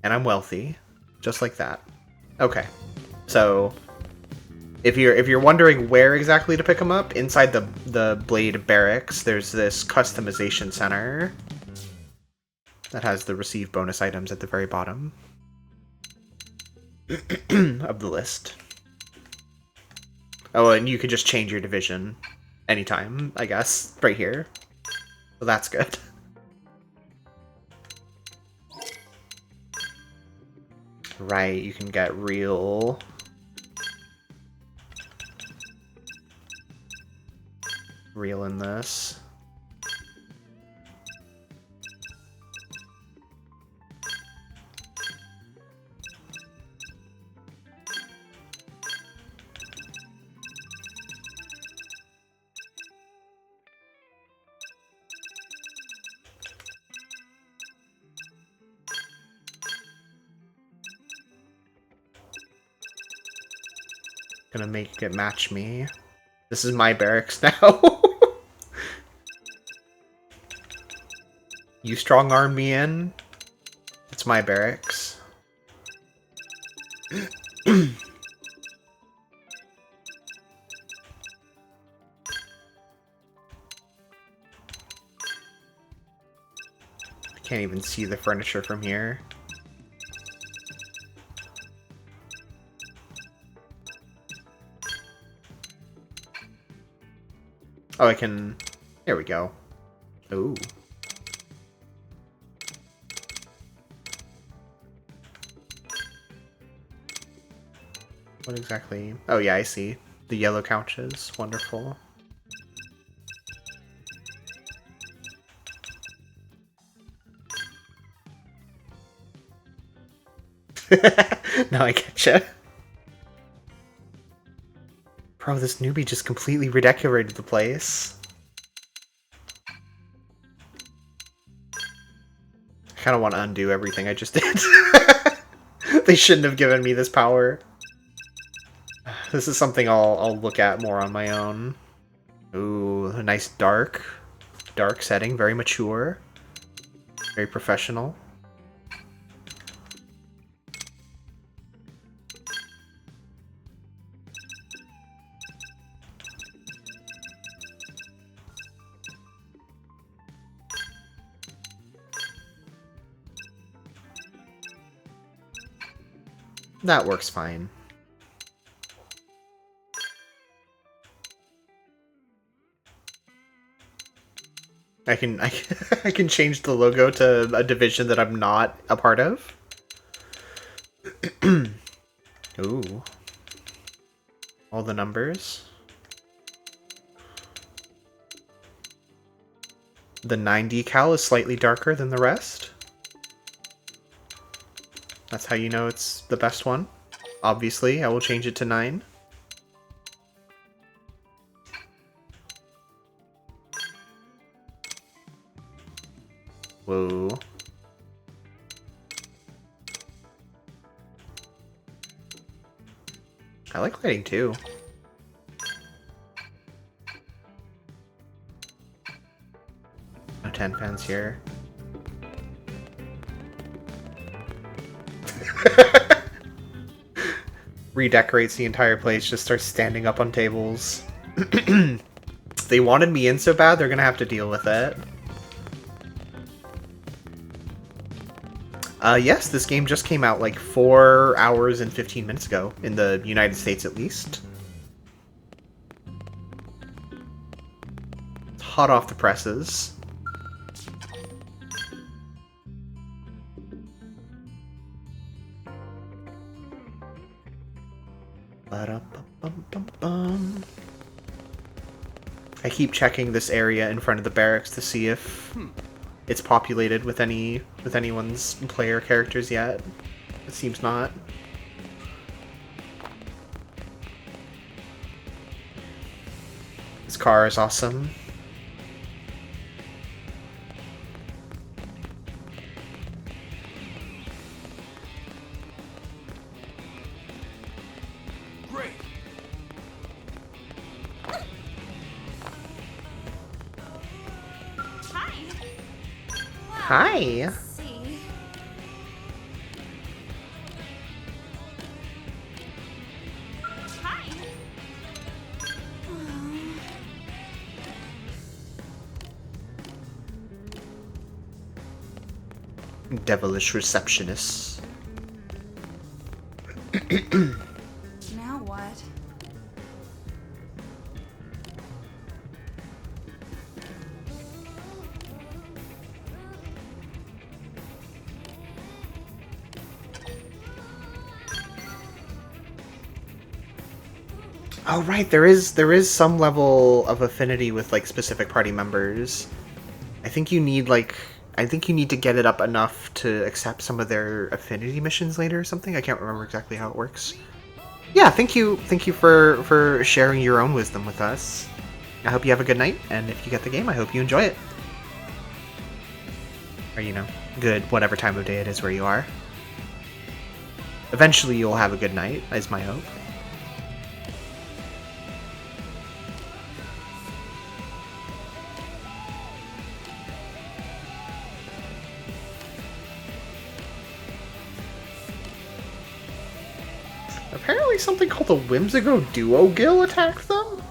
And I'm wealthy. Just like that. Okay. So, if you're wondering where exactly to pick them up, inside the Blade Barracks, there's this customization center that has the receive bonus items at the very bottom of the list. Oh, and you can just change your division anytime, I guess, right here. So that's good. Right, you can get real in this. Gonna make it match me. This is my barracks now. You strong arm me in. It's my barracks. I can't even see the furniture from here. Oh, I can... There we go. Ooh. What exactly? Oh yeah, I see. The yellow couches. Wonderful. Now I getcha. Bro, this newbie just completely redecorated the place. I kind of want to undo everything I just did. They shouldn't have given me this power. This is something I'll look at more on my own. Ooh, a nice dark setting, very mature, very professional. That works fine. I can change the logo to a division that I'm not a part of. Ooh. All the numbers. The 9 decal is slightly darker than the rest. That's how you know it's the best one. Obviously, I will change it to 9. Whoa. I like lighting too. No 10 fans here. Redecorates the entire place, just starts standing up on tables. They wanted me in so bad, they're gonna have to deal with it. Yes, this game just came out like 4 hours and 15 minutes ago, in the United States at least. It's hot off the presses. Ba-da-ba-bum-bum-bum. I keep checking this area in front of the barracks to see if it's populated with anyone's player characters yet. It seems not. This car is awesome. Great. Hi. See. Hi. Devilish receptionists. Now what? Oh right, there is some level of affinity with like specific party members. I think you need to get it up enough to accept some of their affinity missions later or something. I can't remember exactly how it works. Yeah, thank you for sharing your own wisdom with us. I hope you have a good night, and if you get the game, I hope you enjoy it. Or good whatever time of day it is where you are. Eventually you'll have a good night, is my hope. Apparently something called the Whimsical Duo Gill attacked them?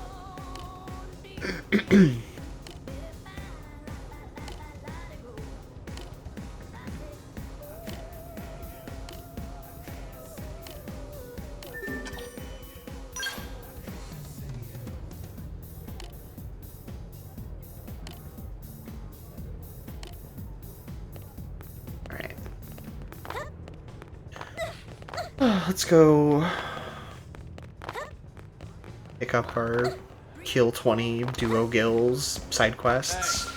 Alright. Let's go pick up our Kill 20 Duo Gills side quests.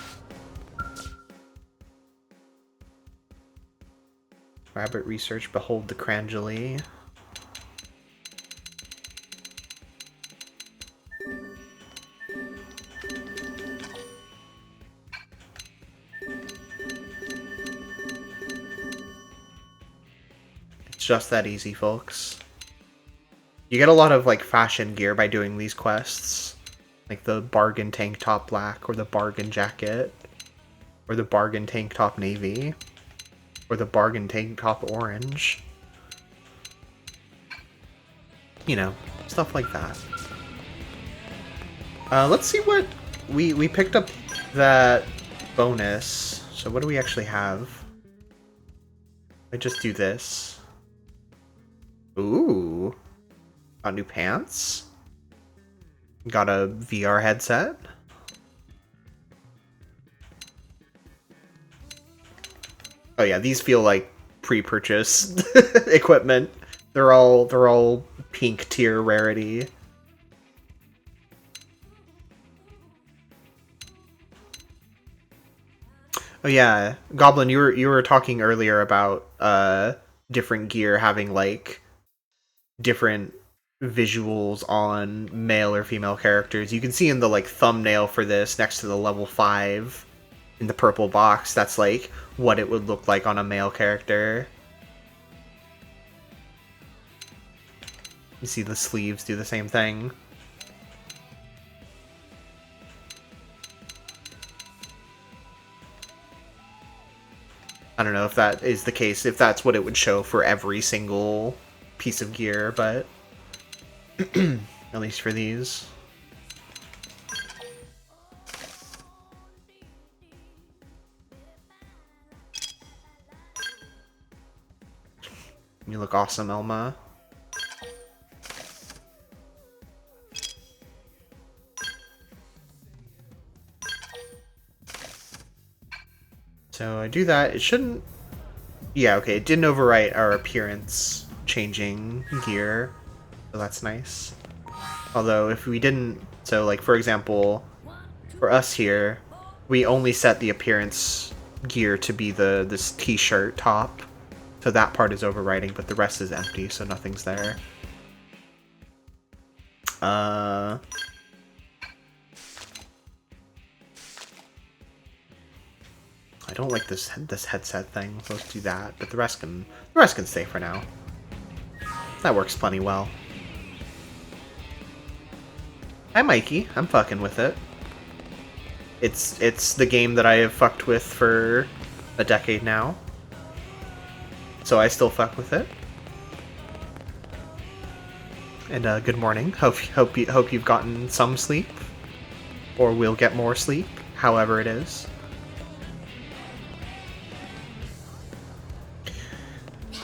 Rabbit Research, Behold the Crangely. It's just that easy, folks. You get a lot of like fashion gear by doing these quests. Like the bargain tank top black, or the bargain jacket, or the bargain tank top navy, or the bargain tank top orange. Stuff like that. Let's see what we picked up that bonus. So what do we actually have? I just do this. Ooh. Got new pants. Got a VR headset. Oh yeah, these feel like pre-purchased equipment. They're all pink tier rarity. Oh yeah, Goblin, you were talking earlier about different gear having like different visuals on male or female characters. You can see in the like thumbnail for this next to the level 5 in the purple box, that's like what it would look like on a male character. You see the sleeves do the same thing. I don't know if that is the case, if that's what it would show for every single piece of gear, but at least for these. You look awesome, Elma. So I do that. It shouldn't... Yeah, okay. It didn't overwrite our appearance changing gear. So that's nice. Although if we didn't... So, like, for example, for us here, we only set the appearance gear to be this t-shirt top. So that part is overwriting, but the rest is empty, so nothing's there. I don't like this headset thing, so let's do that. But the rest can stay for now. That works plenty well. Hi, Mikey. I'm fucking with it. It's the game that I have fucked with for a decade now, so I still fuck with it. And good morning. Hope you've gotten some sleep, or will get more sleep, however it is.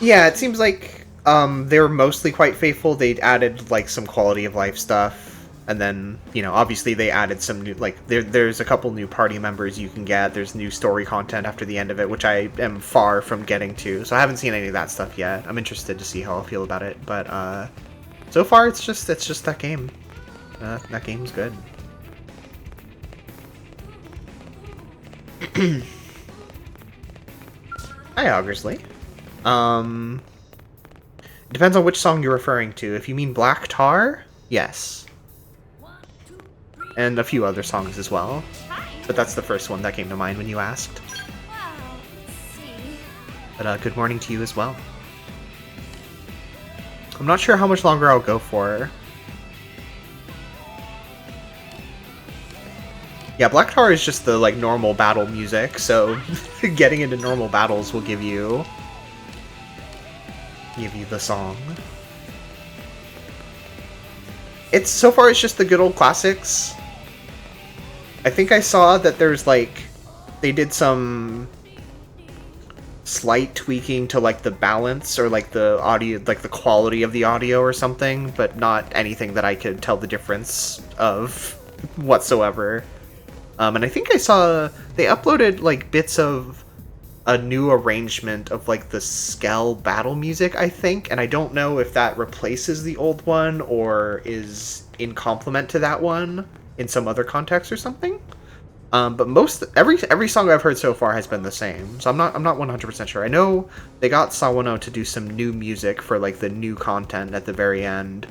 Yeah, it seems like they were mostly quite faithful. They added like some quality of life stuff, and then, you know, obviously they added some new, like there's a couple new party members you can get. There's new story content after the end of it, which I am far from getting to, so I haven't seen any of that stuff yet. I'm interested to see how I'll feel about it, but so far it's just that game. That game's good. Hi, Augersley. Depends on which song you're referring to. If you mean Black Tar, yes. And a few other songs as well. But that's the first one that came to mind when you asked. But good morning to you as well. I'm not sure how much longer I'll go for. Yeah, Black Tar is just the like normal battle music, so getting into normal battles will give you the song. It's so far it's just the good old classics. I think I saw that there's like they did some slight tweaking to like the balance or like the audio, like the quality of the audio or something, but not anything that I could tell the difference of whatsoever. And I think I saw they uploaded like bits of a new arrangement of like the Skell battle music, I think, and I don't know if that replaces the old one or is in complement to that one in some other context or something. But every song I've heard so far has been the same, so I'm not 100% sure. I know they got Sawano to do some new music for like the new content at the very end,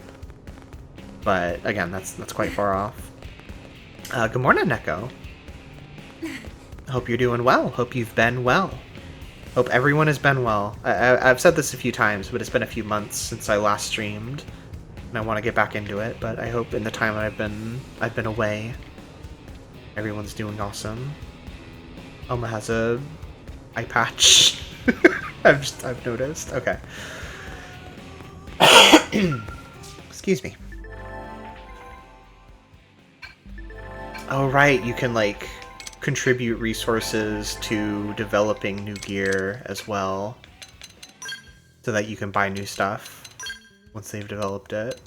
but again, that's quite far off. Good morning, Neko. Hope you're doing well. Hope you've been well. Hope everyone has been well. I've said this a few times, but it's been a few months since I last streamed, and I want to get back into it. But I hope in the time I've been away, everyone's doing awesome. Elma has a eye patch. I've noticed. Okay. Excuse me. Oh right, you can like contribute resources to developing new gear as well, so that you can buy new stuff once they've developed it.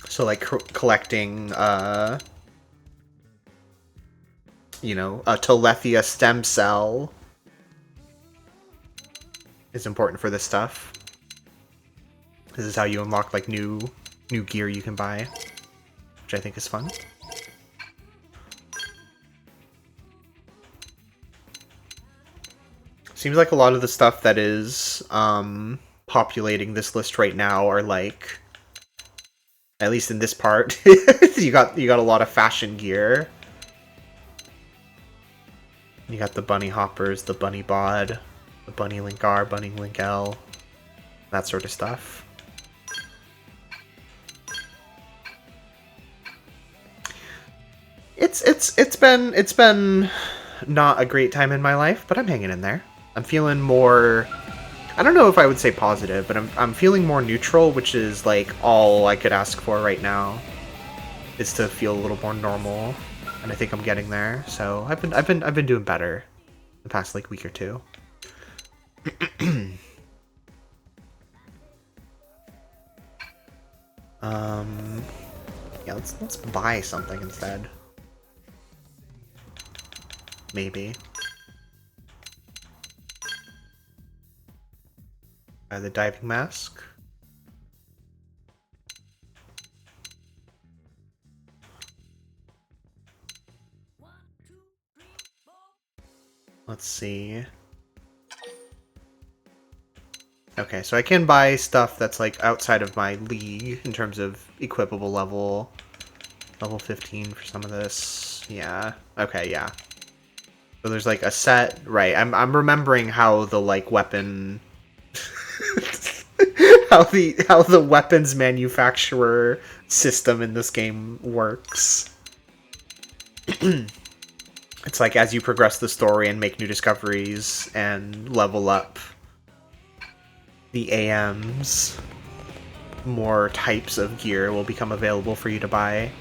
So like collecting, you know, a Telethia stem cell is important for this stuff. This is how you unlock like new gear you can buy, which I think is fun. Seems like a lot of the stuff that is populating this list right now are like, at least in this part, you got a lot of fashion gear. You got the bunny hoppers, the bunny bod, the bunny link R, bunny link L, that sort of stuff. It's been not a great time in my life, but I'm hanging in there. I'm feeling more, I don't know if I would say positive, but I'm feeling more neutral, which is like all I could ask for right now, is to feel a little more normal, and I think I'm getting there. So I've been doing better. the past like week or two. Yeah, let's buy something instead. Maybe. Buy the diving mask. Let's see. Okay, so I can buy stuff that's like outside of my league in terms of equipable level. Level 15 for some of this. Yeah. Okay, yeah. So there's like a set, right. I'm remembering how the like weapon how the weapons manufacturer system in this game works. It's like as you progress the story and make new discoveries and level up the AMs, more types of gear will become available for you to buy.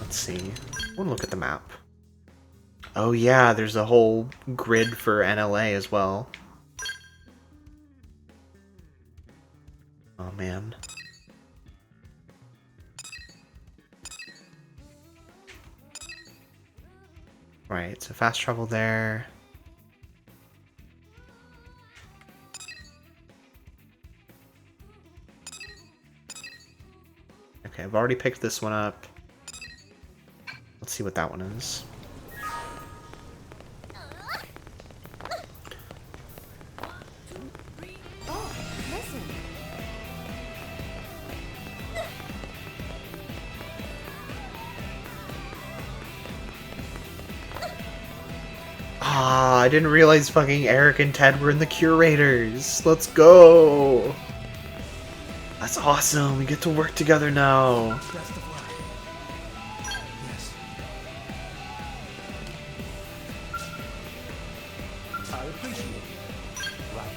Let's see. I want to look at the map. Oh yeah, there's a whole grid for NLA as well. Oh man. Right, so fast travel there. Okay, I've already picked this one up. Let's see what that one is. Ah, I didn't realize fucking Eric and Ted were in the curators. Let's go. That's awesome. We get to work together now. Best of luck. Yes. I appreciate it. Right.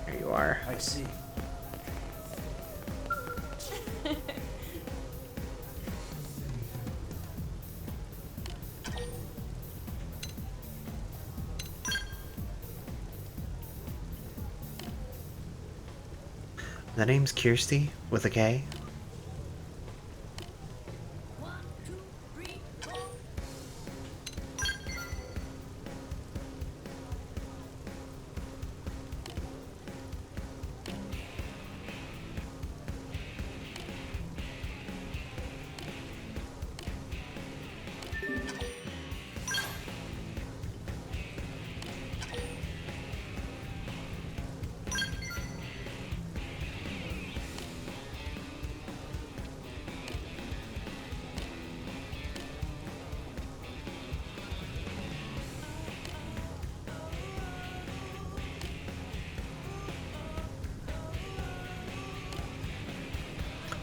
There you are. I see. The name's Kirsty with a K.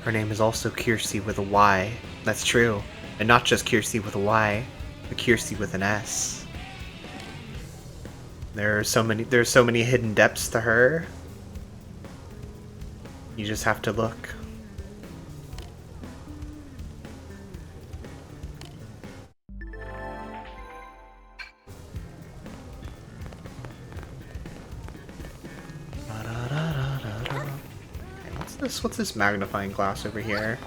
Her name is also Kirsty with a Y. That's true. And not just Kirsty with a Y, but Kirsty with an S. There's so many hidden depths to her. You just have to look. What's this magnifying glass over here?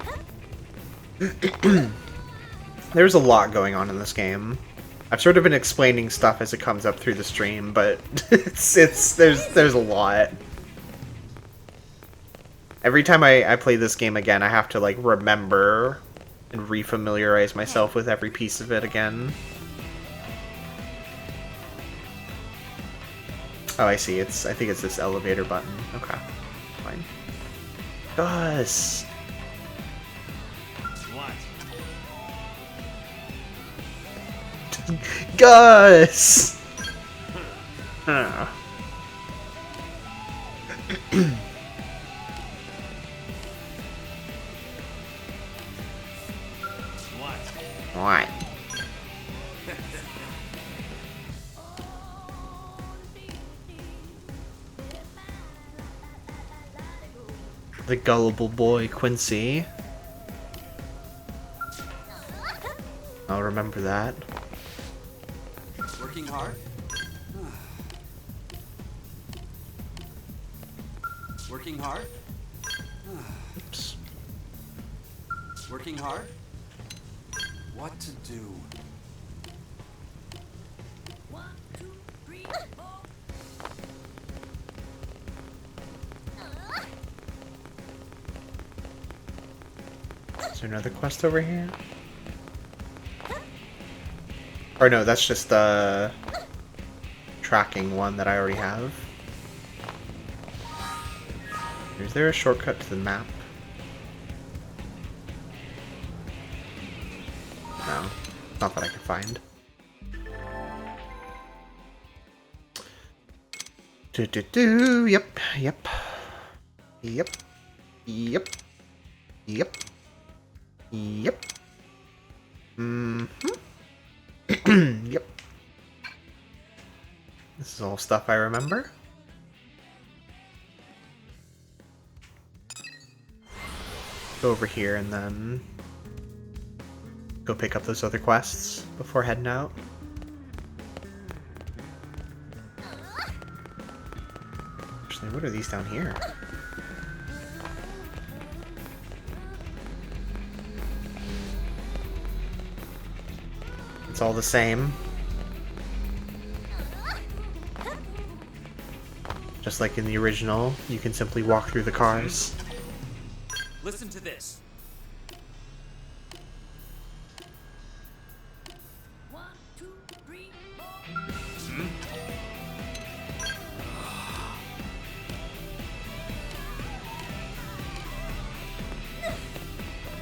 There's a lot going on in this game. I've sort of been explaining stuff as it comes up through the stream, but there's a lot. Every time I play this game again, I have to like remember and refamiliarize myself with every piece of it again. Oh, I see. I think it's this elevator button. Okay, fine. Gus! What? Gus! Huh. What? Alright. The gullible boy, Quincy. I'll remember that. Working hard? Working hard? Oops. Working hard? What to do? Is there another quest over here? Or no, that's just the tracking one that I already have. Is there a shortcut to the map? No, not that I can find. Yep. Yep. Yep. Yep. Yep. Yep. This is all stuff I remember. Go over here and then go pick up those other quests before heading out. Actually, what are these down here? It's all the same. Just like in the original, you can simply walk through the cars. Listen to this.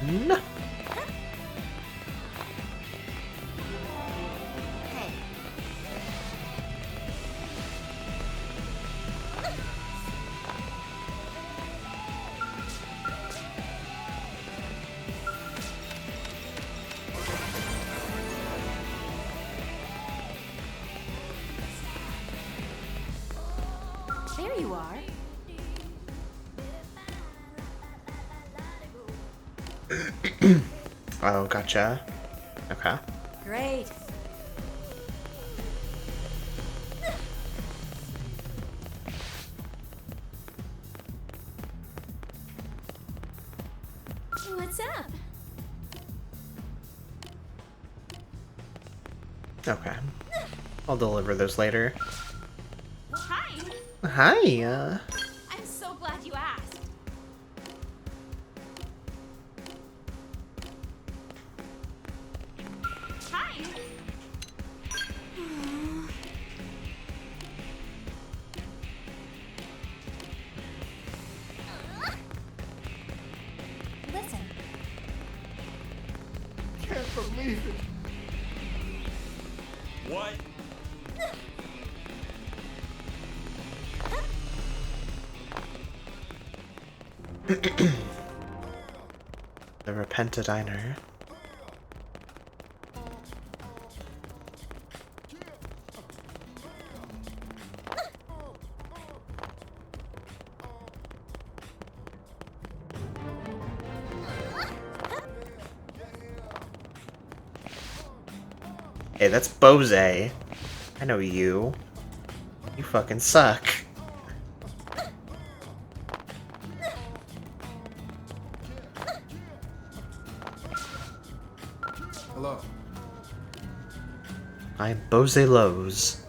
No. There you are. Oh, gotcha. Okay. Great. What's up? Okay. I'll deliver those later. Hi. Hi. I'm so glad you asked. Hi. Listen. Can't believe it. What? The Repenta Diner. Hey, that's Bose. I know you. You fucking suck. Hello. I'm Bose Lowe's.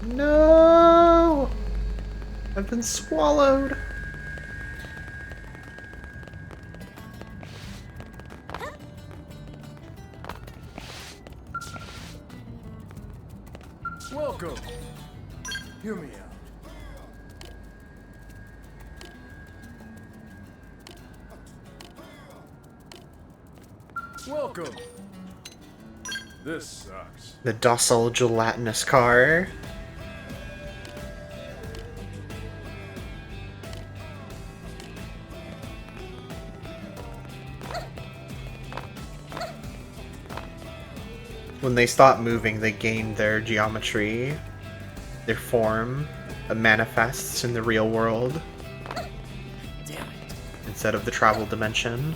No! I've been swallowed. Welcome. Hear me out. Welcome. This sucks. The docile gelatinous car. When they stop moving, they gain their geometry, their form, that manifests in the real world. Damn it. Instead of the travel dimension.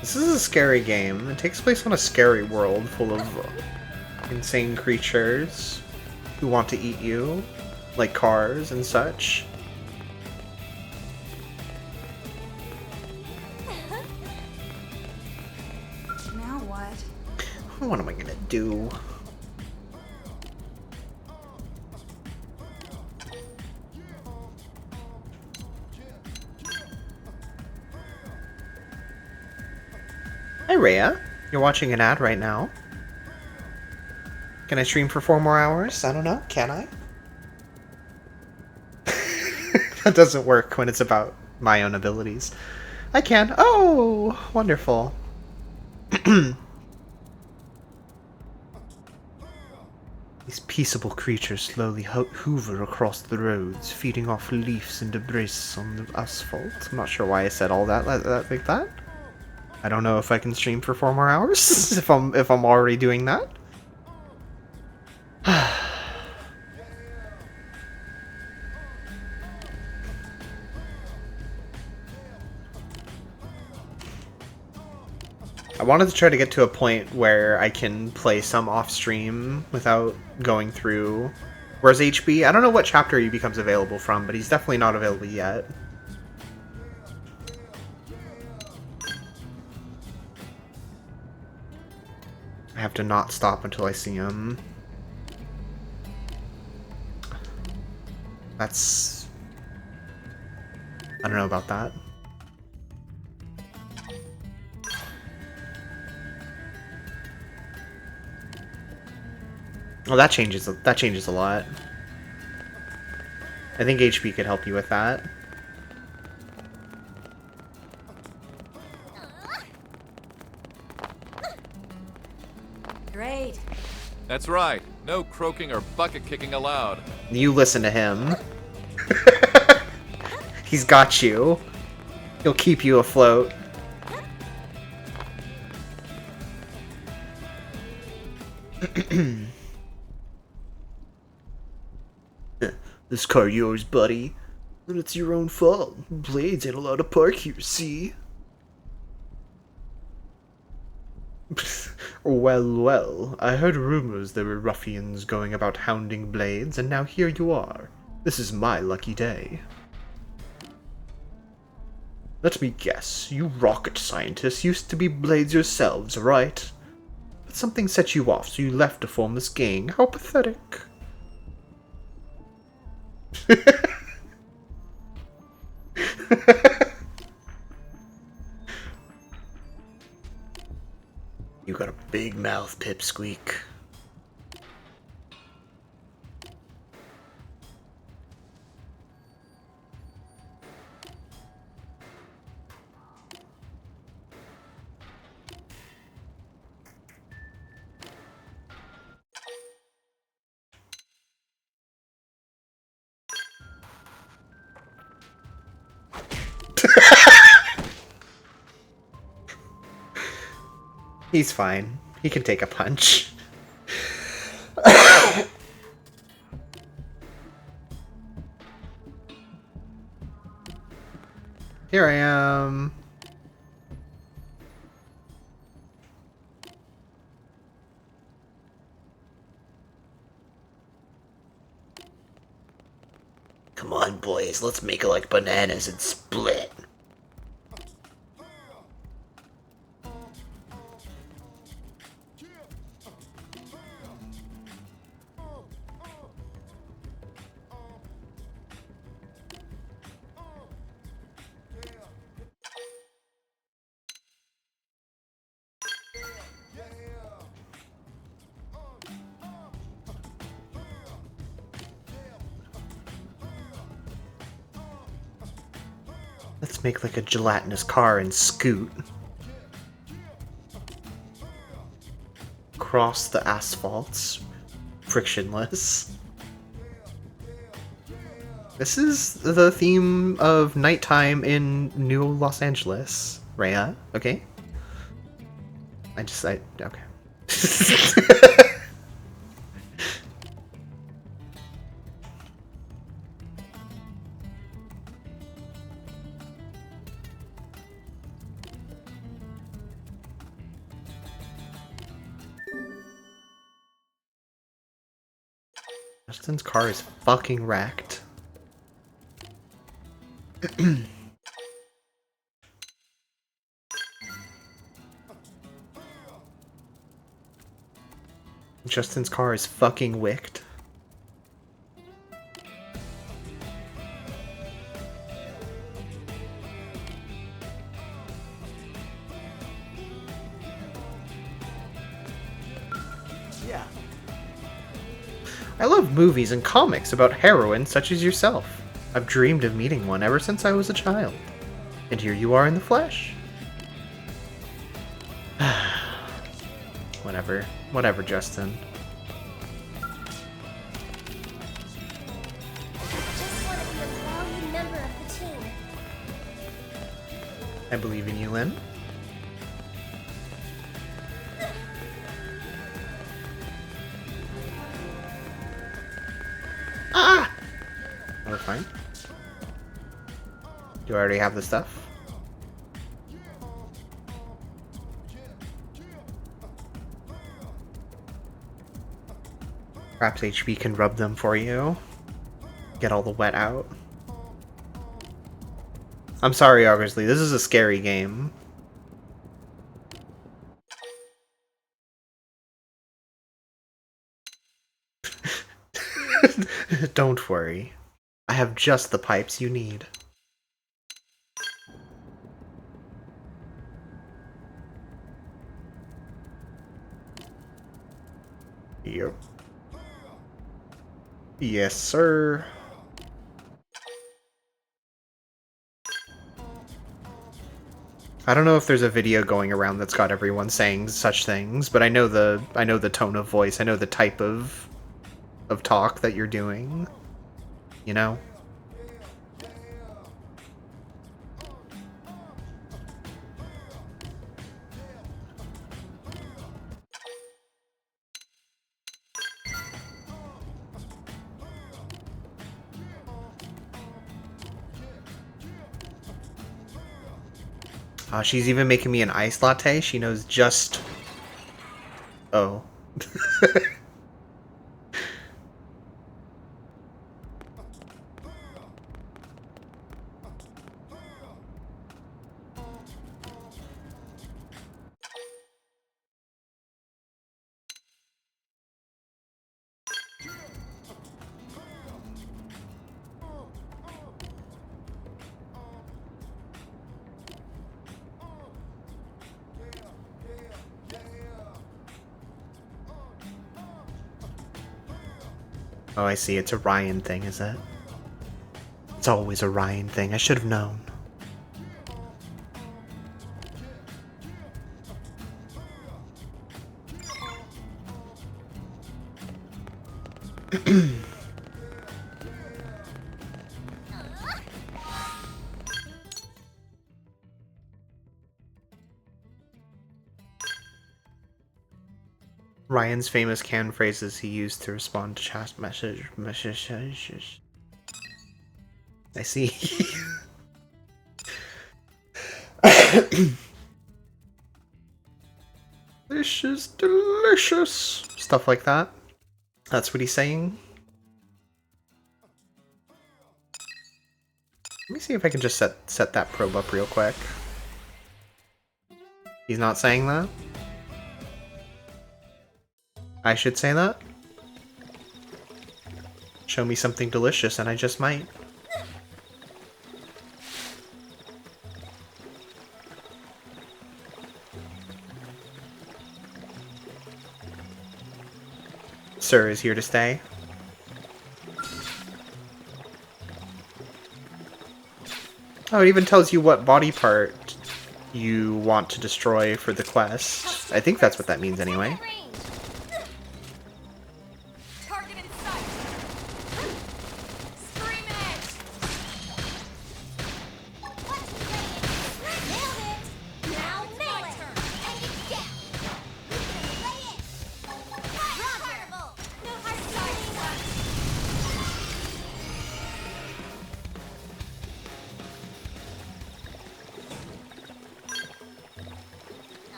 This is a scary game. It takes place on a scary world full of insane creatures who want to eat you, like cars and such. Now what? What am I gonna do? Hi Rhea, you're watching an ad right now. Can I stream for 4 more hours? I don't know, can I? That doesn't work when it's about my own abilities. I can. Oh, wonderful. These peaceable creatures slowly hoover across the roads, feeding off leaves and debris on the asphalt. I'm not sure why I said all that like that. I don't know if I can stream for 4 more hours if I'm already doing that. I wanted to try to get to a point where I can play some off-stream without going through... Whereas HB, I don't know what chapter he becomes available from, but he's definitely not available yet. I have to not stop until I see him. That's... I don't know about that. Well, that changes a lot. I think HP could help you with that. Great. That's right. No croaking or bucket kicking allowed. You listen to him. He's got you. He'll keep you afloat. This car yours, buddy. Then it's your own fault. Blades ain't allowed to park here, see? Well, I heard rumors there were ruffians going about hounding Blades, and now here you are. This is my lucky day. Let me guess, you rocket scientists used to be Blades yourselves, right? But something set you off, so you left to form this gang. How pathetic. You got a big mouth, Pipsqueak. He's fine. He can take a punch. Here I am. Come on, boys. Let's make it like bananas and split. Let's make like a gelatinous car and scoot. Cross the asphalts. Frictionless. This is the theme of nighttime in New Los Angeles, Rhea, okay? Okay. Justin's car is fucking wrecked. Justin's car is fucking wicked. Yeah. I love movies and comics about heroines such as yourself. I've dreamed of meeting one ever since I was a child. And here you are in the flesh. Whatever, Justin. Just want to be a valued member of the team. I believe in you, Lynn. Ah! Oh, we're fine. Do I already have the stuff? Perhaps HB can rub them for you. Get all the wet out. I'm sorry, Augersley. This is a scary game. Don't worry. I have just the pipes you need. Yep. Yes, sir. I don't know if there's a video going around that's got everyone saying such things, but I know the tone of voice, I know the type of talk that you're doing. You know? She's even making me an iced latte. She knows just... Oh. Oh, I see. It's a Ryan thing, is it? It's always a Ryan thing. I should have known. Ryan's famous canned phrases he used to respond to chat messages. I see. This is delicious. Stuff like that. That's what he's saying. Let me see if I can just set that probe up real quick. He's not saying that? I should say that? Show me something delicious and I just might. Sir is here to stay. Oh, it even tells you what body part you want to destroy for the quest. I think that's what that means anyway.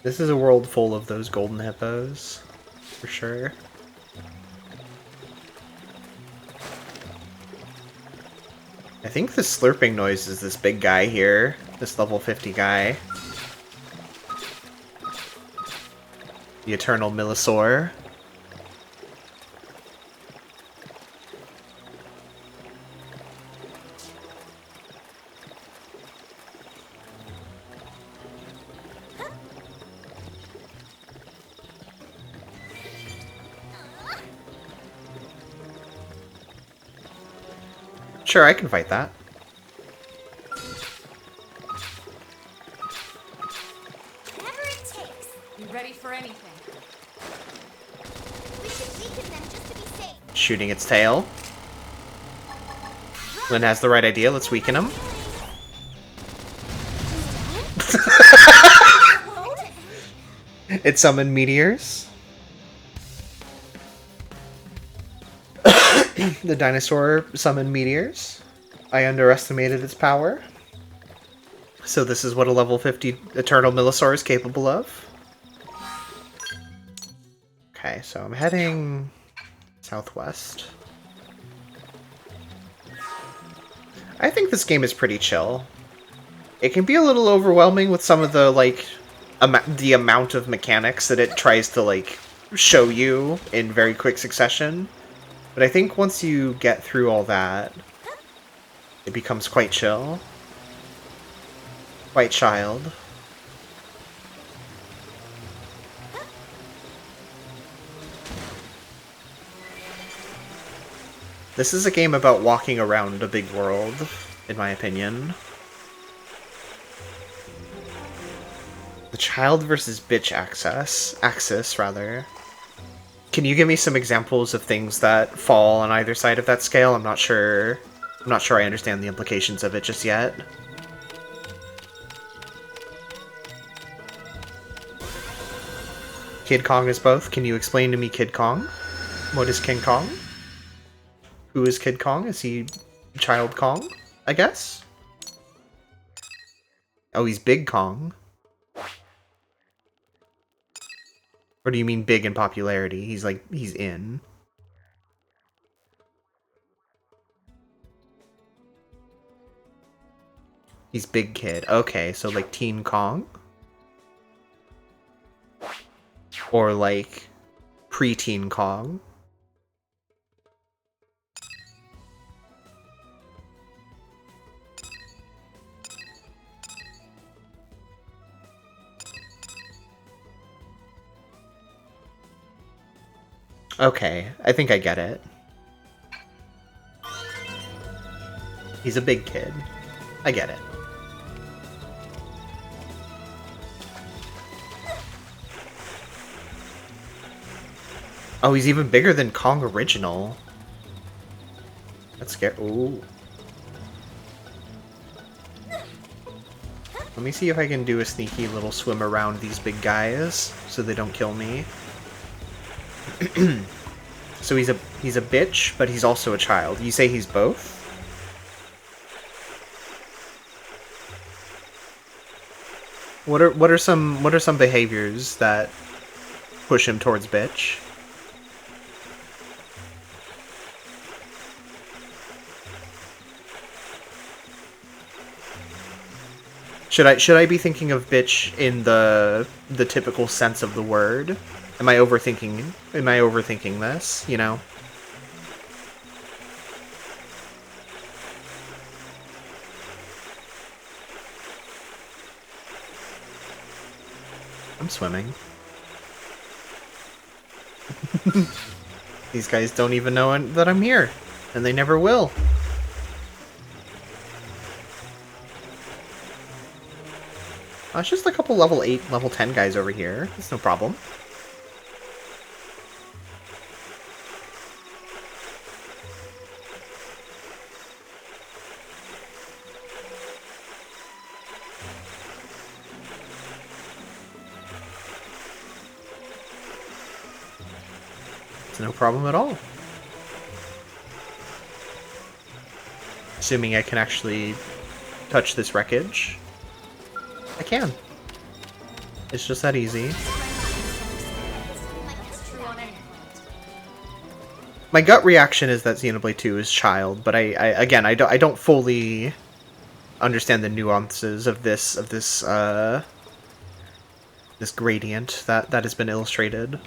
This is a world full of those golden hippos, for sure. I think the slurping noise is this big guy here, this level 50 guy. The Eternal Millisaur. Sure, I can fight that. Whatever it takes. You ready for anything? We should weaken them just to be safe. Shooting its tail. Lynn has the right idea, let's weaken him. It summoned meteors. The dinosaur summoned meteors. I underestimated its power. So this is what a level 50 Eternal Millisaur is capable of. Okay, so I'm heading southwest. I think this game is pretty chill. It can be a little overwhelming with some of the, like, the amount of mechanics that it tries to, like, show you in very quick succession. But I think once you get through all that, it becomes quite chill. Quite child. This is a game about walking around a big world, in my opinion. The child versus bitch axis, rather. Can you give me some examples of things that fall on either side of that scale? I'm not sure I understand the implications of it just yet. Kid Kong is both. Can you explain to me Kid Kong? What is King Kong? Who is Kid Kong? Is he Child Kong, I guess? Oh, he's Big Kong. Or do you mean big in popularity? He's like, he's in. He's Big Kid. Okay, so like Teen Kong? Or like Pre-Teen Kong? Okay, I think I get it. He's a big kid. I get it. Oh, he's even bigger than Kong Original. That's scary. Ooh. Let me see if I can do a sneaky little swim around these big guys so they don't kill me. So he's a bitch, but he's also a child. You say he's both? What are some behaviors that push him towards bitch? Should I be thinking of bitch in the typical sense of the word? Am I overthinking this, you know? I'm swimming. These guys don't even know that I'm here, and they never will. It's just a couple level 8, level 10 guys over here. It's no problem. It's no problem at all. Assuming I can actually touch this wreckage. I can. It's just that easy. My gut reaction is that Xenoblade 2 is child, but I don't fully understand the nuances of this this gradient that has been illustrated.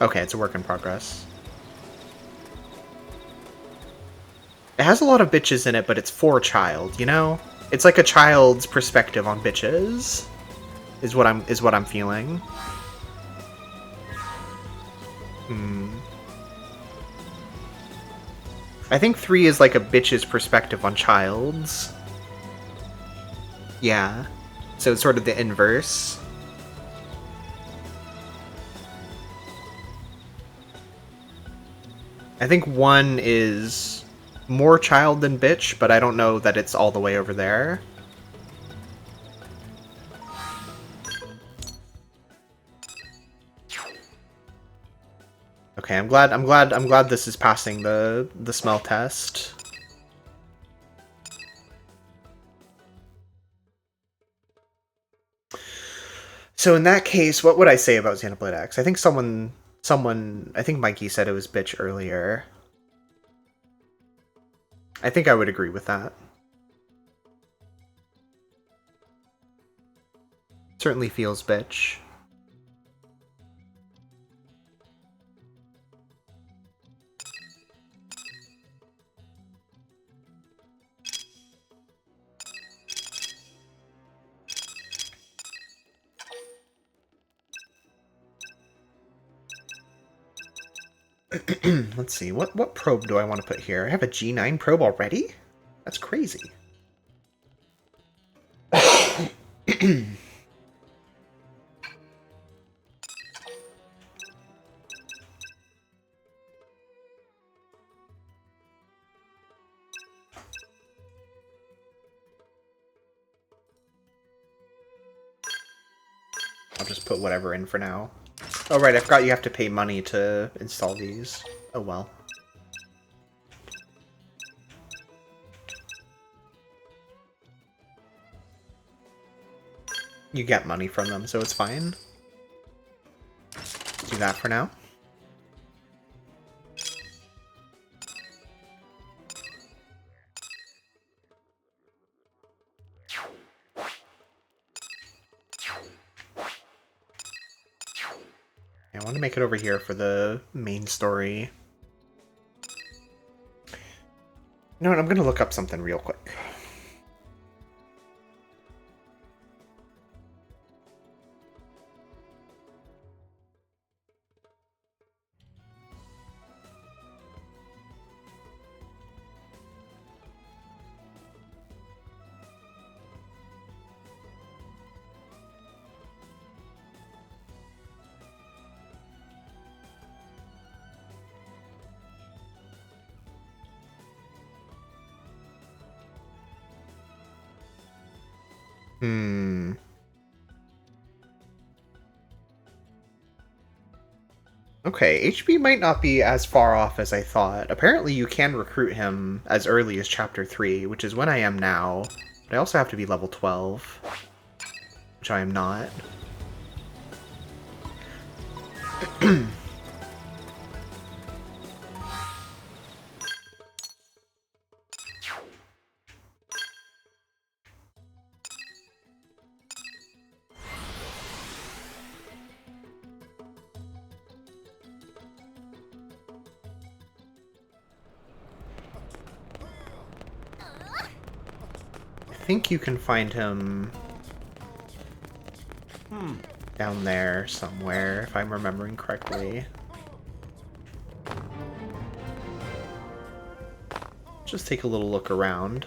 Okay, it's a work in progress. It has a lot of bitches in it, but it's for a child, you know? It's like a child's perspective on bitches. Is what I'm feeling. I think 3 is like a bitch's perspective on childs. Yeah. So it's sort of the inverse. I think 1 is more child than bitch, but I don't know that it's all the way over there. Okay, I'm glad this is passing the smell test. So in that case, what would I say about Xenoblade X? I think I think Mikey said it was bitch earlier. I think I would agree with that. Certainly feels bitch. Let's see, what probe do I want to put here? I have a G9 probe already? That's crazy. I'll just put whatever in for now. Oh right, I forgot you have to pay money to install these. Oh well. You get money from them, so it's fine. Do that for now. I want to make it over here for the main story. You know what, I'm gonna look up something real quick. Okay, HB might not be as far off as I thought. Apparently you can recruit him as early as Chapter 3, which is when I am now. But I also have to be level 12, which I am not. I think you can find him down there somewhere, if I'm remembering correctly. Just take a little look around.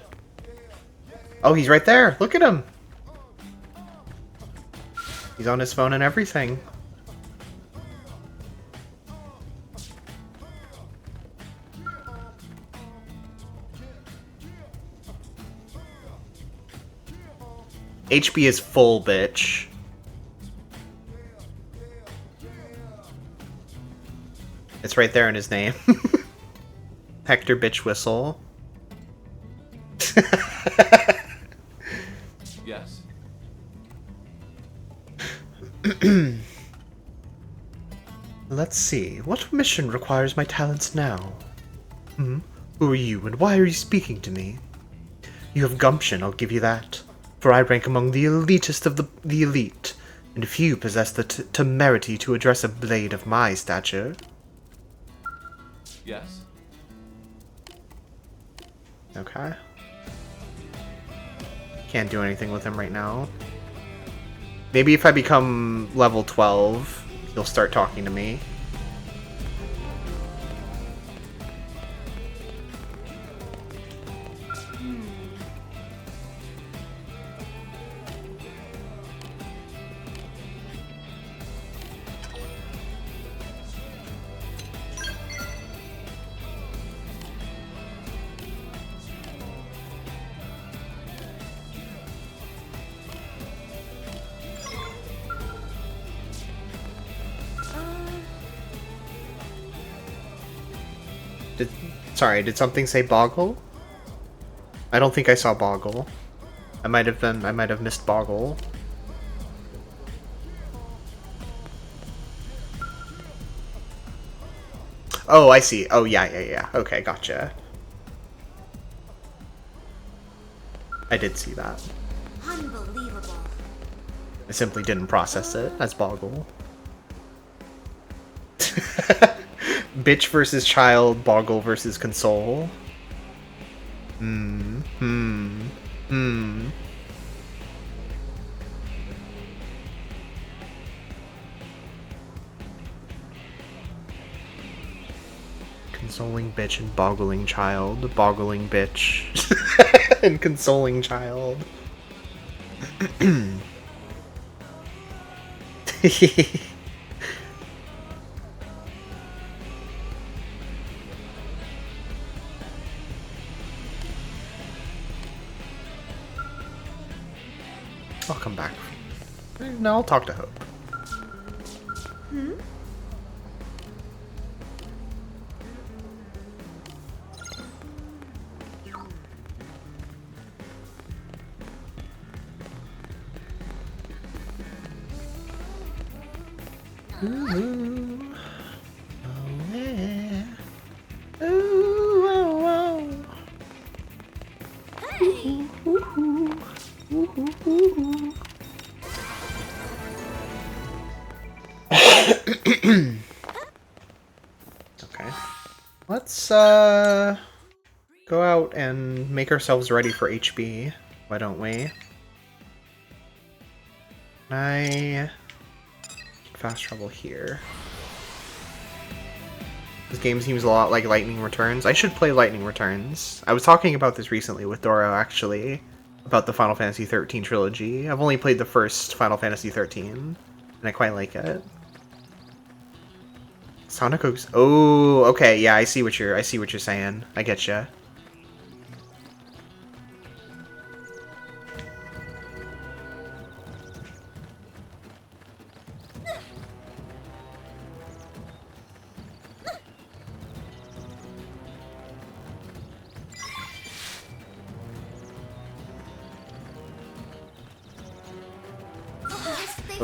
Oh, he's right there! Look at him! He's on his phone and everything. HB is full, bitch. It's right there in his name. Hector Bitch Whistle. Yes? Let's see. What mission requires my talents now? Hmm? Who are you, and why are you speaking to me? You have gumption, I'll give you that. For I rank among the elitist of the elite, and few possess the temerity to address a blade of my stature. Yes? Okay. Can't do anything with him right now. Maybe if I become level 12, he'll start talking to me. Sorry, did something say Boggle? I don't think I saw Boggle. I might have missed Boggle. Oh, I see. Oh, yeah. Okay, gotcha. I did see that. Unbelievable. I simply didn't process it as Boggle. Bitch versus child, Boggle versus console. Consoling bitch and boggling child. Boggling bitch. And consoling child. I'll come back. No, I'll talk to Hope. Ooh. Oh, yeah. Ooh, oh, oh. Hey! Okay. Let's go out and make ourselves ready for HB. Why don't we? Can I fast travel here? This game seems a lot like Lightning Returns. I should play Lightning Returns. I was talking about this recently with Doro, actually, about the Final Fantasy XIII trilogy. I've only played the first Final Fantasy XIII, and I quite like it. Sonic Oaks. Oh, okay. Yeah, I see what you're saying. I get ya.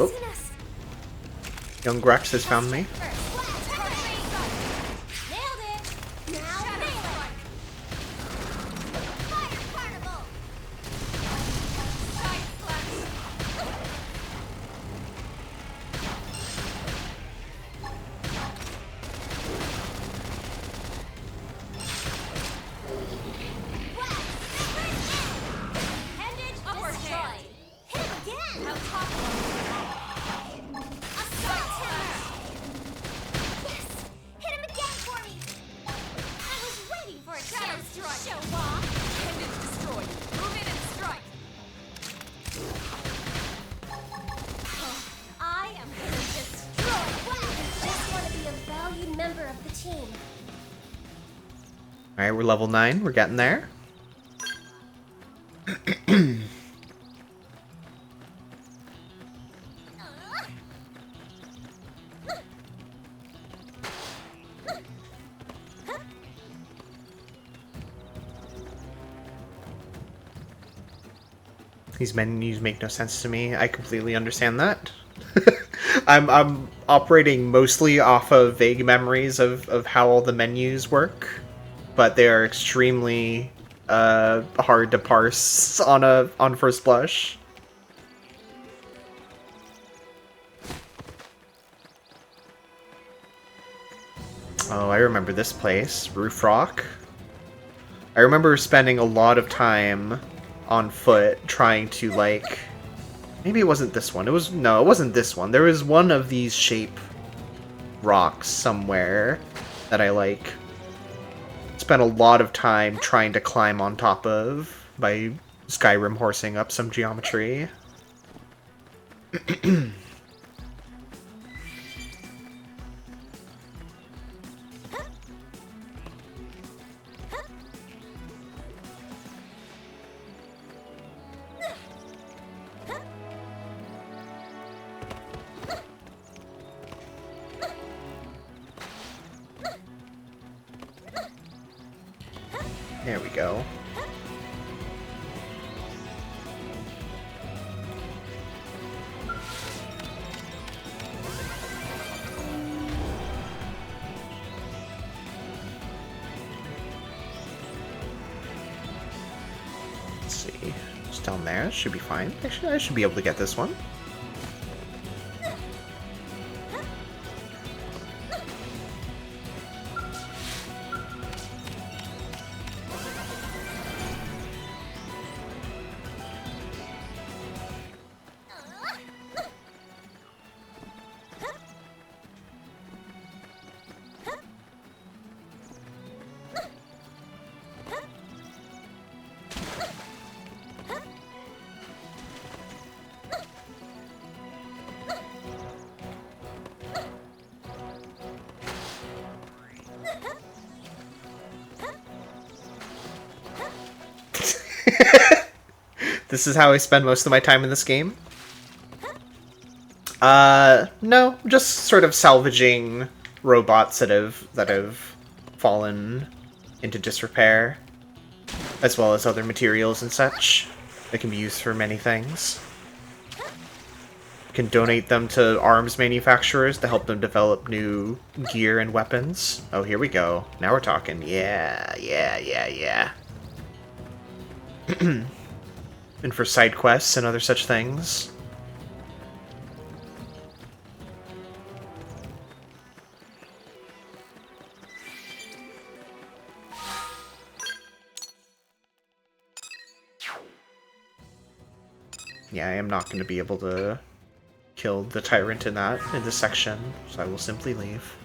Oh. Young Grex has found me. Alright, we're level 9. We're getting there. These menus make no sense to me. I completely understand that. I'm operating mostly off of vague memories of how all the menus work, but they are extremely hard to parse on first blush. Oh, I remember this place, Roof Rock. I remember spending a lot of time on foot trying to, like... Maybe it wasn't this one. No, it wasn't this one. There was one of these shape rocks somewhere that I, like, spent a lot of time trying to climb on top of by Skyrim horsing up some geometry. There we go. Let's see. It's down there. Should be fine. Actually, I should be able to get this one. This is how I spend most of my time in this game. No, just sort of salvaging robots that have fallen into disrepair, as well as other materials and such that can be used for many things. You can donate them to arms manufacturers to help them develop new gear and weapons. Oh, here we go. Now we're talking. Yeah. And for side quests and other such things. Yeah, I am not going to be able to kill the tyrant in this section, so I will simply leave.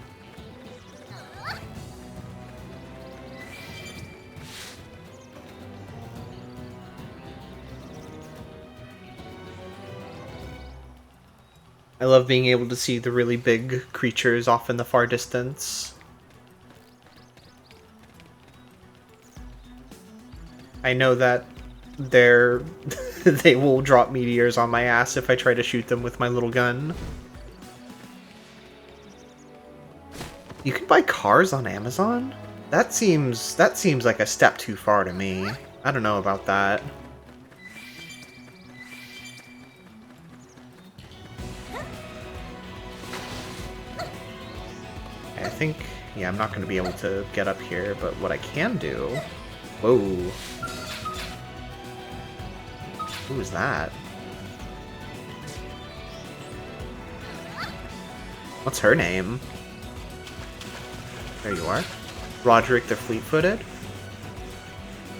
I love being able to see the really big creatures off in the far distance. I know that they will drop meteors on my ass if I try to shoot them with my little gun. You can buy cars on Amazon? That seems like a step too far to me. I don't know about that. I think, yeah, I'm not going to be able to get up here, but what I can do... Whoa. Who is that? What's her name? There you are. Roderick the Fleet-Footed?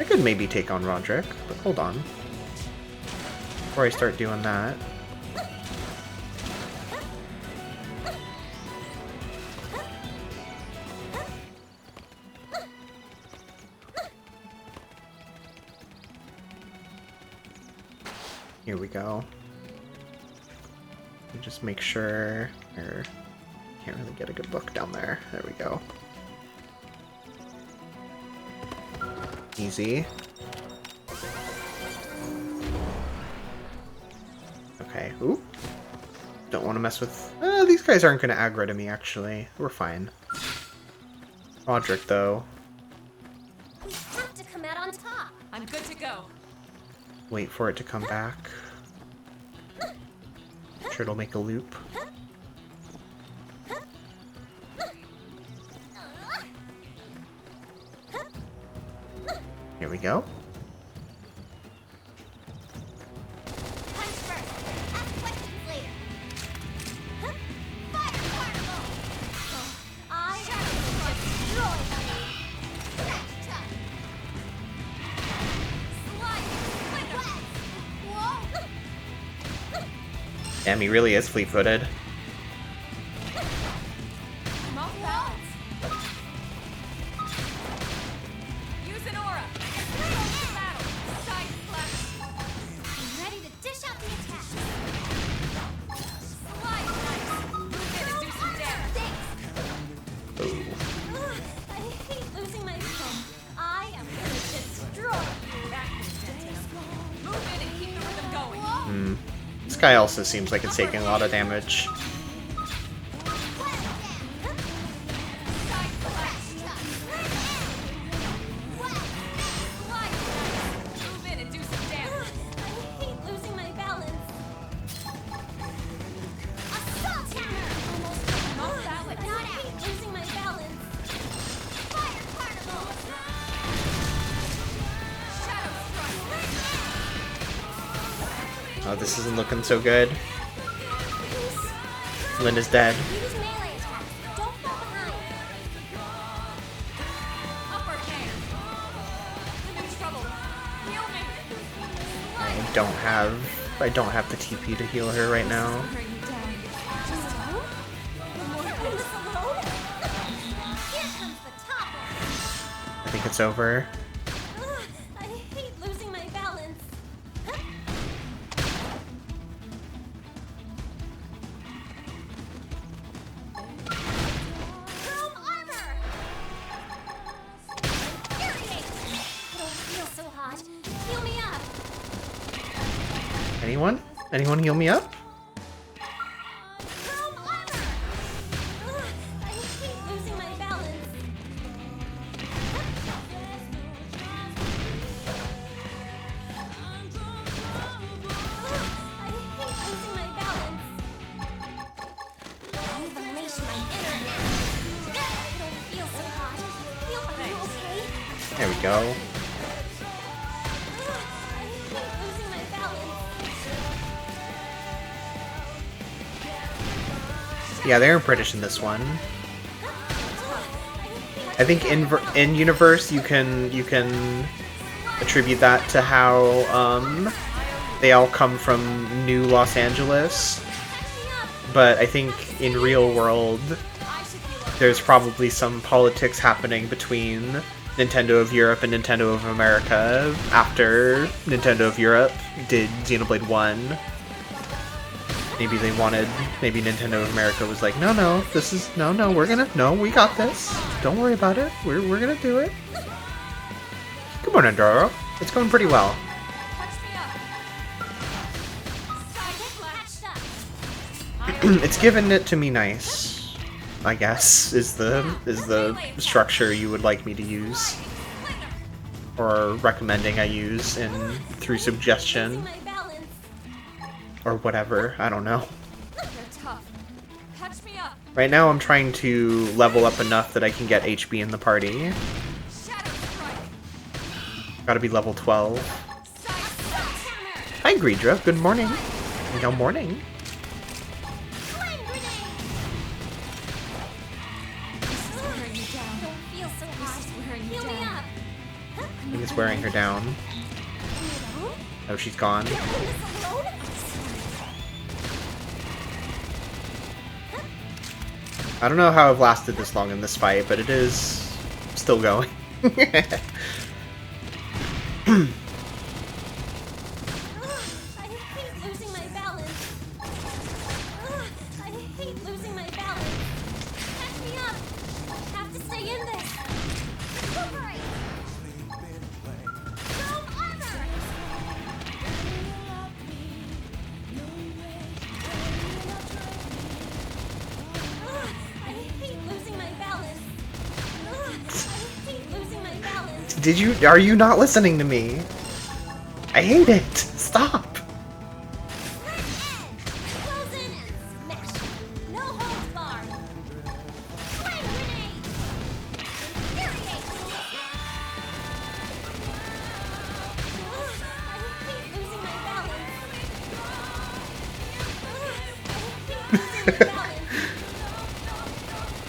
I could maybe take on Roderick, but hold on. Before I start doing that... Here we go. Just make sure... Can't really get a good look down there. There we go. Easy. Okay. Ooh. Don't want to mess with... these guys aren't going to aggro to me, actually. We're fine. Roderick, though. We have to come out on top. I'm good to go. Wait for it to come back. Sure, it'll make a loop. Here we go. Damn, he really is fleet-footed. This guy also seems like it's taking a lot of damage. Oh, this isn't looking so good. Lynn is dead. I don't have the TP to heal her right now. I think it's over. Anyone? Anyone heal me up? There we go. Yeah, they're British in this one. I think in universe you can attribute that to how they all come from New Los Angeles, but I think in real world there's probably some politics happening between Nintendo of Europe and Nintendo of America after Nintendo of Europe did Xenoblade 1. Maybe Nintendo of America was like, no, this is, we got this. Don't worry about it. We're gonna do it. Come on, Andoro. It's going pretty well. It's given it to me nice, I guess, is the structure you would like me to use. Or recommending I use through suggestion. Or whatever, I don't know. Right now I'm trying to level up enough that I can get HB in the party. Gotta be level 12. Hi Greedra, good morning. Good morning. I think it's wearing her down. Oh, she's gone. I don't know how I've lasted this long in this fight, but it is still going. Are you not listening to me? I hate it! Stop!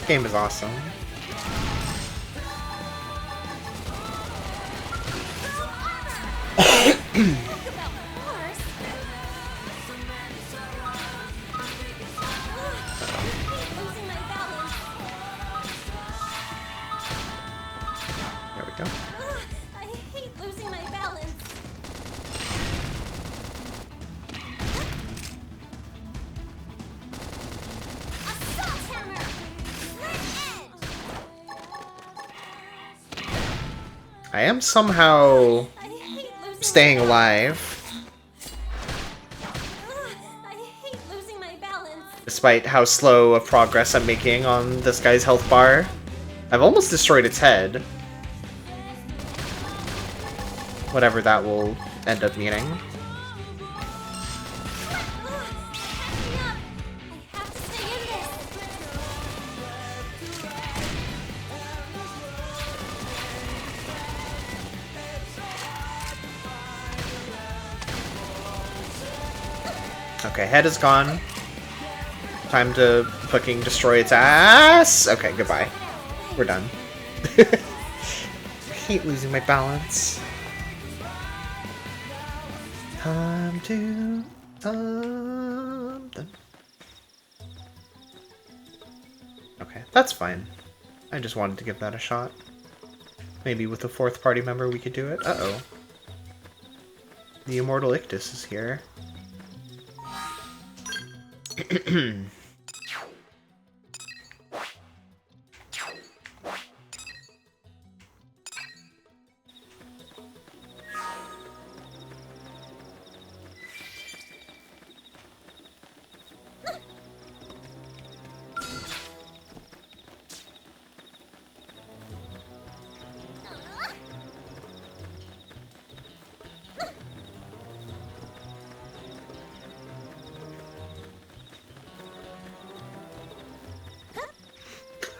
Game is awesome. There we go. I hate losing my balance. Assault hammer! I am somehow staying alive. Despite how slow of progress I'm making on this guy's health bar. I've almost destroyed its head. Whatever that will end up meaning. Okay, head is gone. Time to fucking destroy its ass! Okay, goodbye. We're done. I hate losing my balance. Time to something. Okay, that's fine. I just wanted to give that a shot. Maybe with a fourth party member we could do it. Uh-oh. The Immortal Ictus is here.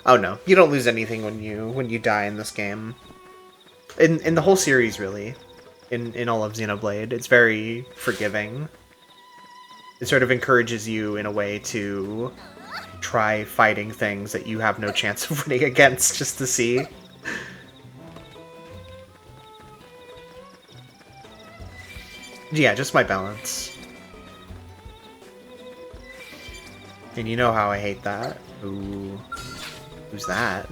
Oh no, you don't lose anything when you die in this game. In the whole series, really. In all of Xenoblade, it's very forgiving. It sort of encourages you in a way to try fighting things that you have no chance of winning against just to see. Yeah, just my balance. And you know how I hate that. Ooh. Who's that?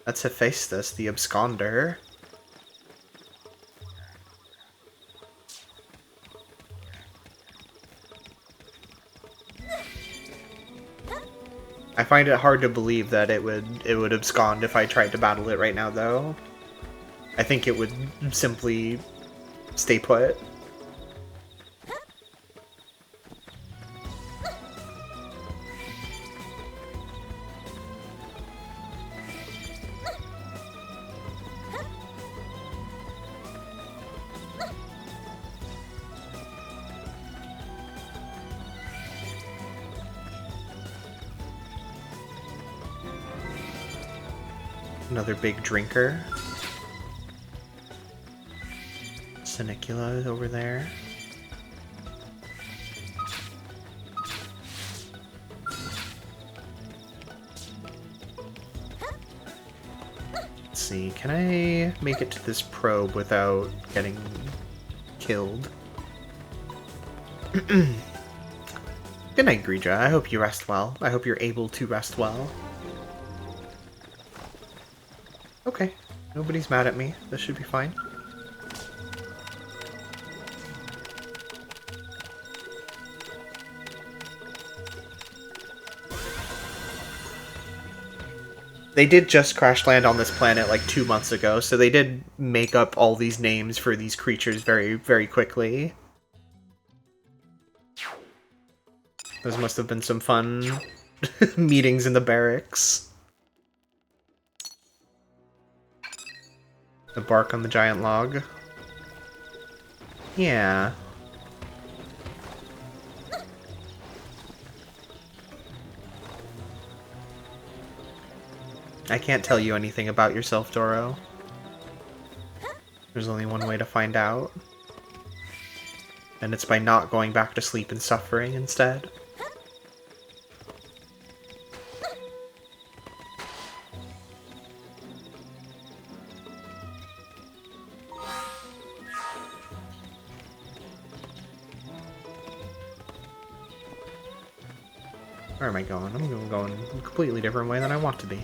That's Hephaestus, the Absconder. I find it hard to believe that it would abscond if I tried to battle it right now, though. I think it would simply stay put. Another big drinker. Senicula is over there. Let's see, can I make it to this probe without getting killed? Good night, Grija. I hope you rest well. I hope you're able to rest well. Okay, nobody's mad at me. This should be fine. They did just crash land on this planet like 2 months ago, so they did make up all these names for these creatures very, very quickly. Those must have been some fun meetings in the barracks. The bark on the giant log. Yeah. I can't tell you anything about yourself, Doro. There's only one way to find out. And it's by not going back to sleep and suffering instead. Where am I going? I'm going a completely different way than I want to be.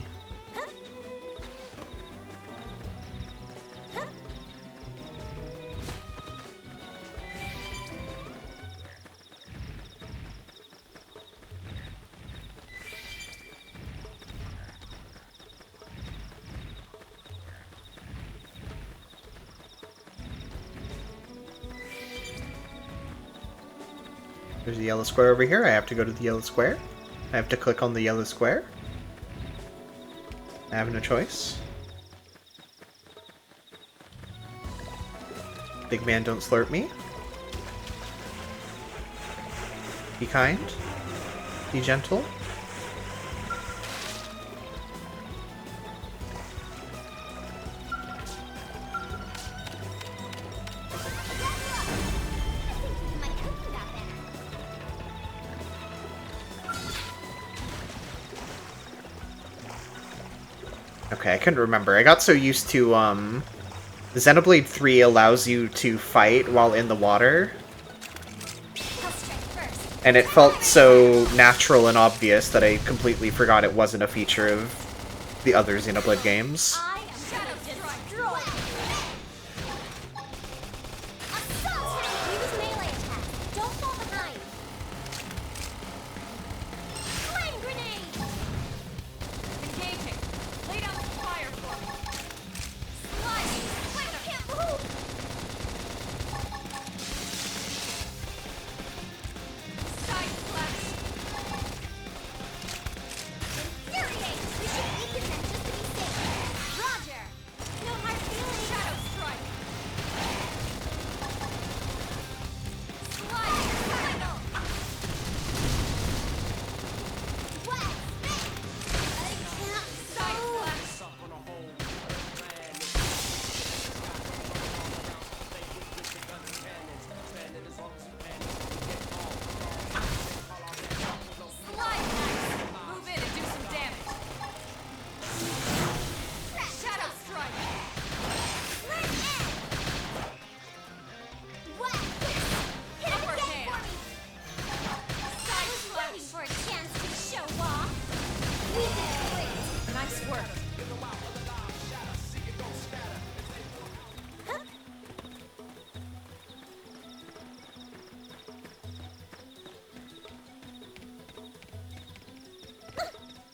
There's the yellow square over here. I have to go to the yellow square. I have to click on the yellow square. I have no choice. Big man, don't slurp me. Be kind. Be gentle. Okay, I couldn't remember. I got so used to, Xenoblade 3 allows you to fight while in the water. And it felt so natural and obvious that I completely forgot it wasn't a feature of the other Xenoblade games.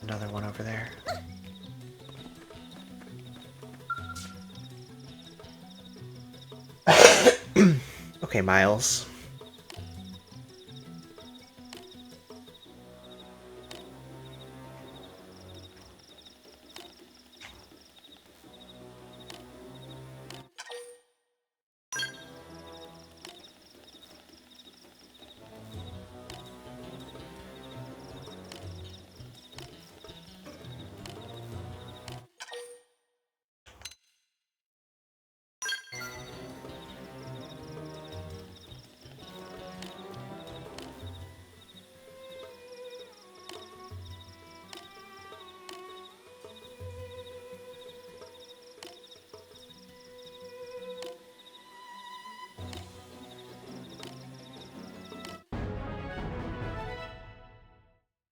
Another one over there. Okay, Miles.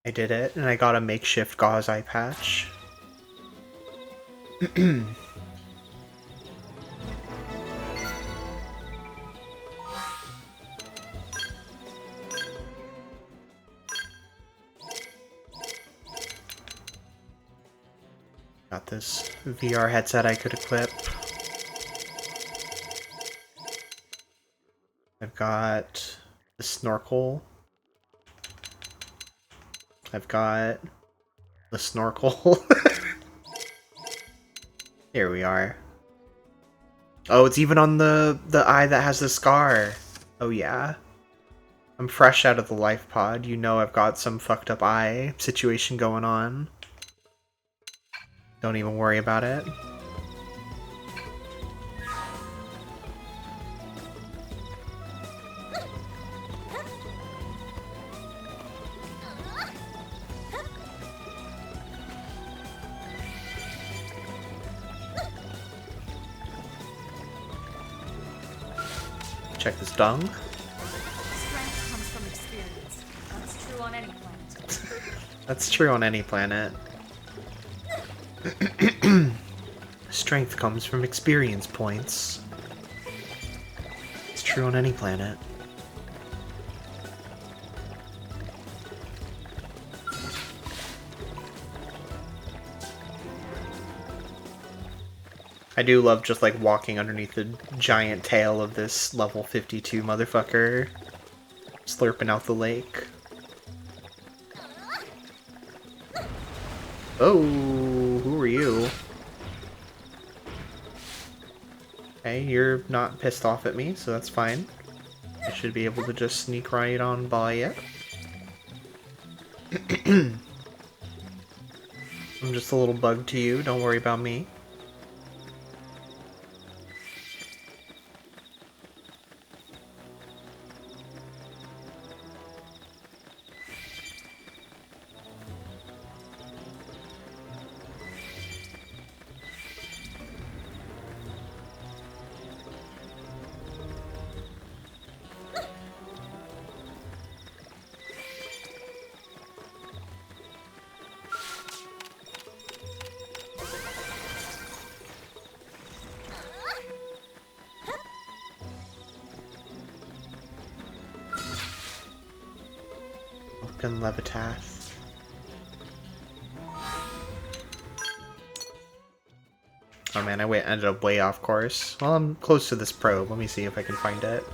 I did it, and I got a makeshift gauze eye patch. Got this VR headset I could equip. I've got the snorkel. I've got the snorkel. Here we are. Oh, it's even on the eye that has the scar. Oh yeah. I'm fresh out of the life pod. You know I've got some fucked up eye situation going on. Don't even worry about it. Check this dung. Strength comes from experience. That's true on any planet. That's true on any planet. Strength comes from experience points. It's true on any planet. I do love just like walking underneath the giant tail of this level 52 motherfucker, slurping out the lake. Oh, who are you? Hey, you're not pissed off at me, so that's fine. I should be able to just sneak right on by it. I'm just a little bug to you, don't worry about me. Open Levitath. Oh man, ended up way off course. Well, I'm close to this probe. Let me see if I can find it.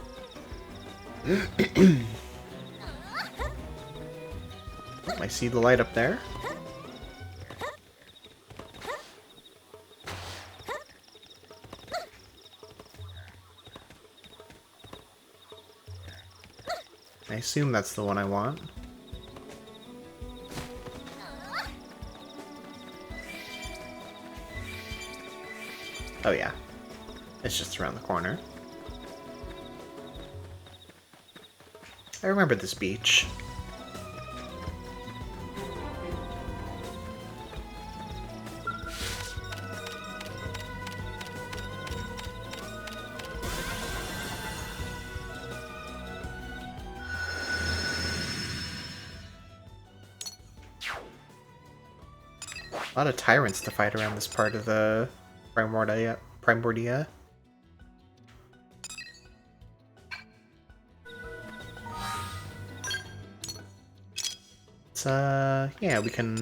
Oh, I see the light up there. I assume that's the one I want. Oh yeah, it's just around the corner. I remember this beach. A lot of tyrants to fight around this part of the Primordia. Yeah, we can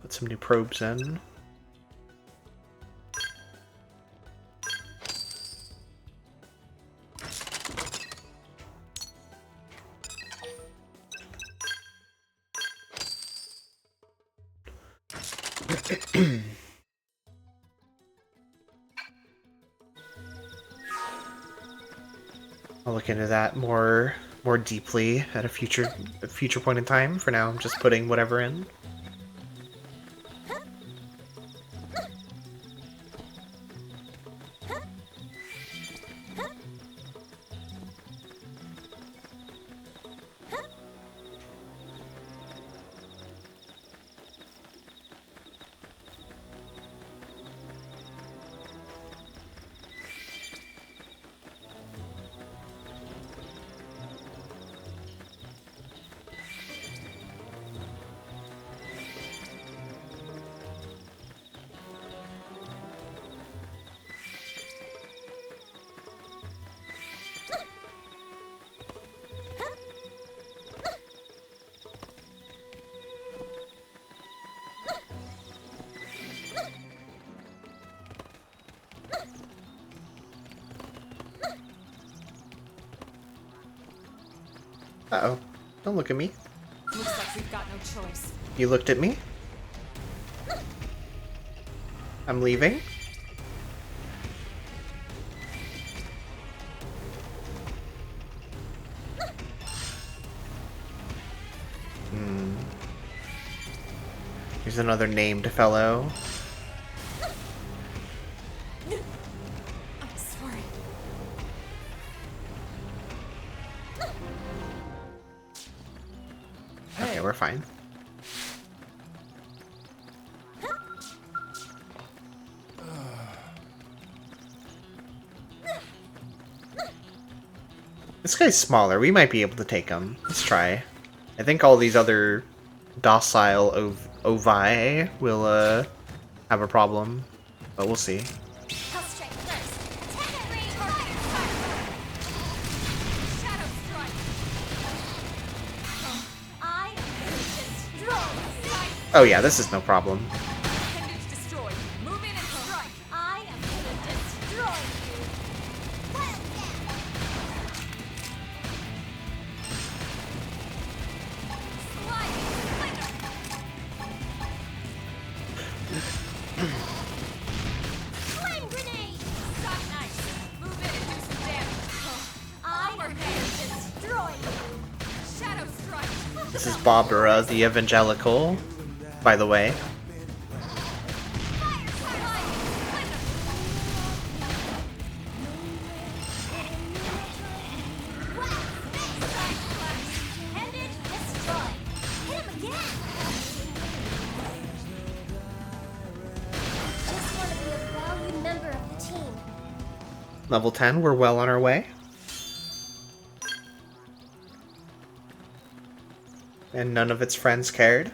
put some new probes in. I'll look into that more deeply at a future point in time. For now, I'm just putting whatever in. Uh-oh. Don't look at me. Looks like we've got no choice. You looked at me? I'm leaving? Here's another named fellow. I'm sorry. Okay, we're fine. This guy's smaller. We might be able to take him. Let's try. I think all these other docile ovi will have a problem, but we'll see. I'll strike first. Attack at range. Fire. Shadow strike. I am destroyed. Oh yeah, this is no problem. Appendage destroyed. Move in and strike. I am gonna destroy you. Well, flame grenade. Not nice. Move in and do some damage. I am gonna destroy you. Shadow strike. This is Barbara the Evangelical, by the way. Appendage destroyed. Hit him again. Just want to be a valued member of the team. Level 10, we're well on our way. And none of its friends cared.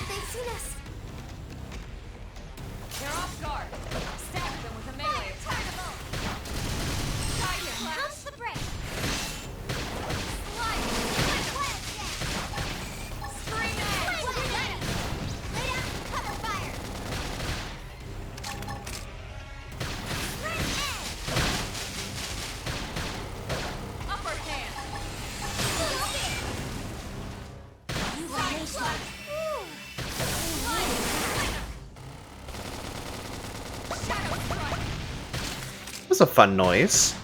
They've seen us. They're off guard. Stab them with a melee attack. Comes the break. Scream edge. Lay down cover fire. Upper hand. You are That's a fun noise.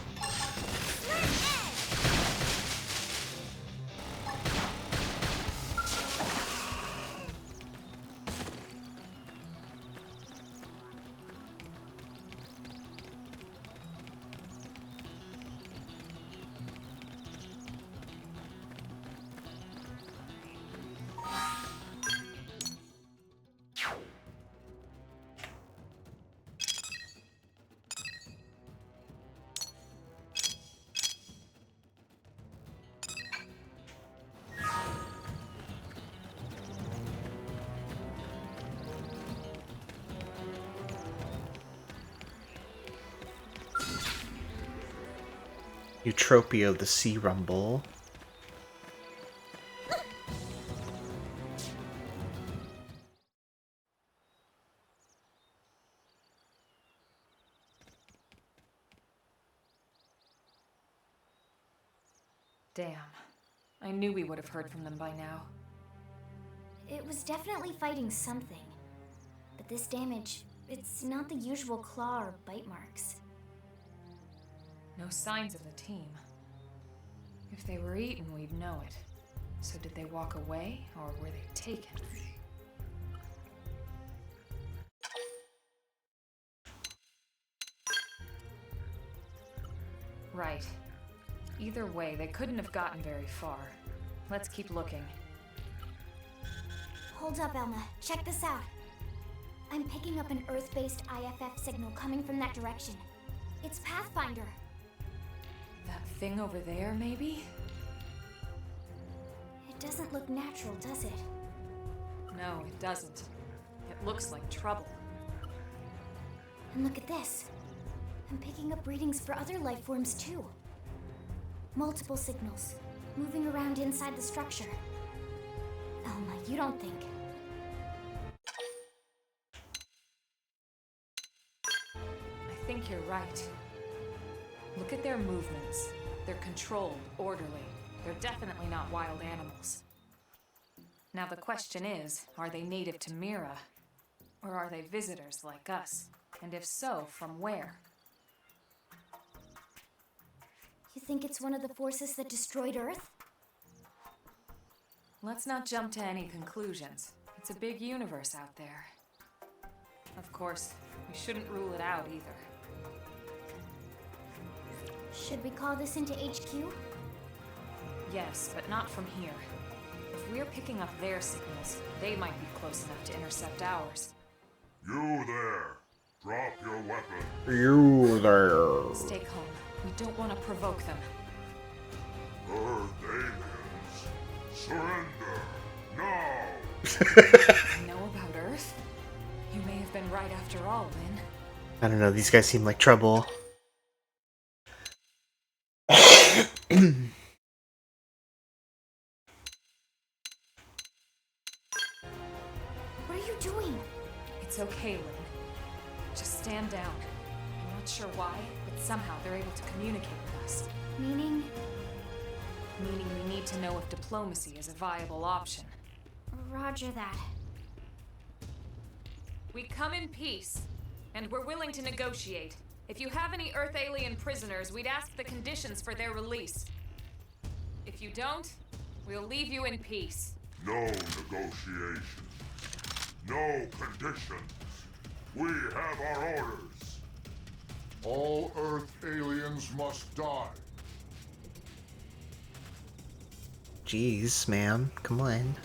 Eutropia the Sea Rumble. Damn. I knew we would have heard from them by now. It was definitely fighting something. But this damage, it's not the usual claw or bite marks. No signs of the team. If they were eaten, we'd know it. So did they walk away, or were they taken? Right. Either way, they couldn't have gotten very far. Let's keep looking. Hold up, Elma. Check this out. I'm picking up an Earth-based IFF signal coming from that direction. It's Pathfinder. That thing over there, maybe? It doesn't look natural, does it? No, it doesn't. It looks like trouble. And look at this. I'm picking up readings for other life forms too. Multiple signals, moving around inside the structure. Elma, you don't think... I think you're right. Look at their movements. They're controlled, orderly. They're definitely not wild animals. Now the question is, are they native to Mira? Or are they visitors like us? And if so, from where? You think it's one of the forces that destroyed Earth? Let's not jump to any conclusions. It's a big universe out there. Of course, we shouldn't rule it out either. Should we call this into HQ? Yes, but not from here. If we're picking up their signals, they might be close enough to intercept ours. You there! Drop your weapon. You there. Stay calm. We don't want to provoke them. Earth aliens, surrender now! You know about Earth? You may have been right after all, Lynn. I don't know, these guys seem like trouble. What are you doing? It's okay, Lynn. Just stand down. I'm not sure why, but somehow they're able to communicate with us. Meaning? Meaning we need to know if diplomacy is a viable option. Roger that. We come in peace, and we're willing to negotiate. If you have any Earth alien prisoners, we'd ask the conditions for their release. If you don't, we'll leave you in peace. No negotiation. No conditions. We have our orders. All Earth aliens must die. Jeez, man. Come on.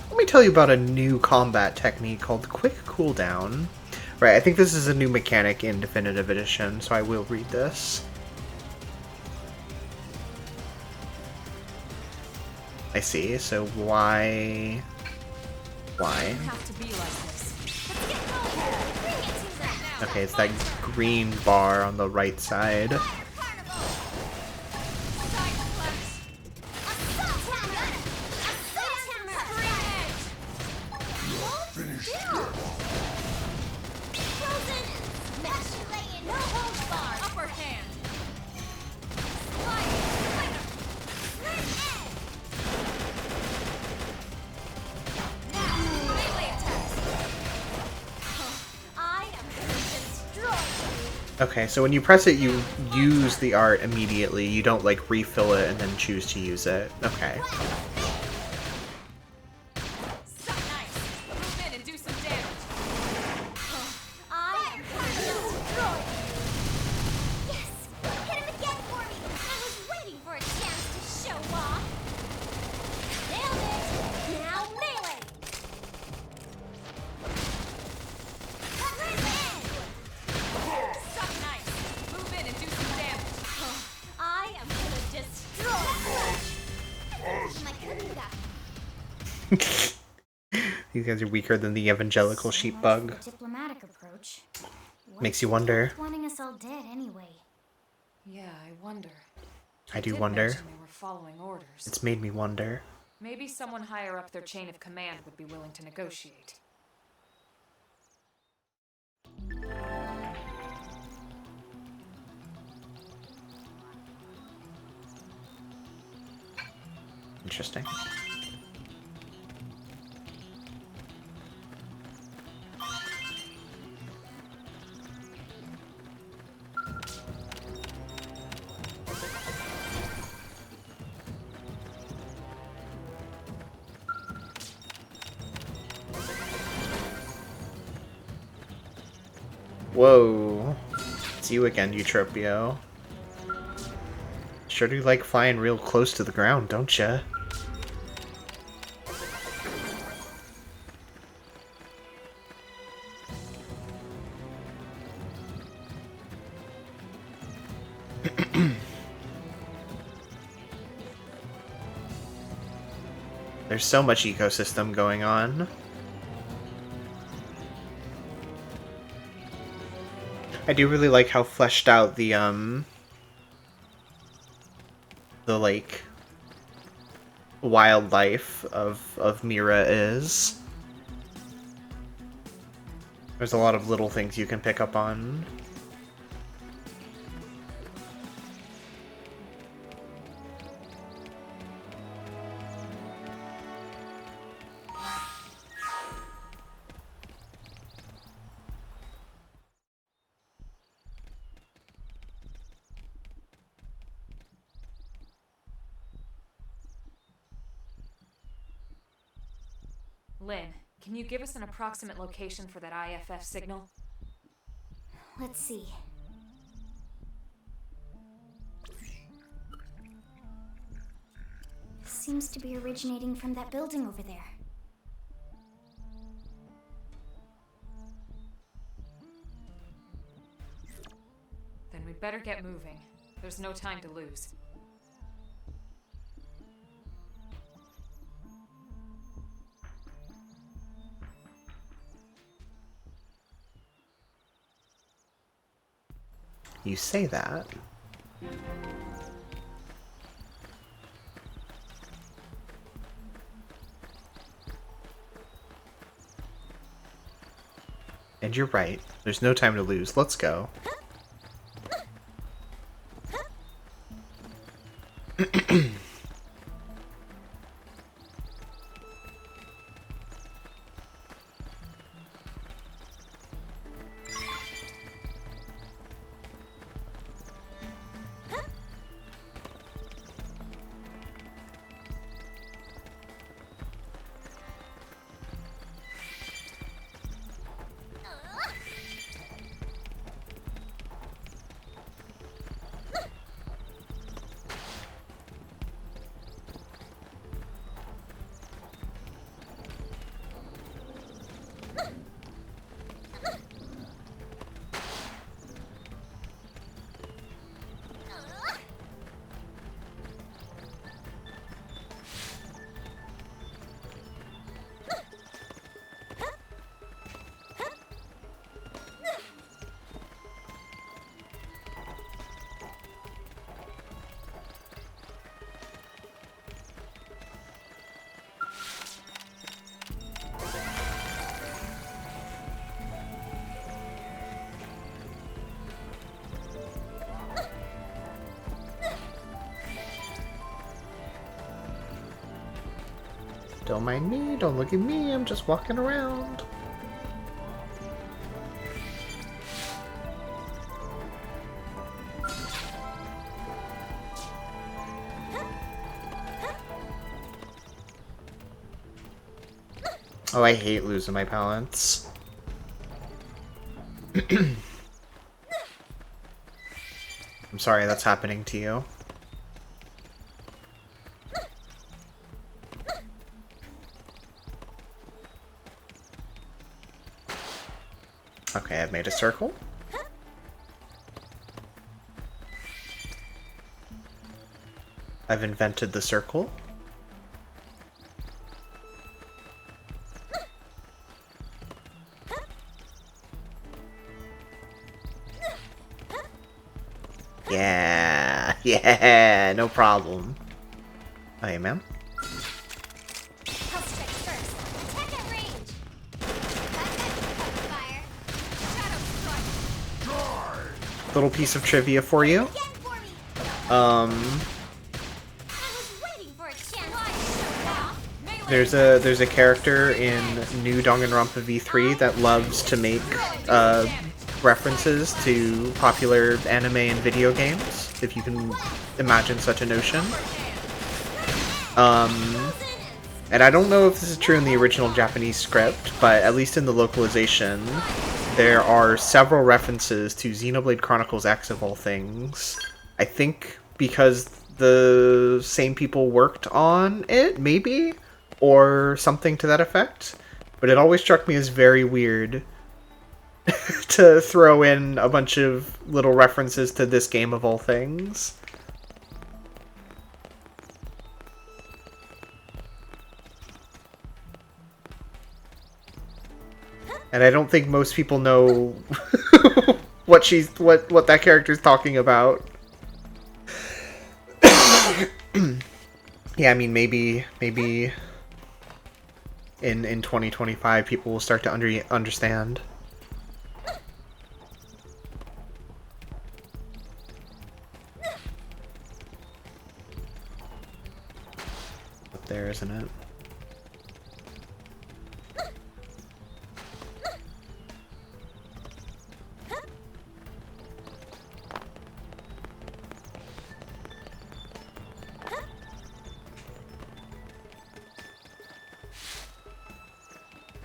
Let me tell you about a new combat technique called Quick Cooldown. Right, I think this is a new mechanic in Definitive Edition, so I will read this. I see, so why... Have to be like this. Okay, it's that green bar on the right side. Okay, so when you press it, you use the art immediately. You don't, like, refill it and then choose to use it. Okay. These guys are weaker than the evangelical sheep bug. Diplomatic approach. Makes you wonder. Wanting us all dead anyway. Yeah, I wonder. I do Did wonder. mention they were following orders. It's made me wonder. Maybe someone higher up their chain of command would be willing to negotiate. Interesting. Whoa. It's you again, Eutropio. Sure do like flying real close to the ground, don't ya? There's so much ecosystem going on. I do really like how fleshed out the like wildlife of Mira is. There's a lot of little things you can pick up on. Lynn, can you give us an approximate location for that IFF signal? Let's see. Seems to be originating from that building over there. Then we'd better get moving. There's no time to lose. You say that. And you're right. There's no time to lose. Let's go. Don't mind me, don't look at me, I'm just walking around. Oh, I hate losing my pallets. I'm sorry that's happening to you. Okay, I've made a circle. I've invented the circle. Yeah, no problem. Oh, hey, ma'am. Little piece of trivia for you. There's a character in New Danganronpa V3 that loves to make references to popular anime and video games, if you can imagine such a notion. And I don't know if this is true in the original Japanese script, but at least in the localization, there are several references to Xenoblade Chronicles X of all things. I think because the same people worked on it, maybe? Or something to that effect. But it always struck me as very weird to throw in a bunch of little references to this game of all things. And I don't think most people know what that character's talking about. Yeah, I mean, maybe in 2025 people will start to understand. Up there, isn't it?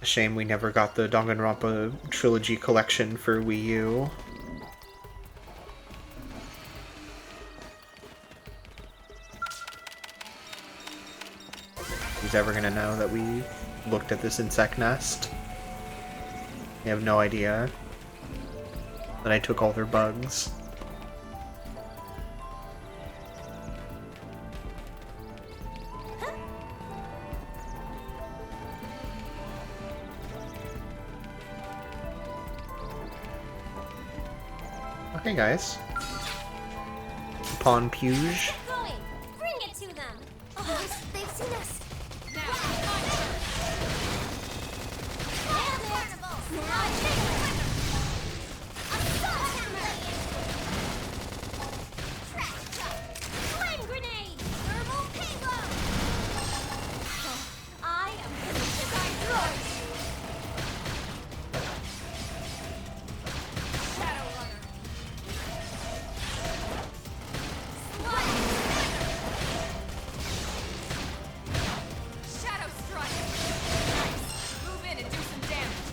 Shame we never got the Danganronpa trilogy collection for Wii U. Who's ever gonna know that we looked at this insect nest? They have no idea that I took all their bugs. Hey guys. Pawn Puge. Going! Bring it to them! Oh, they've seen us! Flame grenade! Thermal payload! I am the design droid! Shadow Runner! Shadow Strike! Nice! Move in and do some damage.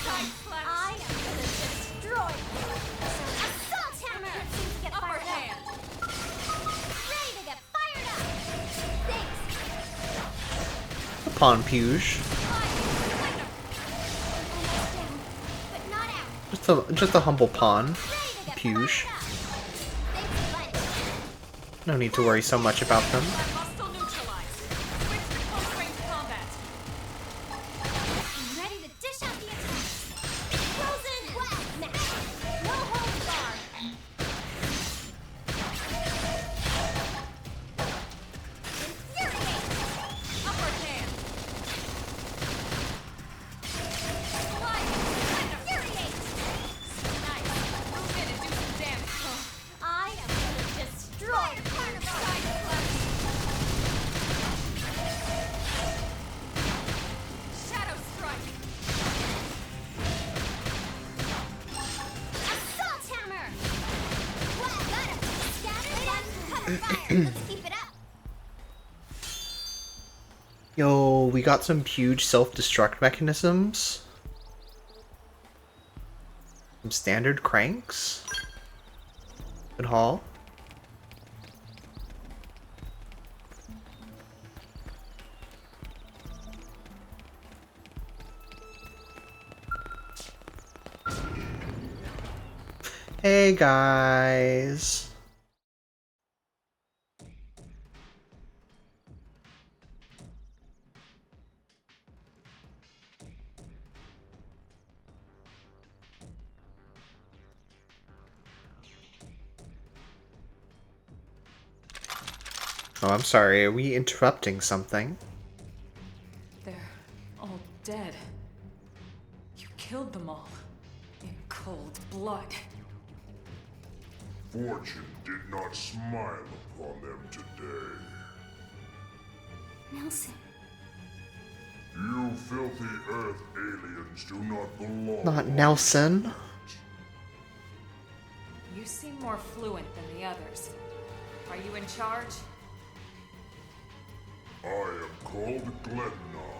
Side slash! I am gonna destroy you! Assault hammer! Seems to get Upper fired hand! up! Ready to get fired up! Thanks! Pawn Puge. Almost down, but not out. Just a humble pawn. Ready to get Puge. fired up! Thanks a bunch. No need to worry so much about them. Hostile neutralized. Switch to close range combat. I'm ready to dish out the attack. Frozen blast match. No holds barred. Infuriate. Upper hand. Slide. Infuriate. Nice. Move in and do some damage. I am gonna destroy Carnival. Side slash. Shadow Strike. Assault hammer. Well, got him. Scattered and cover fire. Let's keep it up. Yo, we got some huge self-destruct mechanisms. Some standard cranks. Good haul. Hey guys. Oh, I'm sorry. Are we interrupting something? They're all dead. You killed them all. In cold blood. Fortune did not smile upon them today. Nelson. You filthy Earth aliens do not belong. Not Nelson. You seem more fluent than the others. Are you in charge? I am called Glennar.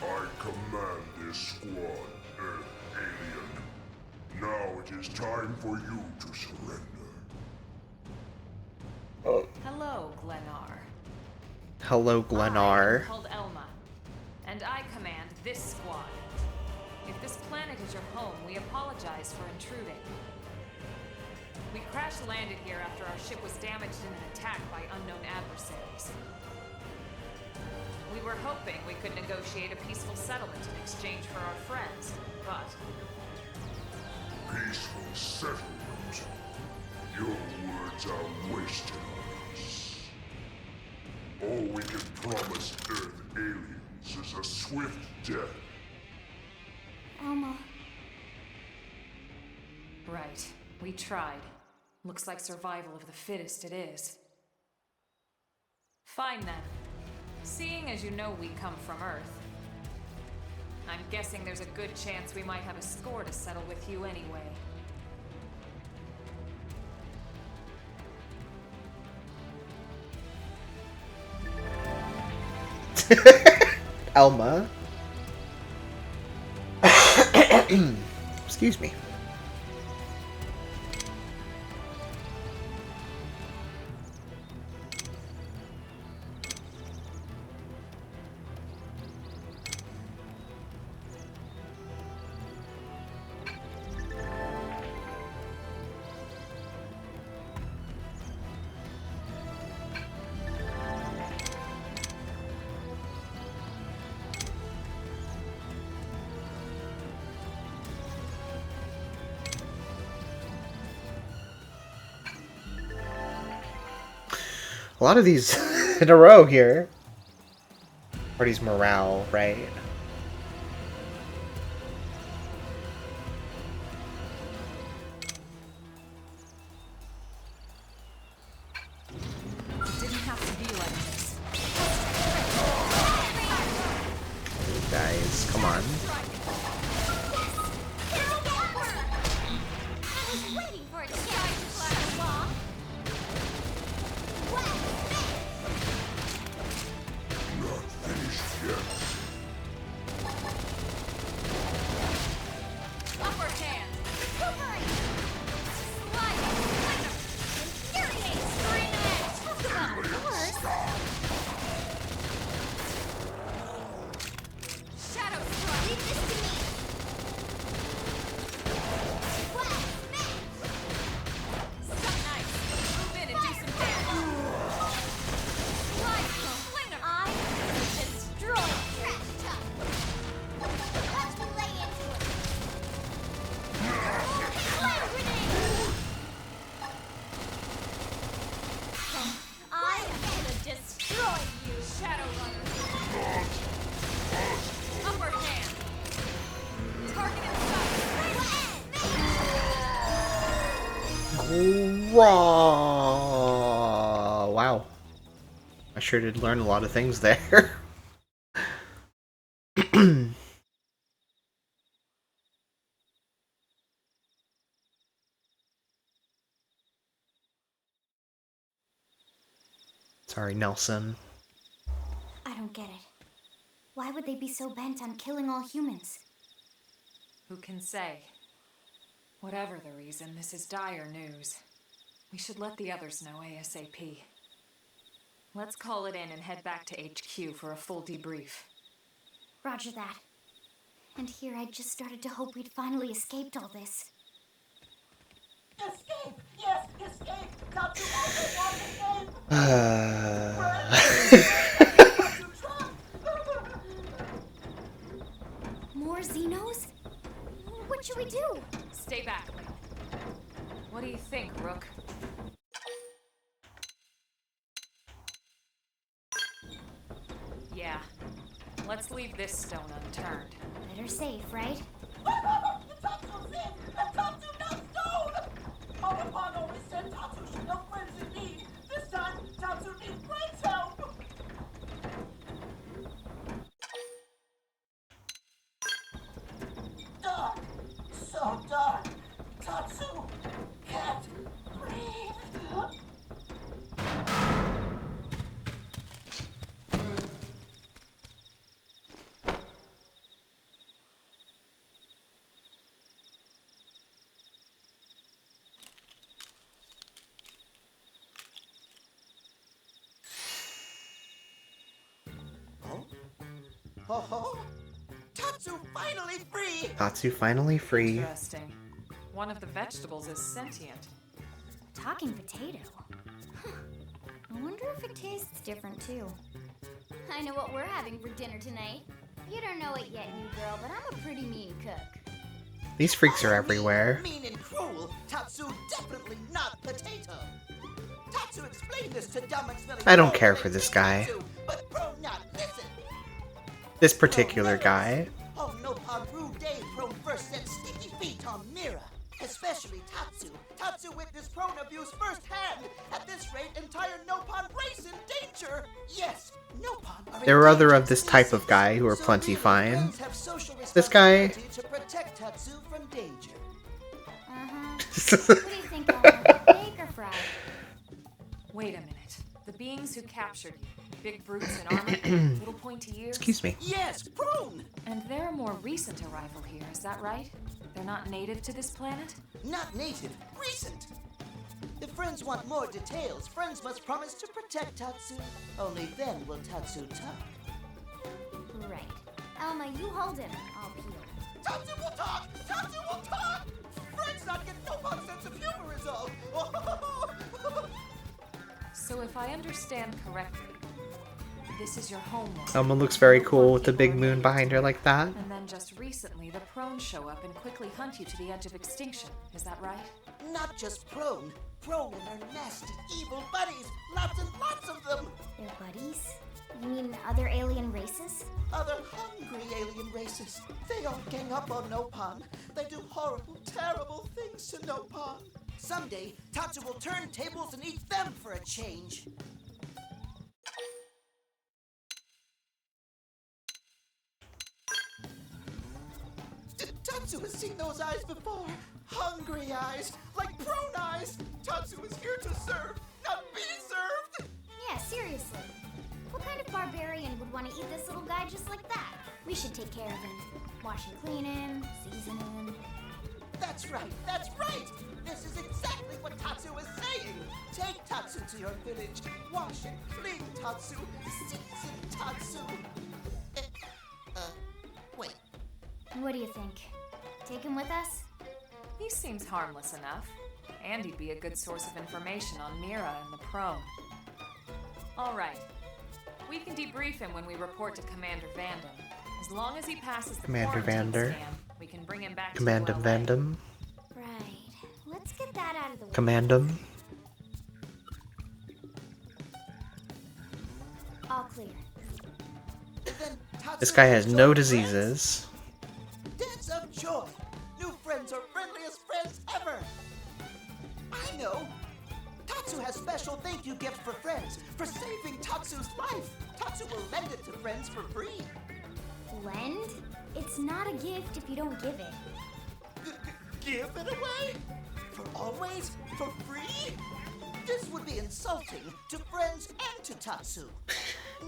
I command this squad, Earth alien. Now it is time for you to surrender. Hello, Glennar. Hello, Glennar. I'm called Elma, and I command this squad. If this planet is your home, we apologize for intruding. We crash-landed here after our ship was damaged in an attack by unknown adversaries. We were hoping we could negotiate a peaceful settlement in exchange for our friends, but peaceful settlement. Your words are wasted on us. All we can promise Earth aliens is a swift death. Elma. Right. We tried. Looks like survival of the fittest it is. Fine then. Seeing as you know we come from Earth, I'm guessing there's a good chance we might have a score to settle with you anyway. Elma. Excuse me. A lot of these in a row here. Party's morale, right? It didn't have to be like this. Guys, come on. Waiting for a chance to flash along. Not finished yet. Upper hand! Shadow strike! Leave this to me! So nice! Move in and do some damage! I destroy trash talk. Watch me lay into it. Flame grenade! I'm gonna destroy you, Shadowrunner! Upper hand! Target in Wow. I sure did learn a lot of things there. Sorry, Nelson. I don't get it. Why would they be so bent on killing all humans? Who can say? Whatever the reason, this is dire news. We should let the others know ASAP. Let's call it in and head back to HQ for a full debrief. Roger that. And here I just started to hope we'd finally escaped all this. Escape! Yes, escape! Got to escape! More Xenos? What should we do? Stay back. What do you think, Rook? Yeah. Let's leave this stone unturned. Better safe, right? This time, Tatsu needs Brain's help! Dark! So dark! Tatsu can't breathe! Oh, Tatsu finally free! Tatsu finally free. Interesting. One of the vegetables is sentient. Talking potato. Huh. I wonder if it tastes different too. I know what we're having for dinner tonight. You don't know it yet, new girl, but I'm a pretty mean cook. These freaks are everywhere. Mean and cruel. Tatsu definitely not potato. Tatsu explained this to dumb and smelly I don't Pro care when for they this take guy. Tatsu, but Pro not listen. This particular guy. Oh, no, on rude day, Pro first set sticky feet on Mira. Especially Tatsu. Tatsu witnessed prone abuse firsthand. At this rate, entire Nopon race in danger. Yes, Nopon are There are other endangered of this type of species. guy who are So plenty really, fine. friends have social This guy. responsibility to protect Tatsu from danger. What do you think, Elma? Bake or fried? Wait a minute. The beings who captured you, big brutes in armor, little pointy ears. Excuse me. Yes, prone. And they're a more recent arrival here, is that right? They're not native to this planet? Not native, recent. If friends want more details, friends must promise to protect Tatsu. Only then will Tatsu talk. Right. Elma, you hold him. I'll peel. Tatsu will talk! Tatsu will talk! Friends not get Nopon sense of humor is all. So if I understand correctly, this is your homeworld. Elma looks very cool with the big moon behind her like that. And then just recently, the Prone show up and quickly hunt you to the edge of extinction. Is that right? Not just Prone. Prone and her nasty, evil buddies. Lots and lots of them. They're buddies? You mean other alien races? Other hungry alien races. They all gang up on Nopon. They do horrible, terrible things to Nopon. Someday, Tatsu will turn tables and eat them for a change. Tatsu has seen those eyes before. Hungry eyes, like prone eyes. Tatsu is here to serve, not be served. Yeah, seriously. What kind of barbarian would want to eat this little guy just like that? We should take care of him. Wash and clean him, season him. That's right, that's right! This is exactly what Tatsu is saying! Take Tatsu to your village, wash and clean Tatsu, season Tatsu! Wait. What do you think? Take him with us? He seems harmless enough. And he'd be a good source of information on Mira and the Prone. All right. We can debrief him when we report to Commander Vandam. As long as he passes the Commander quarantine Vander. scan, we can bring him back Commander to LA. Vandam. Right. Let's get that out of the way. Commandum. All clear. This guy has no diseases. Dance of joy! New friends are friendliest friends ever! I know! Tatsu has special thank you gift for friends, for saving Tatsu's life! Tatsu will lend it to friends for free! Lend? It's not a gift if you don't give it. Give it away? For always? For free? This would be insulting to friends and to Tatsu.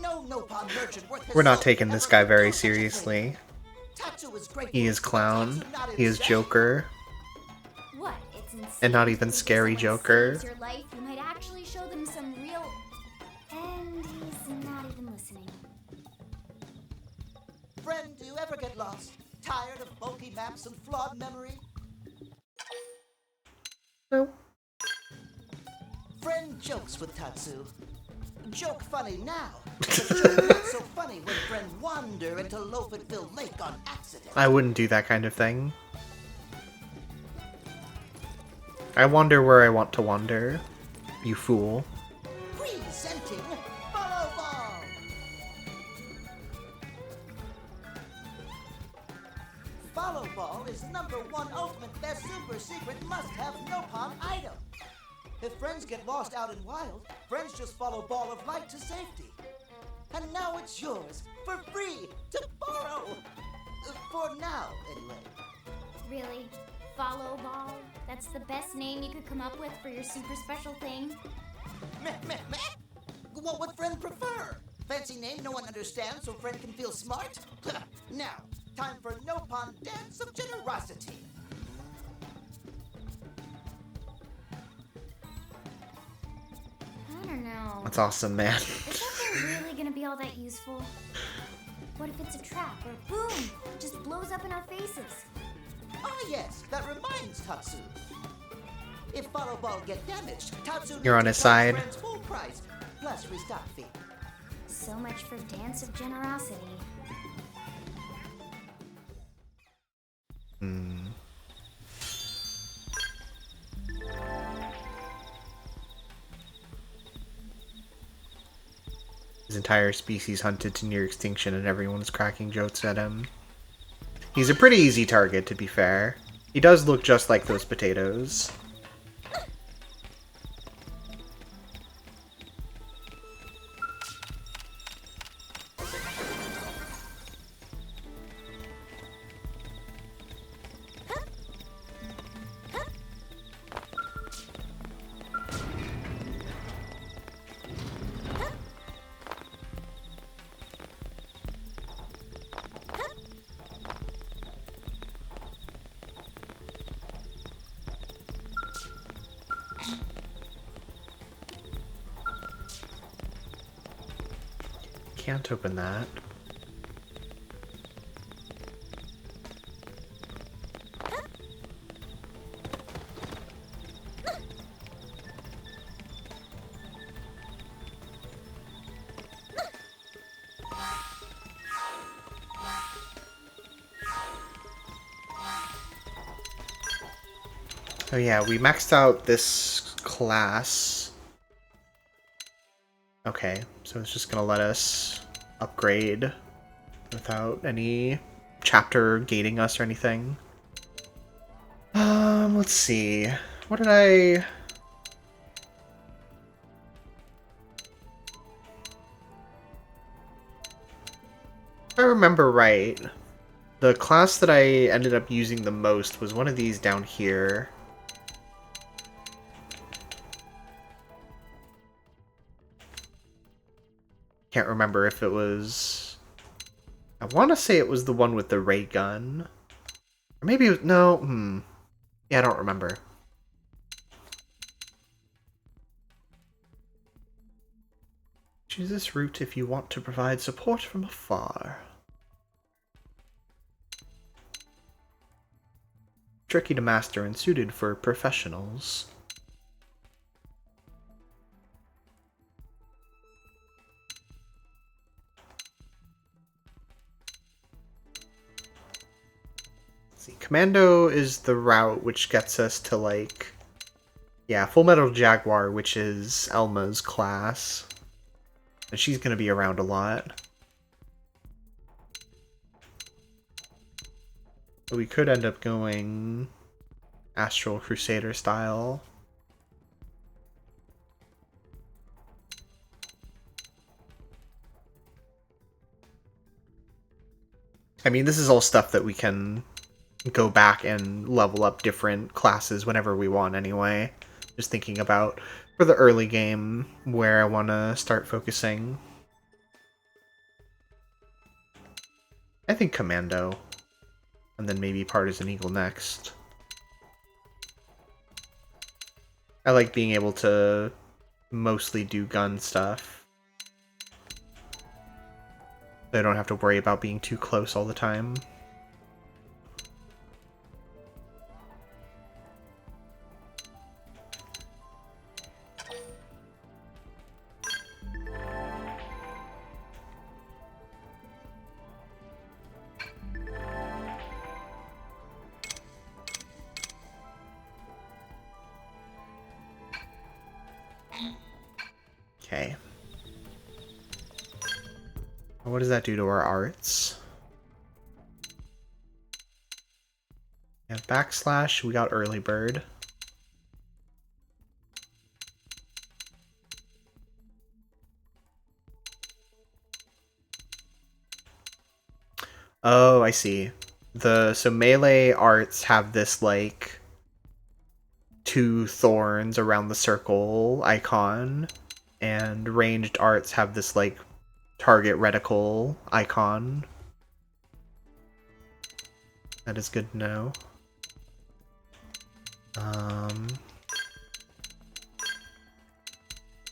No Nopon merchant worth his We're not salt taking ever this guy could very do such a thing. seriously. Tatsu is grateful, He is but clown. Tatsu not He is insane. Joker. What? It's insane. And not even to think if scary someone Joker. saves your life, you might actually show them some real. And he's not even listening. Friend, do you ever get lost? Tired of bulky maps and flawed memory? No. Friend jokes with Tatsu. Joke funny now, but joke not so funny when friend wander into Loafetville Lake on accident. I wouldn't do that kind of thing. I wander where I want to wander. You fool. Presenting Follow Ball! Follow Ball is #1 ultimate best super secret must-have Nopon item. If friends get lost out in wild, friends just follow Ball of Light to safety. And now it's yours, for free, to borrow! For now, anyway. Really? Follow Ball? That's the best name you could come up with for your super special thing? Meh, meh, meh! What would friend prefer? Fancy name no one understands so friend can feel smart? Now, time for Nopon Dance of Generosity. I don't know. That's awesome, man. Is that thing really gonna be all that useful? What if it's a trap or boom, just blows up in our faces? Ah yes, that reminds Tatsu. If Follow Ball get damaged, Tatsu You're on needs his to charge side. friends full price, plus restock fee. So much for Dance of Generosity. His entire species hunted to near extinction and everyone's cracking jokes at him. He's a pretty easy target, to be fair. He does look just like those potatoes. Can't open that. Oh yeah, we maxed out this class. Okay, so it's just gonna let us upgrade without any chapter gating us or anything. Let's see. What did I... If I remember right, the class that I ended up using the most was one of these down here. Can't remember if it was... I want to say it was the one with the ray gun. Or maybe it was... No, Yeah, I don't remember. Choose this route if you want to provide support from afar. Tricky to master and suited for professionals. See, Commando is the route which gets us to, like... Yeah, Full Metal Jaguar, which is Elma's class. And she's gonna be around a lot. But we could end up going... Astral Crusader style. I mean, this is all stuff that we can go back and level up different classes whenever we want anyway. Just thinking about for the early game where I want to start focusing. I think Commando. And then maybe Partisan Eagle next. I like being able to mostly do gun stuff. So I don't have to worry about being too close all the time. Okay. What does that do to our arts? We have backslash, we got early bird. Oh, I see. So melee arts have this like 2 thorns around the circle icon, and ranged arts have this like target reticle icon. That is good to know.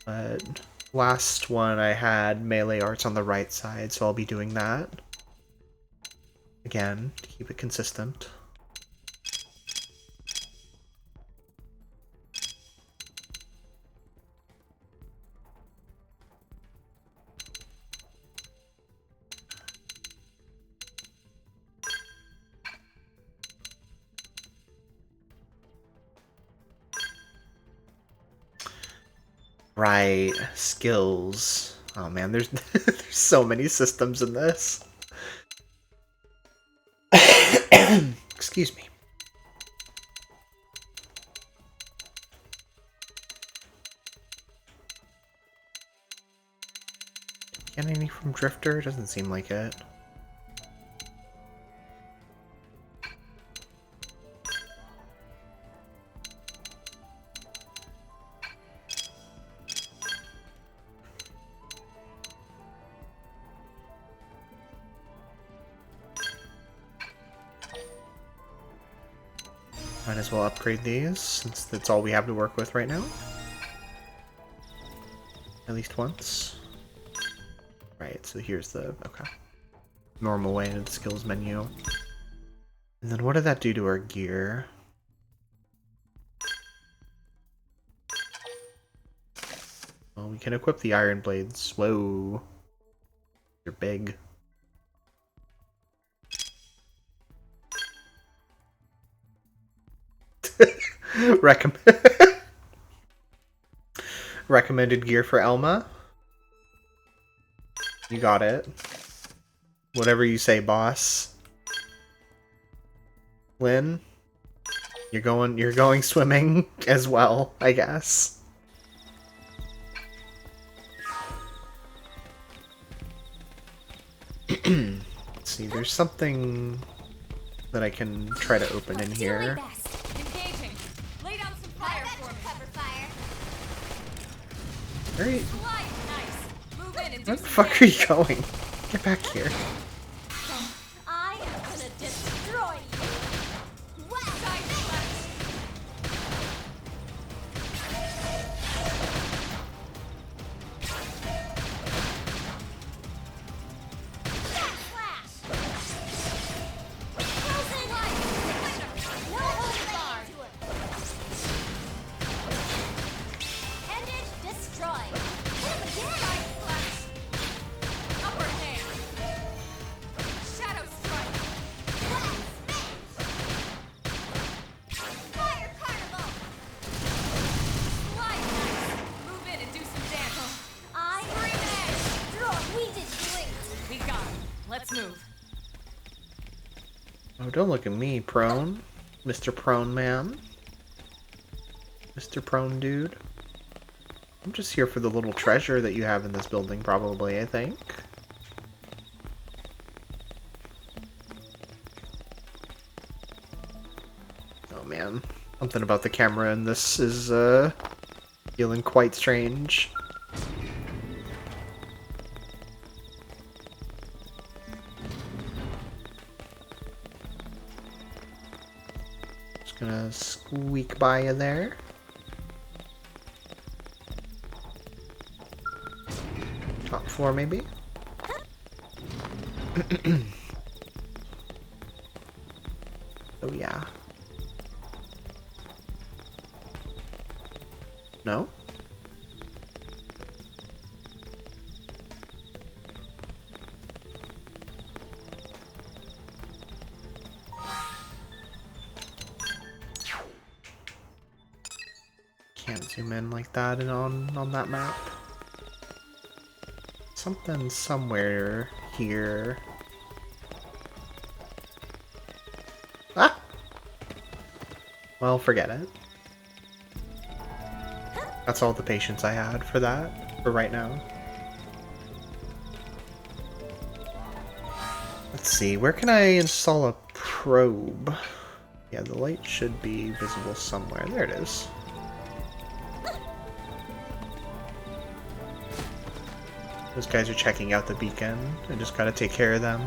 But last one I had melee arts on the right side, so I'll be doing that. Again, to keep it consistent. Right, skills. Oh man, there's there's so many systems in this. Excuse me. Get any from Drifter? Doesn't seem like it. Might as well upgrade these, since that's all we have to work with right now. At least once. Right, so here's the... okay. Normal way into the skills menu. And then what did that do to our gear? Well, we can equip the iron blades. Whoa. They're big. Recommended gear for Elma. You got it. Whatever you say, boss. Lynn, you're going swimming as well, I guess. Let's see, there's something that I can try to open in here. Engaging. Lay down some fire for me. Cover fire. Great. Nice. Move in and do Where the some fuck are you going? Get back here. I am gonna destroy you. Wow. Let's move. Oh, don't look at me, prone. Mr. Prone Man. Mr. Prone Dude. I'm just here for the little treasure that you have in this building, probably, I think. Oh man. Something about the camera in this is, feeling quite strange. Gonna squeak by you there. Top floor, maybe? Oh, yeah. No? Can't zoom in like that and on that map. Something somewhere here. Ah! Well, forget it. That's all the patience I had for that, for right now. Let's see, where can I install a probe? Yeah, the light should be visible somewhere. There it is. Those guys are checking out the beacon. I just gotta take care of them.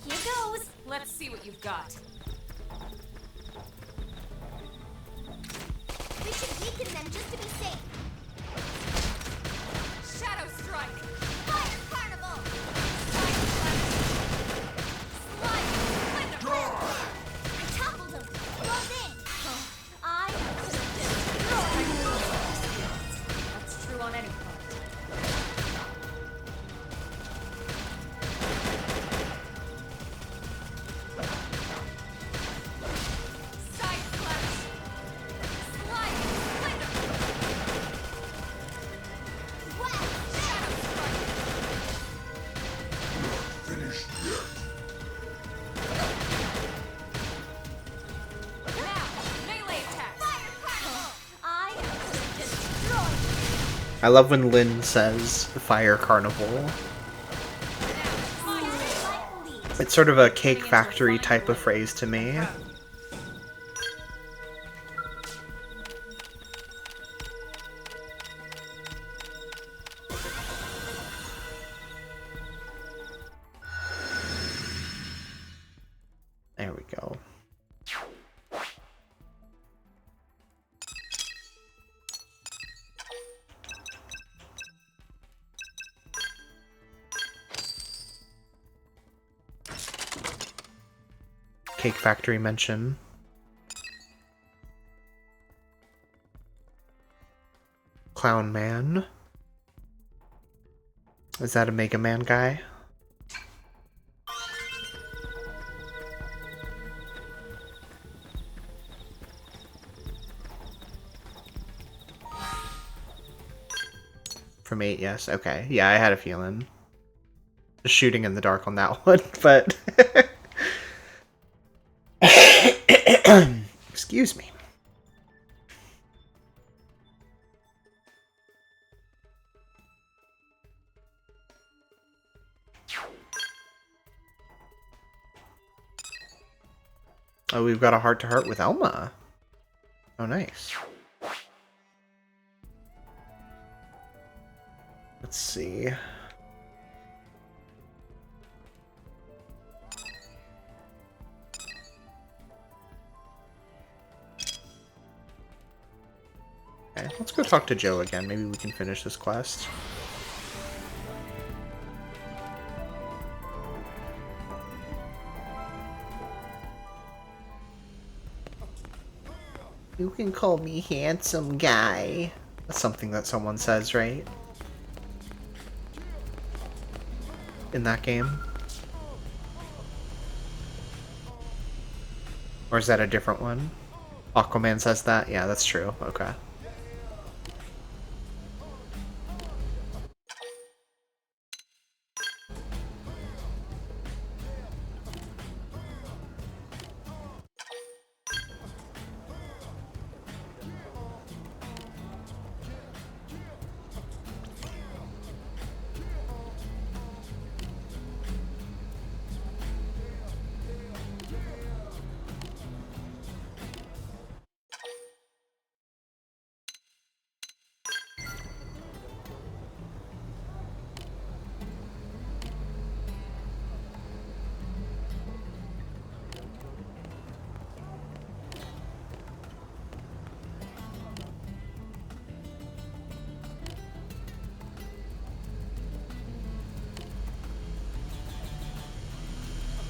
Here goes. Let's see what you've got. We should weaken them just to be safe. Shadow strike. Fire carnival. I toppled them. Close in. I am gonna destroy you. That's true on any front. I love when Lynn says Fire Carnival. It's sort of a Cake Factory type of phrase to me. There we go. Cake Factory mention. Clown Man. Is that a Mega Man guy? From 8, yes. Okay. Yeah, I had a feeling. Just shooting in the dark on that one, but... Excuse me. Oh, we've got a heart-to-heart with Elma. Oh, nice. Let's see. Okay, let's go talk to Joe again. Maybe we can finish this quest. You can call me handsome guy. That's something that someone says, right? In that game? Or is that a different one? Aquaman says that? Yeah, that's true. Okay.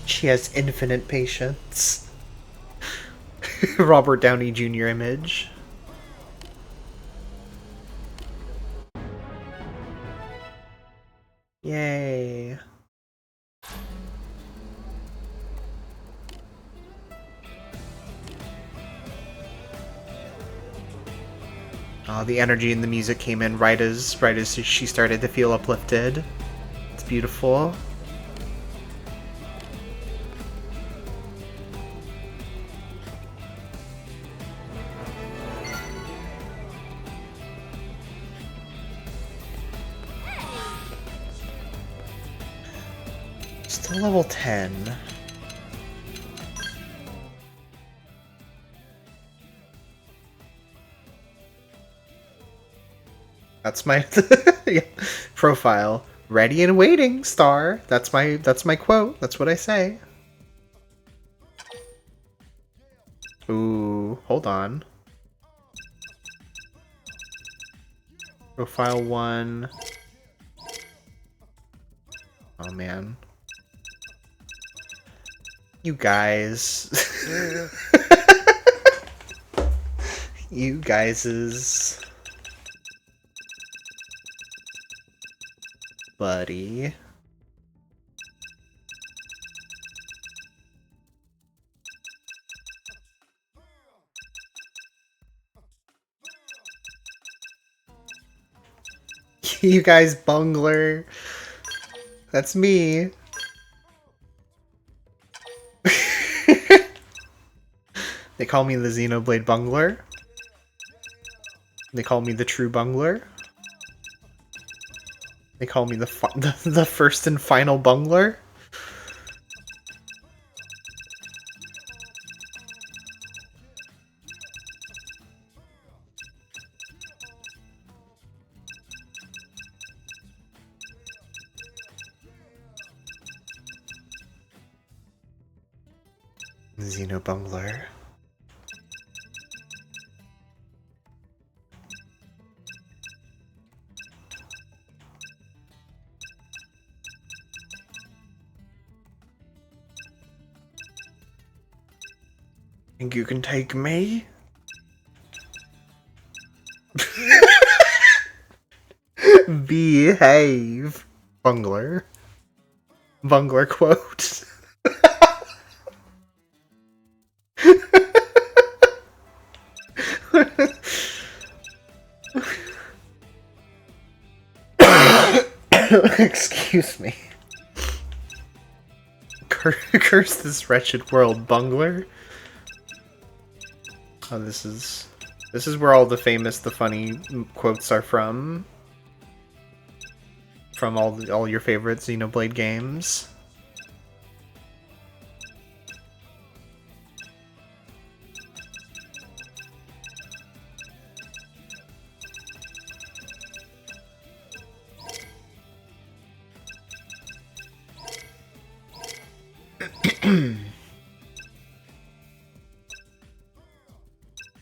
She has infinite patience. Robert Downey Jr. image. Yay. The energy in the music came in right as she started to feel uplifted. It's beautiful. Still level 10. That's my yeah. Profile. Ready and waiting, star. That's my quote. That's what I say. Ooh, hold on. Profile 1. Oh man. You guys. You guys' buddy. You guys bungler. That's me. They call me the Xenoblade bungler. They call me the true bungler. They call me the first and final bungler. Xenobungler. Think you can take me? Behave. Bungler. Bungler quote. Excuse me. Curse this wretched world, Bungler. Oh, this is where all the funny quotes are from. From all your favorite Xenoblade games.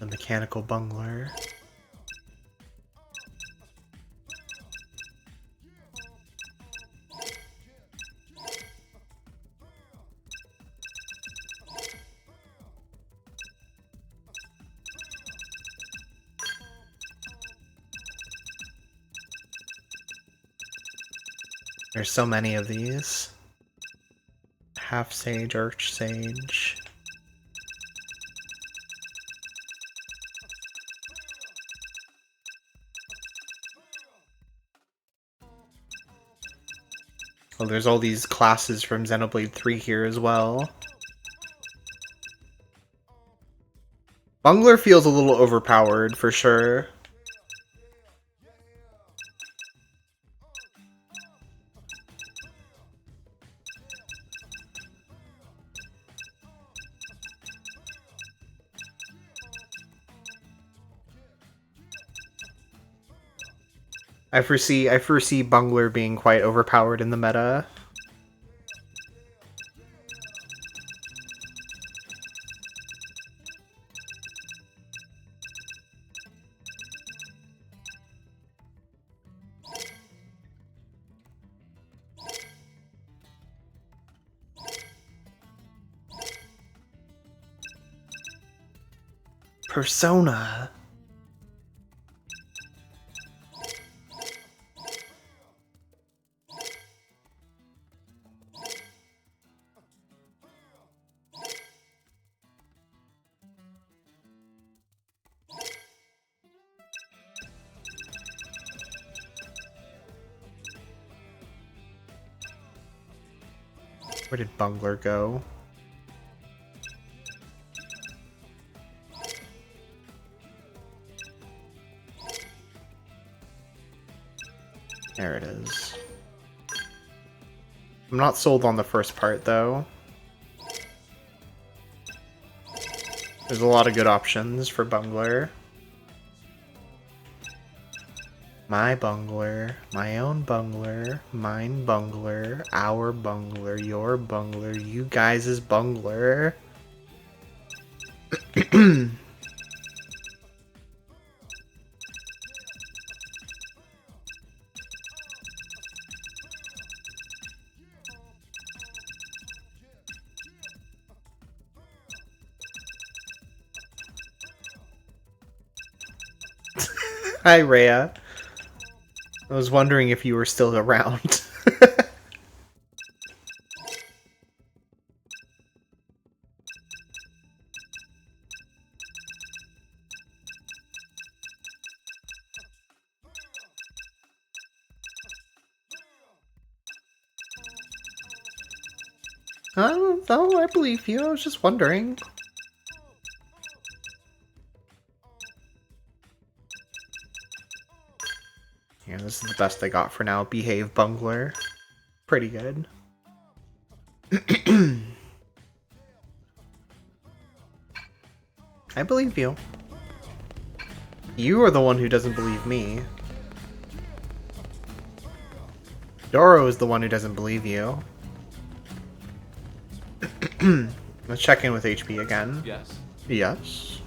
The mechanical bungler. There's so many of these. Half Sage, Arch Sage. Oh, there's all these classes from Xenoblade 3 here as well. Bungler feels a little overpowered, for sure. I foresee Bungler being quite overpowered in the meta. Persona. Where did Bungler go? There it is. I'm not sold on the first part, though. There's a lot of good options for Bungler. My Bungler, my own Bungler, mine Bungler, our Bungler, your Bungler, you guys' Bungler. Hi, Rhea. I was wondering if you were still around. Oh, I believe you. I was just wondering. Yeah, this is the best I got for now. Behave, bungler. Pretty good. I believe you. You are the one who doesn't believe me. Doro is the one who doesn't believe you. Let's check in with HP again. Yes. Yes.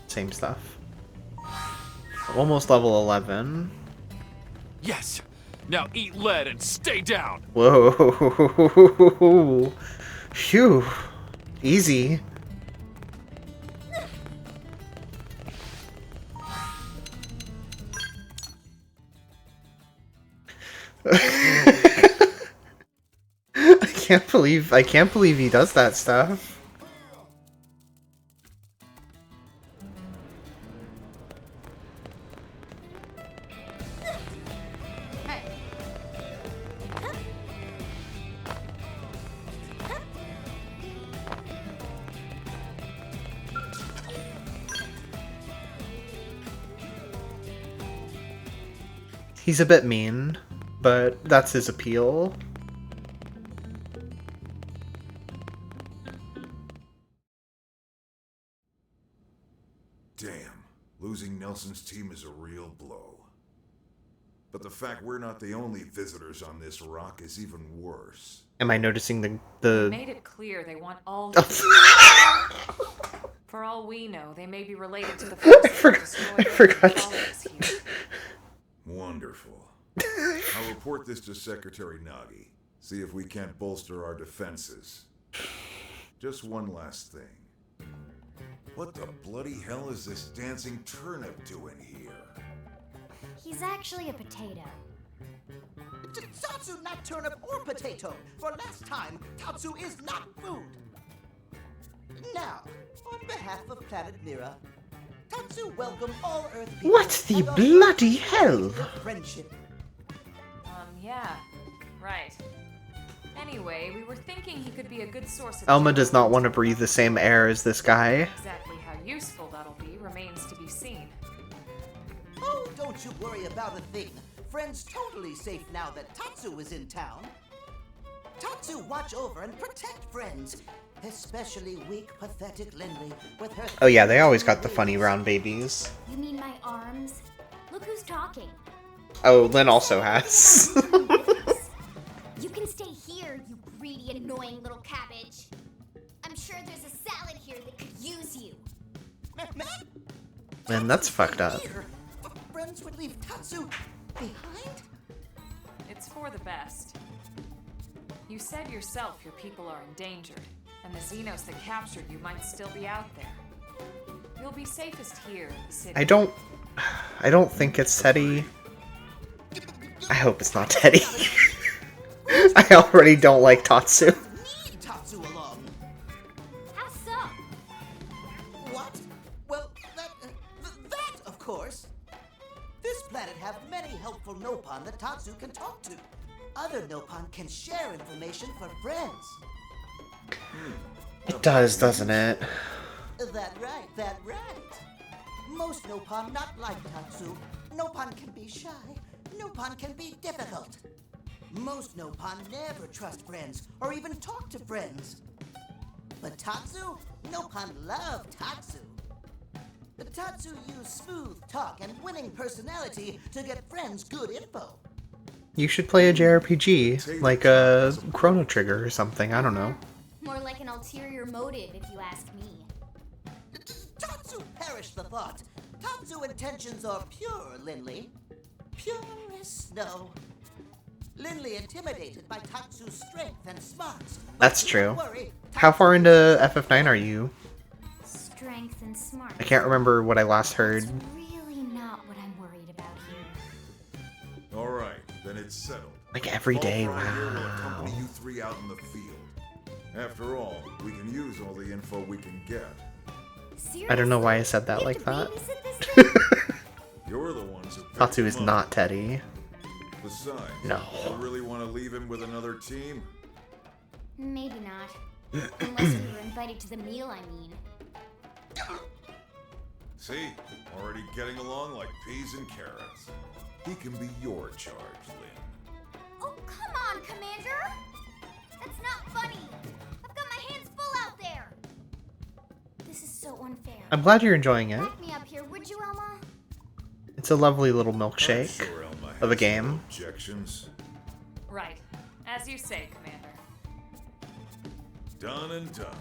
Same stuff. Almost level 11. Yes! Now eat lead and stay down! Whoa. Phew. Easy. I can't believe he does that stuff. He's a bit mean, but that's his appeal. Damn, losing Nelson's team is a real blow. But the fact we're not the only visitors on this rock is even worse. Am I noticing They the made it clear they want all. For all we know, they may be related to the I forgot. Wonderful. I'll report this to Secretary Nagi. See if we can't bolster our defenses. Just one last thing. What the bloody hell is this dancing turnip doing here? He's actually a potato. Tatsu, not turnip or potato. For last time, Tatsu is not food. Now, on behalf of Planet Mira, Tatsu welcome all Earth people. What the bloody hell? Friendship. Yeah, right. Anyway, we were thinking he could be a good source of... Elma does not want to breathe the same air as this guy. Exactly how useful that'll be remains to be seen. Oh, don't you worry about a thing. Friend's totally safe now that Tatsu is in town. Tatsu watch over and protect Friends. Especially weak, pathetic Lindley with her... Oh yeah, they always got the funny round babies. You mean my arms? Look who's talking. Oh, Lynn also has. You can stay here, you greedy, annoying little cabbage. I'm sure there's a salad here that could use you. Man, that's fucked up. Friends would leave Tatsu behind? It's for the best. You said yourself your people are endangered, and the Xenos that captured you might still be out there. You'll be safest here in the city. I don't think it's Teddy. I hope it's not Teddy. I already don't like Tatsu. Need Tatsu along. How so? What? Well, that of course. This planet have many helpful Nopon that Tatsu can talk to. Other Nopon can share information for Friends. It does, doesn't it? That right. Most Nopon not like Tatsu. Nopon can be shy. Nopon can be difficult. Most Nopon never trust Friends or even talk to Friends. But Tatsu? Nopon love Tatsu. But Tatsu use smooth talk and winning personality to get Friends good info. You should play a JRPG, like a Chrono Trigger or something, I don't know. More like an ulterior motive, if you ask me. Tatsu perish the thought. Tatsu intentions are pure, Lindley. Pure as snow. Lindley intimidated by Tatsu's strength and smarts. That's true. How far into FF9 are you? Strength and smart. I can't remember what I last heard. That's really not what I'm worried about here. Alright, then it's settled. Like every day, Fall Frontier will wow. accompany you three out in the field. After all, we can use all the info we can get. Seriously? I don't know why I said that like that. You're the ones who picked Tatsu is him up. not Teddy. Besides, No. you really want to leave him with another team? Maybe not. Unless we were invited to the meal, I mean. See? Already getting along like peas and carrots. He can be your charge, Lynn. Oh, come on, Commander! That's not funny! I've got my hands full out there! This is so unfair. I'm glad you're enjoying it. Back me up here, would you, Elma? It's a lovely little milkshake Sure Elma of a has game. no objections. Right. As you say, Commander. Done and done.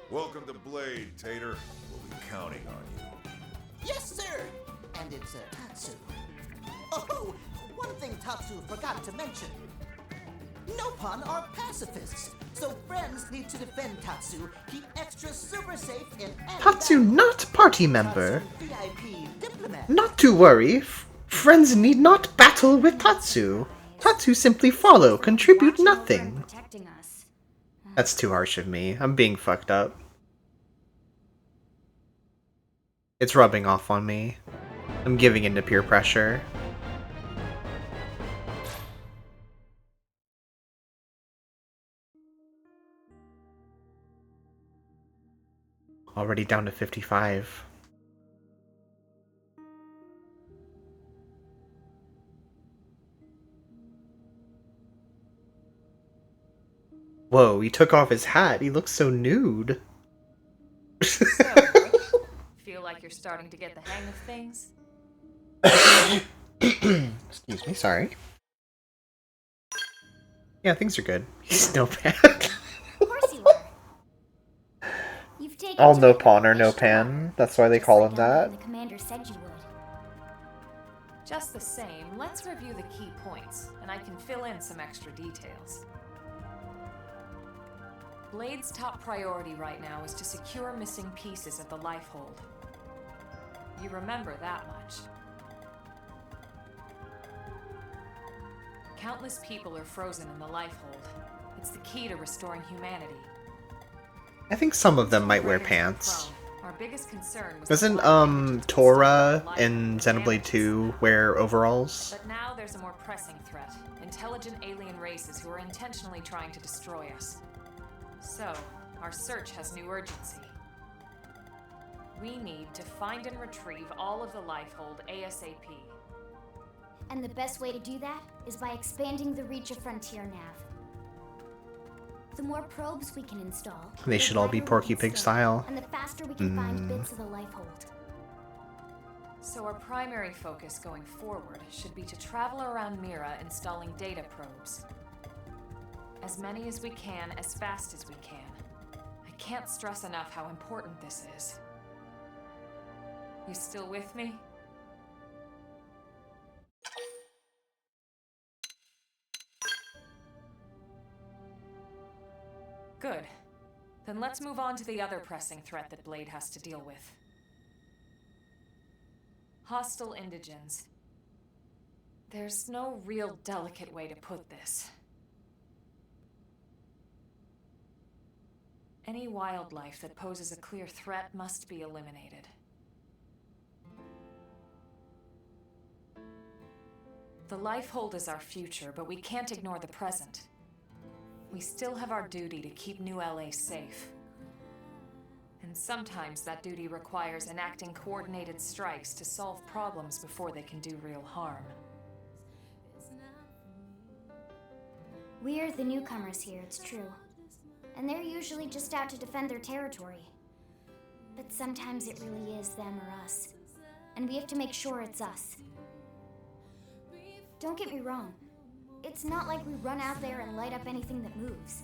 Welcome to Blade, Tater. We'll be counting on you. Yes, sir! And it's Tatsu. Oh, one thing Tatsu forgot to mention. Nopon are pacifists, so friends need to defend Tatsu, keep extra super safe in any Tatsu not party member. Tatsu VIP diplomat. Not to worry. Friends need not battle with Tatsu. Tatsu simply follow, contribute nothing. That's too harsh of me. I'm being fucked up. It's rubbing off on me. I'm giving in to peer pressure. Already down to 55. Whoa, he took off his hat. He looks so nude. So, feel like you're starting to get the hang of things? Excuse me, sorry. Yeah, things are good. He's no pan. Of course you are. You've taken All to no it pawn or with no extra pan. love, That's why they just call like him Elma that. and the commander said you would. Just the same, let's review the key points, and I can fill in some extra details. Blade's top priority right now is to secure missing pieces of the Lifehold. You remember that much. Countless people are frozen in the Lifehold. It's the key to restoring humanity. I think some of them might wear pants. Our biggest concern was Doesn't, the blockade between Tora Lifehold in and Xenoblade 2 wear overalls? But now there's a more pressing threat. Intelligent alien races who are intentionally trying to destroy us. So, our search has new urgency. We need to find and retrieve all of the Lifehold ASAP. And the best way to do that is by expanding the reach of Frontier Nav. The more probes we can install, They the should all be brighter Porky we can Pig stay, style. and the faster we can find bits of the Lifehold. So our primary focus going forward should be to travel around Mira installing data probes. As many as we can, as fast as we can. I can't stress enough how important this is. You still with me? Good. Then let's move on to the other pressing threat that Blade has to deal with. Hostile indigens. There's no real delicate way to put this. Any wildlife that poses a clear threat must be eliminated. The Lifehold is our future, but we can't ignore the present. We still have our duty to keep New LA safe. And sometimes that duty requires enacting coordinated strikes to solve problems before they can do real harm. We're the newcomers here, it's true. And they're usually just out to defend their territory. But sometimes it really is them or us. And we have to make sure it's us. Don't get me wrong. It's not like we run out there and light up anything that moves.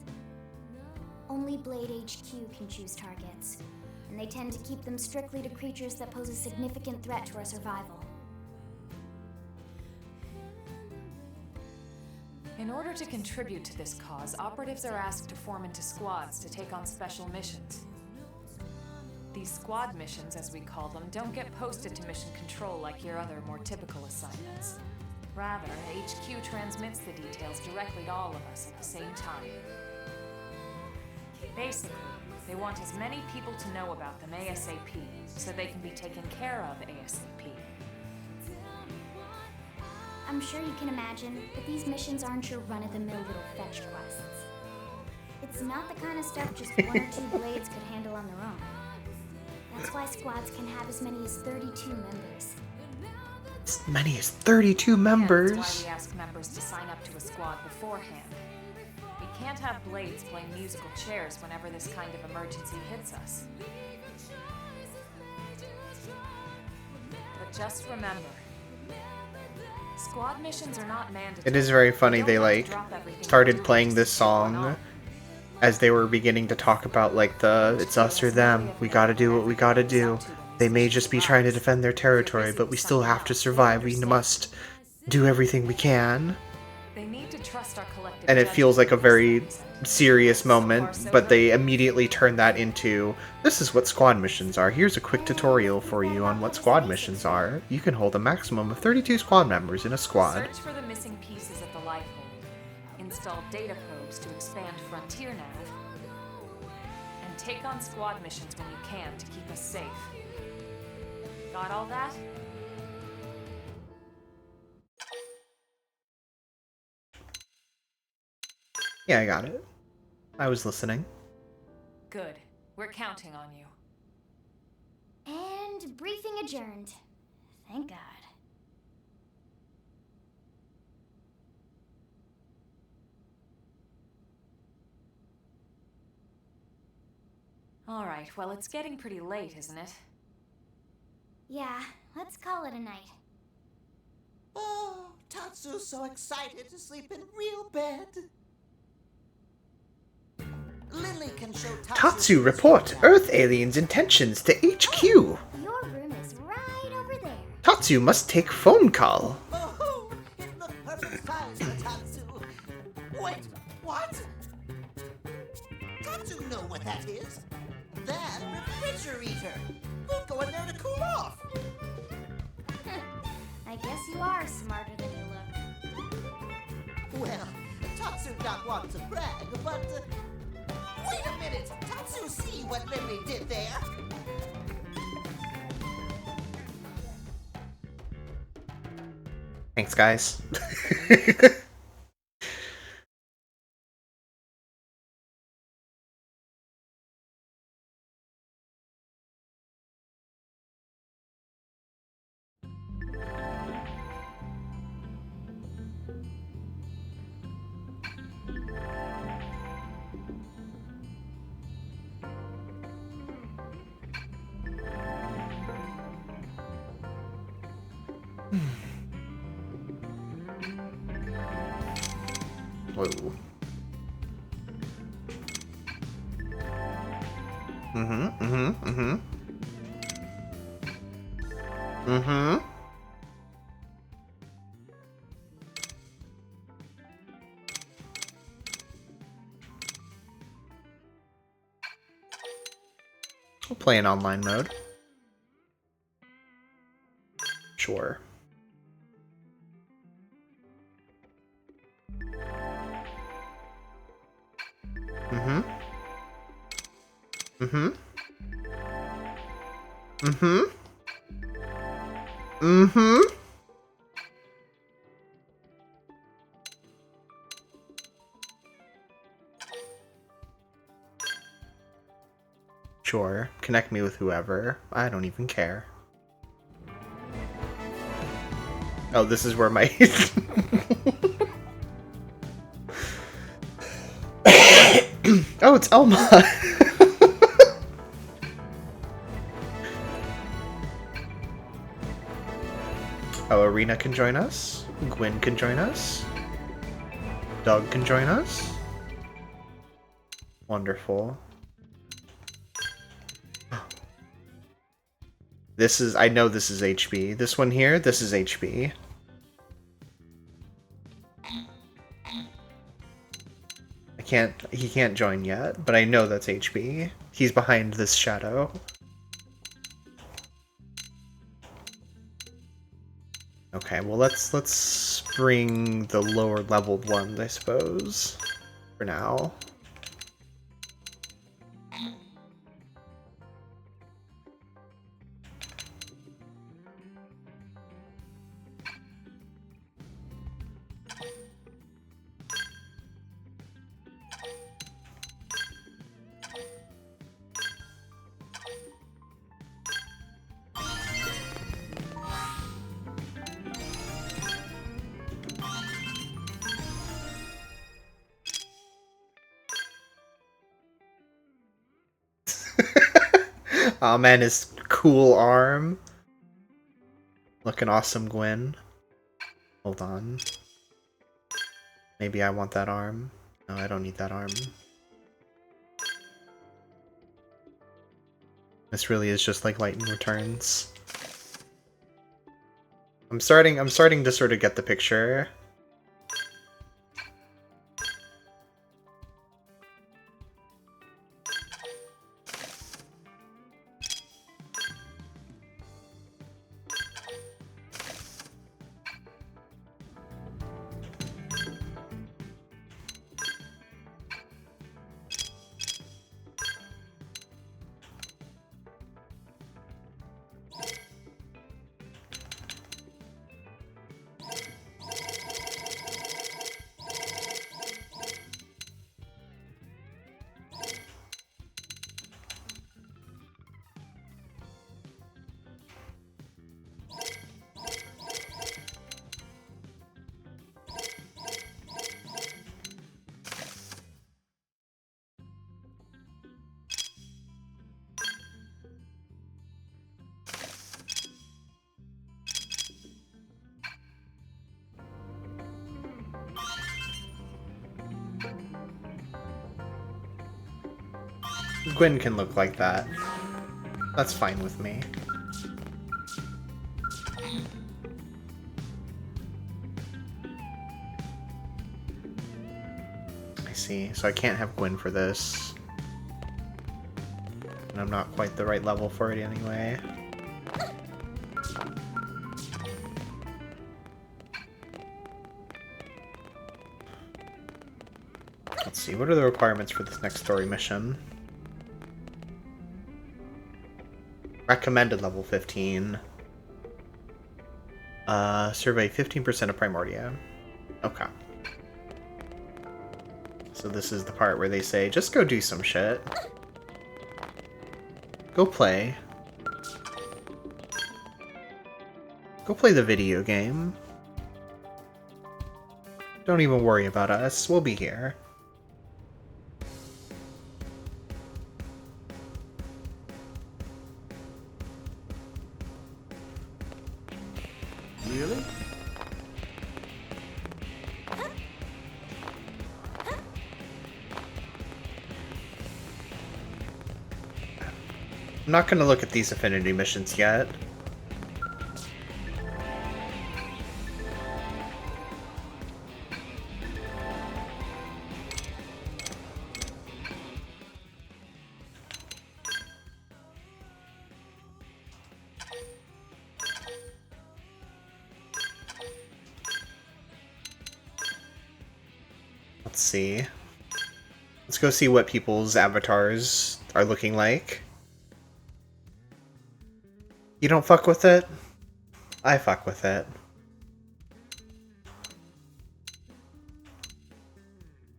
Only Blade HQ can choose targets, and they tend to keep them strictly to creatures that pose a significant threat to our survival. In order to contribute to this cause, operatives are asked to form into squads to take on special missions. These squad missions, as we call them, don't get posted to mission control like your other, more typical assignments. Rather, HQ transmits the details directly to all of us at the same time. Basically, they want as many people to know about them ASAP, so they can be taken care of ASAP. I'm sure you can imagine that these missions aren't your run-of-the-mill little fetch quests. It's not the kind of stuff just one or two blades could handle on their own. That's why squads can have as many as 32 members. As many as 32 And members. that's why we ask members to sign up to a squad beforehand. We can't have blades playing musical chairs whenever this kind of emergency hits us. But just remember, squad missions are not mandatory. It is very funny You they don't have to like drop everything started you do playing just this to keep one song on. as they were beginning to talk about like the it's us or them. We gotta do what we gotta do. They may just be trying to defend their territory, but we still have to survive. We must do everything we can. They need to trust our collective And it feels like a judgment in very these things. serious moment, So far, so but they good. immediately turn that into, this is what squad missions are. Here's a quick tutorial for you on what squad missions are. You can hold a maximum of 32 squad members in a squad. Search for the missing pieces at the life hold. Install data probes to expand Frontier Nav. And take on squad missions when you can to keep us safe. Got all that? Yeah, I got it. I was listening. Good. We're counting on you. And briefing adjourned. Thank God. All right, well, it's getting pretty late, isn't it? Yeah, let's call it a night. Oh, Tatsu's so excited to sleep in real bed. Lily can show Tatsu, report Earth aliens' intentions to HQ. Your room is right over there. Tatsu must take phone call. Oh, it looked perfect size for Tatsu. Wait, what? Tatsu know what that is. That refrigerator. We'll go in there to cool off. I guess you are smarter than you look. Well, Tatsu not want to brag, but wait a minute. Tatsu see what Lily did there. Thanks, guys. Whoa. We'll play in online mode. Sure. Sure. Connect me with whoever. I don't even care. Oh, this is where my... Oh, it's Elma! Oh, Arena can join us. Gwyn can join us. Doug can join us. Wonderful. This is... I know this is HB. This one here, this is HB. He can't join yet, but I know that's HB. He's behind this shadow. Okay, well let's bring the lower leveled ones, I suppose, for now. Oh man, his cool arm. Looking awesome, Gwen. Hold on. Maybe I want that arm. No, I don't need that arm. This really is just like Lightning Returns. I'm starting to sort of get the picture. Gwen can look like that. That's fine with me. I see. So I can't have Gwen for this. And I'm not quite the right level for it anyway. Let's see, what are the requirements for this next story mission? Recommended level 15. Survey 15% of Primordia. Okay. So this is the part where they say, just go do some shit. Go play. Go play the video game. Don't even worry about us, we'll be here. Really? I'm not gonna look at these affinity missions yet. Let's see. Let's go see what people's avatars are looking like. You don't fuck with it? I fuck with it.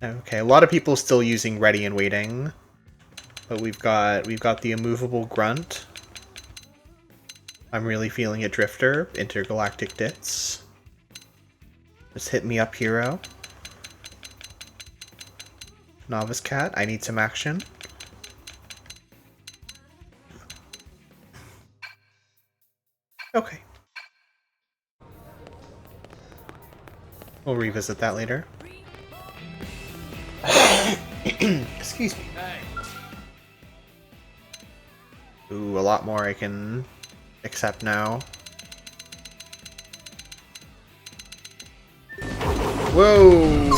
Okay, a lot of people still using Ready and Waiting, but we've got the immovable Grunt. I'm really feeling it, Drifter. Intergalactic Ditz. Just hit me up, hero. Novice Cat, I need some action. Okay. We'll revisit that later. Excuse me. Ooh, a lot more I can accept now. Whoa!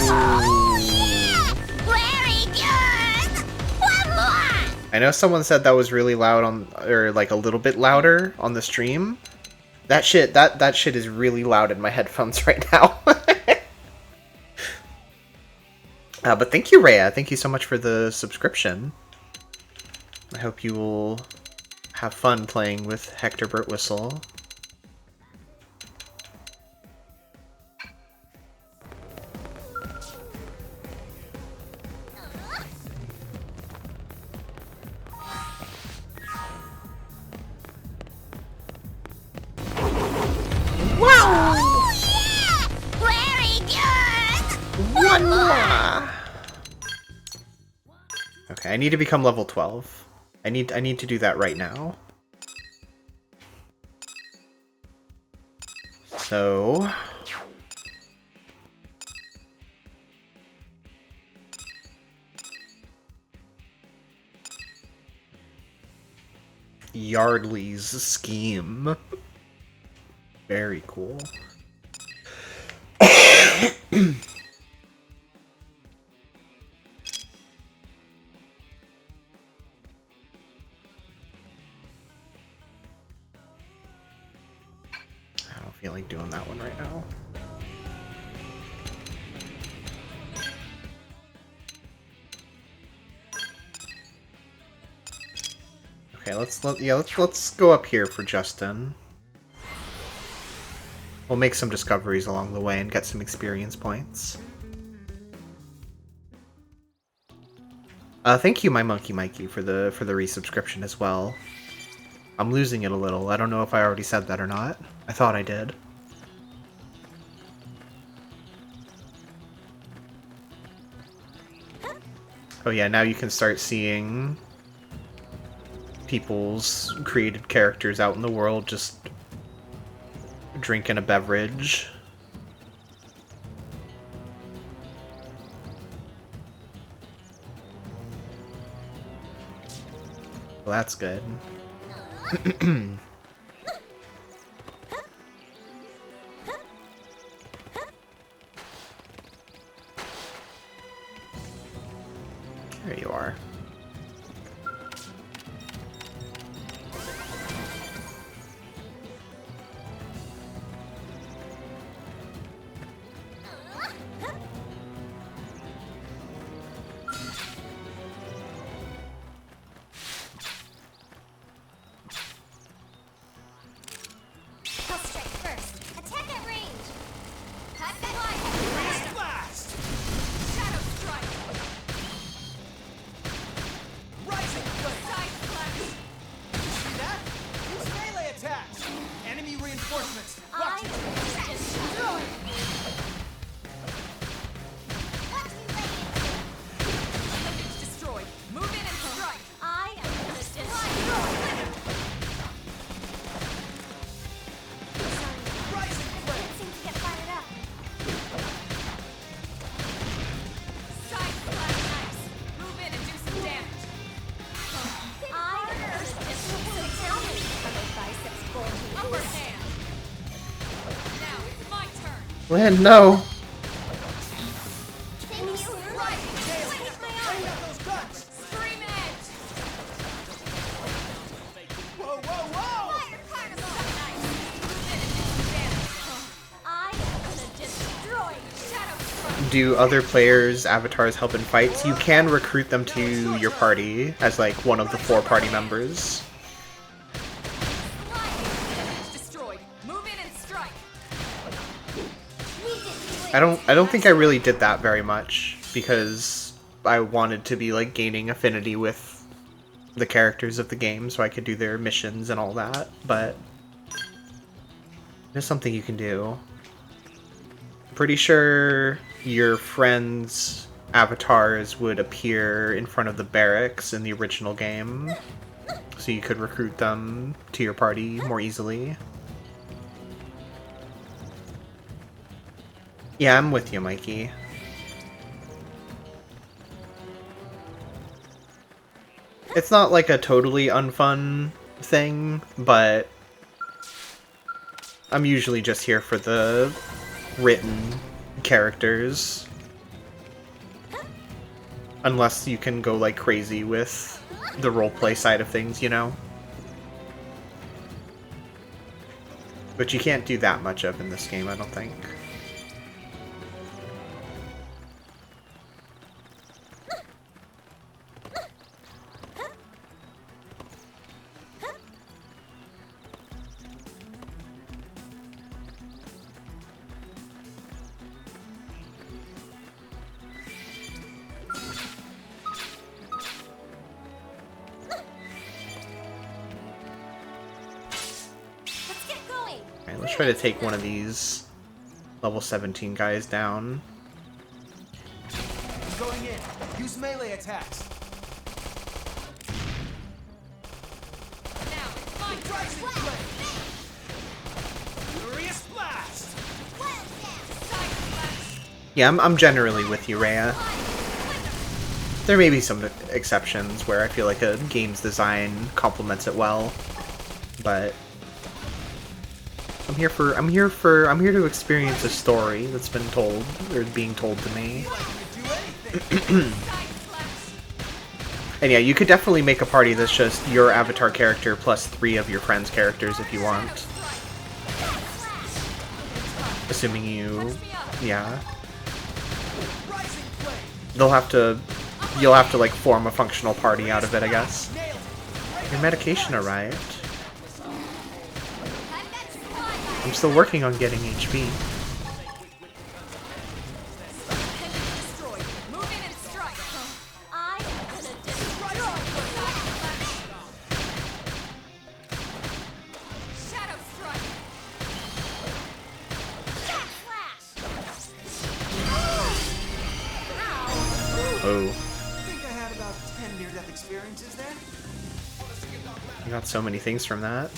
I know someone said that was really loud on, or like a little bit louder on the stream. That shit is really loud in my headphones right now. But thank you, Rhea. Thank you so much for the subscription. I hope you will have fun playing with Hector Birtwhistle. One more! Okay, I need to become level 12. I need to do that right now. So Yardley's scheme. Very cool. I don't feel like doing that one right now. Okay, let's go up here for Justin. We'll make some discoveries along the way and get some experience points. Thank you, my monkey Mikey, for the resubscription as well. I'm losing it a little. I don't know if I already said that or not. I thought I did. Oh yeah, now you can start seeing people's created characters out in the world just drinking a beverage. Well, that's good. There you are. I'll strike first. Attack at range. Hot Blast! Shadow strike! Rising flame! Side flash! See that? Use melee attacks! Enemy reinforcements! I Watch it! destroy. Watch me lay it. It's destroyed. Move in and strike! I am gonna destroy. Rising flame! Can't seem to get fired up. Side flash nice! Move in and do some damage! I am gonna destroy. Tell me, are those biceps bulging? Upper hand! Now it's my turn! Lynn, no! Thank you. Right! Take my arm. Bring out those guns! Scream edge! Whoa, whoa, whoa! Fire carnival. Nice! Move in and do some damage! I am gonna destroy. Shadow strike! Do other players' avatars help in fights? You can recruit them to your party as like one of the 4 party members. It's destroyed. Move in and strike! I don't think I really did that very much because I wanted to be like gaining affinity with the characters of the game so I could do their missions and all that, but there's something you can do. Pretty sure your friends' avatars would appear in front of the barracks in the original game, so you could recruit them to your party more easily. Yeah, I'm with you, Mikey. It's not like a totally unfun thing, but I'm usually just here for the written characters. Unless you can go like crazy with the roleplay side of things, you know? But you can't do that much of in this game, I don't think. Let's get going. Alright, let's try to take one of these level 17 guys down. Going in. Use melee attacks. Yeah, I'm generally with you, Rhea. There may be some exceptions where I feel like a game's design complements it well, but I'm here to experience a story that's been told or being told to me. And yeah, you could definitely make a party that's just your avatar character plus 3 of your friends' characters if you want. Assuming you, yeah. You'll have to like form a functional party out of it, I guess. Your medication arrived. I'm still working on getting HP. Oh. I think I had about 10 near-death experiences there. You got so many things from that.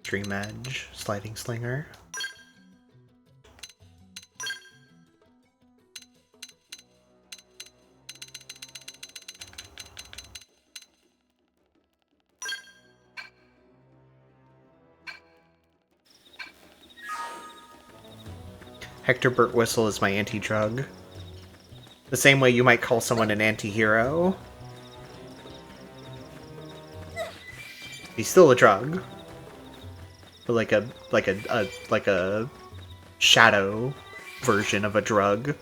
Dream Edge, Sliding Slinger. Hector Burt Whistle is my anti-drug. The same way you might call someone an anti-hero. He's still a drug. But like a shadow version of a drug.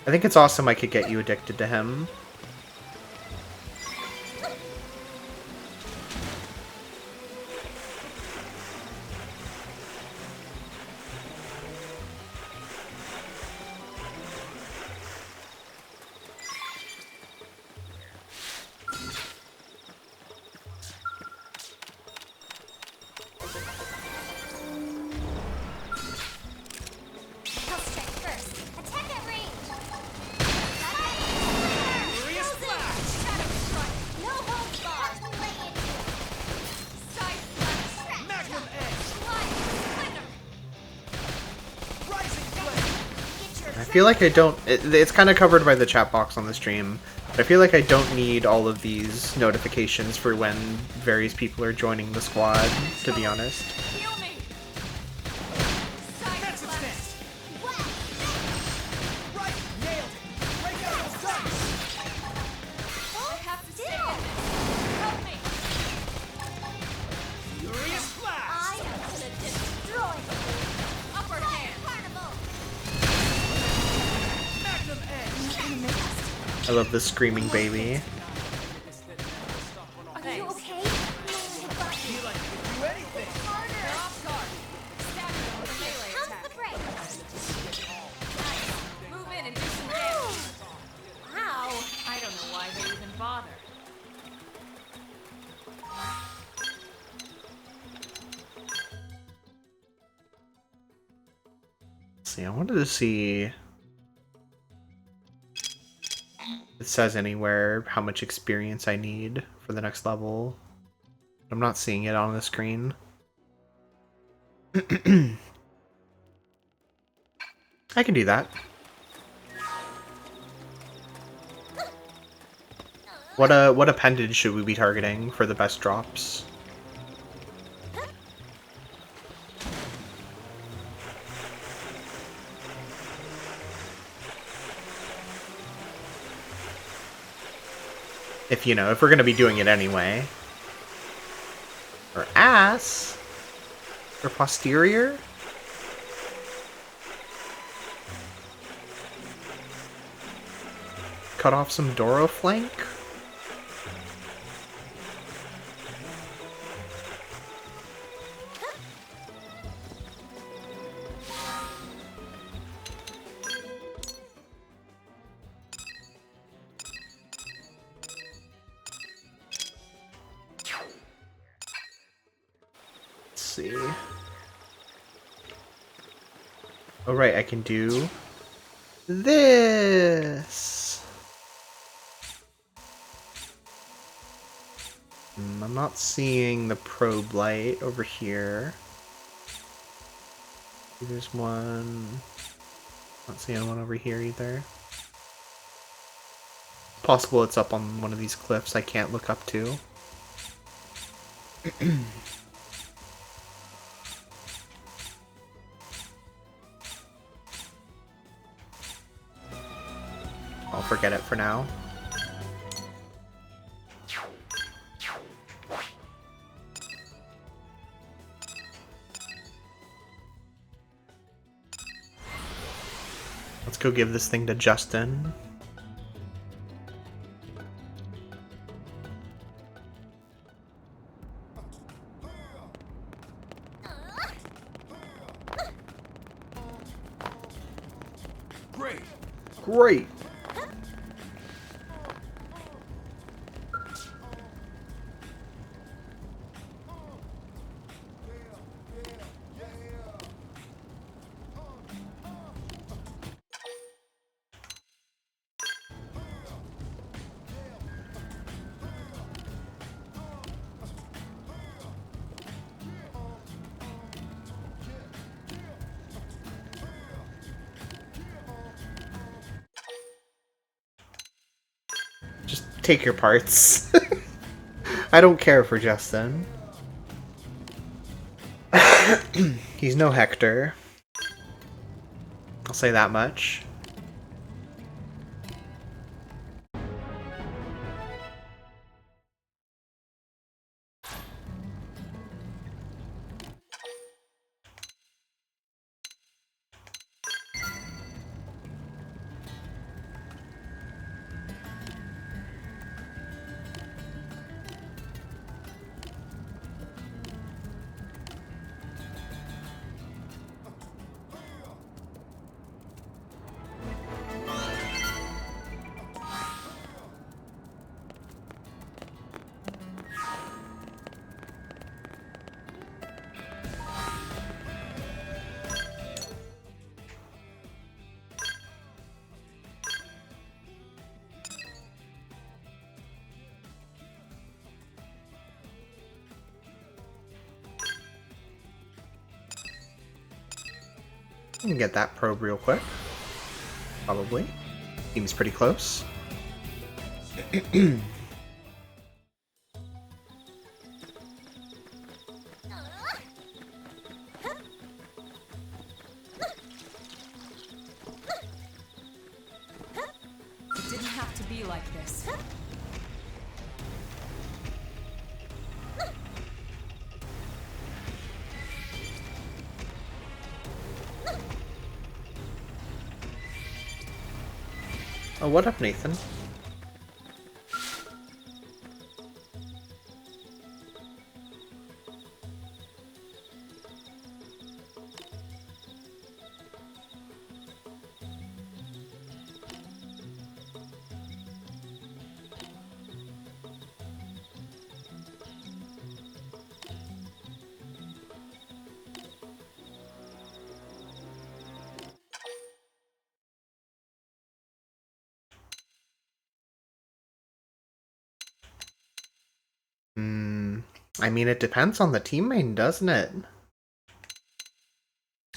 I think it's awesome I could get you addicted to him. I feel like I don't... It's kind of covered by the chat box on the stream. But I feel like I don't need all of these notifications for when various people are joining the squad, to be honest. I love this screaming baby. Are you okay? Move in and do some damage. Wow. I don't know why they even bother. Let's see, I wanted to see... It says anywhere how much experience I need for the next level. I'm not seeing it on the screen. I can do that. What appendage should we be targeting for the best drops? If, you know, if we're gonna be doing it anyway. Or ass? Or posterior? Cut off some Doro flank? see. Oh right, I can do this. I'm not seeing the probe light over here. There's one. Not seeing one over here either. Possible it's up on one of these cliffs I can't look up to. I'll forget it for now. Let's go give this thing to Justin. Great. Great. Just take your parts. I don't care for Justin. He's no Hector. I'll say that much. I can get that probe real quick. Probably. Seems pretty close. It didn't have to be like this. Oh, what up, Nathan? I mean, it depends on the teammate, doesn't it?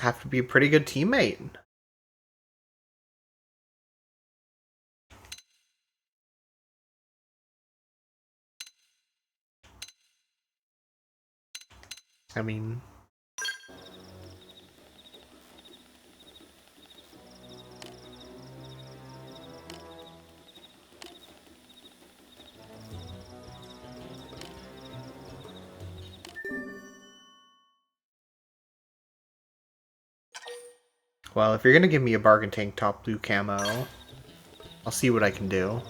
Have to be a pretty good teammate. I mean... Well, if you're gonna give me a bargain tank top blue camo, I'll see what I can do.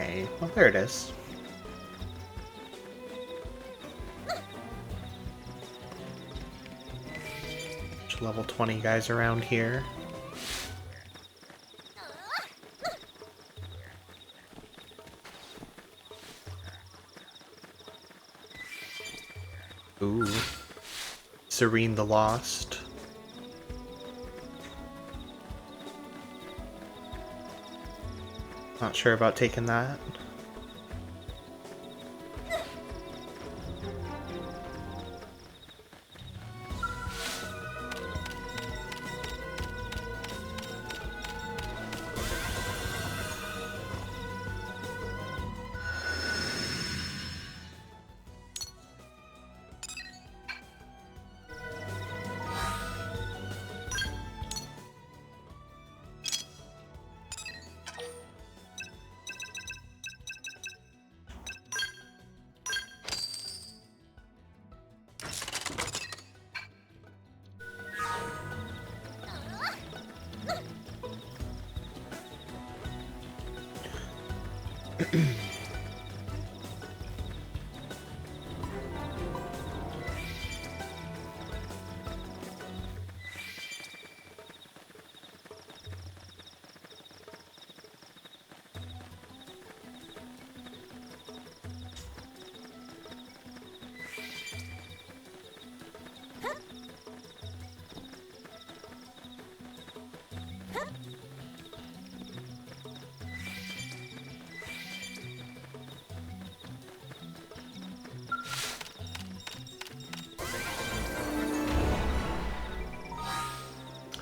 Okay, well there it is. There's level 20 guys around here. Ooh. Serene the Lost. Not sure about taking that.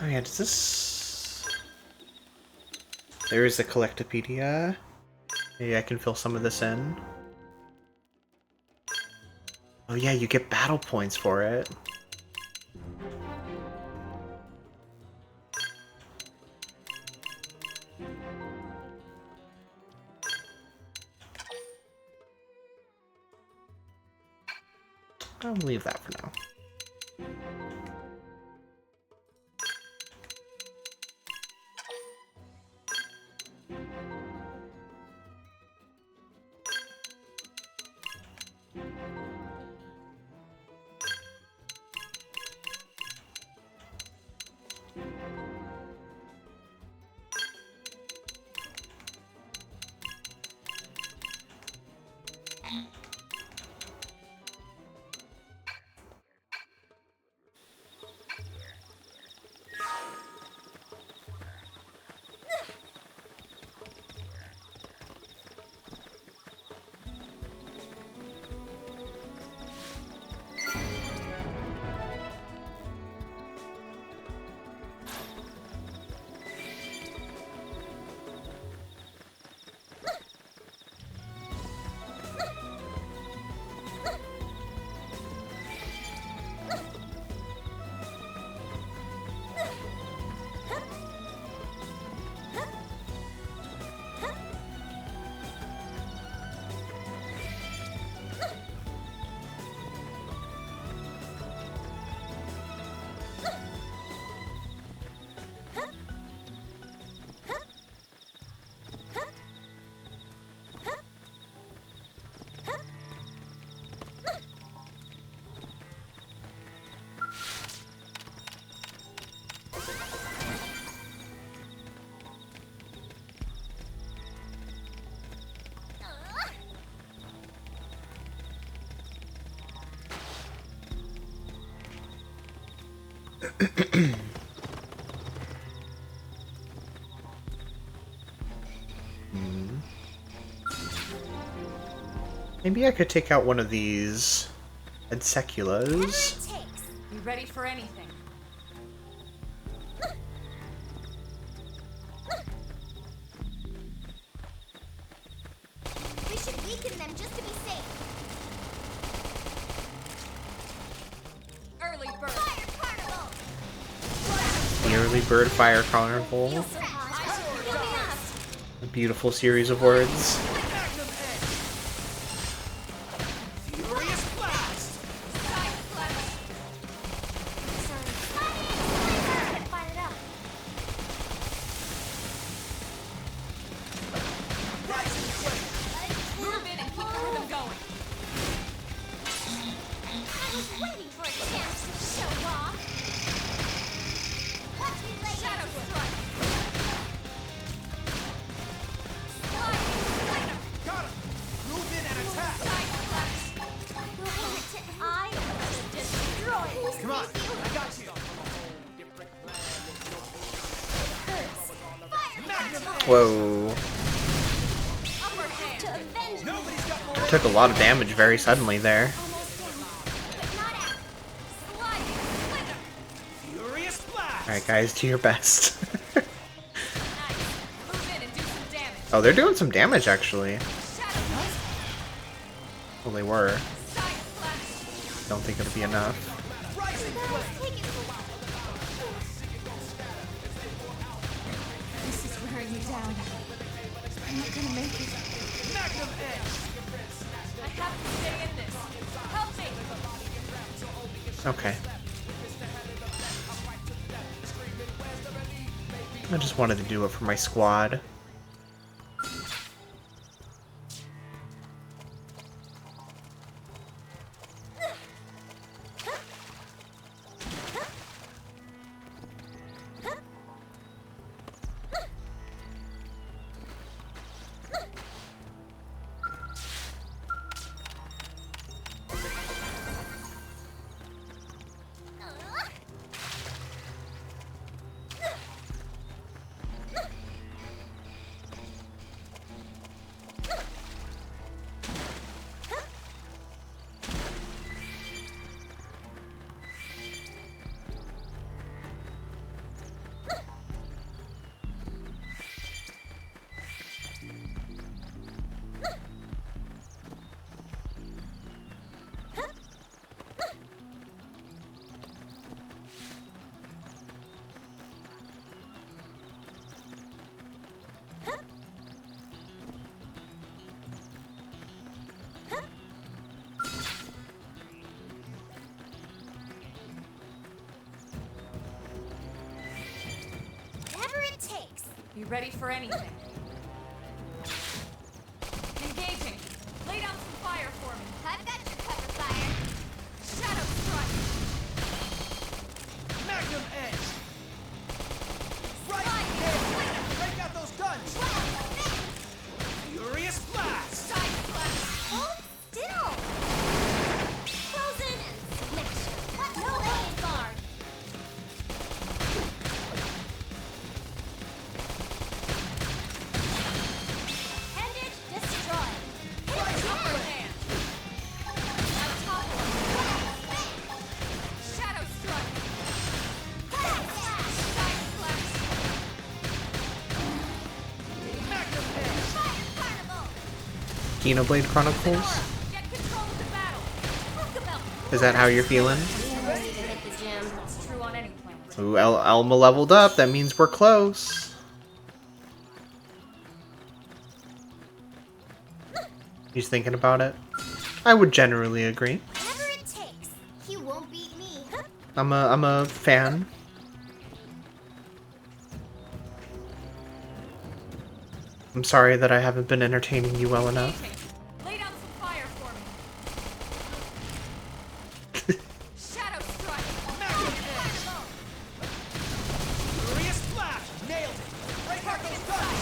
Oh yeah, does this... There is a Collectopedia. Maybe I can fill some of this in. Oh yeah, you get battle points for it. I'll leave that for now. Maybe I could take out one of these Adseculas. You ready for anything? We should weaken them just to be safe. Early bird. Fire carnival! The Early Bird Fire Carnival. A beautiful series of words. Whoa. I took a lot of damage very suddenly there. Alright guys, do your best. Oh, they're doing some damage actually. Well, they were. Don't think it'll be enough. This is wearing me down. I'm not gonna make it. Magnum edge! I have to stay in this. Help me! Okay. I just wanted to do it for my squad. You ready for anything? Engaging. Lay down some fire for me. I've got your cover fire. Shadow strike. Magnum edge! Right there! Break out those guns! Furious blast! Side blast. Hold still. Frozen and smash. No way guard. Appendage destroyed. Right upper hand. Now topple. Shadow strike. Side blast. Magnum edge! Fire carnival. Xenoblade Chronicles? Get control of the battle. Talk about Is that how you're feeling? Hit the gym. It's true on any planet. Ooh, Elma leveled up. That means we're close. He's thinking about it. I would generally agree. Whatever it takes. You won't beat me. I'm a fan. I'm sorry that I haven't been entertaining you well enough. Lay down some fire for me. Shadow strike. Magnum edge! Furious blast! Nailed it! Break out those guns!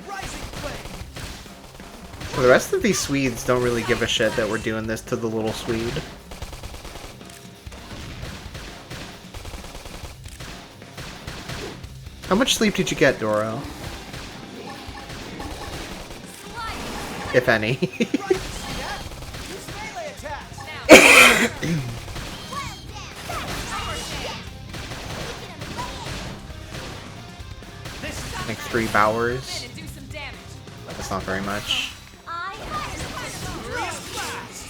Rising flame! Well, the rest of these Swedes don't really give a shit that we're doing this to the little Swede. How much sleep did you get, Doro? If any. Use melee attacks! Like 3 Bowers. And do some damage. That's not very much. Furious blast!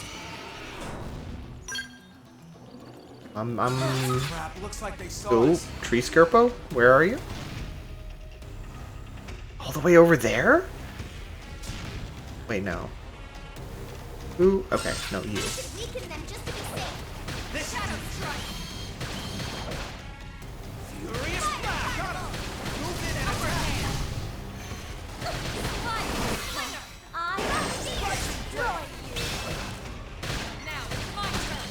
Crap, looks like they saw Ooh, us. Tree Skirpo? Where are you? All the way over there? Wait, no. Ooh, okay, no, you. Weaken them just to be safe. This shadow strike! Furious blast! Got him! Move in and attack! I destroy you. Now it's my turn.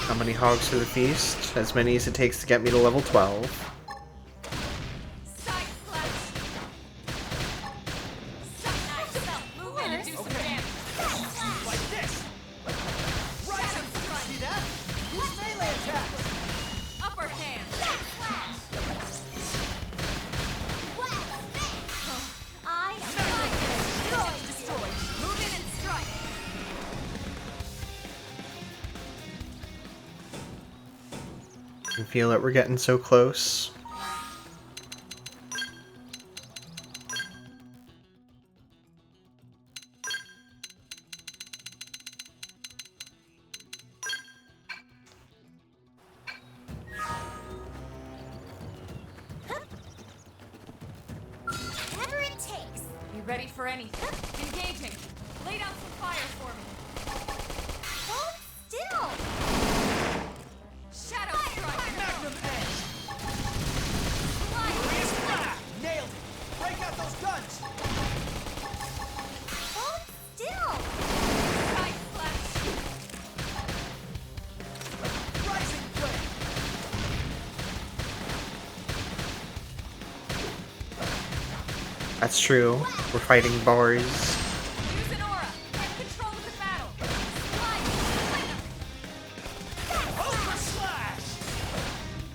How many hogs for the feast? As many as it takes to get me to level 12. Side slash. Move in and do some damage. Like this! Rising strike! See that? Use melee attacks! Upper hand. I feel it, we're getting so close. Whatever it takes. Be ready for anything. Engaging. Lay down some fire for me. Hold still. Shadow strike. Magnum edge! Nailed it! Break out those guns! Hold still. Side flash. Rising flame! That's true. We're fighting bars. Use an aura. Get control of the battle. Slide. Ultra slash!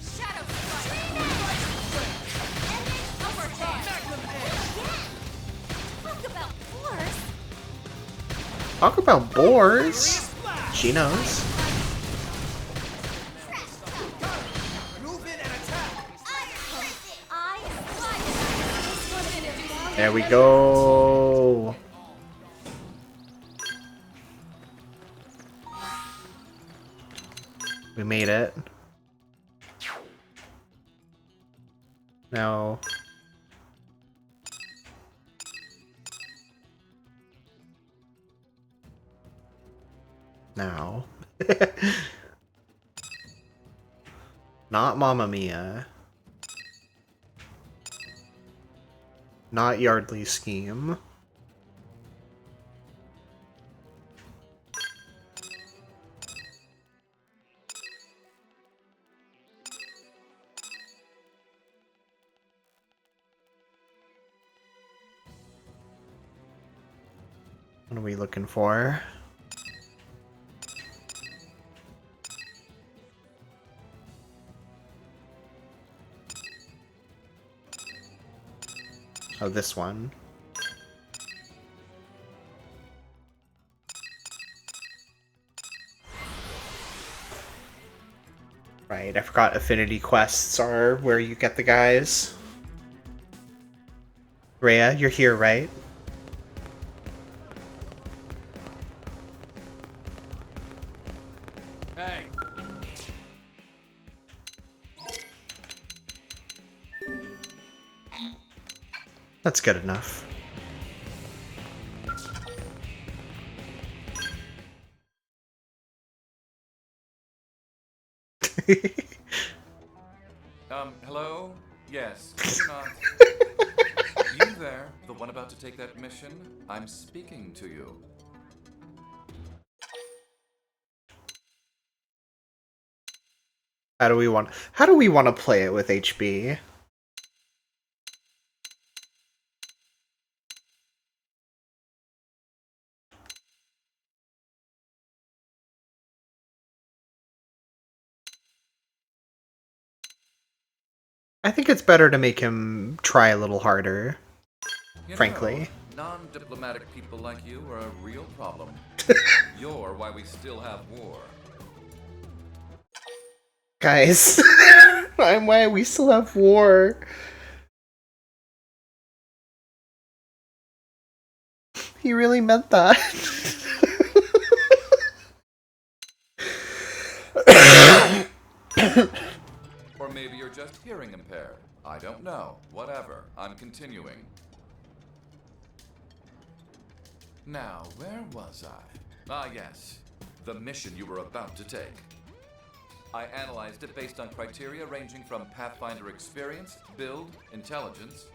Shadow strike. Rising flame! Overhand. Magnum edge! Talk about force. Talk about boars. Splash! She knows. Move in and attack! There we go. We made it. Now. Now. Not Mamma Mia. Not Yardley's scheme. What are we looking for? Oh, this one. Right, I forgot affinity quests are where you get the guys. Rhea, you're here, right? Hey! That's good enough. Hello? Yes, you're not. You there, the one about to take that mission? I'm speaking to you. How do we want to play it with HB? I think it's better to make him try a little harder, frankly. Non-diplomatic people like you are a real problem. You're why we still have war. Guys, I'm why we still have war. He really meant that. Or maybe you're just hearing impaired. I don't know. Whatever. I'm continuing. Now, where was I? Ah, yes. The mission you were about to take. I analyzed it based on criteria ranging from Pathfinder experience, build, intelligence.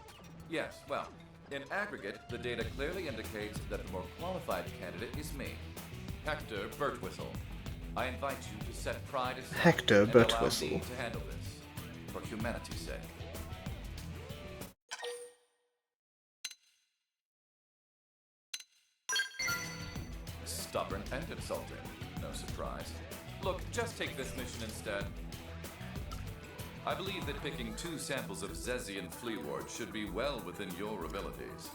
Yes, well, in aggregate, the data clearly indicates that the more qualified candidate is me, Hector Birtwhistle. I invite you to set pride aside Hector and allow Birtwhistle. me to handle this, for humanity's sake. Stubborn and insulting. No surprise. Look, just take this mission instead. I believe that picking 2 samples of Zezian Fleaward should be well within your abilities.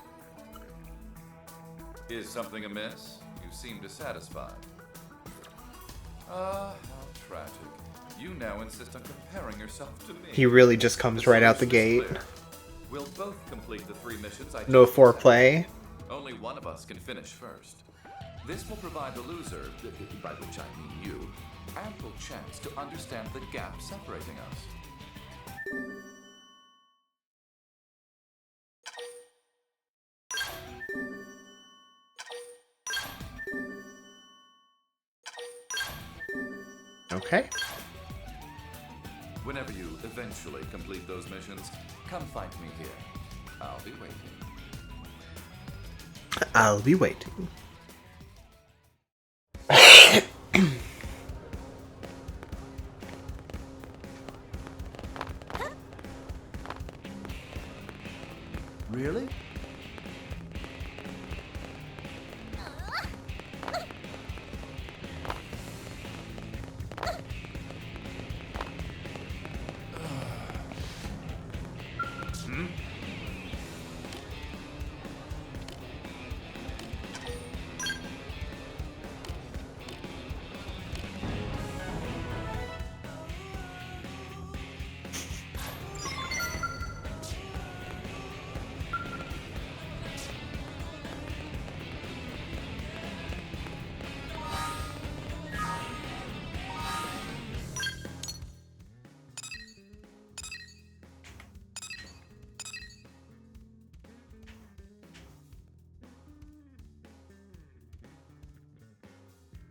Is something amiss? You seem dissatisfied. Ah, how tragic. You now insist on comparing yourself to me. He really just comes right out the gate. We'll both complete the 3 missions I No just accepted. foreplay. Only one of us can finish first. This will provide the loser, by which I mean you, ample chance to understand the gap separating us. Okay. Whenever you eventually complete those missions, come find me here. I'll be waiting. I'll be waiting. Really?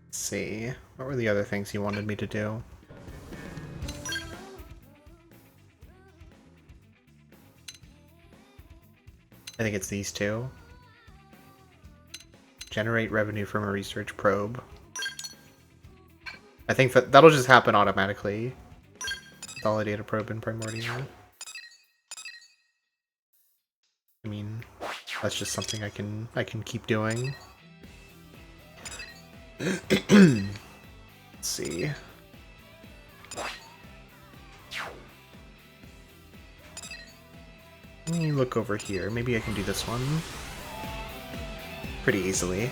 Let's see. What were the other things he wanted me to do? I think it's these two. Generate revenue from a research probe. I think that'll just happen automatically. Validate a probe in Primordial. I mean, that's just something I can keep doing. Let's see. Let me look over here. Maybe I can do this one pretty easily.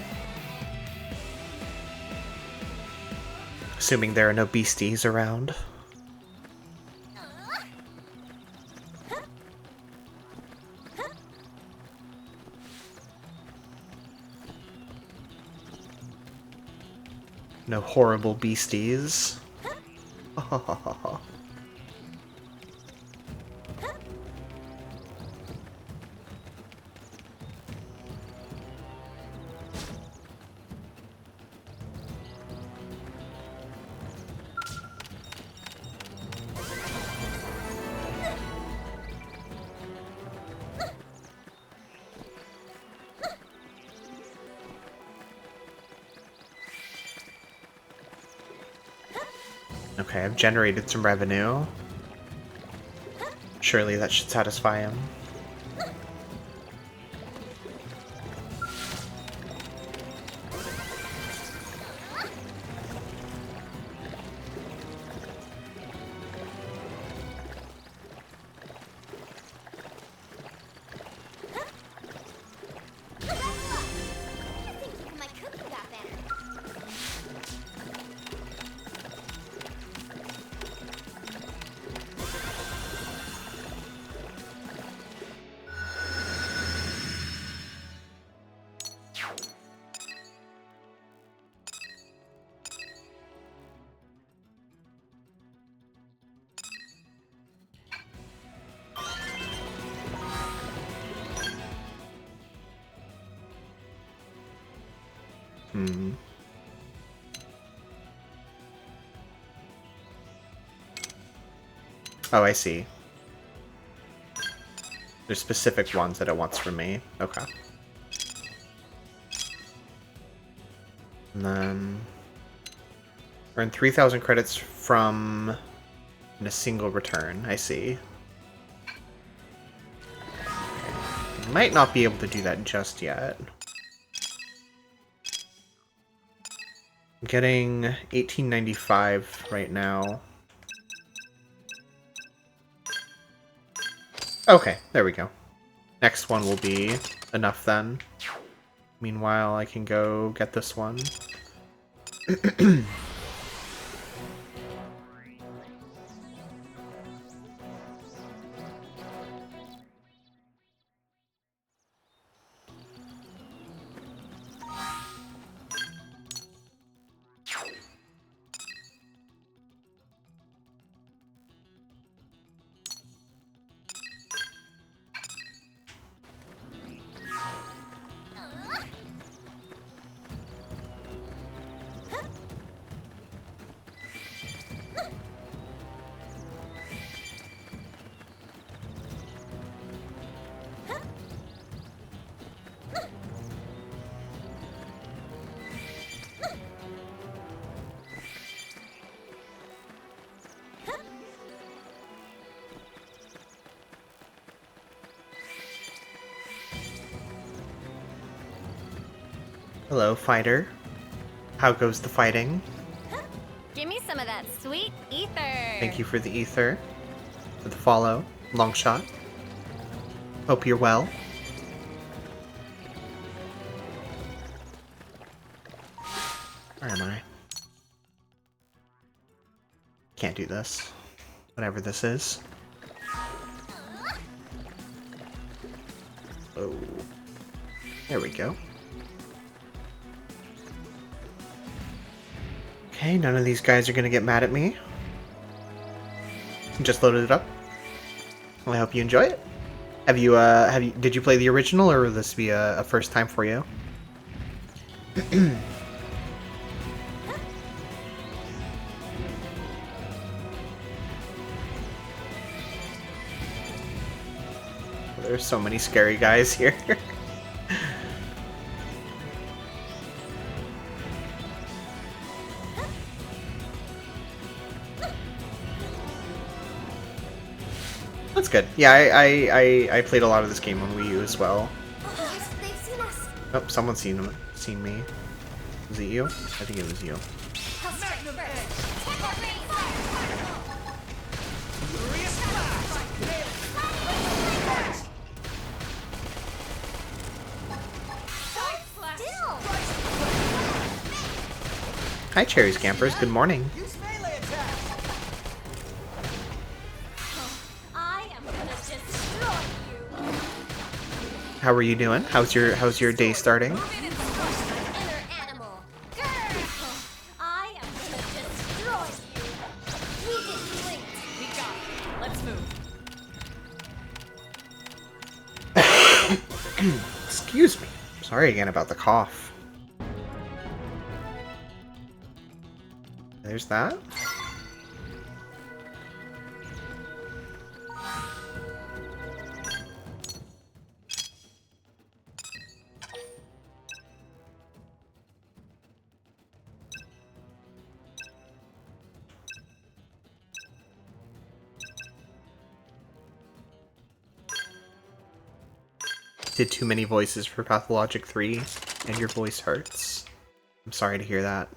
Assuming there are no beasties around. No horrible beasties. Okay, I've generated some revenue. Surely that should satisfy him. My cooking got better. Hmm. Oh, I see. There's specific ones that it wants from me. Okay. And then earn 3,000 credits from in a single return. I see. Might not be able to do that just yet. I'm getting 1895 right now. Okay, there we go. Next one will be enough then. Meanwhile, I can go get this one. Hello, fighter. How goes the fighting? Give me some of that sweet ether. Thank you for the ether. For the follow. Long shot. Hope you're well. Where am I? Can't do this. Whatever this is. Oh. There we go. Okay, none of these guys are gonna get mad at me. Just loaded it up. Well, I hope you enjoy it. Did you play the original, or will this be a first time for you? There's so many scary guys here. That's good. Yeah, I played a lot of this game on Wii U as well. They've seen us. Oh, someone's seen me. Was it you? I think it was you. Hi, Cherry Scampers. Good morning. I am gonna destroy you. How are you doing? How's your day starting? Inner animal. Grr. I am gonna destroy you. Weak linked. We got it. Let's move. Excuse me. Sorry again about the cough. There's that. Did too many voices for Pathologic 3, and your voice hurts. I'm sorry to hear that.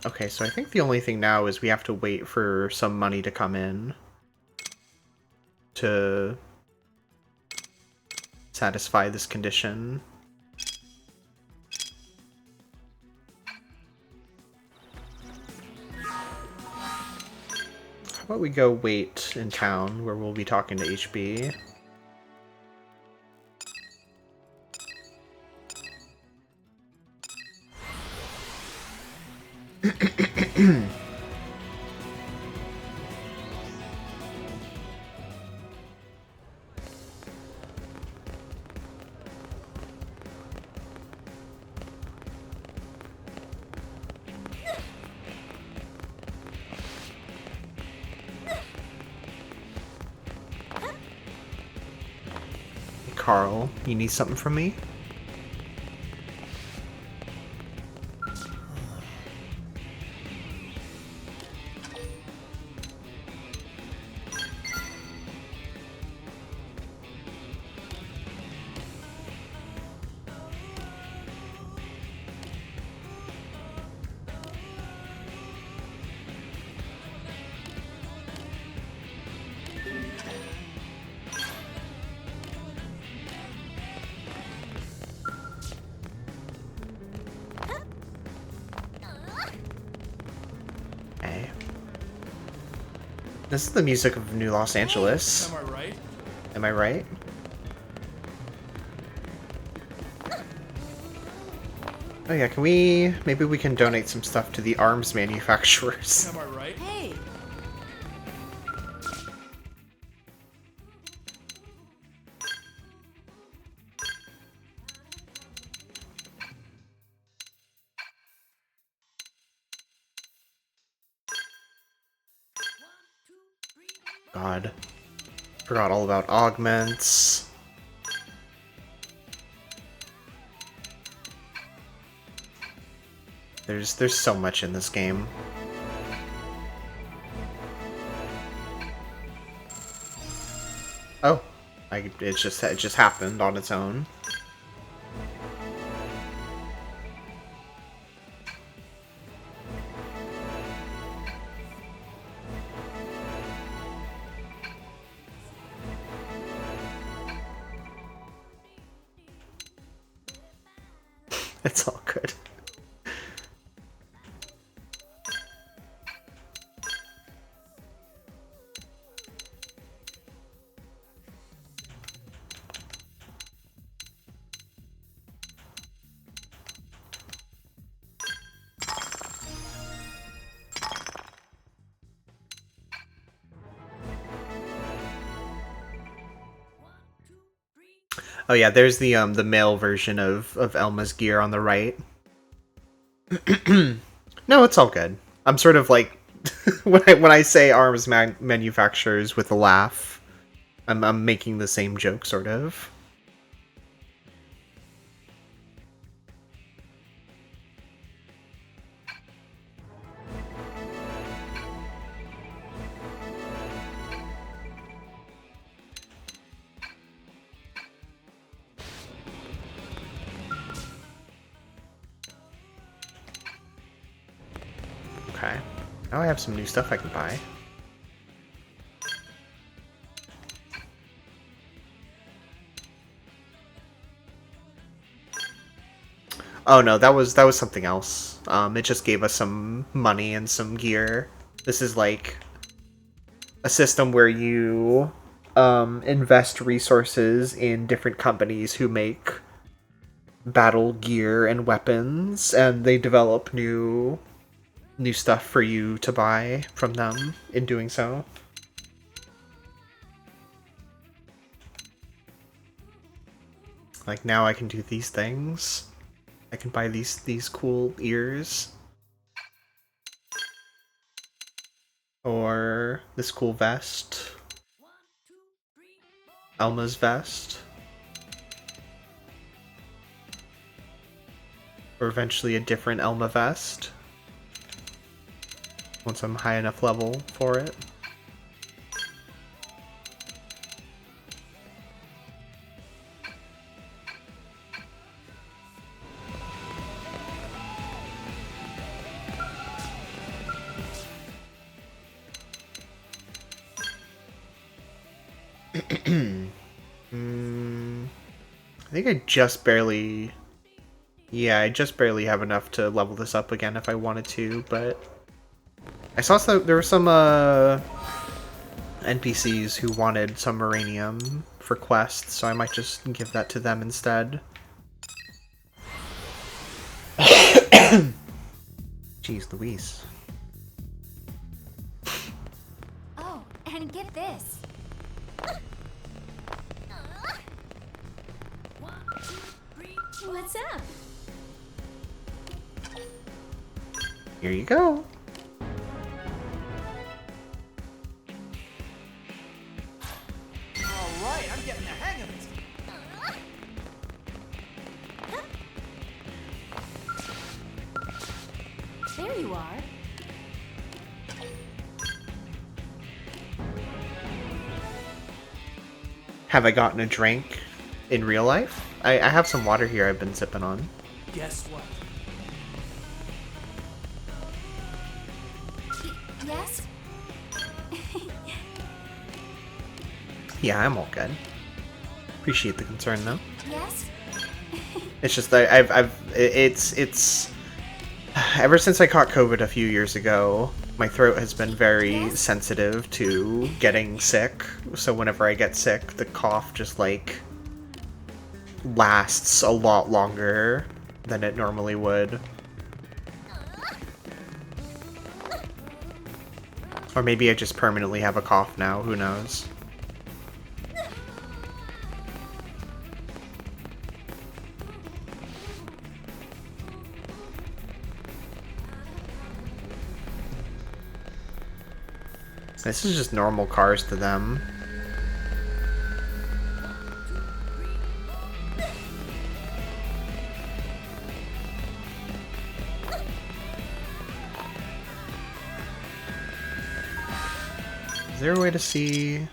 Okay, so I think the only thing now is we have to wait for some money to come in to satisfy this condition. How about we go wait in town where we'll be talking to HB? Carl, you need something from me? This is the music of New Los Angeles. Am I right? Am I right? Oh yeah, can we... maybe we can donate some stuff to the arms manufacturers. Am I right? Hey, God. Forgot all about augments. There's so much in this game. Oh, it just happened on its own. It's all good. Oh yeah, there's the male version of Elma's gear on the right. No, it's all good. I'm sort of like when I say arms manufacturers with a laugh, I'm making the same joke sort of. Okay. Now I have some new stuff I can buy. Oh no, that was something else. It just gave us some money and some gear. This is like a system where you invest resources in different companies who make battle gear and weapons, and they develop new stuff for you to buy from them in doing so. Like now I can do these things. I can buy these cool ears. Or this cool vest. Elma's vest. Or eventually a different Elma vest. Once I'm high enough level for it. I think I just barely... Yeah, I just barely have enough to level this up again if I wanted to, but... I saw there were some NPCs who wanted some uranium for quests, so I might just give that to them instead. Jeez Louise. Oh, and get this. What's up? Here you go. Alright, I'm getting the hang of it. There you are. Have I gotten a drink in real life? I have some water here I've been sipping on. Guess what? Yes? Yeah, I'm all good. Appreciate the concern though. Yes? It's just that it's ever since I caught COVID a few years ago, my throat has been very sensitive to getting sick. So whenever I get sick, the cough just like lasts a lot longer than it normally would. Or maybe I just permanently have a cough now, who knows? This is just normal cars to them. Is there a way to see?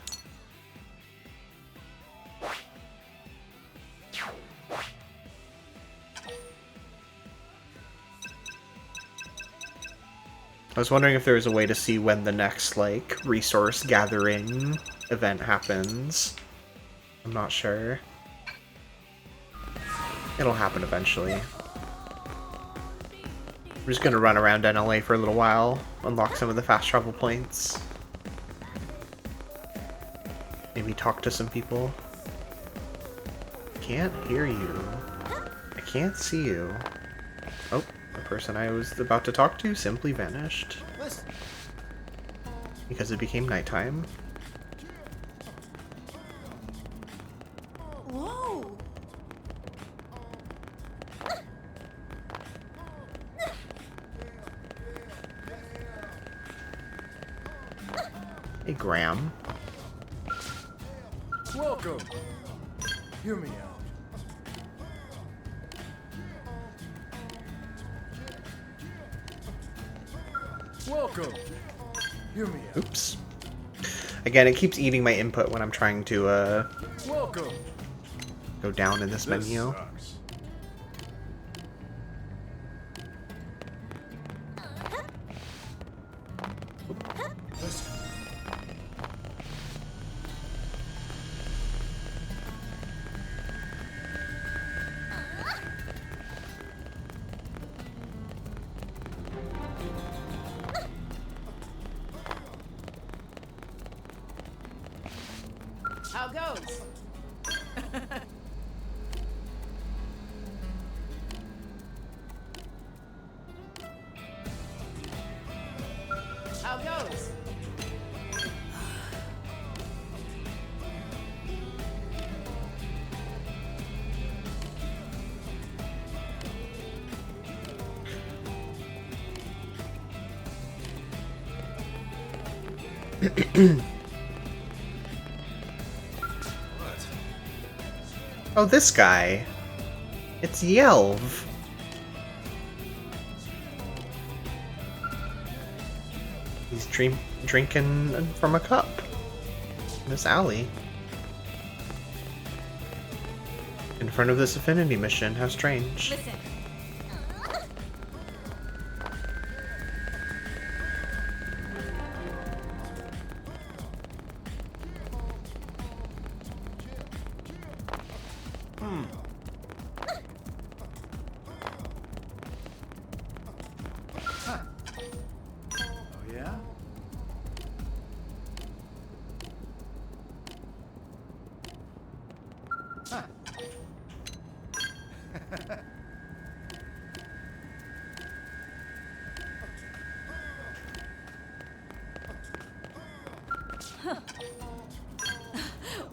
I was wondering if there was a way to see when the next, like, resource gathering event happens. I'm not sure. It'll happen eventually. We're just gonna run around NLA for a little while, unlock some of the fast travel points. Maybe talk to some people. Can't hear you. I can't see you. Oh, the person I was about to talk to simply vanished. Because it became nighttime. Whoa! Hey, Graham. Welcome. Hear me out. Welcome. Hear me out. Oops. Again, it keeps eating my input when I'm trying to Welcome. go down in this menu. Sucks. How goes? How goes? Oh, this guy. It's Yelv. He's drinking from a cup in this alley. In front of this affinity mission. How strange. Listen.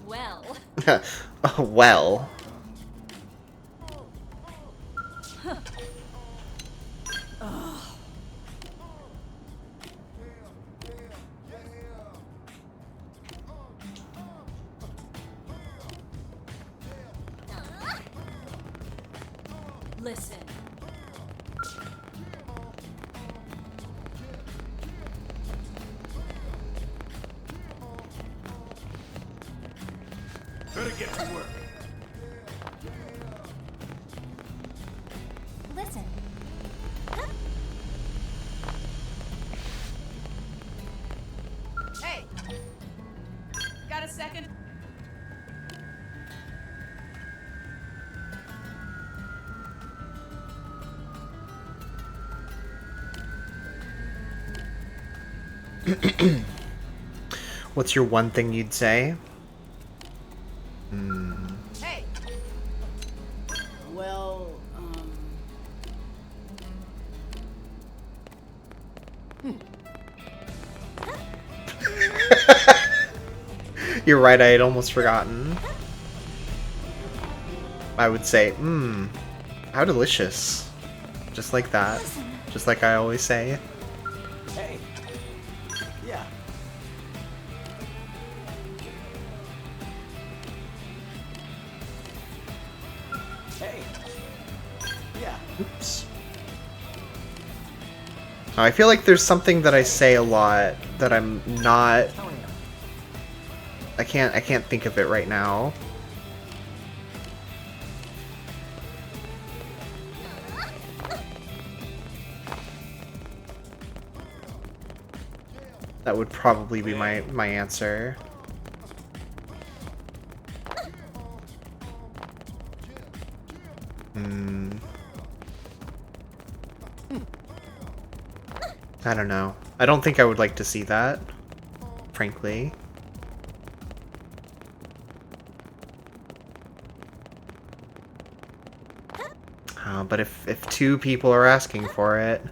Well. Oh, well. Listen. Better get to work. Listen. Hey! Got a second? What's your one thing you'd say? Hey! Well, You're right, I had almost forgotten. I would say, how delicious. Just like that. Just like I always say. Hey. Yeah. Hey. Yeah. Oops. I feel like there's something that I say a lot that I'm not I can't think of it right now. That would probably be my answer. I don't know. I don't think I would like to see that, frankly. But if two people are asking for it...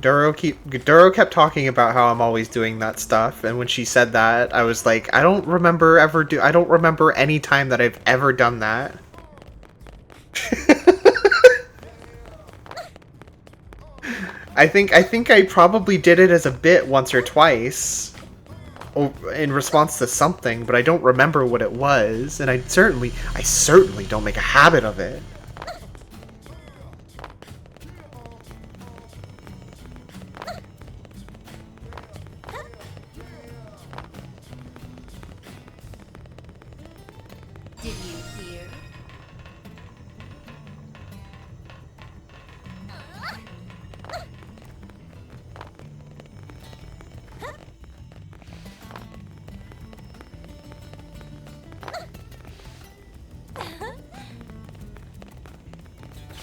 Duro kept talking about how I'm always doing that stuff, and when she said that, I was like, I don't remember any time that I've ever done that. I think I probably did it as a bit once or twice in response to something, but I don't remember what it was, and I certainly don't make a habit of it. Did you hear?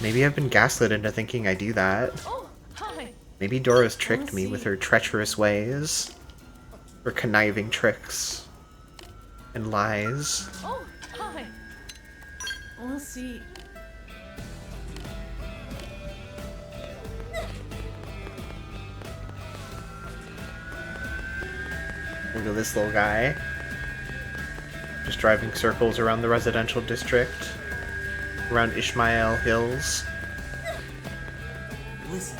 Maybe I've been gaslit into thinking I do that. Oh, hi. Maybe Dora's tricked me with her treacherous ways. Or conniving tricks. And lies. Oh, hi. We'll see. Look at this little guy. Just driving circles around the residential district. Around Ishmael Hills. Listen.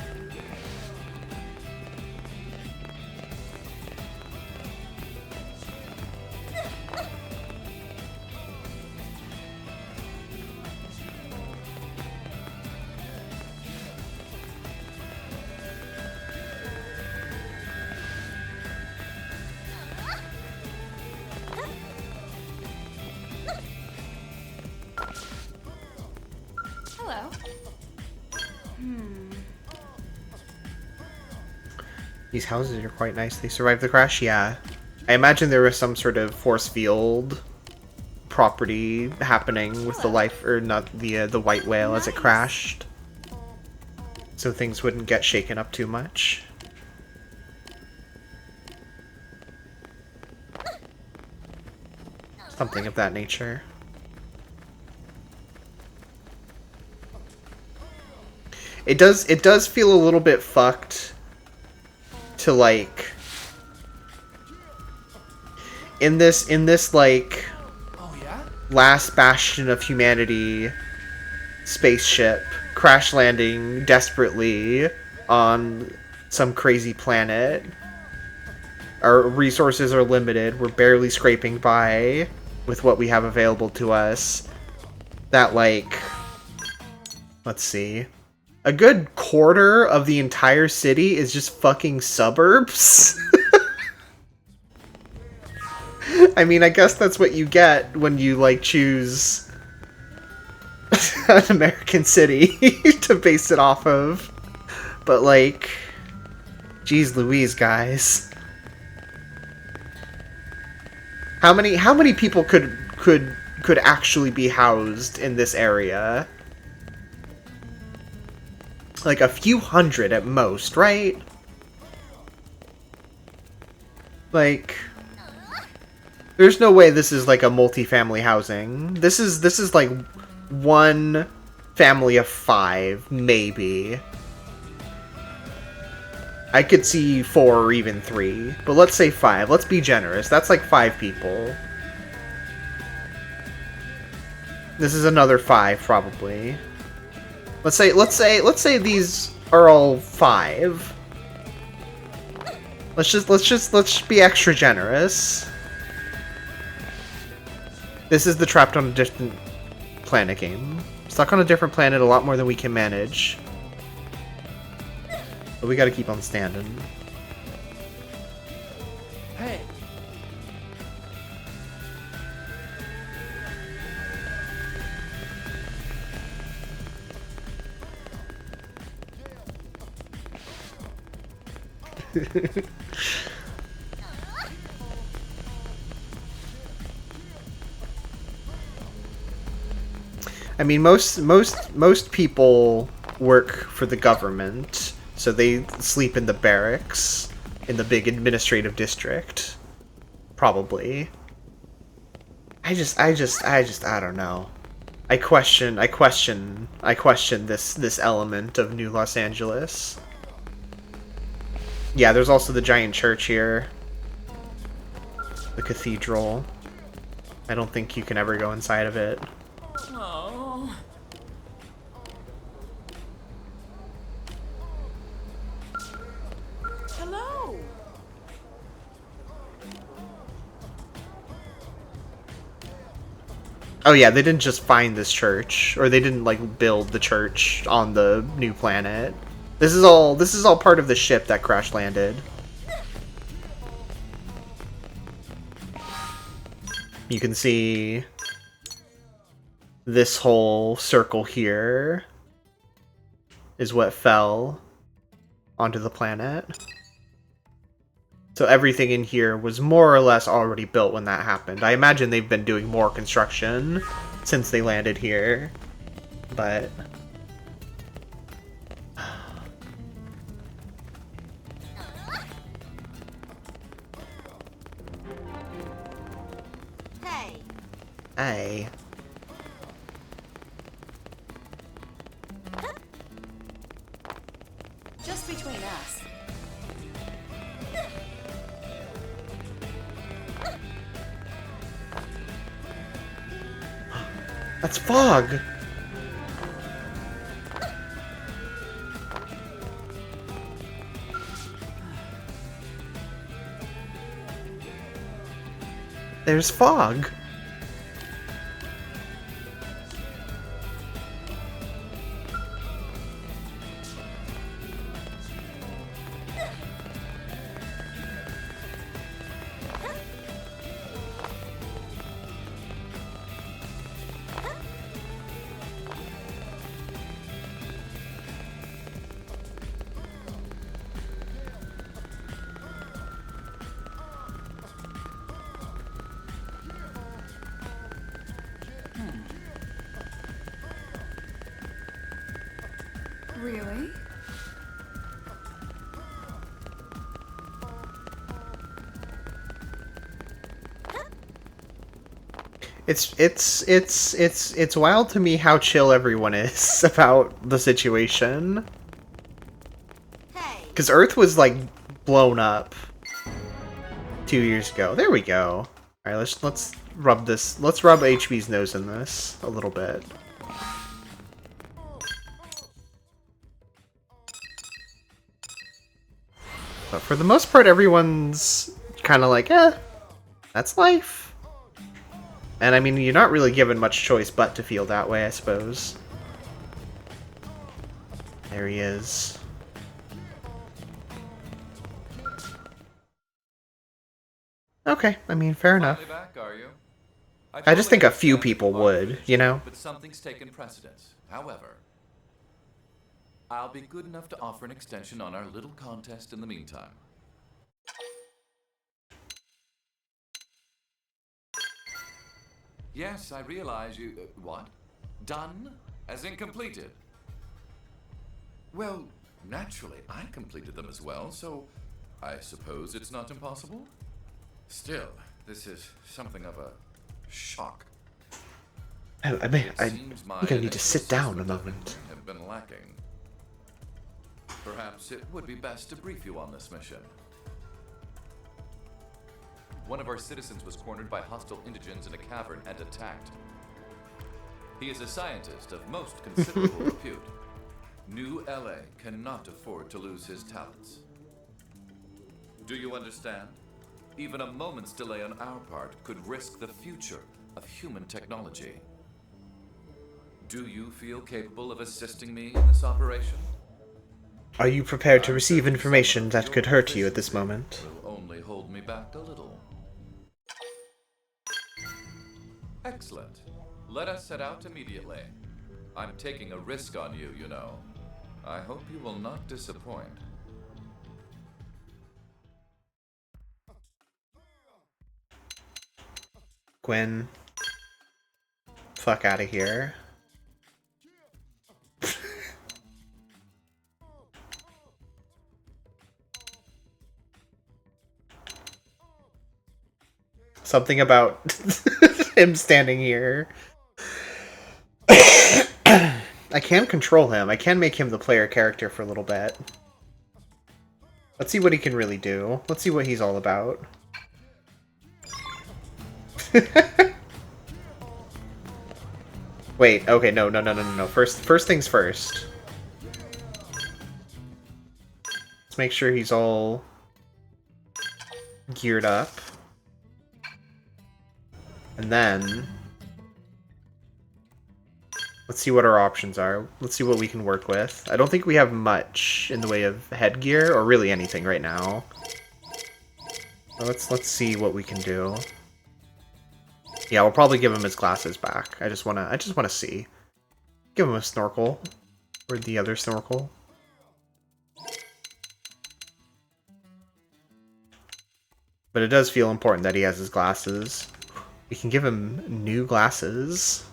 Hello. These houses are quite nice. They survived the crash, yeah. I imagine there was some sort of force field property happening with the the white whale as it crashed. So things wouldn't get shaken up too much. Something of that nature. It does feel a little bit fucked to like in this like last bastion of humanity spaceship crash landing desperately on some crazy planet. Our resources are limited. We're barely scraping by with what we have available to us. That like, let's see. A good quarter of the entire city is just fucking suburbs. I mean, I guess that's what you get when you, like, choose an American city to base it off of. But, like, geez Louise, guys. How many people could actually be housed in this area? Like a few hundred at most, right? Like, there's no way this is like a multi-family housing. This is like one family of 5, maybe. I could see 4 or even 3, but let's say 5. Let's be generous. That's like 5 people. This is another 5, probably. Let's say these are all 5. Let's be extra generous. This is the Trapped on a Distant Planet game. Stuck on a different planet a lot more than we can manage. But we gotta keep on standing. Hey. I mean, most people work for the government, so they sleep in the barracks in the big administrative district, probably. I don't know. I question this element of New Los Angeles. Yeah, there's also the giant church here. The cathedral. I don't think you can ever go inside of it. Oh. Hello. Oh yeah, they didn't just find this church, or they didn't like build the church on the new planet. This is all part of the ship that crash landed. You can see this whole circle here is what fell onto the planet. So everything in here was more or less already built when that happened. I imagine they've been doing more construction since they landed here, but... Hey. Hey. Just between us. That's fog! There's fog! Really? It's wild to me how chill everyone is about the situation. Because Earth was like blown up 2 years ago. There we go. All right, let's rub this. Let's rub HB's nose in this a little bit. But for the most part, everyone's kind of like, that's life. And I mean, you're not really given much choice but to feel that way, I suppose. There he is. Okay, I mean, fair enough. Back, are you? I just think a few people would, you know? But something's taken precedence. However, I'll be good enough to offer an extension on our little contest in the meantime. Yes, I realize you... what? Done? As in completed? Well, naturally, I completed them as well, so I suppose it's not impossible? Still, this is something of a shock. I think I need to sit down a moment. Have been lacking. Perhaps it would be best to brief you on this mission. One of our citizens was cornered by hostile indigents in a cavern and attacked. He is a scientist of most considerable repute. New LA cannot afford to lose his talents. Do you understand? Even a moment's delay on our part could risk the future of human technology. Do you feel capable of assisting me in this operation? Are you prepared to receive information that could hurt you at this moment? Will only hold me back a little. Excellent. Let us set out immediately. I'm taking a risk on you, you know. I hope you will not disappoint. Gwen. Fuck out of here. Something about him standing here. I can control him. I can make him the player character for a little bit. Let's see what he can really do. Let's see what he's all about. Wait, okay, no. First things first. Let's make sure he's all geared up. And then let's see what our options are. Let's see what we can work with. I don't think we have much in the way of headgear or really anything right now. Let's see what we can do. Yeah, we'll probably give him his glasses back. I just wanna see. Give him a snorkel. Or the other snorkel. But it does feel important that he has his glasses. We can give him new glasses.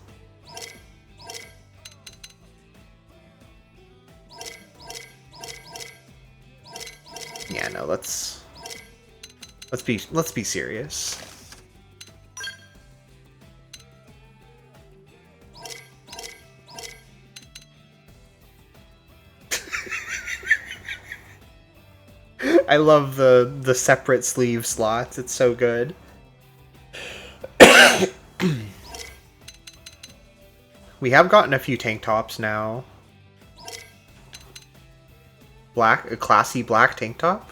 Yeah, no, let's be serious. I love the separate sleeve slots. It's so good. We have gotten a few tank tops now. A classy black tank top.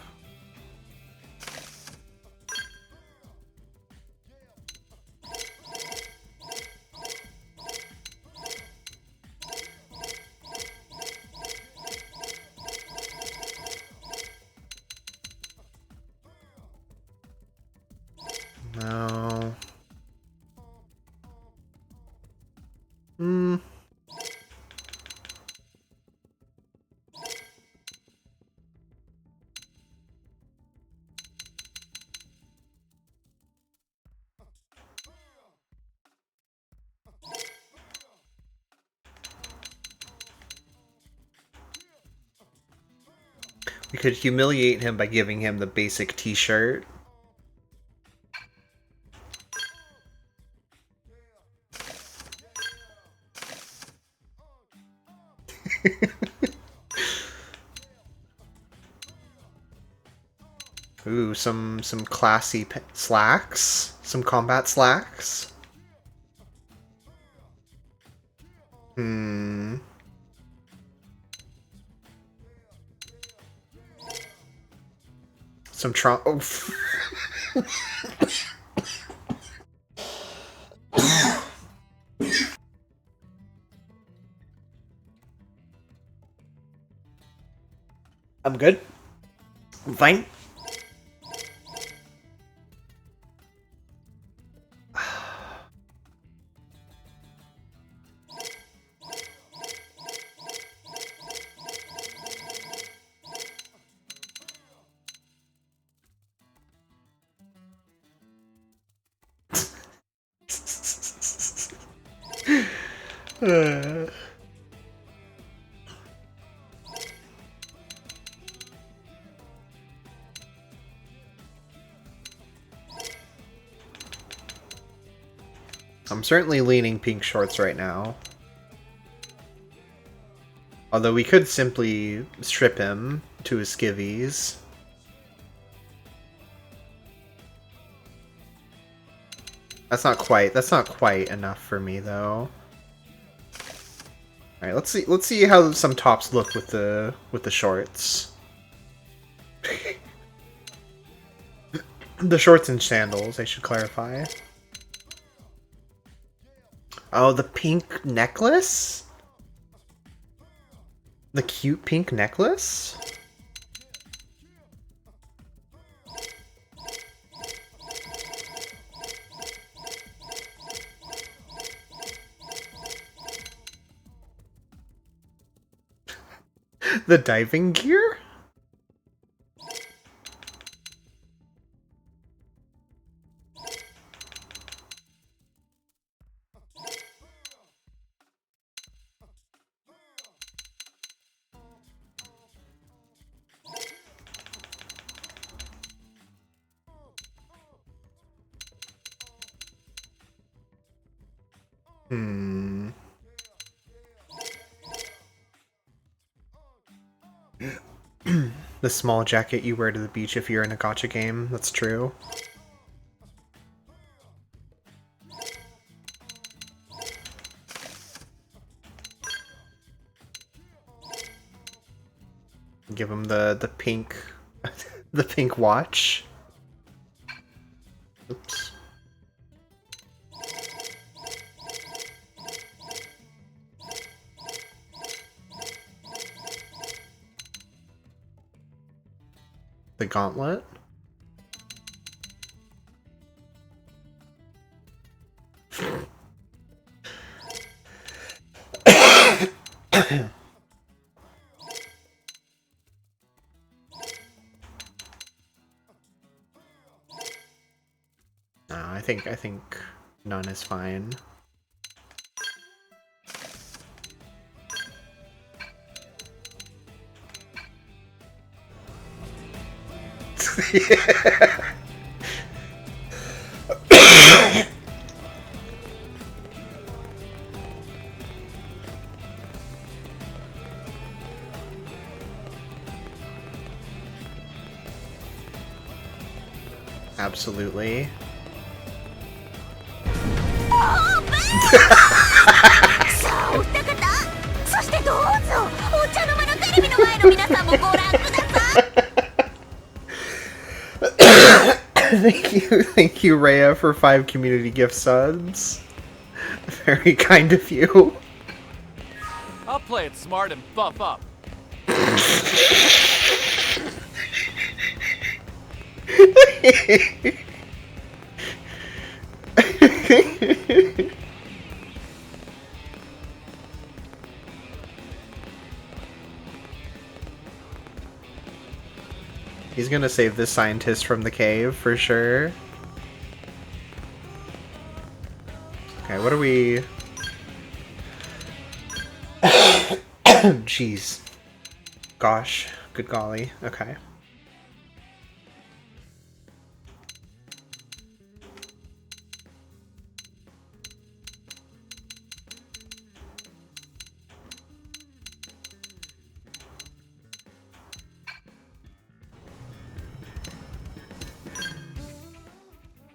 No. We could humiliate him by giving him the basic t-shirt. Ooh, some classy slacks. Some combat slacks. Some I'm good. I'm fine. I'm certainly leaning pink shorts right now. Although we could simply strip him to his skivvies. That's not quite enough for me though. Alright, let's see how some tops look with the shorts. The shorts and sandals, I should clarify. Oh, the pink necklace? The cute pink necklace? The diving gear? Hmm. The small jacket you wear to the beach if you're in a gacha game. That's true. Give him the pink the pink watch. Oops. The gauntlet. No, I think none is fine. Absolutely. Thank you, Rhea, for 5 community gift subs. Very kind of you. I'll play it smart and buff up. He's gonna save this scientist from the cave for sure. Okay, what are we... Jeez. Gosh. Good golly. Okay.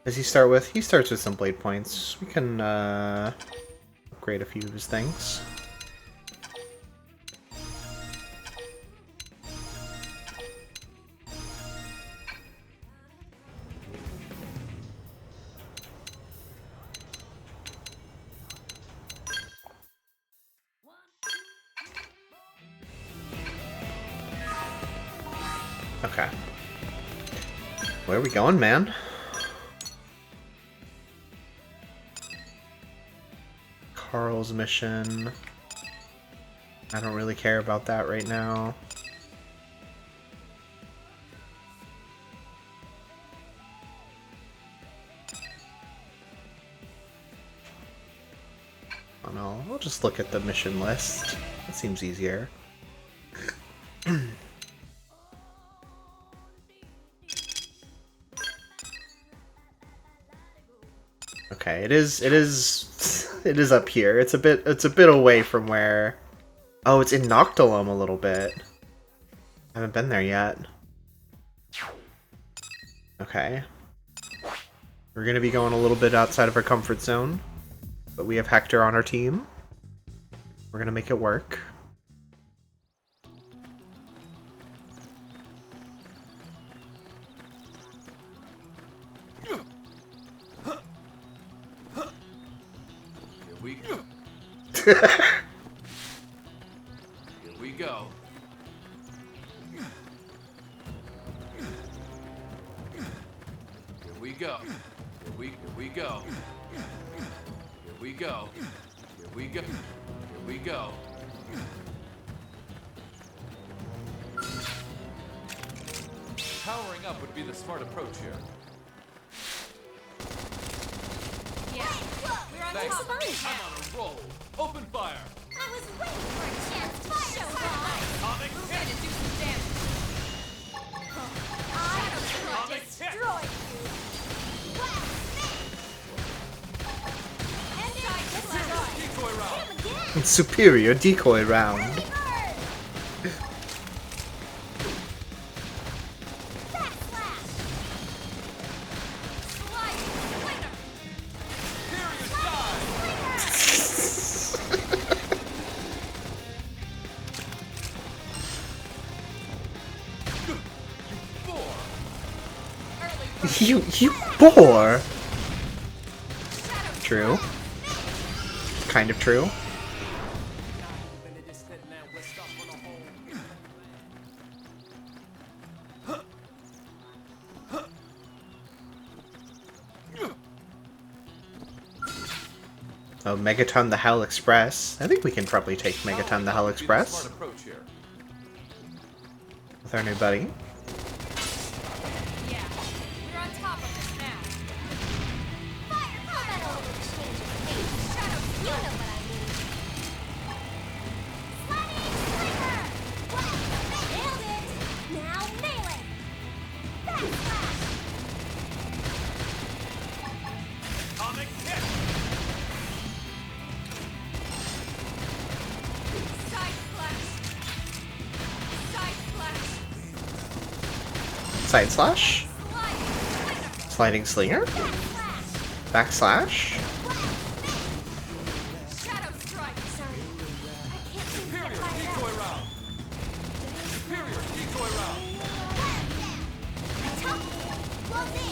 Does he start with? He starts with some blade points. We can upgrade a few of his things. Okay. Where are we going, man? Carl's mission. I don't really care about that right now. Oh no, I'll just look at the mission list. That seems easier. Okay, it is up here. It's a bit away from where... Oh, it's in Noctilum a little bit. I haven't been there yet. Okay. We're gonna be going a little bit outside of our comfort zone, but we have Hector on our team. We're gonna make it work. we go. Here we go. Here we go. Here we go. Here we go. Here we go. Here we go. Powering up would be the smart approach here. Yeah, we're on Thanks. top of it I'm now. on a roll. Open fire. I was waiting for a chance to show off. Atomic Move hit. in and do some damage. I will Atomic hit. destroy you. Decoy round. Superior decoy round. You bore. True. Kind of true. Oh, Megaton the Hell Express. I think we can probably take Megaton the Hell Express with our new buddy. Yeah, we're on top of this now. Fire metal. Shadow, you know what I mean. Sliding slinger. Nailed it. Now melee. Backslash. Atomic hit. Side slash. Side slash. Side slash. Sliding slinger. Backslash. Shadow strike. Sorry. I can't seem to get Superior fired decoy up. round. Superior decoy round. Attack. Close in.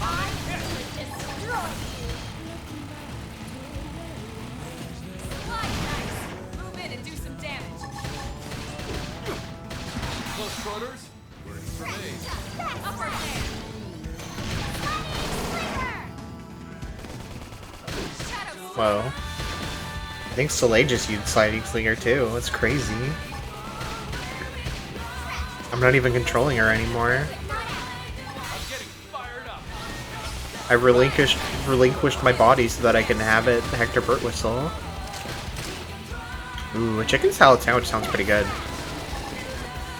Atomic hit. Destroy you. Slide nice. Move in and do some damage. Close quarters. Works for me. Upper hand. Shadow Whoa. I think Soleil just used Sliding Slinger too. That's crazy. I'm not even controlling her anymore. I'm getting fired up. I relinquished my body so that I can have it Hector Burt Whistle. Ooh, a chicken salad sandwich sounds pretty good.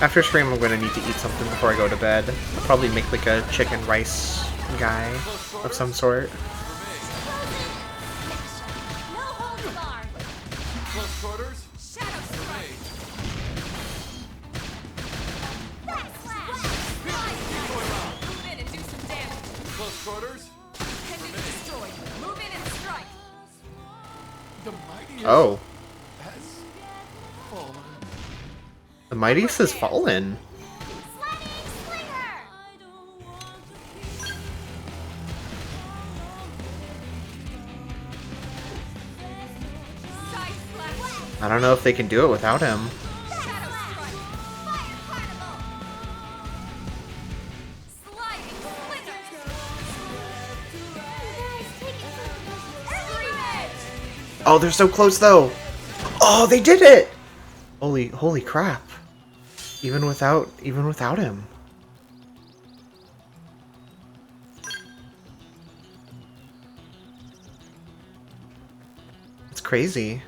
After stream, I'm gonna need to eat something before I go to bed. I'll probably make like a chicken rice guy of some sort. No holds barred. Close quarters. Shadow For strike. me. Backslash. Decoy round. Move in and do some damage. Close quarters. Pendant destroyed. Move in and strike. The mighty Oh, has fallen. the Mightiest has fallen. Sliding slinger. Side slash. I don't know if they can do it without him. Shadow strike. Fire carnival. Sliding slinger. Guys, take it from the Scream edge. Oh, they're so close though. Oh, they did it! Holy crap. Even without him. It's crazy.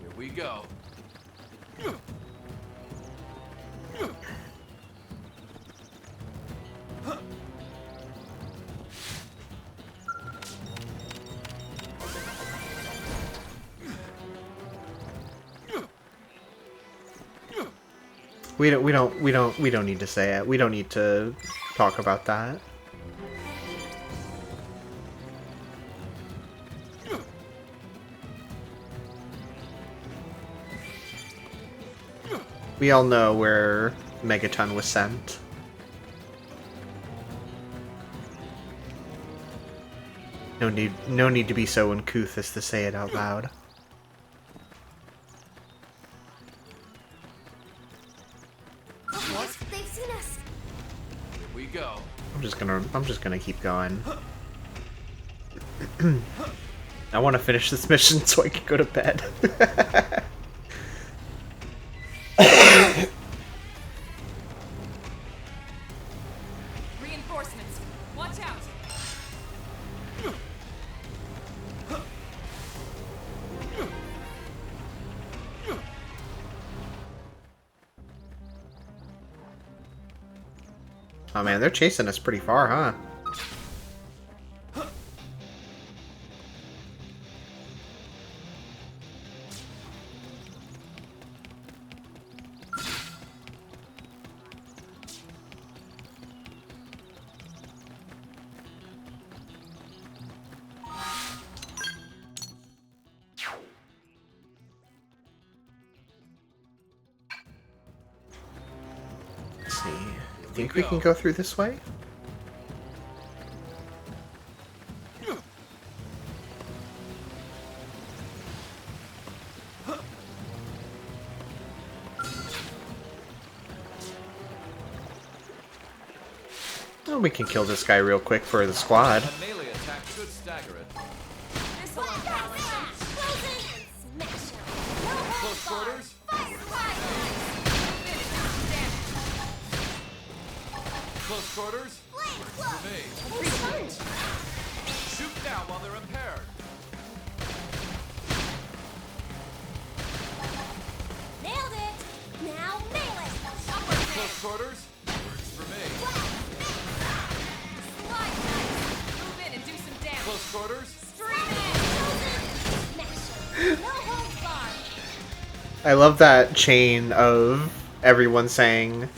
Here we go. We don't need to say it. We don't need to talk about that. We all know where Megaton was sent. No need to be so uncouth as to say it out loud. What? They've seen us. Here we go. I'm just gonna keep going. I want to finish this mission so I can go to bed. Reinforcements. Watch out. Oh man, they're chasing us pretty far, huh? Let's see. Think we can go through this way? Oh, we can kill this guy real quick for the squad. A melee attack should stagger it. This'll balance them. Close in and smash them. No Close holds barred. quarters. Fire right. Close quarters. Flame For close. me. Hey, Sponge. Shoot down while they're impaired. Nailed it. Now melee. Close quarters. Works for me. Slide dice. Move in and do some damage. Close quarters. Stream in. Smash them. No holds barred. I love that chain of everyone saying,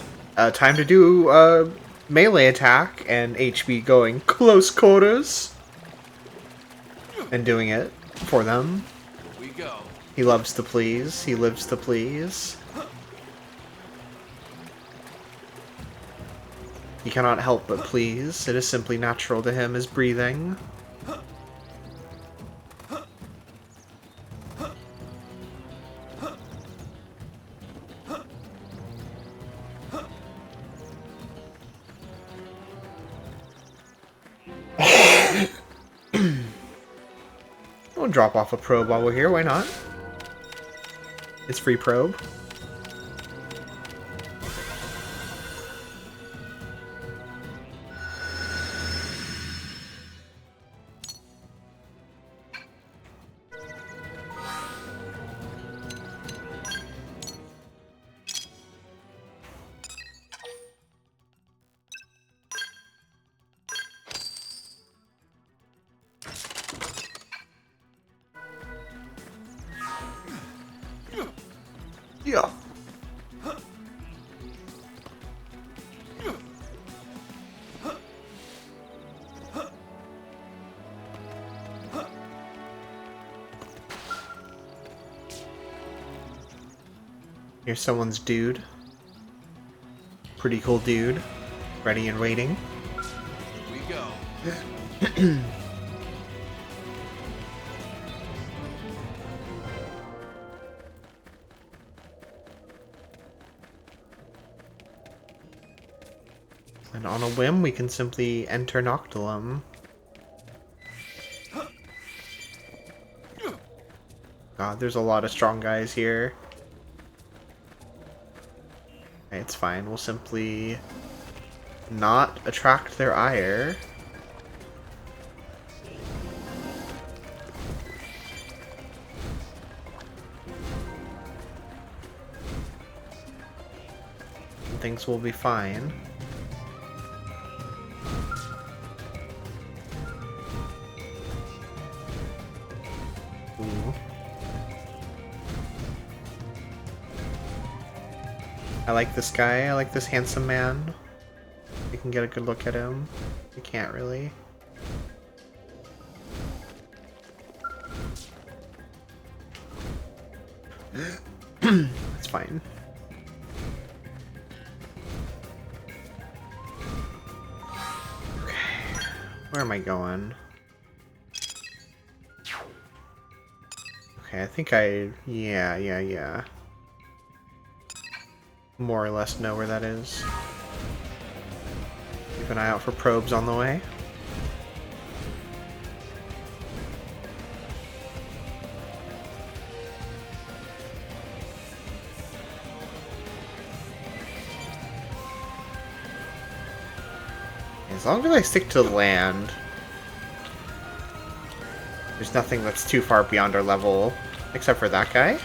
time to do a melee attack, and HB going close quarters and doing it for them. We go. He loves to please. He lives to please. He cannot help but please. It is simply natural to him as breathing. We'll drop off a probe while we're here, why not? It's free probe. Yeah. Here's someone's dude. Pretty cool dude. Ready and waiting. We go. And on a whim, we can simply enter Noctilum. God, there's a lot of strong guys here. Okay, it's fine. We'll simply not attract their ire. And things will be fine. Ooh. I like this guy. I like this handsome man. We can get a good look at him. We can't really. It's fine. Okay. Where am I going? Okay, I think yeah. More or less know where that is. Keep an eye out for probes on the way. As long as I stick to land, there's nothing that's too far beyond our level, except for that guy.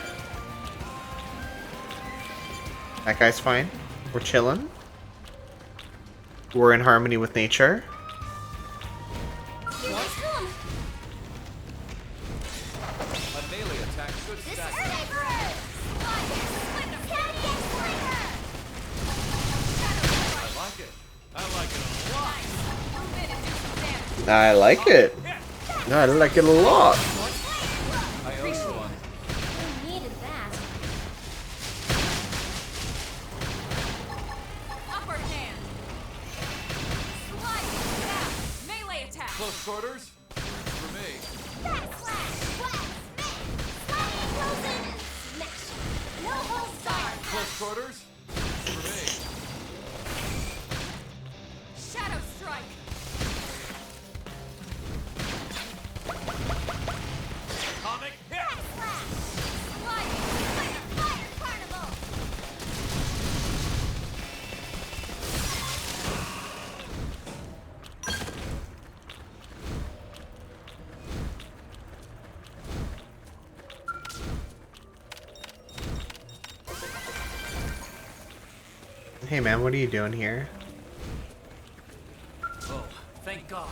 That guy's fine. We're chilling. We're in harmony with nature. I like it. I like it a lot. Close quarters? For me. Close quarters? For me. Shadow strike. Comic hit! Hey man, what are you doing here? Oh, thank God.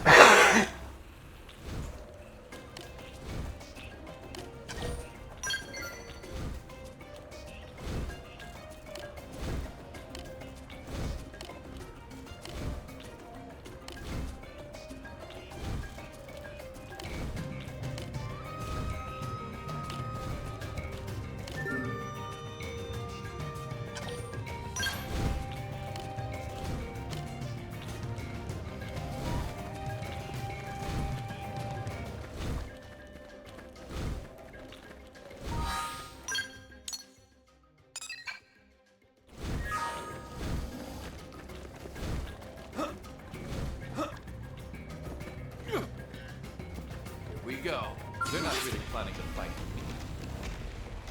We go. They're not really planning to fight.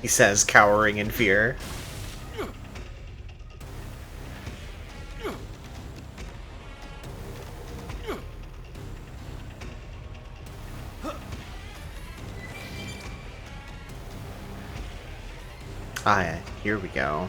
He says, cowering in fear. Ah, yeah, here we go.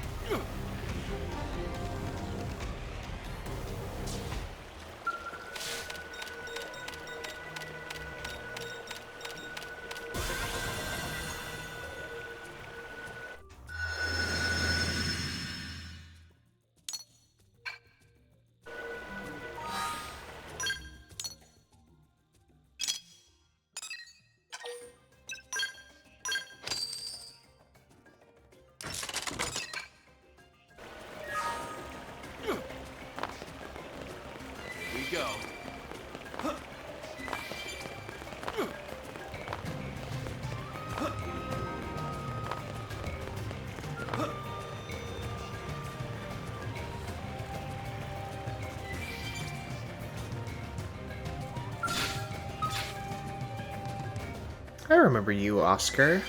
We go. I remember you, Oscar.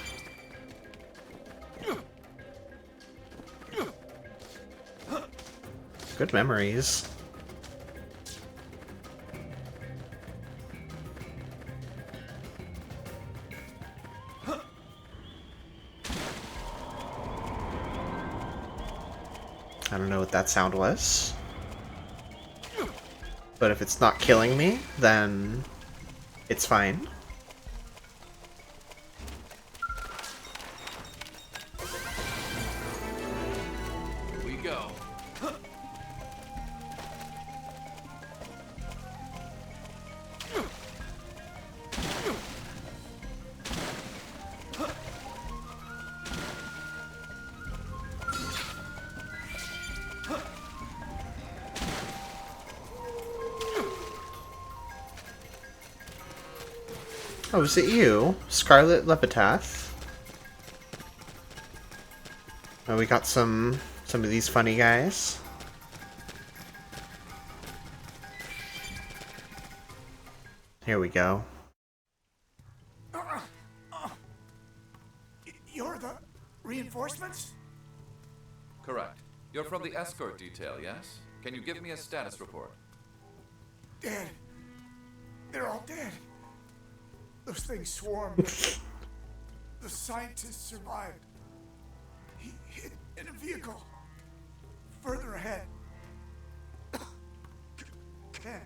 Good memories. I don't know what that sound was. But if it's not killing me, then it's fine. We go. Oh, is it you? Scarlet Lepitath? Oh, we got some of these funny guys. Here we go. You're the reinforcements? Correct. You're from the escort detail, yes? Can you give me a status report? Dead. They're all dead. Those things swarmed. The scientist survived. He hid in a vehicle. Further ahead. Ken.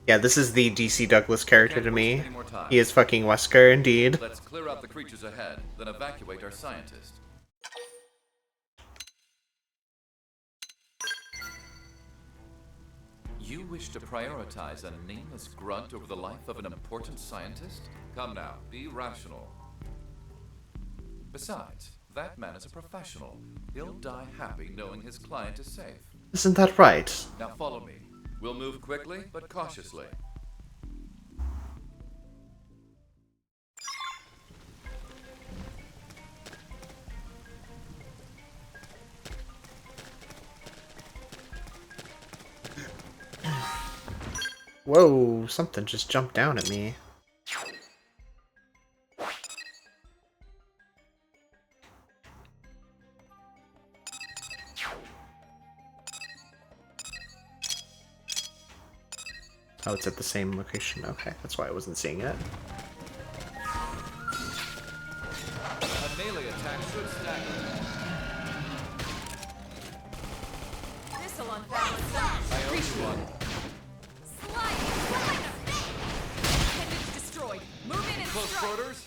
Yeah, this is the DC Douglas character to me. He is fucking Wesker, indeed. Let's clear out the creatures ahead, then evacuate our scientist. You wish to prioritize a nameless grunt over the life of an important scientist? Come now, be rational. Besides, that man is a professional. He'll die happy knowing his client is safe. Isn't that right? Now follow me. We'll move quickly, but cautiously. Whoa, something just jumped down at me. Oh, it's at the same location. Okay, that's why I wasn't seeing it. A melee attack should stagger. This'll unbalance them. I owe you one. Appendage destroyed. Move in and Close strike. quarters?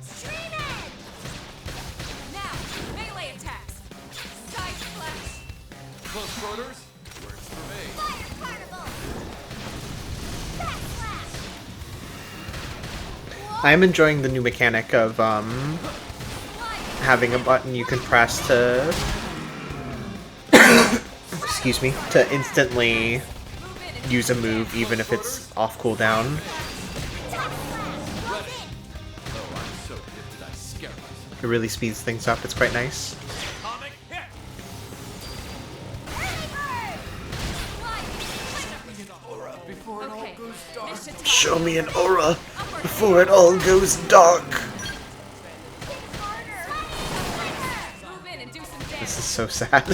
Stream it! Now, melee attacks. Side flash. Close quarters? Works for me. Fire carnival! Backslash! I'm enjoying the new mechanic of having a button you can press to excuse me, to instantly use a move even if it's off cooldown. It really speeds things up, it's quite nice. Show me an aura before it all goes dark. This is so sad.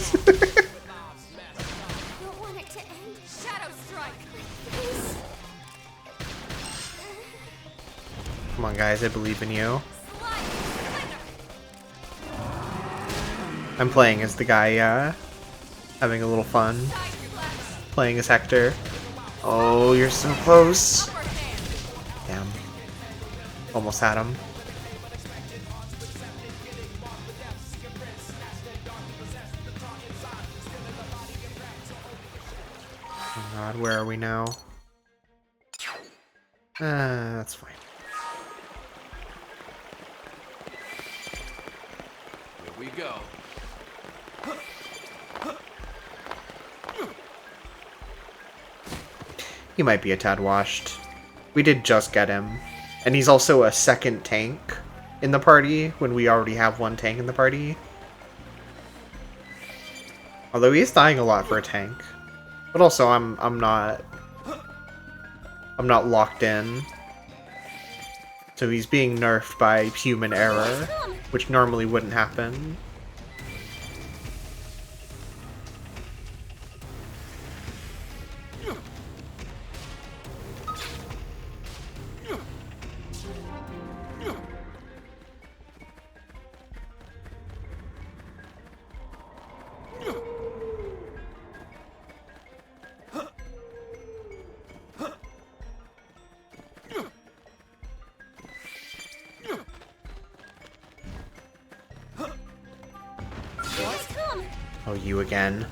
Come on, guys, I believe in you. I'm playing as the guy, having a little fun. Playing as Hector. Oh, you're so close. Damn. Almost had him. Oh god, where are we now? That's fine. Here we go. He might be a tad washed. We did just get him. And he's also a second tank in the party when we already have one tank in the party. Although he is dying a lot for a tank. But also I'm not locked in. So he's being nerfed by human error, which normally wouldn't happen. Oh, you again.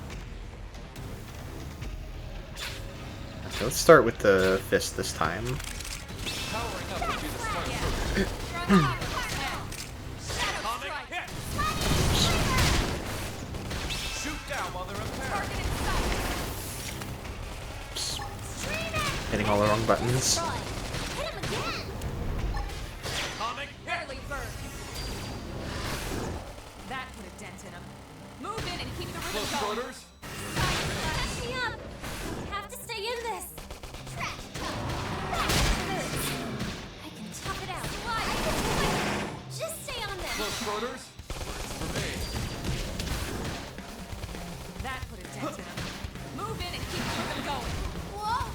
Okay, let's start with the fist this time. Oops. Hitting all the wrong buttons. burn. That put a dent in him. Move in and keep the rhythm Close going. quarters. Catch me up! We have to stay in this! Trash talk! I can tough it out. I can do it! Just stay on them! Close quarters. For me. That put a dent in him. Move in and keep the rhythm going. Whoa!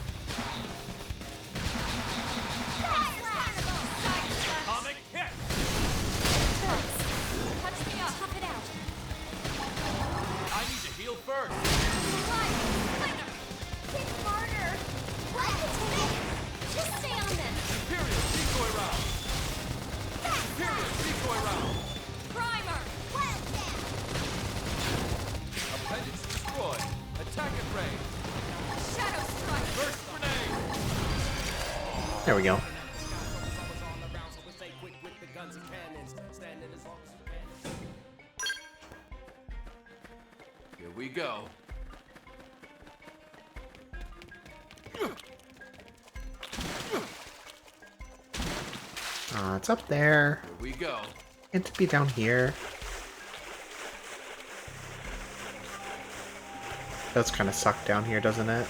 Atomic hit! Touch me up. Tough it out. I need to heal first. Kick harder! I can do it! Just stay on them! Superior decoy round. Superior decoy round. Primer. Appendage destroyed. Attack at range. Shadow strike. First grenade. There we go. Here we go. It's up there. Here we go. Can't it be down here? Does kind of suck down here, doesn't it?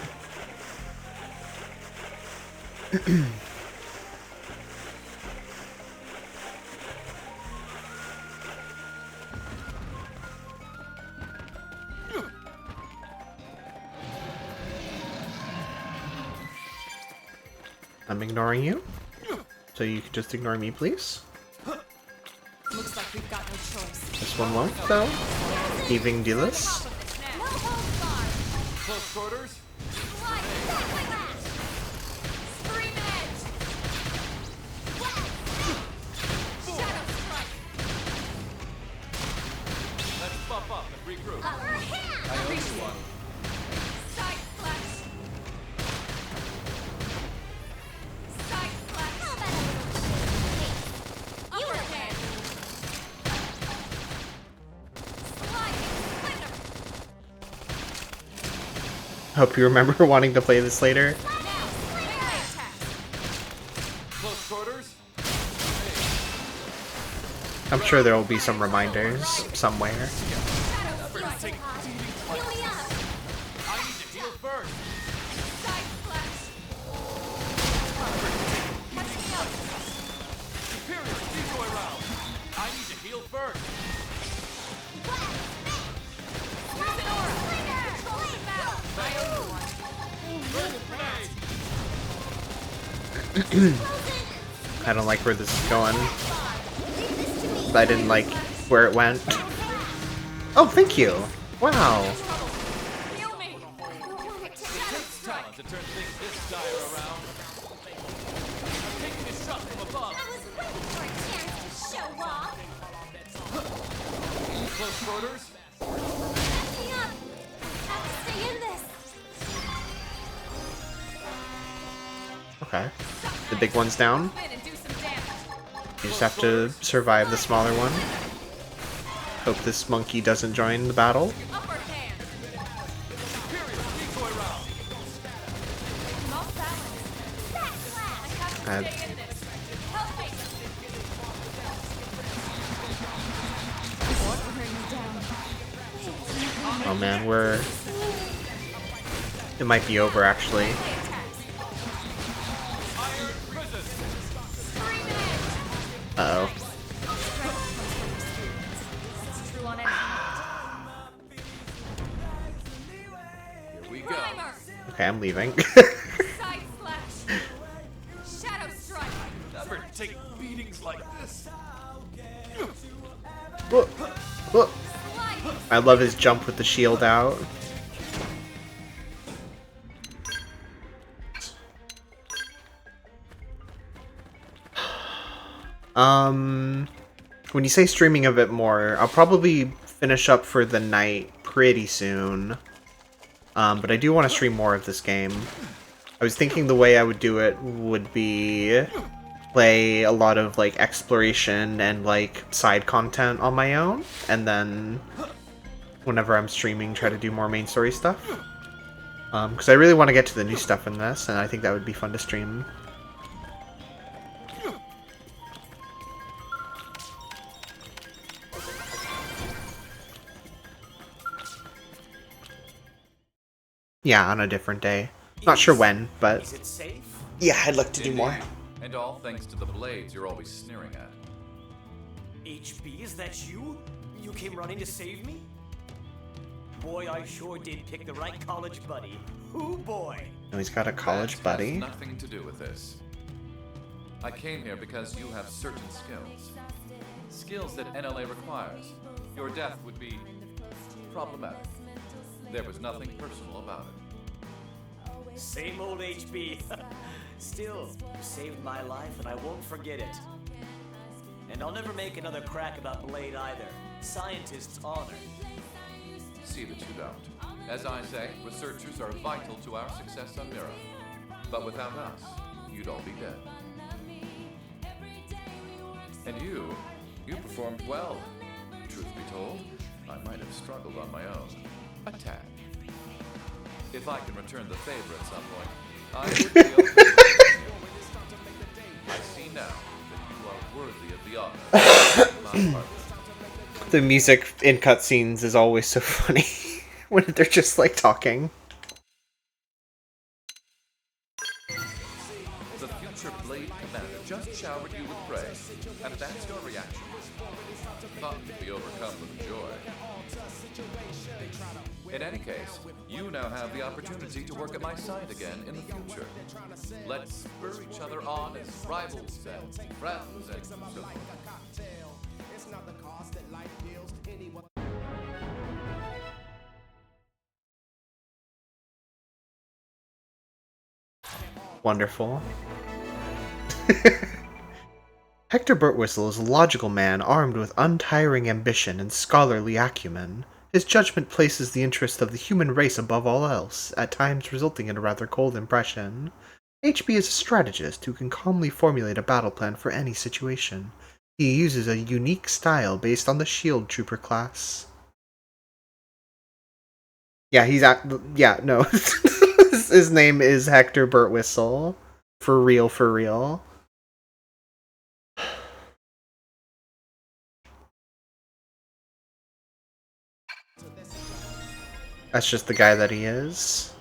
I'm ignoring you. So you can just ignore me, please. Looks like we've got no choice. This one won't, though. Heaving Dealus. No holds barred. Close quarters. Scream edge. Shadow strike. Let's buff up and regroup. Upper hand! I owe you one. Side slash. Side slash. How about a little Upper hand. Sliding splendor. Hope you remember wanting to play this later. Now, melee attack. Close quarters. I'm sure there will be some reminders somewhere. Shadow strike. Heal me up! I need to heal first. Side slash. Catch me up. Superior decoy round. I need to heal first. Use an aura. Control the battle. I owe you one. First grenade. I don't like where this is going. I didn't like where it went. Oh, thank you! Wow. Heal me. Shadow strike. To turn things this dire around. I'm taking a shot from above. I was waiting for a chance to show off! Close quarters. Catch me up! Have to stay in this! Okay. The big one's down. Move in and do some damage. You just have to survive the smaller one. Hope this monkey doesn't join the battle. Upper hand. Superior decoy round. Off balance. Backslash! I have to Uh, stay in this. Help me. What brings down? Oh man, we're... It might be over, actually. Melee attacks. Iron prison. Scream edge. Uh-oh. It's true on any Here we go. primer. Okay, I'm leaving. Side slash. Shadow strike. Never take beatings like this. Whoa, whoa. Sliding. I love his jump with the shield out. When you say streaming a bit more, I'll probably finish up for the night pretty soon. But I do want to stream more of this game. I was thinking the way I would do it would be play a lot of like exploration and like side content on my own, and then whenever I'm streaming try to do more main story stuff. Because I really want to get to the new stuff in this, and I think that would be fun to stream. Yeah, on a different day. Not sure when, but Is it safe? yeah, I'd like to do more. And all thanks to the blades you're always sneering at. HB, is that you? You came running to save me? Boy, I sure did pick the right college buddy. Ooh, boy. Oh, he's got a college That buddy. has nothing to do with this. I came here because you have certain skills. Skills that NLA requires. Your death would be problematic. There was nothing personal about it. Same old HB. Still, you saved my life and I won't forget it. And I'll never make another crack about Blade either. Scientist's honor. See that you don't. As I say, researchers are vital to our success on Mira. But without us, you'd all be dead. And you performed well. Truth be told, I might have struggled on my own. A tad. If I can return the favor at some point, I would be okay. I see now that you are worthy of the honor of my partner. The music in cutscenes is always so funny when they're just like talking. The future Blade Commander just showered you with praise, and that's your reaction. Thought you'd be overcome with joy. In any case, you now have the opportunity to work at my side again in the future. Let's spur each other on as rivals and friends and so forth. Wonderful. Hector Burtwhistle is a logical man armed with untiring ambition and scholarly acumen. His judgment places the interest of the human race above all else, at times resulting in a rather cold impression. HB is a strategist who can calmly formulate a battle plan for any situation. He uses a unique style based on the Shield Trooper class. Yeah, no. His name is Hector Burtwhistle. For real, for real. That's just the guy that he is.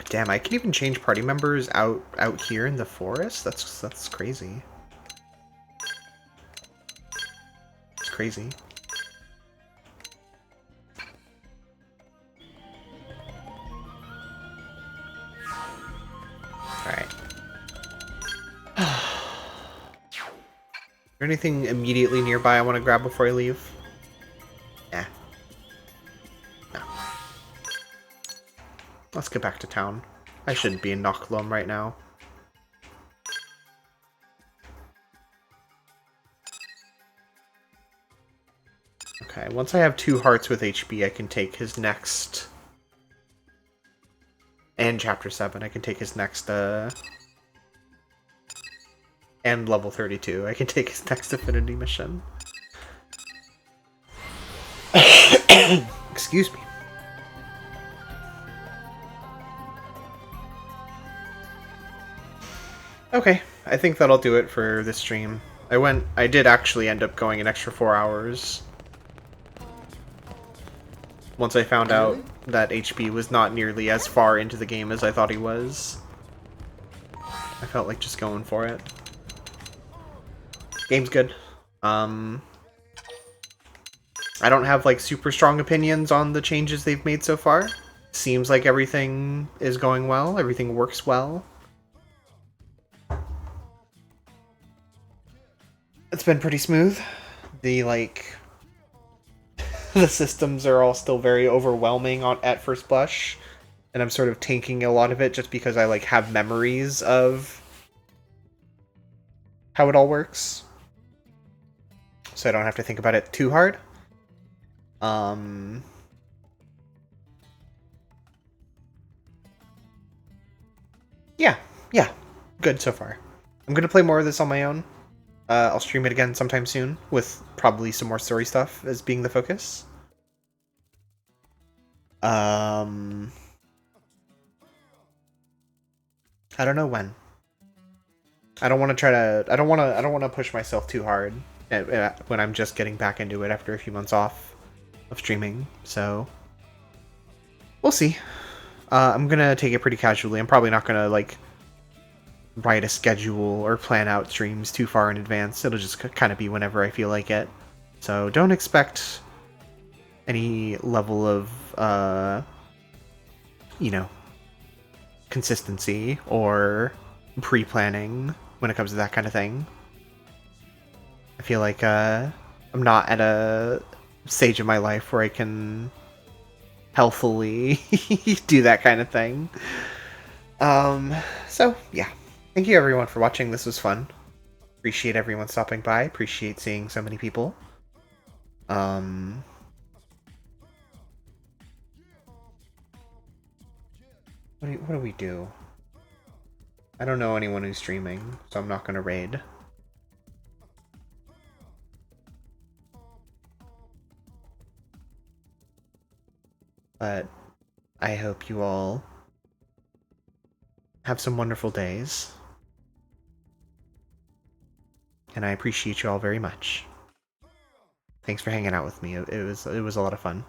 Damn, I can even change party members out here in the forest? That's crazy. It's crazy. Alright. Is there anything immediately nearby I want to grab before I leave? Nah. No. Let's get back to town. I shouldn't be in Nochlum right now. Okay, once I have 2 hearts with HB, I can take his next... And Chapter 7, I can take his next, And level 32, I can take his next Affinity mission. Excuse me. Okay, I think that'll do it for this stream. I did actually end up going an extra 4 hours. Once I found out that HB was not nearly as far into the game as I thought he was. I felt like just going for it. Game's good. I don't have like super strong opinions on the changes they've made so far. Seems like everything is going well, everything works well. It's been pretty smooth. The systems are all still very overwhelming at first blush, and I'm sort of tanking a lot of it just because I have memories of how it all works, so I don't have to think about it too hard. Yeah, good so far. I'm gonna play more of this on my own. I'll stream it again sometime soon, with probably some more story stuff as being the focus. I I don't know when. I don't want to try to. I don't want to push myself too hard when I'm just getting back into it after a few months off of streaming. So we'll see. I'm gonna take it pretty casually. I'm probably not gonna like write a schedule or plan out streams too far in advance. It'll just kind of be whenever I feel like it. So don't expect any level of you know, consistency or pre-planning when it comes to that kind of thing. I feel like I'm not at a stage of my life where I can healthily do that kind of thing. So yeah, thank you everyone for watching. This was fun. Appreciate everyone stopping by. Appreciate seeing so many people. What do we do? I don't know anyone who's streaming, so I'm not gonna raid. But I hope you all have some wonderful days. And I appreciate you all very much. Thanks for hanging out with me. It was a lot of fun.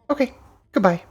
Okay, goodbye.